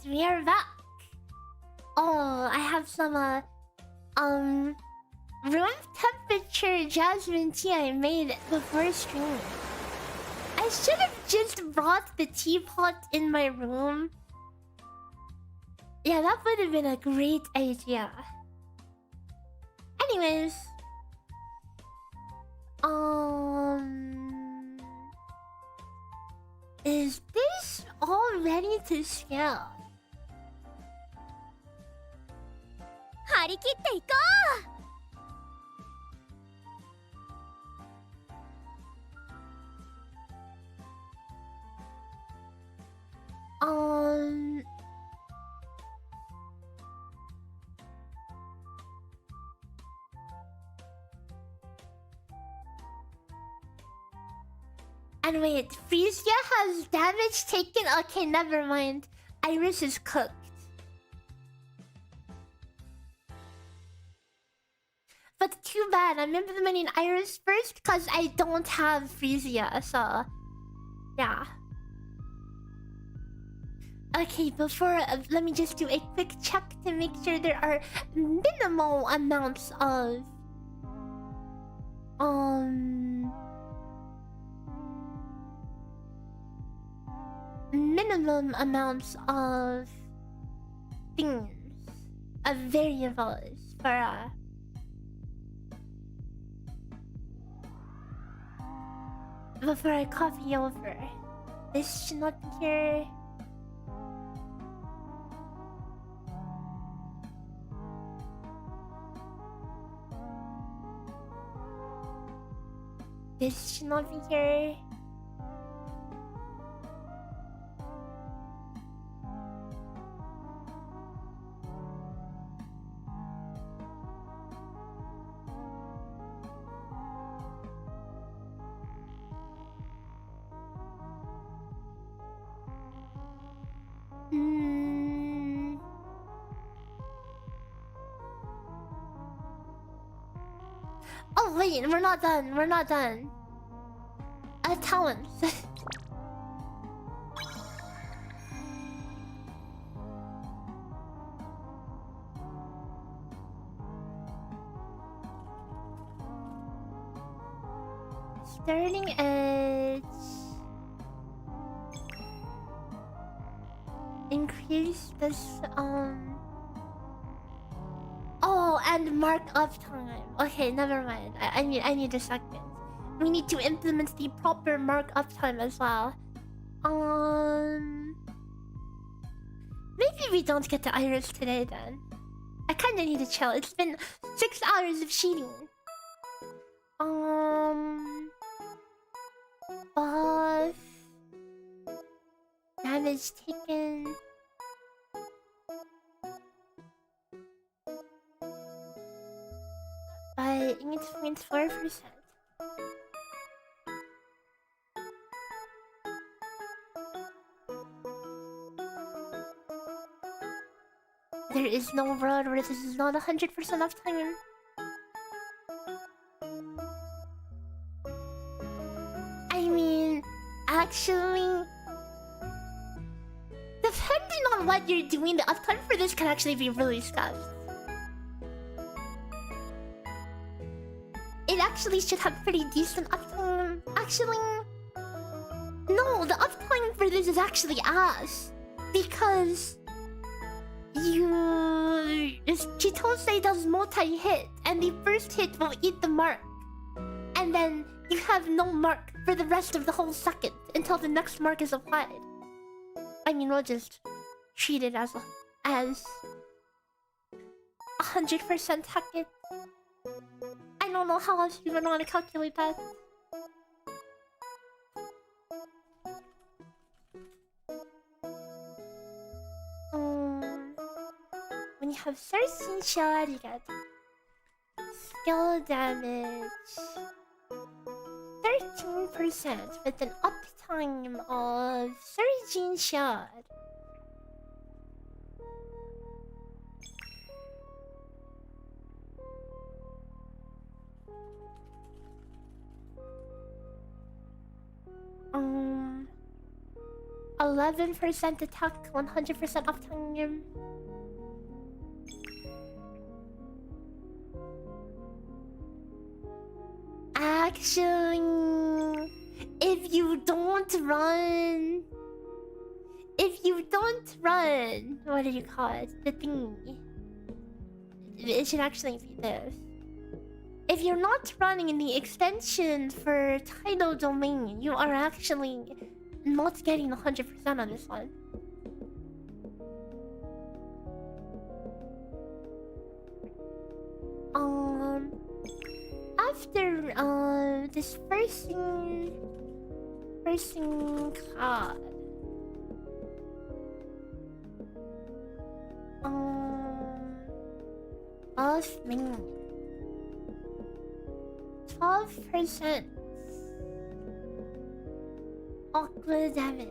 we are back. Oh, I have some room temperature jasmine tea I made before stream. I should have just brought the teapot in my room. Yeah, that would have been a great idea. Anyways, is this all ready to scale? 張り切っていこう。And wait, Frisia has damage taken? Okay, never mind. Iris is cooked. But too bad, I'm implementing Iris first because I don't have Frisia, so... yeah. Okay, before... let me just do a quick check to make sure there are minimal amounts of... minimum amounts of... things. Of variables for, before I copy over. This should not be here. This should not be here. Oh wait, we're not done. We're not done. Talents. Sterling Edge. Increase this oh, and markup time. Okay, never mind. I need a second. We need to implement the proper markup time as well. Maybe we don't get the Iris today then. I kinda need to chill. It's been 6 hours of cheating. Buff. Damage taken. By 8.4%. There is no world where this is not 100% uptime. I mean, actually, depending on what you're doing, the uptime for this can actually be really scuffed. It actually should have pretty decent uptime. Actually, no, the uptime for this is actually ass. Because Chitose does multi-hit, and the first hit will eat the mark. And then you have no mark for the rest of the whole second until the next mark is applied. I mean, we'll just treat it as 100% hack it. I don't know how else you would want to calculate that. When you have 13 shot, you get skill damage 13% with an uptime of 13 shot. 11% attack, 100% uptime. Actually, if you don't run, what do you call it? The thing. It should actually be this. If you're not running in the extension for tidal domain, you are actually not getting 100% on this one. After this first card. Off me. 12% awkward damage.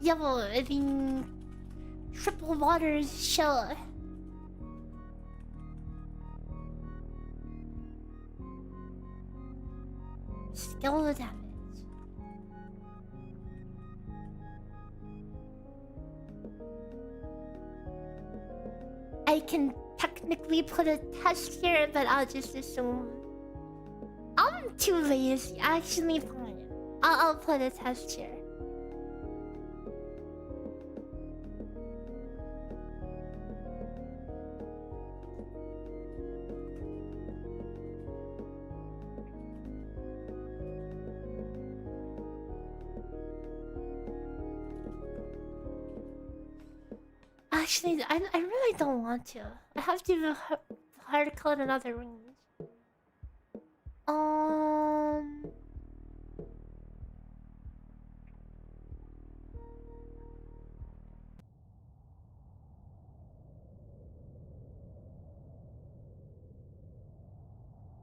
Yeah, well, I mean, triple waters shell. Skill damage. I can technically put a test here, but I'll just assume. I'm too lazy. Actually, fine. I'll put a test here. Actually, I really don't want to. I have to hard code another range.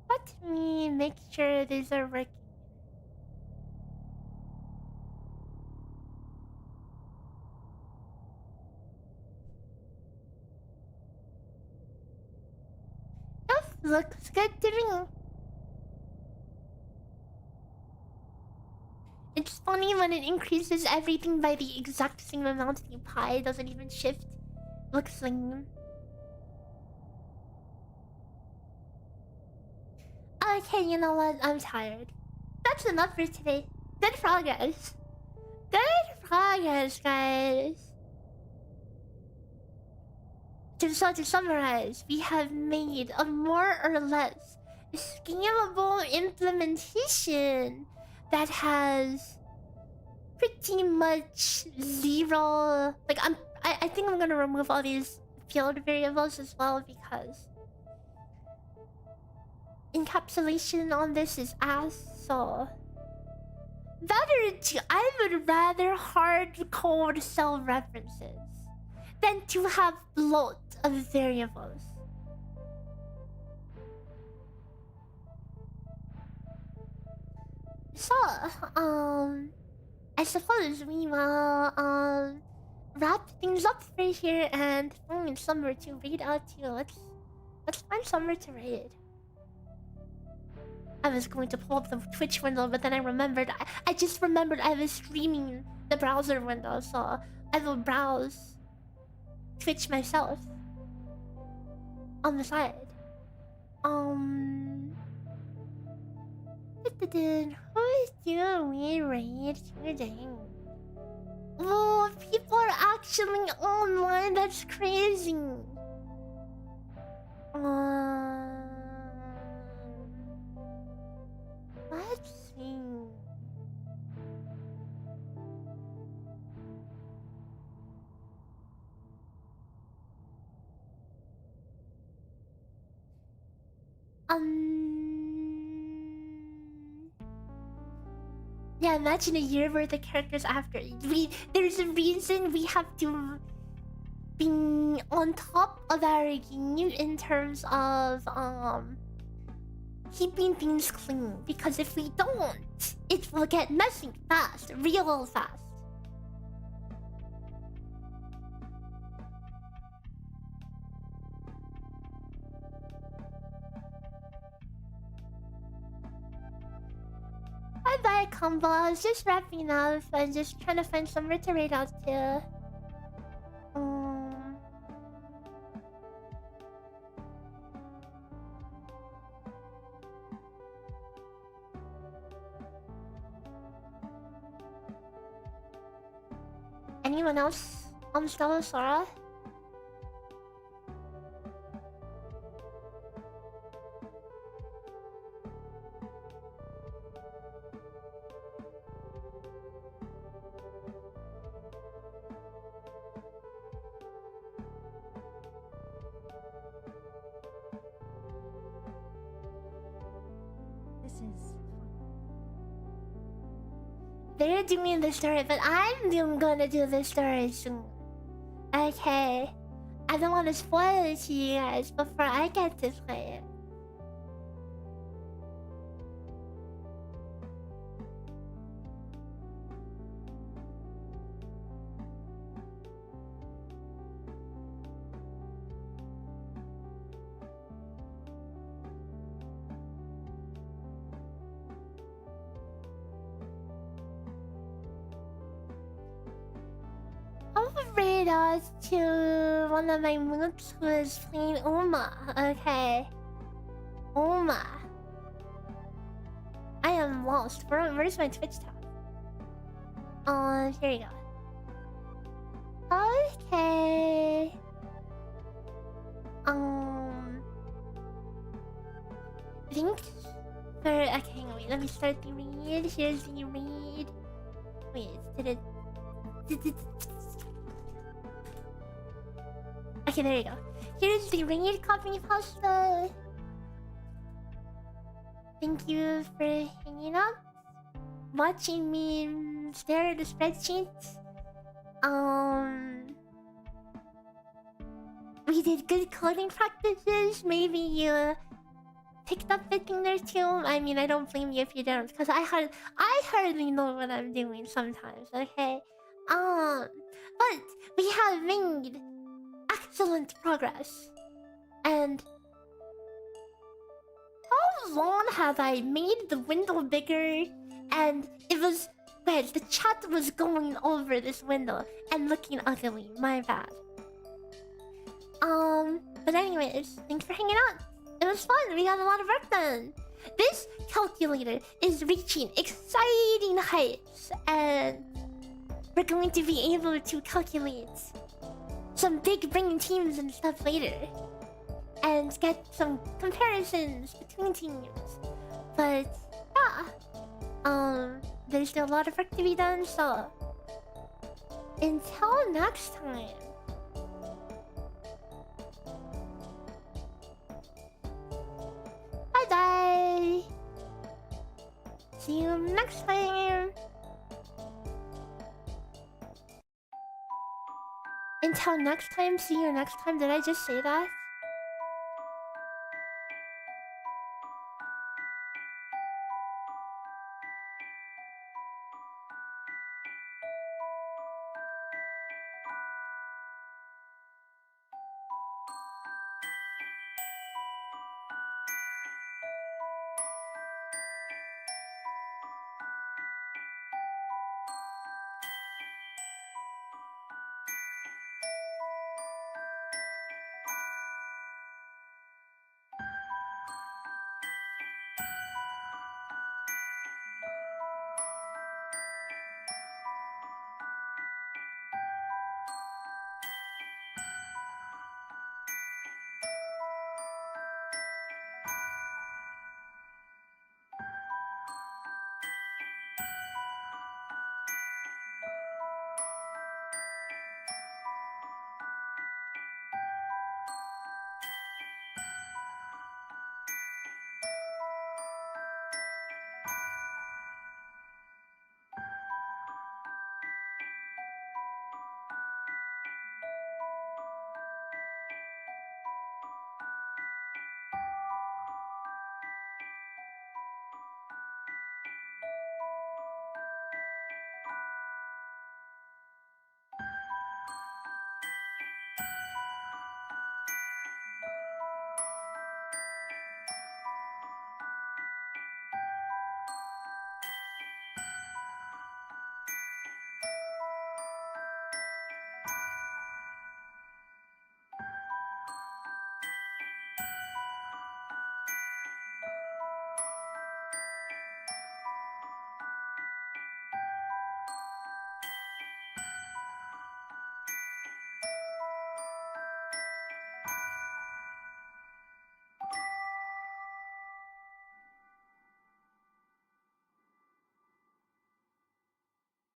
Let me make sure these are working. That looks good to me. It's funny when it increases everything by the exact same amount the pie doesn't even shift. Looks lame. Okay, you know what? I'm tired. That's enough for today. Good progress. Good progress, guys. So to summarize, we have made a more or less scalable implementation that has pretty much zero. Like I think I'm gonna remove all these field variables as well because encapsulation on this is ass. So I would rather hard code cell references than to have bloat of variables. So, I suppose we will wrap things up for here and find somewhere to read out to. Let's find somewhere to read. I was going to pull up the Twitch window, but then I remembered. I just remembered I was streaming the browser window, so I will browse Twitch myself on the side. Who do we raid today? Oh, people are actually online. That's crazy. Let's see. Yeah, imagine a year where the characters after. There's a reason we have to be on top of our game in terms of keeping things clean. Because if we don't, it will get messy fast, real fast. Bye-bye, combo. I was just wrapping up and just trying to find somewhere to raid out to. Anyone else on Stella Sora? They're doing the story, but I'm gonna do the story soon. Okay. I don't want to spoil it to you guys before I get to play it. Raid out to one of my mooks who is playing Uma. Okay. Uma. I am lost. Where's my Twitch tab? Here you go. Okay. Thanks for... Okay, wait, let me start the read. Here's the read. Wait, did it... Okay, there you go. Here's the raid copy pasta. Thank you for hanging out, watching me stare at the spreadsheet. We did good coding practices. Maybe you picked up a thing or two. I mean, I don't blame you if you don't, because I hardly know what I'm doing sometimes. Okay, but we have made excellent progress. And how long have I made the window bigger? And it was red. The chat was going over this window and looking ugly. My bad. But anyways, thanks for hanging out. It was fun. We got a lot of work done. This calculator is reaching exciting heights, and we're going to be able to calculate some big bringing teams and stuff later, and get some comparisons between teams. But yeah, there's still a lot of work to be done. So until next time, bye bye. See you next time. Until next time, see you next time. Did I just say that?